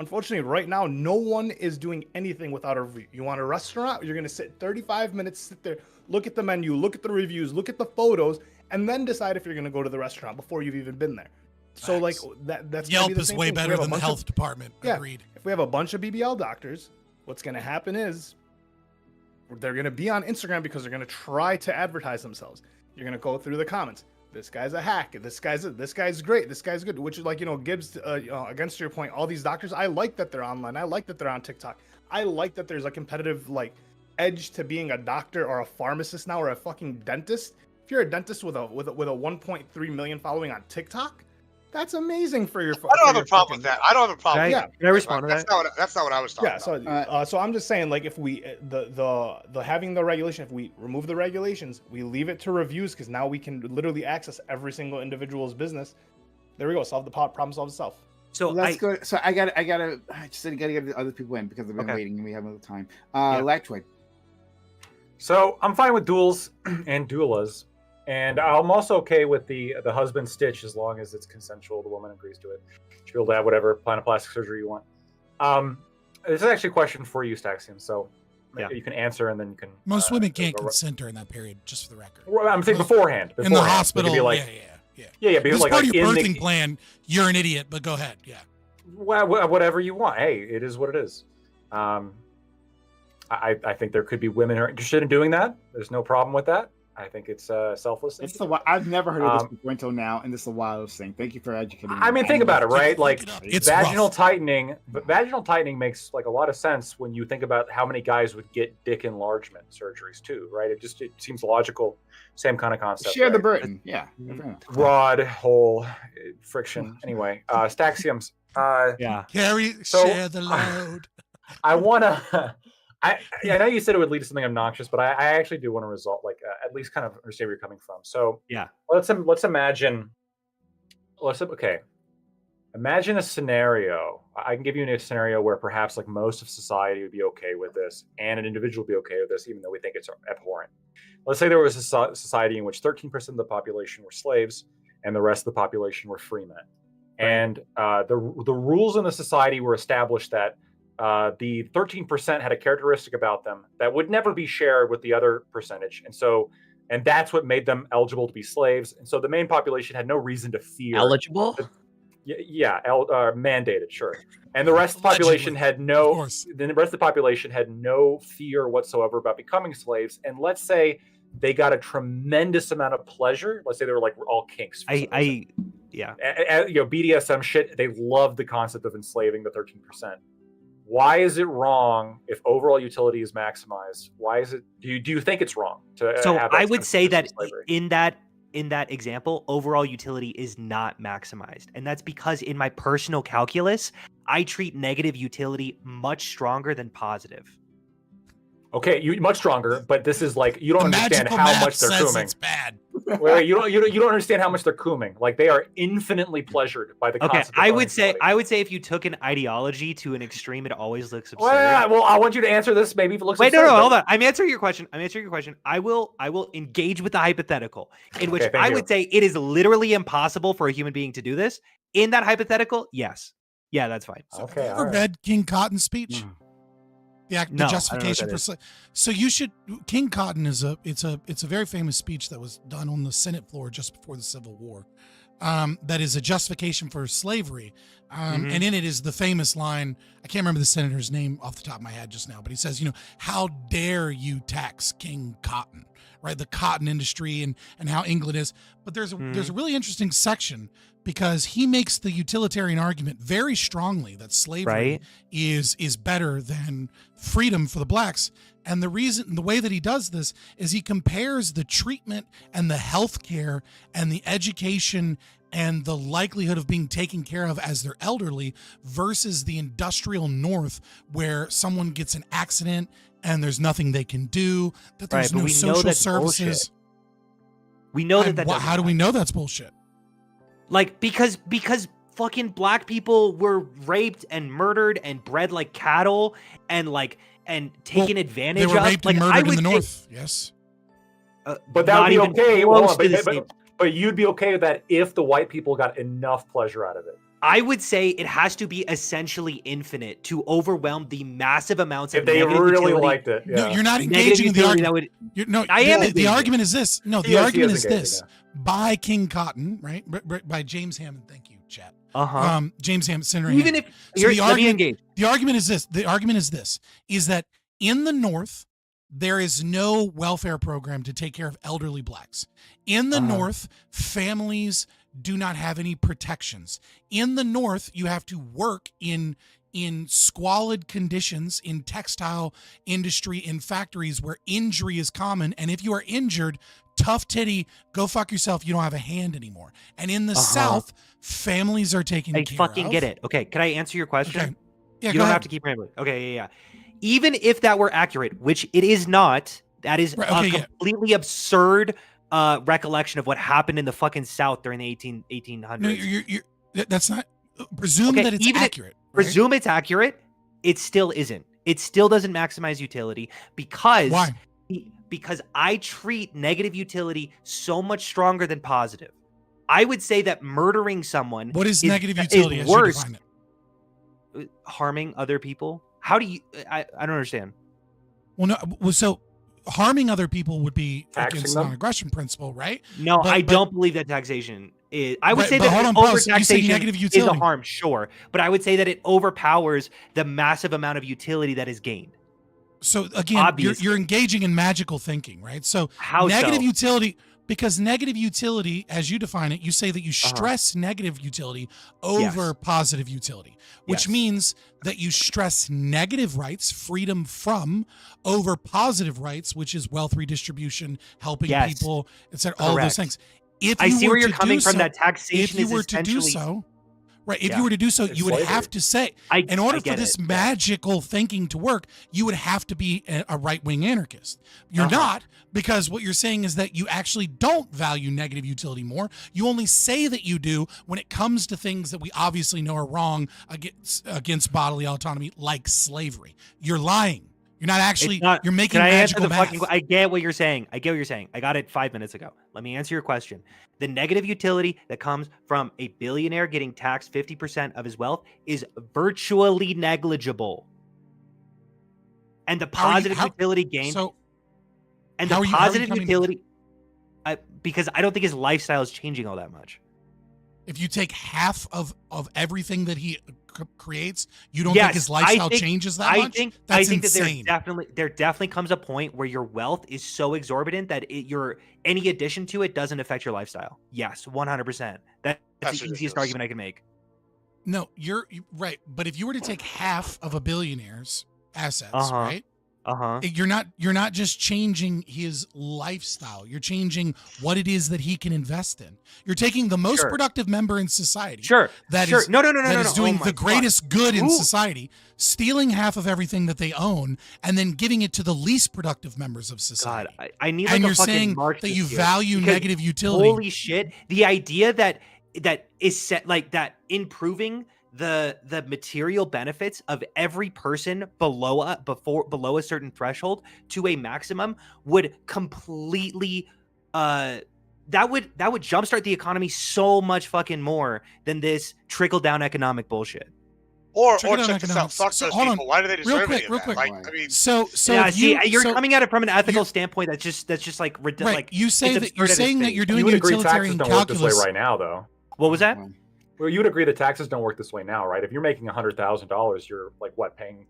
Unfortunately, right now, no one is doing anything without a review. You want a restaurant, you're going to sit 35 minutes, sit there, look at the menu, look at the reviews, look at the photos, and then decide if you're going to go to the restaurant before you've even been there. So, like, that's Yelp be the is same way thing. better than the health department. Yeah, Agreed. if we have a bunch of BBL doctors, what's going to happen is they're going to be on Instagram because they're going to try to advertise themselves. You're going to go through the comments. This guy's a hack. This guy's great. This guy's good. Which is like, Gibbs, against your point, all these doctors, I like that they're online. I like that they're on TikTok. I like that there's a competitive like edge to being a doctor or a pharmacist now or a fucking dentist. If you're a dentist with a 1.3 million following on TikTok, that's amazing for your. I don't have a problem with that. I don't have a problem. Can I respond to that? That's not what I was talking about. So I'm just saying, like, if we the having the regulation, if we remove the regulations, we leave it to reviews because now we can literally access every single individual's business. There we go. Solve the problem solves itself. So let's go. So I gotta get the other people in because they've been waiting and we have no time. Lactoid. So I'm fine with duels and doulas. And I'm also okay with the husband stitch as long as it's consensual. The woman agrees to it. She'll be able to have whatever plastic surgery you want. This is actually a question for you, Staxium. So you can answer and then you can. Most women can't consent during that period, just for the record. Well, I'm saying beforehand. In the hospital, like, yeah. Because It's like, part of your in birthing plan. You're an idiot, but go ahead. Yeah. Well, whatever you want. Hey, it is what it is. I think there could be women who are interested in doing that. There's no problem with that. I think it's selfless. I've never heard of this before until now, and this is the wildest thing. Thank you for educating me. I mean, think about it, right? Like It's vaginal rough. tightening, but vaginal tightening makes like a lot of sense when you think about how many guys would get dick enlargement surgeries too, right? It seems logical. Same kind of concept. Share the right? burden, yeah. Rod, hole, friction. Anyway, Staxiums. Share the load. I wanna. I know you said it would lead to something obnoxious, but I actually do want to result at least kind of understand where you're coming from. So yeah, let's imagine. Okay, Imagine a scenario. I can give you a scenario where perhaps like most of society would be okay with this, and an individual would be okay with this, even though we think it's abhorrent. Let's say there was a society in which 13% of the population were slaves, and the rest of the population were free men. And the rules in the society were established that the 13% had a characteristic about them that would never be shared with the other percentage, and that's what made them eligible to be slaves. And so the main population had no reason to fear eligible. Mandated, sure. And the rest of the population had no. Then the rest of the population had no fear whatsoever about becoming slaves. And let's say they got a tremendous amount of pleasure. Let's say they were like all kinks. Yeah. BDSM shit. They loved the concept of enslaving the 13%. Why is it wrong if overall utility is maximized? Why is it? Do you think it's wrong to? So have that I would say that slavery? in that example, overall utility is not maximized, and that's because in my personal calculus, I treat negative utility much stronger than positive. Okay, you much stronger, but this is like you don't understand how much they're cooming. It's bad. Wait, you don't understand how much they're cooming. Like they are infinitely pleasured by the Okay, concept. I would say if you took an ideology to an extreme, it always looks absurd. Well, I want you to answer this. Maybe if it looks. Wait, absurd, no, but- hold on. I'm answering your question. I will engage with the hypothetical in which Okay, thank I you. would say it is literally impossible for a human being to do this. In that hypothetical, yes, yeah, that's fine. Okay, Have you ever read King Cotton's speech? The No, I don't know what justification that for is. so you should. King Cotton is a very famous speech that was done on the Senate floor just before the Civil War. That is a justification for slavery, and in it is the famous line. I can't remember the senator's name off the top of my head just now, but he says, "How dare you tax King Cotton?" Right, the cotton industry and how England is. But there's a really interesting section because he makes the utilitarian argument very strongly that slavery is better than freedom for the blacks. And the way that he does this is he compares the treatment and the health care and the education and the likelihood of being taken care of as they're elderly versus the industrial North, where someone gets an accident and there's nothing they can do, that there's no social services. We know that. How do we know that's bullshit? Like because fucking black people were raped and murdered and bred like cattle and taken advantage of. They were raped and murdered in the say- North. Yes. But that would be not even okay. close Hold on, to the same. but you'd be okay with that if the white people got enough pleasure out of it. I would say it has to be essentially infinite to overwhelm the massive amounts of If they negative really utility. liked it. No, Yeah. you're not Negative engaging in the utility argument. that would. The argument is this. No, He the is argument is engaging, this. By King Cotton, right? By James Hammond. Thank you, chat. James Hammond, Senator Even Hammond. if you're let me engage. The argument is this. The argument is this: is that in the North there is no welfare program to take care of elderly blacks. In the North, families do not have any protections. In the North, you have to work in squalid conditions, in textile industry, in factories where injury is common. And if you are injured, tough titty, go fuck yourself. You don't have a hand anymore. And in the South, families are taken care of. I fucking get it. Okay, can I answer your question? Okay. Yeah, you go don't ahead. have to keep rambling. Okay, yeah. Even if that were accurate, which it is not, that is a completely absurd recollection of what happened in the fucking South during the 1800s. No, that's not. Presume that it's accurate. Presume it's accurate. It still isn't. It still doesn't maximize utility because why? Because I treat negative utility so much stronger than positive. I would say that murdering someone. What is negative utility? Is as you worse. define it? Harming other people. How do you? I don't understand. Well, no. Well, so harming other people would be Taxing against them? non-aggression principle, right? No, But- I but- don't believe that taxation is. I would Right, say but that hold on, pause. You say overtaxation negative is a utility. harm, sure, but I would say that it overpowers the massive amount of utility that is gained. So again, Obviously. you're engaging in magical thinking, right? So How negative so? utility, because negative utility, as you define it, you say that you stress negative utility over positive utility, which means that you stress negative rights, freedom from, over positive rights, which is wealth redistribution, helping people, etc. All of those Correct. things. If I you see were where you're to coming do from. so- That taxation if you is were to do essentially so, Right. If you were to do so, you would have to say, in order for this magical thinking to work, you would have to be a right-wing anarchist. You're not, because what you're saying is that you actually don't value negative utility more. You only say that you do when it comes to things that we obviously know are wrong against bodily autonomy, like slavery. You're lying. You're not actually. You're making magical math. I get what you're saying. I got it 5 minutes ago. Let me answer your question. The negative utility that comes from a billionaire getting taxed 50% of his wealth is virtually negligible. And the positive utility gain. And the positive utility, because I don't think his lifestyle is changing all that much. If you take half of everything that he creates, you don't think his lifestyle changes that much? I think insane. that there definitely comes a point where your wealth is so exorbitant that any addition to it doesn't affect your lifestyle. Yes, 100%. That's the easiest argument I can make. No, you're right. But if you were to take half of a billionaire's assets, right? You're not just changing his lifestyle. You're changing what it is that he can invest in. You're taking the most productive member in society. That is doing the greatest good in society, stealing half of everything that they own, and then giving it to the least productive members of society. God, I need and like you're a fucking saying Marxist that you here, value because negative utility. Holy shit! The idea that is set like that, improving the material benefits of every person below a certain threshold to a maximum would completely that would jumpstart the economy so much fucking more than this trickle down economic bullshit. Or check this out. Fuck those people. Why do they deserve any of that? Like, I mean, you're coming at it from an ethical standpoint. That's just like ridiculous. Right. You say that you're saying that you're doing you would agree utilitarian taxes don't work this way calculus right now, though. What was that? Well, you would agree that taxes don't work this way now, right? If you're making $100,000, you're like what, paying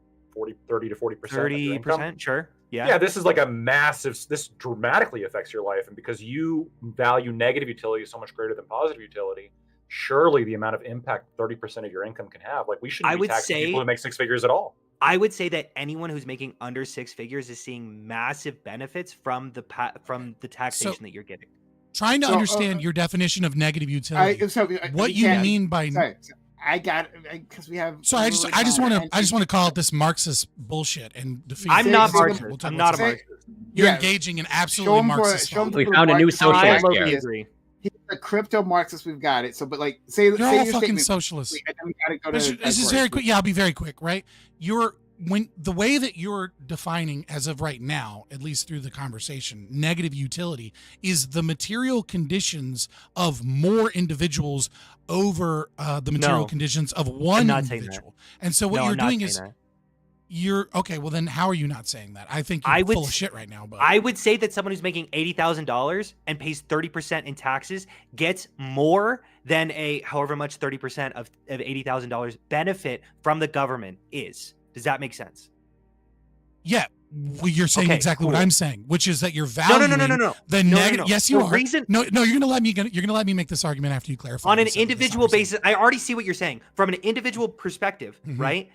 30 to 40%? 30%, sure. Yeah, this is like a massive. This dramatically affects your life, and because you value negative utility so much greater than positive utility, surely the amount of impact 30% of your income can have. Like, we shouldn't be taxing people who make six figures at all. I would say that anyone who's making under six figures is seeing massive benefits from the taxation that you're getting. Trying to understand your definition of negative utility. What you mean by? Sorry, I got because we have. So I just want to call it this Marxist bullshit and defeat. I'm not Marxist. I'm not a Marxist. You're engaging in absolutely Marxist. We found a new socialist here. He's a crypto Marxist. We've got it. So, but like, say they're all your fucking statement. socialists. This is very quick. Yeah, I'll be very quick. Right, when the way that you're defining as of right now, at least through the conversation, negative utility is the material conditions of more individuals over the material conditions of one individual. And so what you're doing is you're okay. Well, then how are you not saying that? I think you're full of shit right now. But I would say that someone who's making $80,000 and pays 30% in taxes gets more than a however much 30% of $80,000 benefit from the government is. Does that make sense? Yeah, well, you're saying exactly what I'm saying, which is that you're valuing no. the negative. Yes, you are. Reason... No, you're gonna let me make this argument after you clarify. On an individual basis, I already see what you're saying. From an individual perspective, right?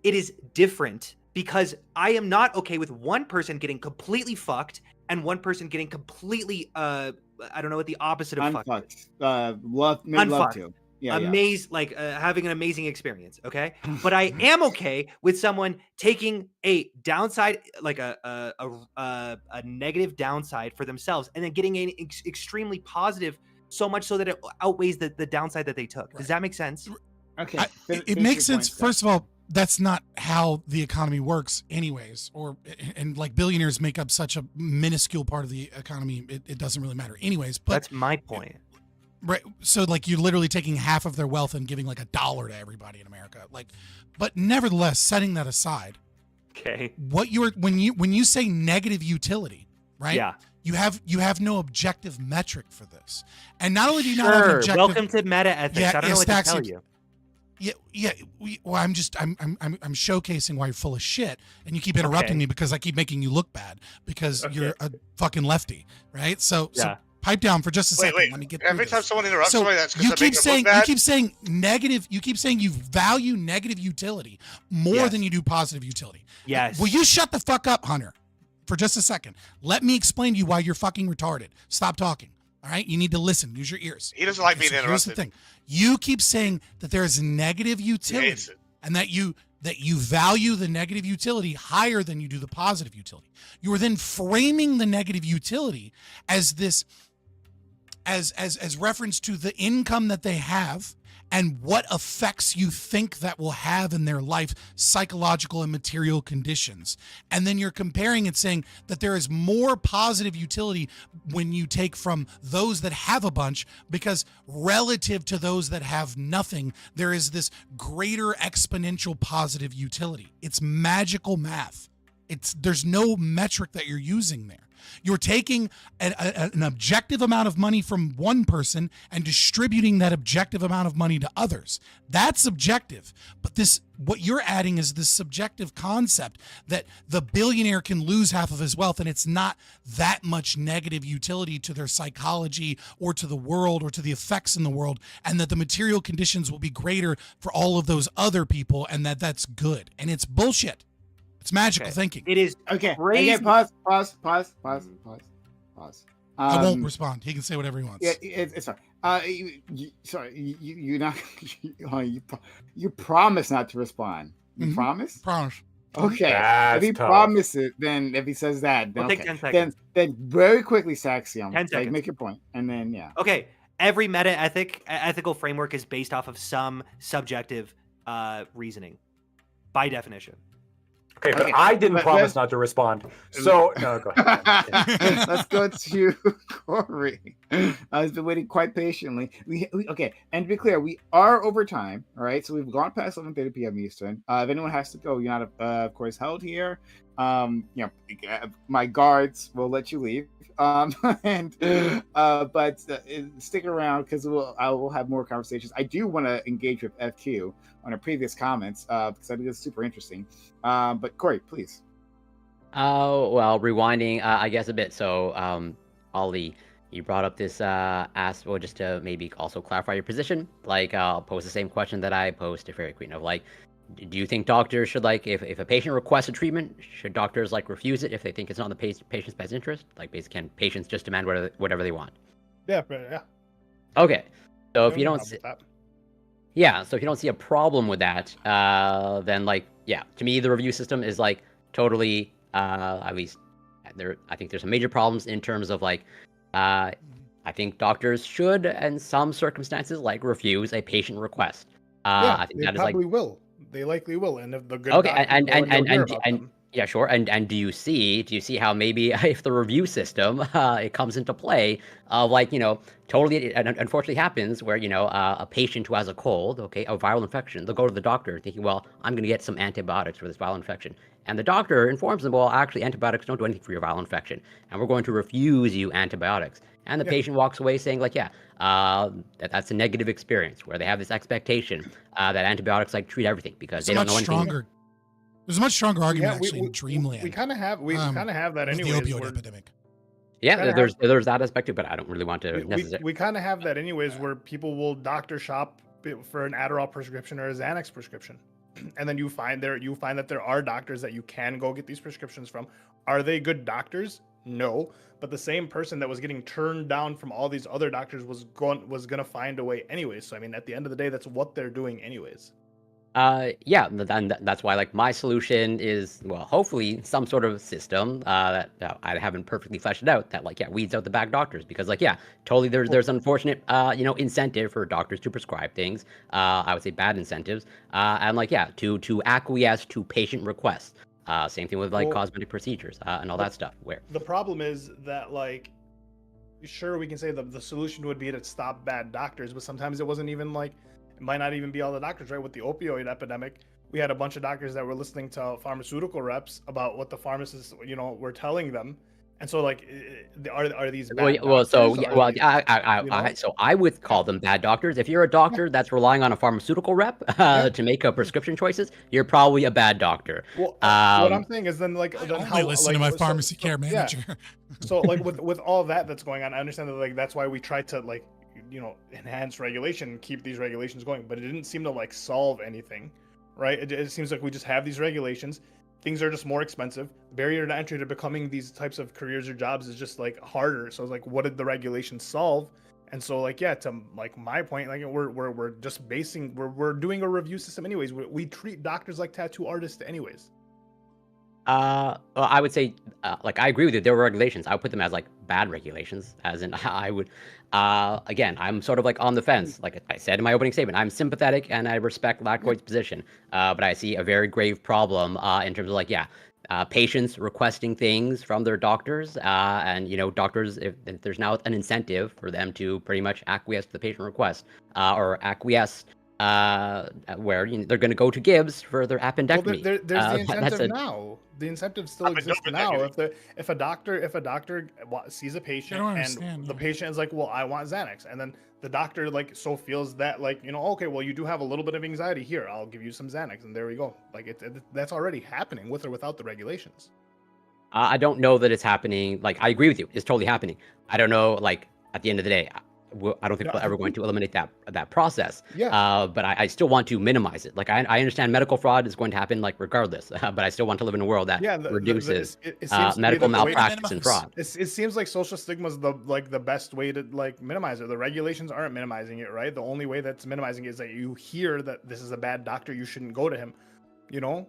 It is different because I am not okay with one person getting completely fucked and one person getting completely I don't know what the opposite of fucked. Love to. Yeah, like having an amazing experience, okay? But I am okay with someone taking a downside, like a negative downside for themselves, and then getting an extremely positive, so much so that it outweighs the downside that they took. Does that make sense? Okay, it makes sense. First of all, that's not how the economy works, anyways. And like billionaires make up such a minuscule part of the economy, it doesn't really matter, anyways. But that's my point. Right. So like you're literally taking half of their wealth and giving like $1 to everybody in America. Like, but nevertheless, setting that aside. Okay. What when you say negative utility, right? Yeah. You have no objective metric for this. And not only do you not have an objective. Welcome to meta ethics. I don't know what to tell you. Yeah. Well, I'm showcasing why you're full of shit, and you keep interrupting me because I keep making you look bad because you're a fucking lefty, right? So pipe down for just a second. Wait. Let me get Every time someone interrupts somebody, that's because you keep saying negative. You keep saying you value negative utility more than you do positive utility. Yes. Will you shut the fuck up, Hunter, for just a second? Let me explain to you why you're fucking retarded. Stop talking. All right, you need to listen. Use your ears. He doesn't like Okay, being so here's the interrupted. thing: you keep saying that there is negative utility, hates it. and that you value the negative utility higher than you do the positive utility. You are then framing the negative utility as this, as reference to the income that they have and what effects you think that will have in their life, psychological and material conditions. And then you're comparing and saying that there is more positive utility when you take from those that have a bunch, because relative to those that have nothing, there is this greater exponential positive utility. It's magical math. There's no metric that you're using there. You're taking an objective amount of money from one person and distributing that objective amount of money to others. That's objective. But what you're adding is this subjective concept that the billionaire can lose half of his wealth, and it's not that much negative utility to their psychology or to the world or to the effects in the world, and that the material conditions will be greater for all of those other people, and that's good. And it's bullshit. It's magical thinking. It is crazy. Okay, pause. I won't respond. He can say whatever he wants. Yeah, it's fine. You're not. You promise not to respond. You promise? Promise. Okay. That's if he tough. promises, then if he says that, then We'll take okay. 10 seconds. Then very quickly, Saxium. 10 seconds. Make your point, and then yeah. Okay. Every ethical framework is based off of some subjective reasoning, by definition. Okay, but I didn't promise not to respond. So no, go ahead. Let's go to Corey. I've been waiting quite patiently. We okay, and to be clear, we are over time. All right, so we've gone past 11:30 p.m. Eastern. If anyone has to go, you're not of course held here. My guards will let you leave. But stick around because I will have more conversations. I do want to engage with FQ on our previous comments because I think it's super interesting. But Corey, please. Well, rewinding, I guess a bit. So, Ollie, you brought up this just to maybe also clarify your position. Like, I'll pose the same question that I posed to Fairy Queen of like, do you think doctors should if a patient requests a treatment, should doctors refuse it if they think it's not in the patient's best interest? Like, basically, can patients just demand whatever they want? Yeah. Okay. So if you don't don't see, so if you don't see a problem with that, then to me the review system is totally at least I think there's some major problems in terms of I think doctors should in some circumstances refuse a patient request. I think they that probably is will. They likely will, and if the good okay, doctors and will, you'll hear about them. yeah, sure. And do you see how maybe if the review system it comes into play of totally it unfortunately happens where a patient who has a cold, a viral infection, they'll go to the doctor thinking, well, I'm going to get some antibiotics for this viral infection, and the doctor informs them, well, actually antibiotics don't do anything for your viral infection, and we're going to refuse you antibiotics. And the patient walks away saying that's a negative experience where they have this expectation that antibiotics treat everything because they don't know anything. There's a much stronger argument Yeah, actually in Dreamland. We kind of have that with anyways. the opioid epidemic. Yeah, there's that aspect too, but I don't really want to necessarily. We kind of have that anyways, where people will doctor shop for an Adderall prescription or a Xanax prescription, and then you find that there are doctors that you can go get these prescriptions from. Are they good doctors? No, but the same person that was getting turned down from all these other doctors was gonna find a way anyways. So I mean, at the end of the day, that's what they're doing anyways. Yeah, and that's why my solution is, well, hopefully some sort of system that I haven't perfectly fleshed it out that weeds out the bad doctors, because totally there's unfortunate incentive for doctors to prescribe things, I would say bad incentives, and to acquiesce to patient requests. Same thing with cosmetic procedures and all that stuff. Where the problem is that sure, we can say the solution would be to stop bad doctors, but sometimes it wasn't even it might not even be all the doctors, right? With the opioid epidemic, we had a bunch of doctors that were listening to pharmaceutical reps about what the pharmacists, were telling them. And so, are these bad doctors? So I would call them bad doctors. If you're a doctor that's relying on a pharmaceutical rep to make prescription choices, you're probably a bad doctor. Well, what I'm saying is then I listen to my pharmacy care manager. Yeah. So with all that that's going on, I understand that that's why we tried to enhance regulation and keep these regulations going, but it didn't seem to solve anything. right? It seems like we just have these regulations. Things are just more expensive. Barrier to entry to becoming these types of careers or jobs is just like harder. So it's like, what did the regulations solve? And so like, yeah, to like my point, like we're just basing, we're doing a review system anyways. We treat doctors like tattoo artists anyways. Well, I would say, like, I agree with you. There were regulations. I would put them as like bad regulations, as in I would. Again, I'm sort of like on the fence. Like I said in my opening statement, I'm sympathetic and I respect Lactoid's position. But I see a very grave problem in terms of like, yeah, patients requesting things from their doctors, and doctors, if there's now an incentive for them to pretty much acquiesce to the patient request, or acquiesce. Where they're going to go to Gibbs for their appendectomy. Well, there's the incentive a, now. The incentive still exists now. If a doctor sees a patient and the patient is like, well, I want Xanax, and then the doctor like so feels that like okay, well you do have a little bit of anxiety here, I'll give you some Xanax, and there we go. Like that's already happening with or without the regulations. I don't know that it's happening. Like, I agree with you. It's totally happening. I don't know, like, at the end of the day, I don't think we're ever going to eliminate that process. Yeah. But I still want to minimize it. Like, I understand medical fraud is going to happen, like, regardless. But I still want to live in a world that reduces it seems to medical be that the way to malpractice and fraud. It seems like social stigma is the best way to like minimize it. The regulations aren't minimizing it, right? The only way that's minimizing it is that you hear that this is a bad doctor, you shouldn't go to him. Wait.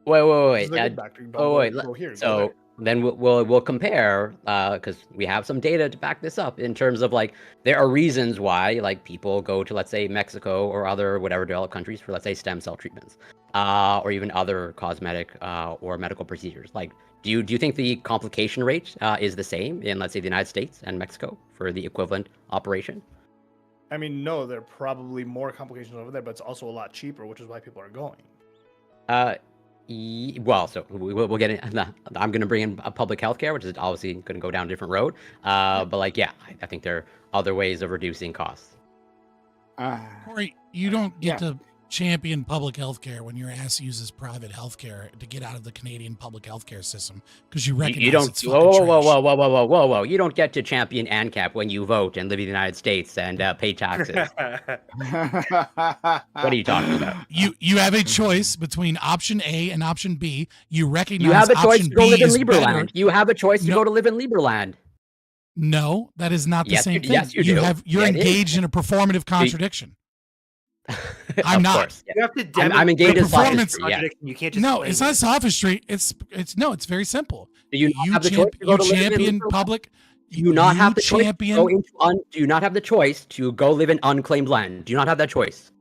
This is a good doctor. Don't go here. Go So there. then we'll compare, because we have some data to back this up in terms of like there are reasons why like people go to, let's say, Mexico or other whatever developed countries for, let's say, stem cell treatments, or even other cosmetic or medical procedures. Like, do you think the complication rate is the same in, let's say, the United States and Mexico for the equivalent operation? I mean, no, there are probably more complications over there, but it's also a lot cheaper, which is why people are going. Well, so we'll get in. I'm going to bring in public healthcare, which is obviously going to go down a different road. But like, yeah, I think there are other ways of reducing costs. Corey, you don't get to champion public healthcare when your ass uses private healthcare to get out of the Canadian public healthcare system because you recognize You don't. it's fucking Whoa! You don't get to champion ANCAP when you vote and live in the United States and pay taxes. What are you talking about? You have a choice between option A and option B. You recognize you have a choice option to go B live in is Lieberland. better. You have a choice to go to live in Lieberland. No, that is not the Yes, same thing. yes, you do. You're Yeah, it is. engaged in a performative contradiction. I'm Of not. course, yeah. You have to I'm demonstrate engaged in the sophistry, yeah. contradiction. You can't just No, claim it's it. not sophistry. It's very simple. Do you not have the choice to go to live in champion Lieberland? public. Do you not have the choice to champion. go into do you not have the choice to go live in unclaimed land? Do you not have that choice?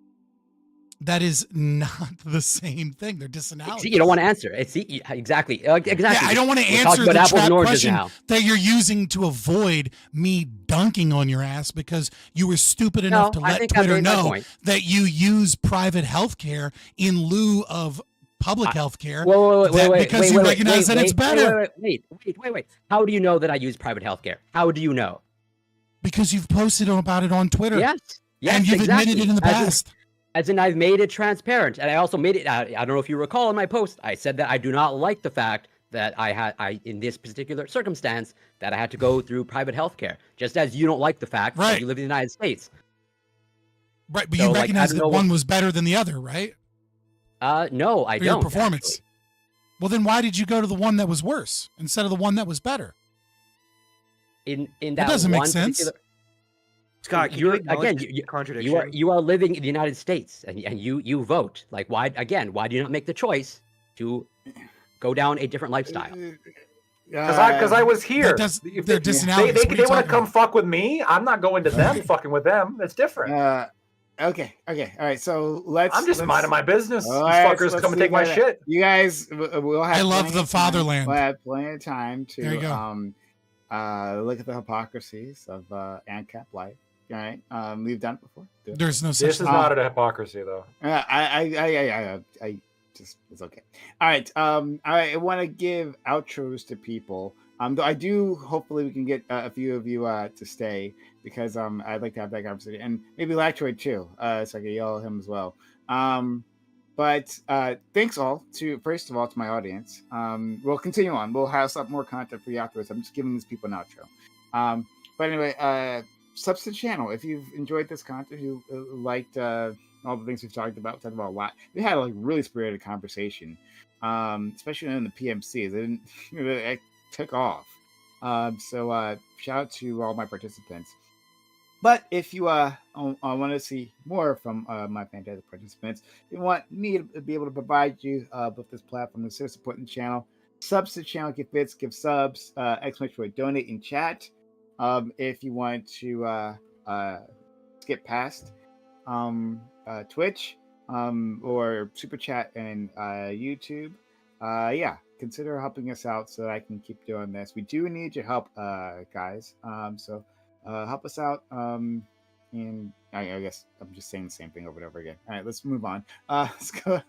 That is not the same thing. They're disanalogies. See, you don't want to answer. Exactly. Yeah, I don't want to We're answer talking about the apples trap and oranges question now. that you're using to avoid me dunking on your ass because you were stupid enough to I let think I Twitter made my know point. that you use private healthcare in lieu of public healthcare Wait, because you recognize that it's better. Wait. How do you know that I use private healthcare? How do you know? Because you've posted about it on Twitter. Yes, and you've exactly. admitted it in the past. As in, I've made it transparent, and I also made it. I don't know if you recall in my post, I said that I do not like the fact that I in this particular circumstance that I had to go through private healthcare, just as you don't like the fact that you live in the United States. Right, but So, you like, recognize I don't that know one was better than the other, right? No, I For your don't. performance. Actually. Well, then why did you go to the one that was worse instead of the one that was better? In that That doesn't make one sense. particular- Scott, can you're you acknowledge again. the contradiction? You are living in the United States, and you vote. Like, why Why do you not make the choice to go down a different lifestyle? Because I was here. They're They disanalogies. What are you want to talking come fuck with me. I'm not going to them fucking with them. It's different. Okay. All right. So let's. I'm just minding my business. All These right, fuckers let's come and take my leave it. shit. You guys, we'll have. I love plenty the of time- fatherland. We'll have plenty of time There you to look at the hypocrisies of ANCAP life. All right. We've done it before. Do it. There's no This such is thing. not a hypocrisy, though. I just it's okay. All right. I want to give outros to people. Though I do. Hopefully, we can get a few of you to stay because I'd like to have that conversation and maybe Lactroid too, so I can yell at him as well. But thanks all first of all to my audience. We'll continue on. We'll have some more content for you afterwards. I'm just giving these people an outro. But anyway, subs to the channel if you've enjoyed this content. If you liked all the things we've talked about a lot. We had a really spirited conversation, especially in the PMCs. It didn't, it took off. So shout out to all my participants. But if you want to see more from my fantastic participants, you want me to be able to provide you with this platform, consider supporting the channel. Subs to the channel, give bits, give subs, exclamation point donate in chat. If you want to skip past Twitch or super chat and YouTube, yeah, consider helping us out so that I can keep doing this. We do need your help, guys. So help us out. And I guess I'm just saying the same thing over and over again. All right, let's move on. Let's go.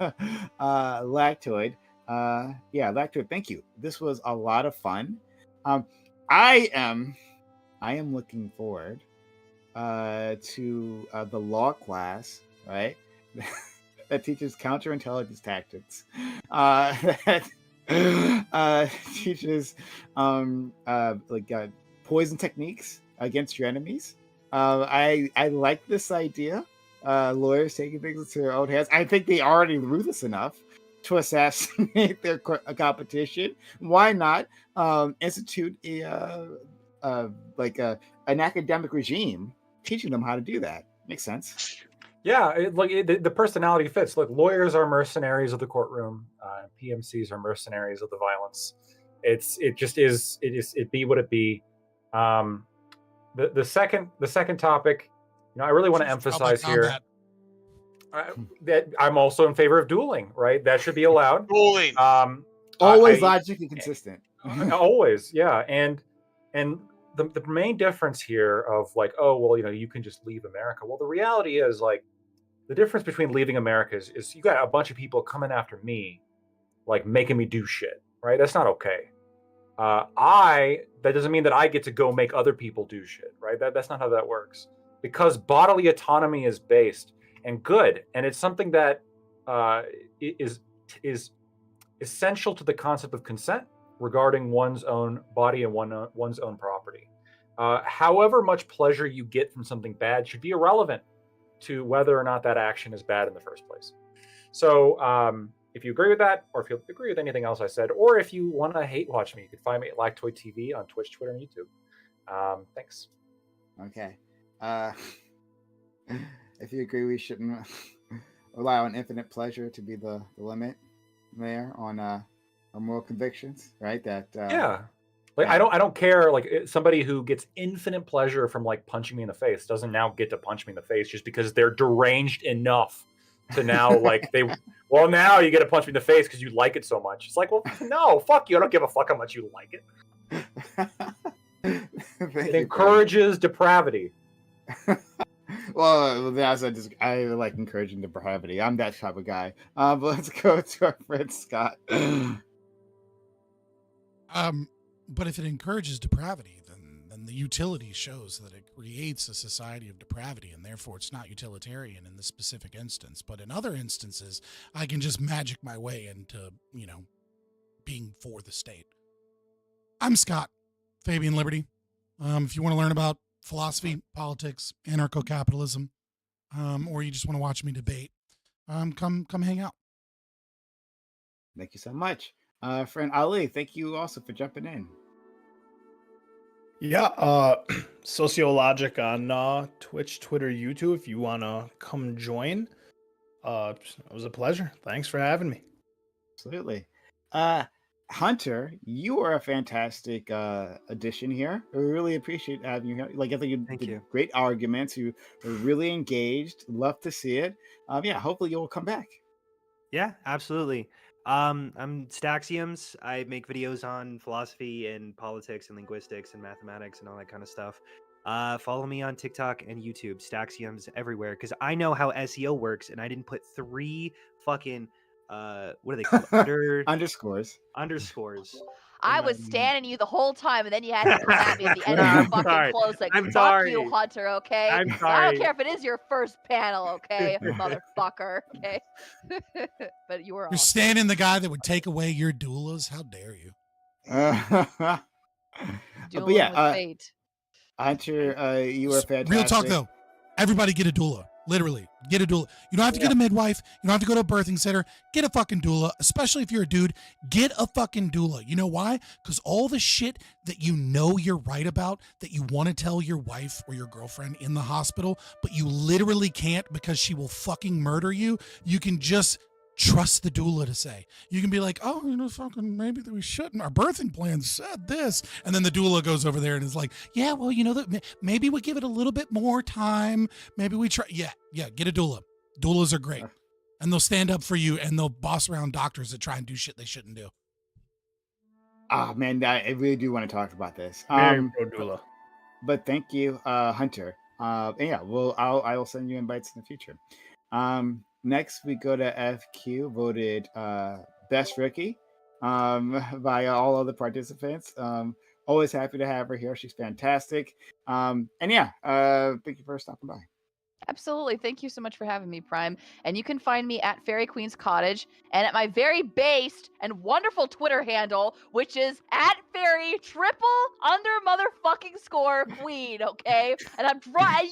Lactoid. Yeah, Lactoid. Thank you. This was a lot of fun. I am looking forward to the law class, right? That teaches counterintelligence tactics. That teaches poison techniques against your enemies. I like this idea. Lawyers taking things into their own hands. I think they already ruthless enough to assassinate their competition. Why not institute an academic regime teaching them how to do that? Makes sense. Yeah, the personality fits. Look, lawyers are mercenaries of the courtroom. PMCs are mercenaries of the violence. It be what it be. The second topic, I really want to emphasize here that I'm also in favor of dueling. Right, that should be allowed. Dueling. Always logically consistent. Always, yeah, and the main difference here of you can just leave America. Well, the reality is the difference between leaving America is you got a bunch of people coming after me, making me do shit. Right, that's not okay. That doesn't mean that I get to go make other people do shit, right? That's not how that works. Because bodily autonomy is based and good, and it's something that is essential to the concept of consent regarding one's own body and one's own property. However much pleasure you get from something bad should be irrelevant to whether or not that action is bad in the first place. So if you agree with that, or if you agree with anything else I said, or if you want to hate watch me, you can find me at Lactoid TV on Twitch, Twitter, and YouTube. Thanks. Okay. If you agree, we shouldn't rely on infinite pleasure to be the limit there on our moral convictions, right? That yeah. I don't care. Somebody who gets infinite pleasure from punching me in the face doesn't now get to punch me in the face just because they're deranged enough to now now you get to punch me in the face because you like it so much. It's well, no, fuck you. I don't give a fuck how much you like it. It encourages depravity. Well, that's I like encouraging depravity. I'm that type of guy. But let's go to our friend Scott. But if it encourages depravity, then the utility shows that it creates a society of depravity, and therefore it's not utilitarian in this specific instance. But in other instances, I can just magic my way into, being for the state. I'm Scott, Fabian Liberty. If you want to learn about philosophy, politics, anarcho-capitalism, or you just want to watch me debate, come hang out. Thank you so much. Friend Ali, thank you also for jumping in. Yeah, Sociologic on Twitch, Twitter, YouTube, if you want to come join. It was a pleasure. Thanks for having me. Absolutely. Hunter, you are a fantastic addition here. I really appreciate having you here. I think you did great arguments. You were really engaged. Love to see it. Yeah, hopefully you'll come back. Yeah, absolutely. I'm Staxiums. I make videos on philosophy and politics and linguistics and mathematics and all that kind of stuff. Follow me on TikTok and YouTube. Staxiums everywhere because I know how SEO works and I didn't put 3 fucking what are they called? Underscores. I was standing you the whole time, and then you had to come at me at the end of your fucking close. Fuck you, Hunter. Okay. I'm I sorry. don't care if it is your first panel. Okay, motherfucker. Okay. But you were. You're standing the guy that would take away your doulas. How dare you? Dueling with fate. Hunter, you are fantastic. Real talk though. Everybody get a doula. Literally, get a doula. You don't have to get a midwife. You don't have to go to a birthing center. Get a fucking doula, especially if you're a dude. Get a fucking doula. You know why? Because all the shit that you know you're right about, that you want to tell your wife or your girlfriend in the hospital, but you literally can't because she will fucking murder you, you can just trust the doula to say. You can be like, oh, fucking maybe that we shouldn't. Our birthing plan said this. And then the doula goes over there and is like, yeah, well, that maybe we give it a little bit more time. Maybe we try. Yeah, get a doula. Doulas are great. And they'll stand up for you and they'll boss around doctors that try and do shit they shouldn't do. Oh man, I really do want to talk about this. Very pro doula. But thank you, Hunter. And yeah, I will send you invites in the future. Next we go to FQ, voted best rookie by all other participants. Always happy to have her here. She's fantastic. And yeah, thank you for stopping by. Absolutely. Thank you so much for having me, Prime. And you can find me at Fairy Queen's Cottage and at my very based and wonderful Twitter handle, which is at Fairy __score Queen. Okay. And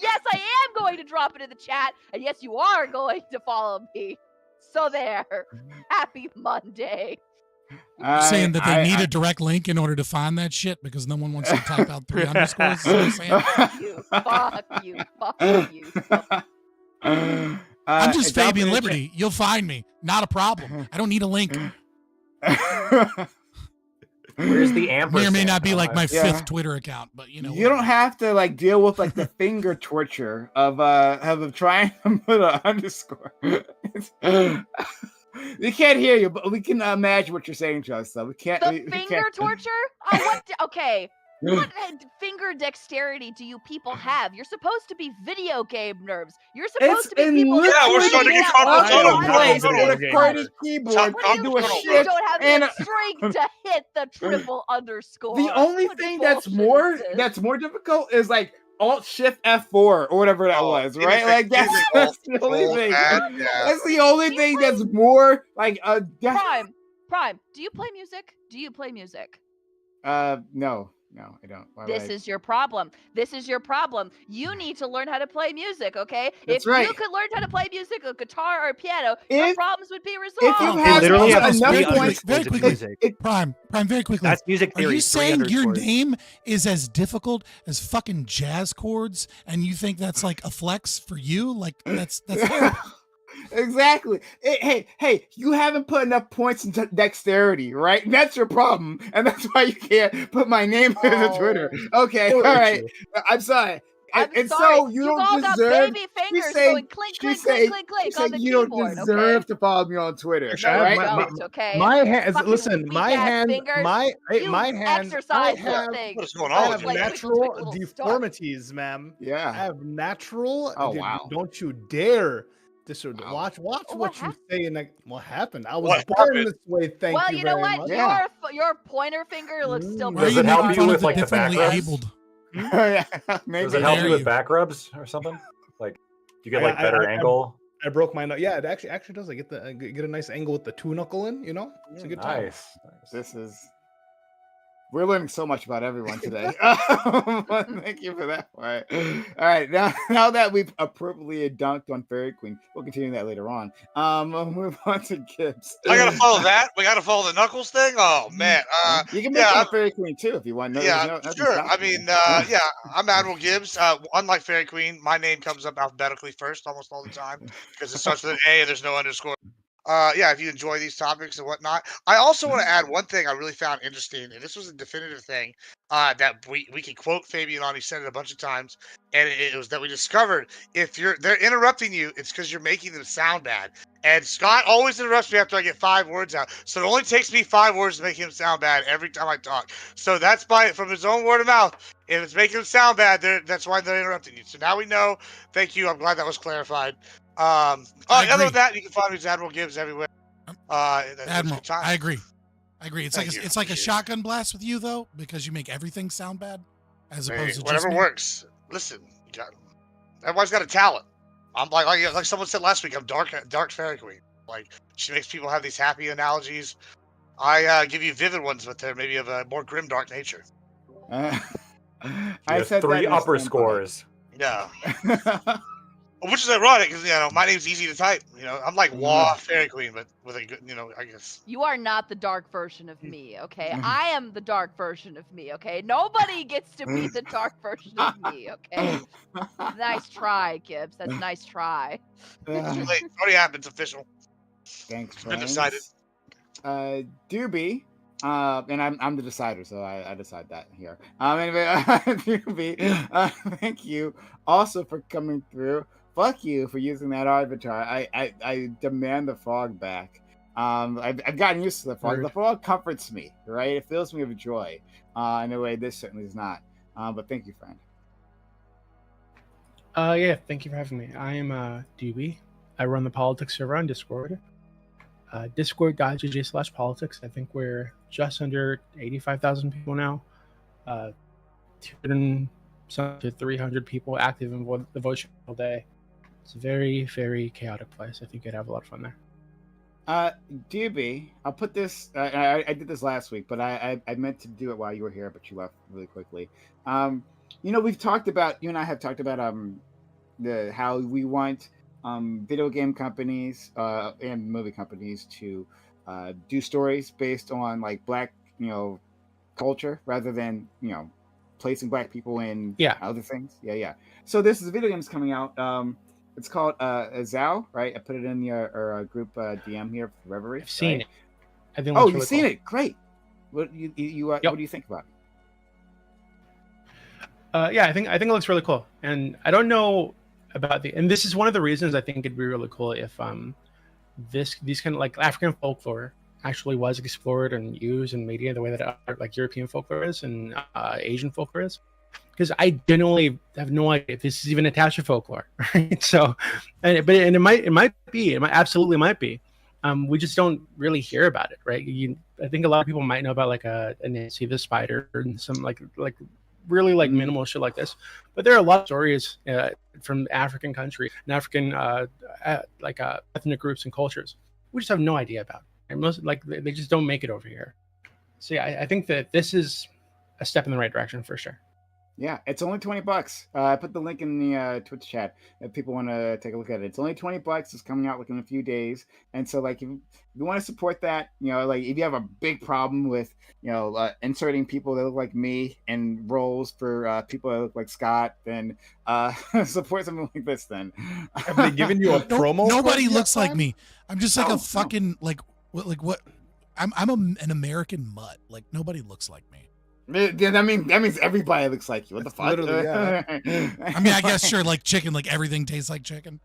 yes, I am going to drop it in the chat. And yes, you are going to follow me. So there. Happy Monday. You're saying that they need a direct link in order to find that shit because no one wants to type out 3 underscores? Is what you're saying? Fuck you. I'm just Fabian Liberty. You'll find me. Not a problem. I don't need a link. Where's the ampersand? May or may not be like my 5th Twitter account, but you don't have to like deal with like the finger torture of trying to put an underscore. We can't hear you, but we can imagine what you're saying to us. So we can't. Finger torture? Okay. What finger dexterity do you people have? You're supposed to be video game nerds. You're supposed to be people. Yeah, we're starting to get carpal keyboard. You don't have the strength to hit the triple underscore. The only thing that's more difficult is like Alt Shift F4 or whatever that was, right? Like that's the only thing. That's the only thing that's more like a Prime. Do you play music? No, I don't. This is your problem. You need to learn how to play music, okay? That's if right. you could learn how to play music, a guitar or a piano, your If- problems would be If resolved. you have literally have enough three points, underscores in Prime, very quickly. That's music theory. Are you 3 saying your underscores. name is as difficult as fucking jazz chords, and you think that's like a flex for you? Like that's terrible. Exactly. Hey, you haven't put enough points into dexterity, right? That's your problem, and that's why you can't put my name in the Twitter. Okay, all right. I'm sorry. And so you don't all got deserve. baby fingers going clink, clink, clink, clink, clink on the you keyboard, don't deserve to follow me on Twitter, right? Okay. My hands. Fucking Listen, my weak-ass hand. fingers. My You hands. exercise I those have, things. What's going I on have with you? natural deformities, ma'am. Yeah. I have natural. Oh, wow. Don't you dare. Watch what you say. And what happened? I was born this way. Thank Well, you you know very what? much. Your pointer finger looks still Does pretty it help good. you with like the back differently rubs? abled. Does it help you with back rubs or something? Like, do you get like better angle? I broke my nose. Yeah, it actually does. I get a nice angle with the 2 knuckle in. It's a good time. Nice. This is. We're learning so much about everyone today. Thank you for that part. All right, now that we've appropriately dunked on Fairy Queen, we'll continue that later on. We'll move on to Gibbs. I gotta follow that. We gotta follow the Knuckles thing. Oh man. You can make yeah, Fairy Queen too if you want. Sure. I mean, I'm Admiral Gibbs. Unlike Fairy Queen, my name comes up alphabetically first almost all the time because it starts with an A and there's no underscore. If you enjoy these topics and whatnot. I also want to add one thing I really found interesting, and this was a definitive thing that we can quote Fabian on. He said it a bunch of times, and it was that we discovered if they're interrupting you, it's because you're making them sound bad. And Scott always interrupts me after I get 5 words out, so it only takes me 5 words to make him sound bad every time I talk. So that's from his own word of mouth. If it's making him sound bad, that's why they're interrupting you. So now we know. Thank you. I'm glad that was clarified. Other than that, you can find me as Admiral Gibbs everywhere. Admiral, I agree. It's like a shotgun blast with you though, because you make everything sound bad, as opposed to whatever just me. works. Listen, everybody's got a talent. I'm like someone said last week. I'm dark Fairy Queen. Like she makes people have these happy analogies. I give you vivid ones, but they're maybe of a more grim, dark nature. I said 3 that upper scores. Yeah. Which is ironic because my name's easy to type. I'm like Wah Fairy Queen, but with a good, I guess. You are not the dark version of me, okay? I am the dark version of me, okay? Nobody gets to be the dark version of me, okay? Nice try, Gibbs. That's nice try. It's too late. It's already happened. It's official. Thanks, It's been decided. Doobie, and I'm the decider, so I decide that here. Anyway, Doobie, thank you also for coming through. Fuck you for using that avatar. I demand the fog back. I've gotten used to the fog. Rude. The fog comforts me, right? It fills me with joy. In a way this certainly is not. But thank you, friend. Yeah, thank you for having me. I am Doobie. I run the politics server on Discord. Discord.gg/politics. I think we're just under 85,000 people now. 200 to 300 people active in the voice chat all day. It's a very, very chaotic place. I think you'd have a lot of fun there. Doobie, I'll put this. I did this last week, but I meant to do it while you were here, but you left really quickly. We've talked about, you and I have talked about how we want video game companies and movie companies to do stories based on like Black culture rather than placing Black people in other things. Yeah. So this is a video game that's coming out. It's called Zao, right? I put it in your group DM here for Reverie. I've seen right? it. I think. Oh, you've seen it? Great. What what do you think about it? Yeah, I think it looks really cool, and I don't know about and this is one of the reasons I think it'd be really cool if these kind of like African folklore actually was explored and used in media the way that like European folklore is and Asian folklore is, because I genuinely have no idea if this is even attached to folklore, right? So, it absolutely might be. We just don't really hear about it, right? I think a lot of people might know about like a Nancy the Spider and some like really like minimal shit like this, but there are a lot of stories from African countries and African ethnic groups and cultures we just have no idea about, and most they just don't make it over here. So yeah, I think that this is a step in the right direction for sure. Yeah, it's only $20. I put the link in the Twitch chat if people want to take a look at it. It's only $20. It's coming out like in a few days, and so like if you want to support that, like if you have a big problem with inserting people that look like me in roles for people that look like Scott, then support something like this. Then have they given you a promo? Nobody looks like me. I'm just like a fucking like what? I'm an American mutt. Like nobody looks like me. Yeah, that means everybody looks like you. What the fuck? Literally, yeah. I mean, I guess sure, like chicken, like everything tastes like chicken.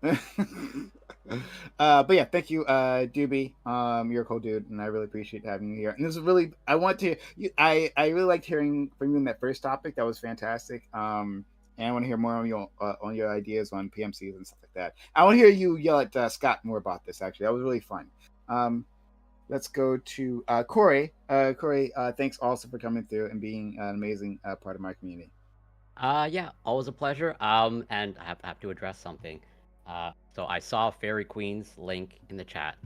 But yeah, thank you, Doobie. You're a cool dude, and I really appreciate having you here. And this is really, I really liked hearing from you in that first topic. That was fantastic. And I want to hear more on your ideas on PMCs and stuff like that. I want to hear you yell at Scott more about this. Actually, that was really fun. Let's go to Corey. Corey, thanks also for coming through and being an amazing part of my community. Yeah, always a pleasure. And I have to address something. So I saw Fairy Queen's link in the chat,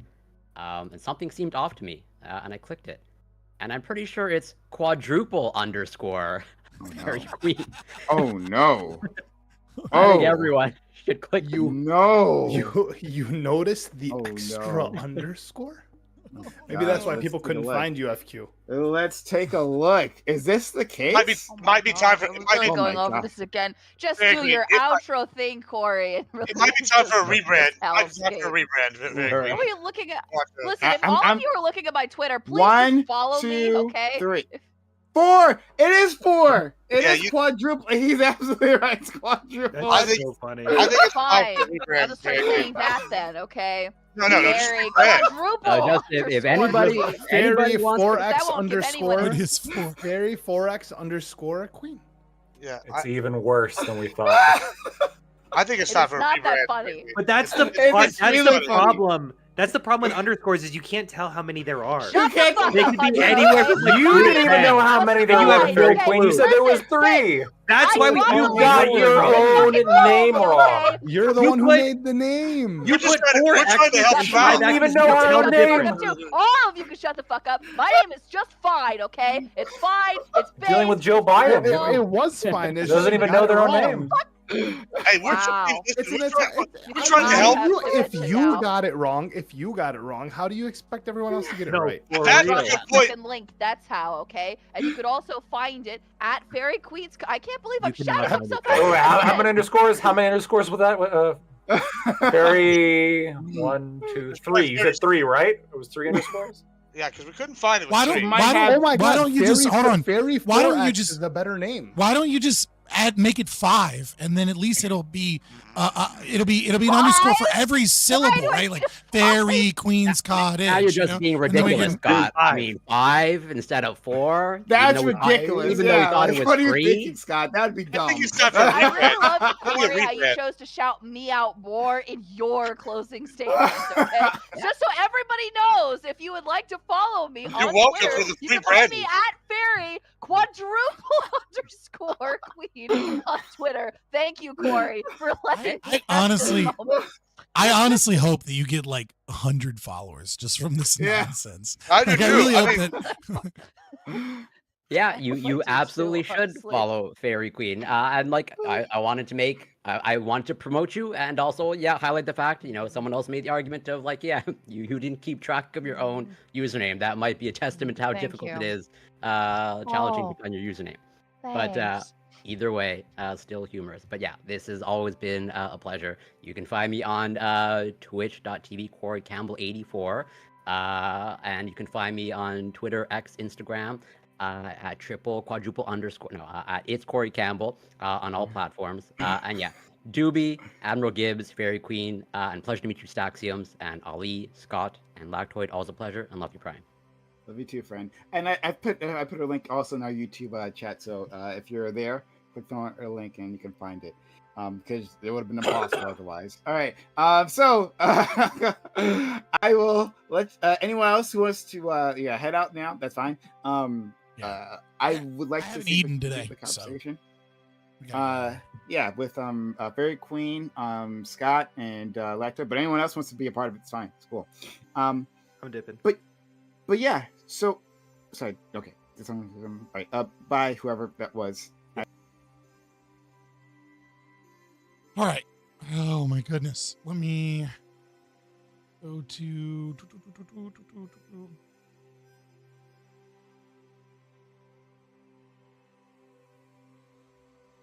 and something seemed off to me, and I clicked it, and I'm pretty sure it's quadruple underscore Fairy Queen. Oh no! I think everyone should click. You noticed the extra underscore? Maybe that's why people couldn't find you, FQ. Let's take a look. Is this the case? Might be time for. We're really going over this again. Just do your outro thing, Corey. It might be time for a rebrand. Are we looking at? Listen, if all of you are looking at my Twitter, please just follow me, okay? 3, 4. It is 4. It is quadruple. He's absolutely right. It's quadruple. That's so funny. I think it's fine. I'll just start saying that then, okay? No. Very quadruple. If anybody wants 4x underscore it is 4. Fairy 4x underscore Queen. Yeah, it's even worse than we thought. I think it's time for a not that rebrand. funny. But that's the problem. That's the problem with underscores is you can't tell how many there are. Shut the fuck They up, could be Hunter, anywhere okay? from like You 2 to didn't even 10. know how many there You were, have Fairy no Queen. clue. You said there was 3. That's why we You do got your own name wrong. You're the one who made the name. You just put trying to- 4 we're trying to help X's you out. I don't even know Shut our the own fuck name. up, too. All of you can shut the fuck up. My name is just fine, okay? It's fine. It's big. Dealing with Joe Biden. It was fine. It's Doesn't just even got know their it own wrong. name. Hey, we're Wow. listen, It's we're an trying, we're trying to help. If you got it wrong, how do you expect everyone else to get it right? That's a Drop good that point. frickin' link. That's how, okay? And you could also find it at Fairy Queen's. I can't believe I'm shouting myself out. Oh, how many again. underscores? How many underscores with that? Very 1, 2, 3. You said 3, right? It was 3 underscores. Yeah, because we couldn't find it. With Why three. don't why don't you just hold on? Fairy Why don't you 4X just is a better name? Why don't you just make it 5, and then at least it'll be an underscore for every syllable, right? Like Fairy Queen's Cottage. Now you're just being And then we ridiculous, can- Scott. I mean, 5 instead of 4. That's even though we- ridiculous. Even though we thought it was what are you 3. thinking, Scott? That'd be dumb. I really love, Corey, how you chose to shout me out more in your closing statements, okay? Just so everybody knows, if you would like to follow me on welcome Twitter, for the you free can find brandy. me at Fairy __ Queen on Twitter. Thank you, Corey, for letting me have this moment. I honestly hope that you get like 100 followers just from this nonsense. I do Like, too. really I hope mean- that. Yeah, you absolutely should honestly. follow Fairy Queen. And like, I wanted to make, I want to promote you, and also, highlight the fact, someone else made the argument of like, you didn't keep track of your own username. That might be a testament to how Thank difficult you. it is, challenging Oh, to find your username. But thanks. either way, still humorous. But yeah, this has always been a pleasure. You can find me on twitch.tv, Corey Campbell 84, and you can find me on Twitter, X, Instagram. At at it's Corey Campbell on all platforms. And yeah, Doobie, Admiral Gibbs, Fairy Queen, and pleasure to meet you, Staxiums, and Ali, Scott, and Lactoid. Always a pleasure, and love you, Prime. Love you too, friend. And I put a link also in our YouTube chat, so if you're there, click on our link and you can find it. Because it would have been impossible otherwise. All right. So I will let anyone else who wants to head out now. That's fine. I would like to haven't see if we eaten can today, keep the conversation. so With Fairy Queen, Scott, and Lecter. But anyone else wants to be a part of it, it's fine. It's cool. I'm dipping. But yeah. So sorry. Okay. All right. Bye, whoever that was. All right. Oh my goodness. Let me go to.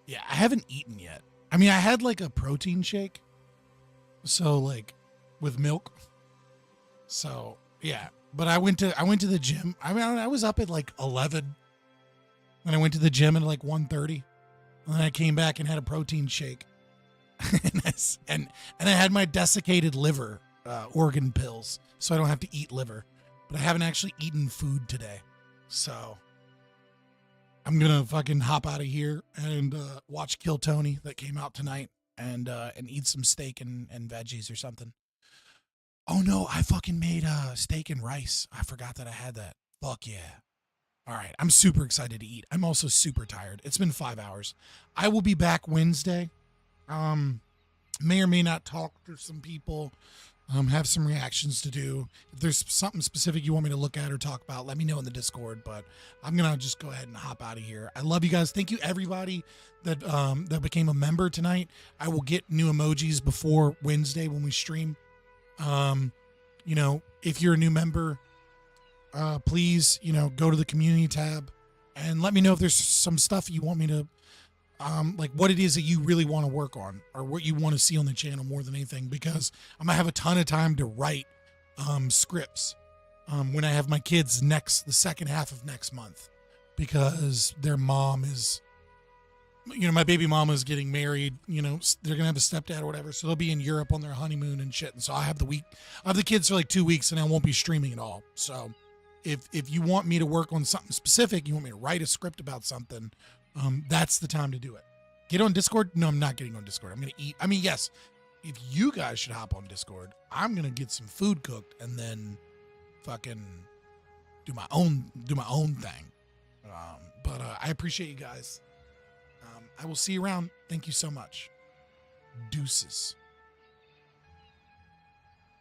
Yeah, I haven't eaten yet. I mean, I had like a protein shake. So like with milk. So, yeah, but I went to the gym. I mean, I was up at like 11. And I went to the gym at like 1:30. And then I came back and had a protein shake. and I had my desiccated liver organ pills, so I don't have to eat liver. But I haven't actually eaten food today, so I'm gonna fucking hop out of here and watch Kill Tony that came out tonight, and eat some steak and veggies or something. Oh no, I fucking made steak and rice. I forgot that I had that. Fuck yeah. All right, I'm super excited to eat. I'm also super tired. It's been 5 hours. I will be back Wednesday. May or may not talk to some people, have some reactions to do. If there's something specific you want me to look at or talk about, let me know in the Discord, but I'm going to just go ahead and hop out of here. I love you guys. Thank you everybody that became a member tonight. I will get new emojis before Wednesday when we stream. If you're a new member, please, go to the community tab and let me know if there's some stuff you want me to like what it is that you really want to work on or what you want to see on the channel more than anything, because I'm gonna have a ton of time to write scripts when I have my kids the second half of next month, because their mom is, my baby mama is getting married, they're gonna have a stepdad or whatever, so they'll be in Europe on their honeymoon and shit, and so I have the kids for like 2 weeks and I won't be streaming at all. So if you want me to work on something specific, you want me to write a script about something, that's the time to do it. Get on Discord? No, I'm not getting on Discord. I'm going to eat. I mean, yes, if you guys should hop on Discord, I'm going to get some food cooked and then fucking do my own thing. But I appreciate you guys. I will see you around. Thank you so much. Deuces.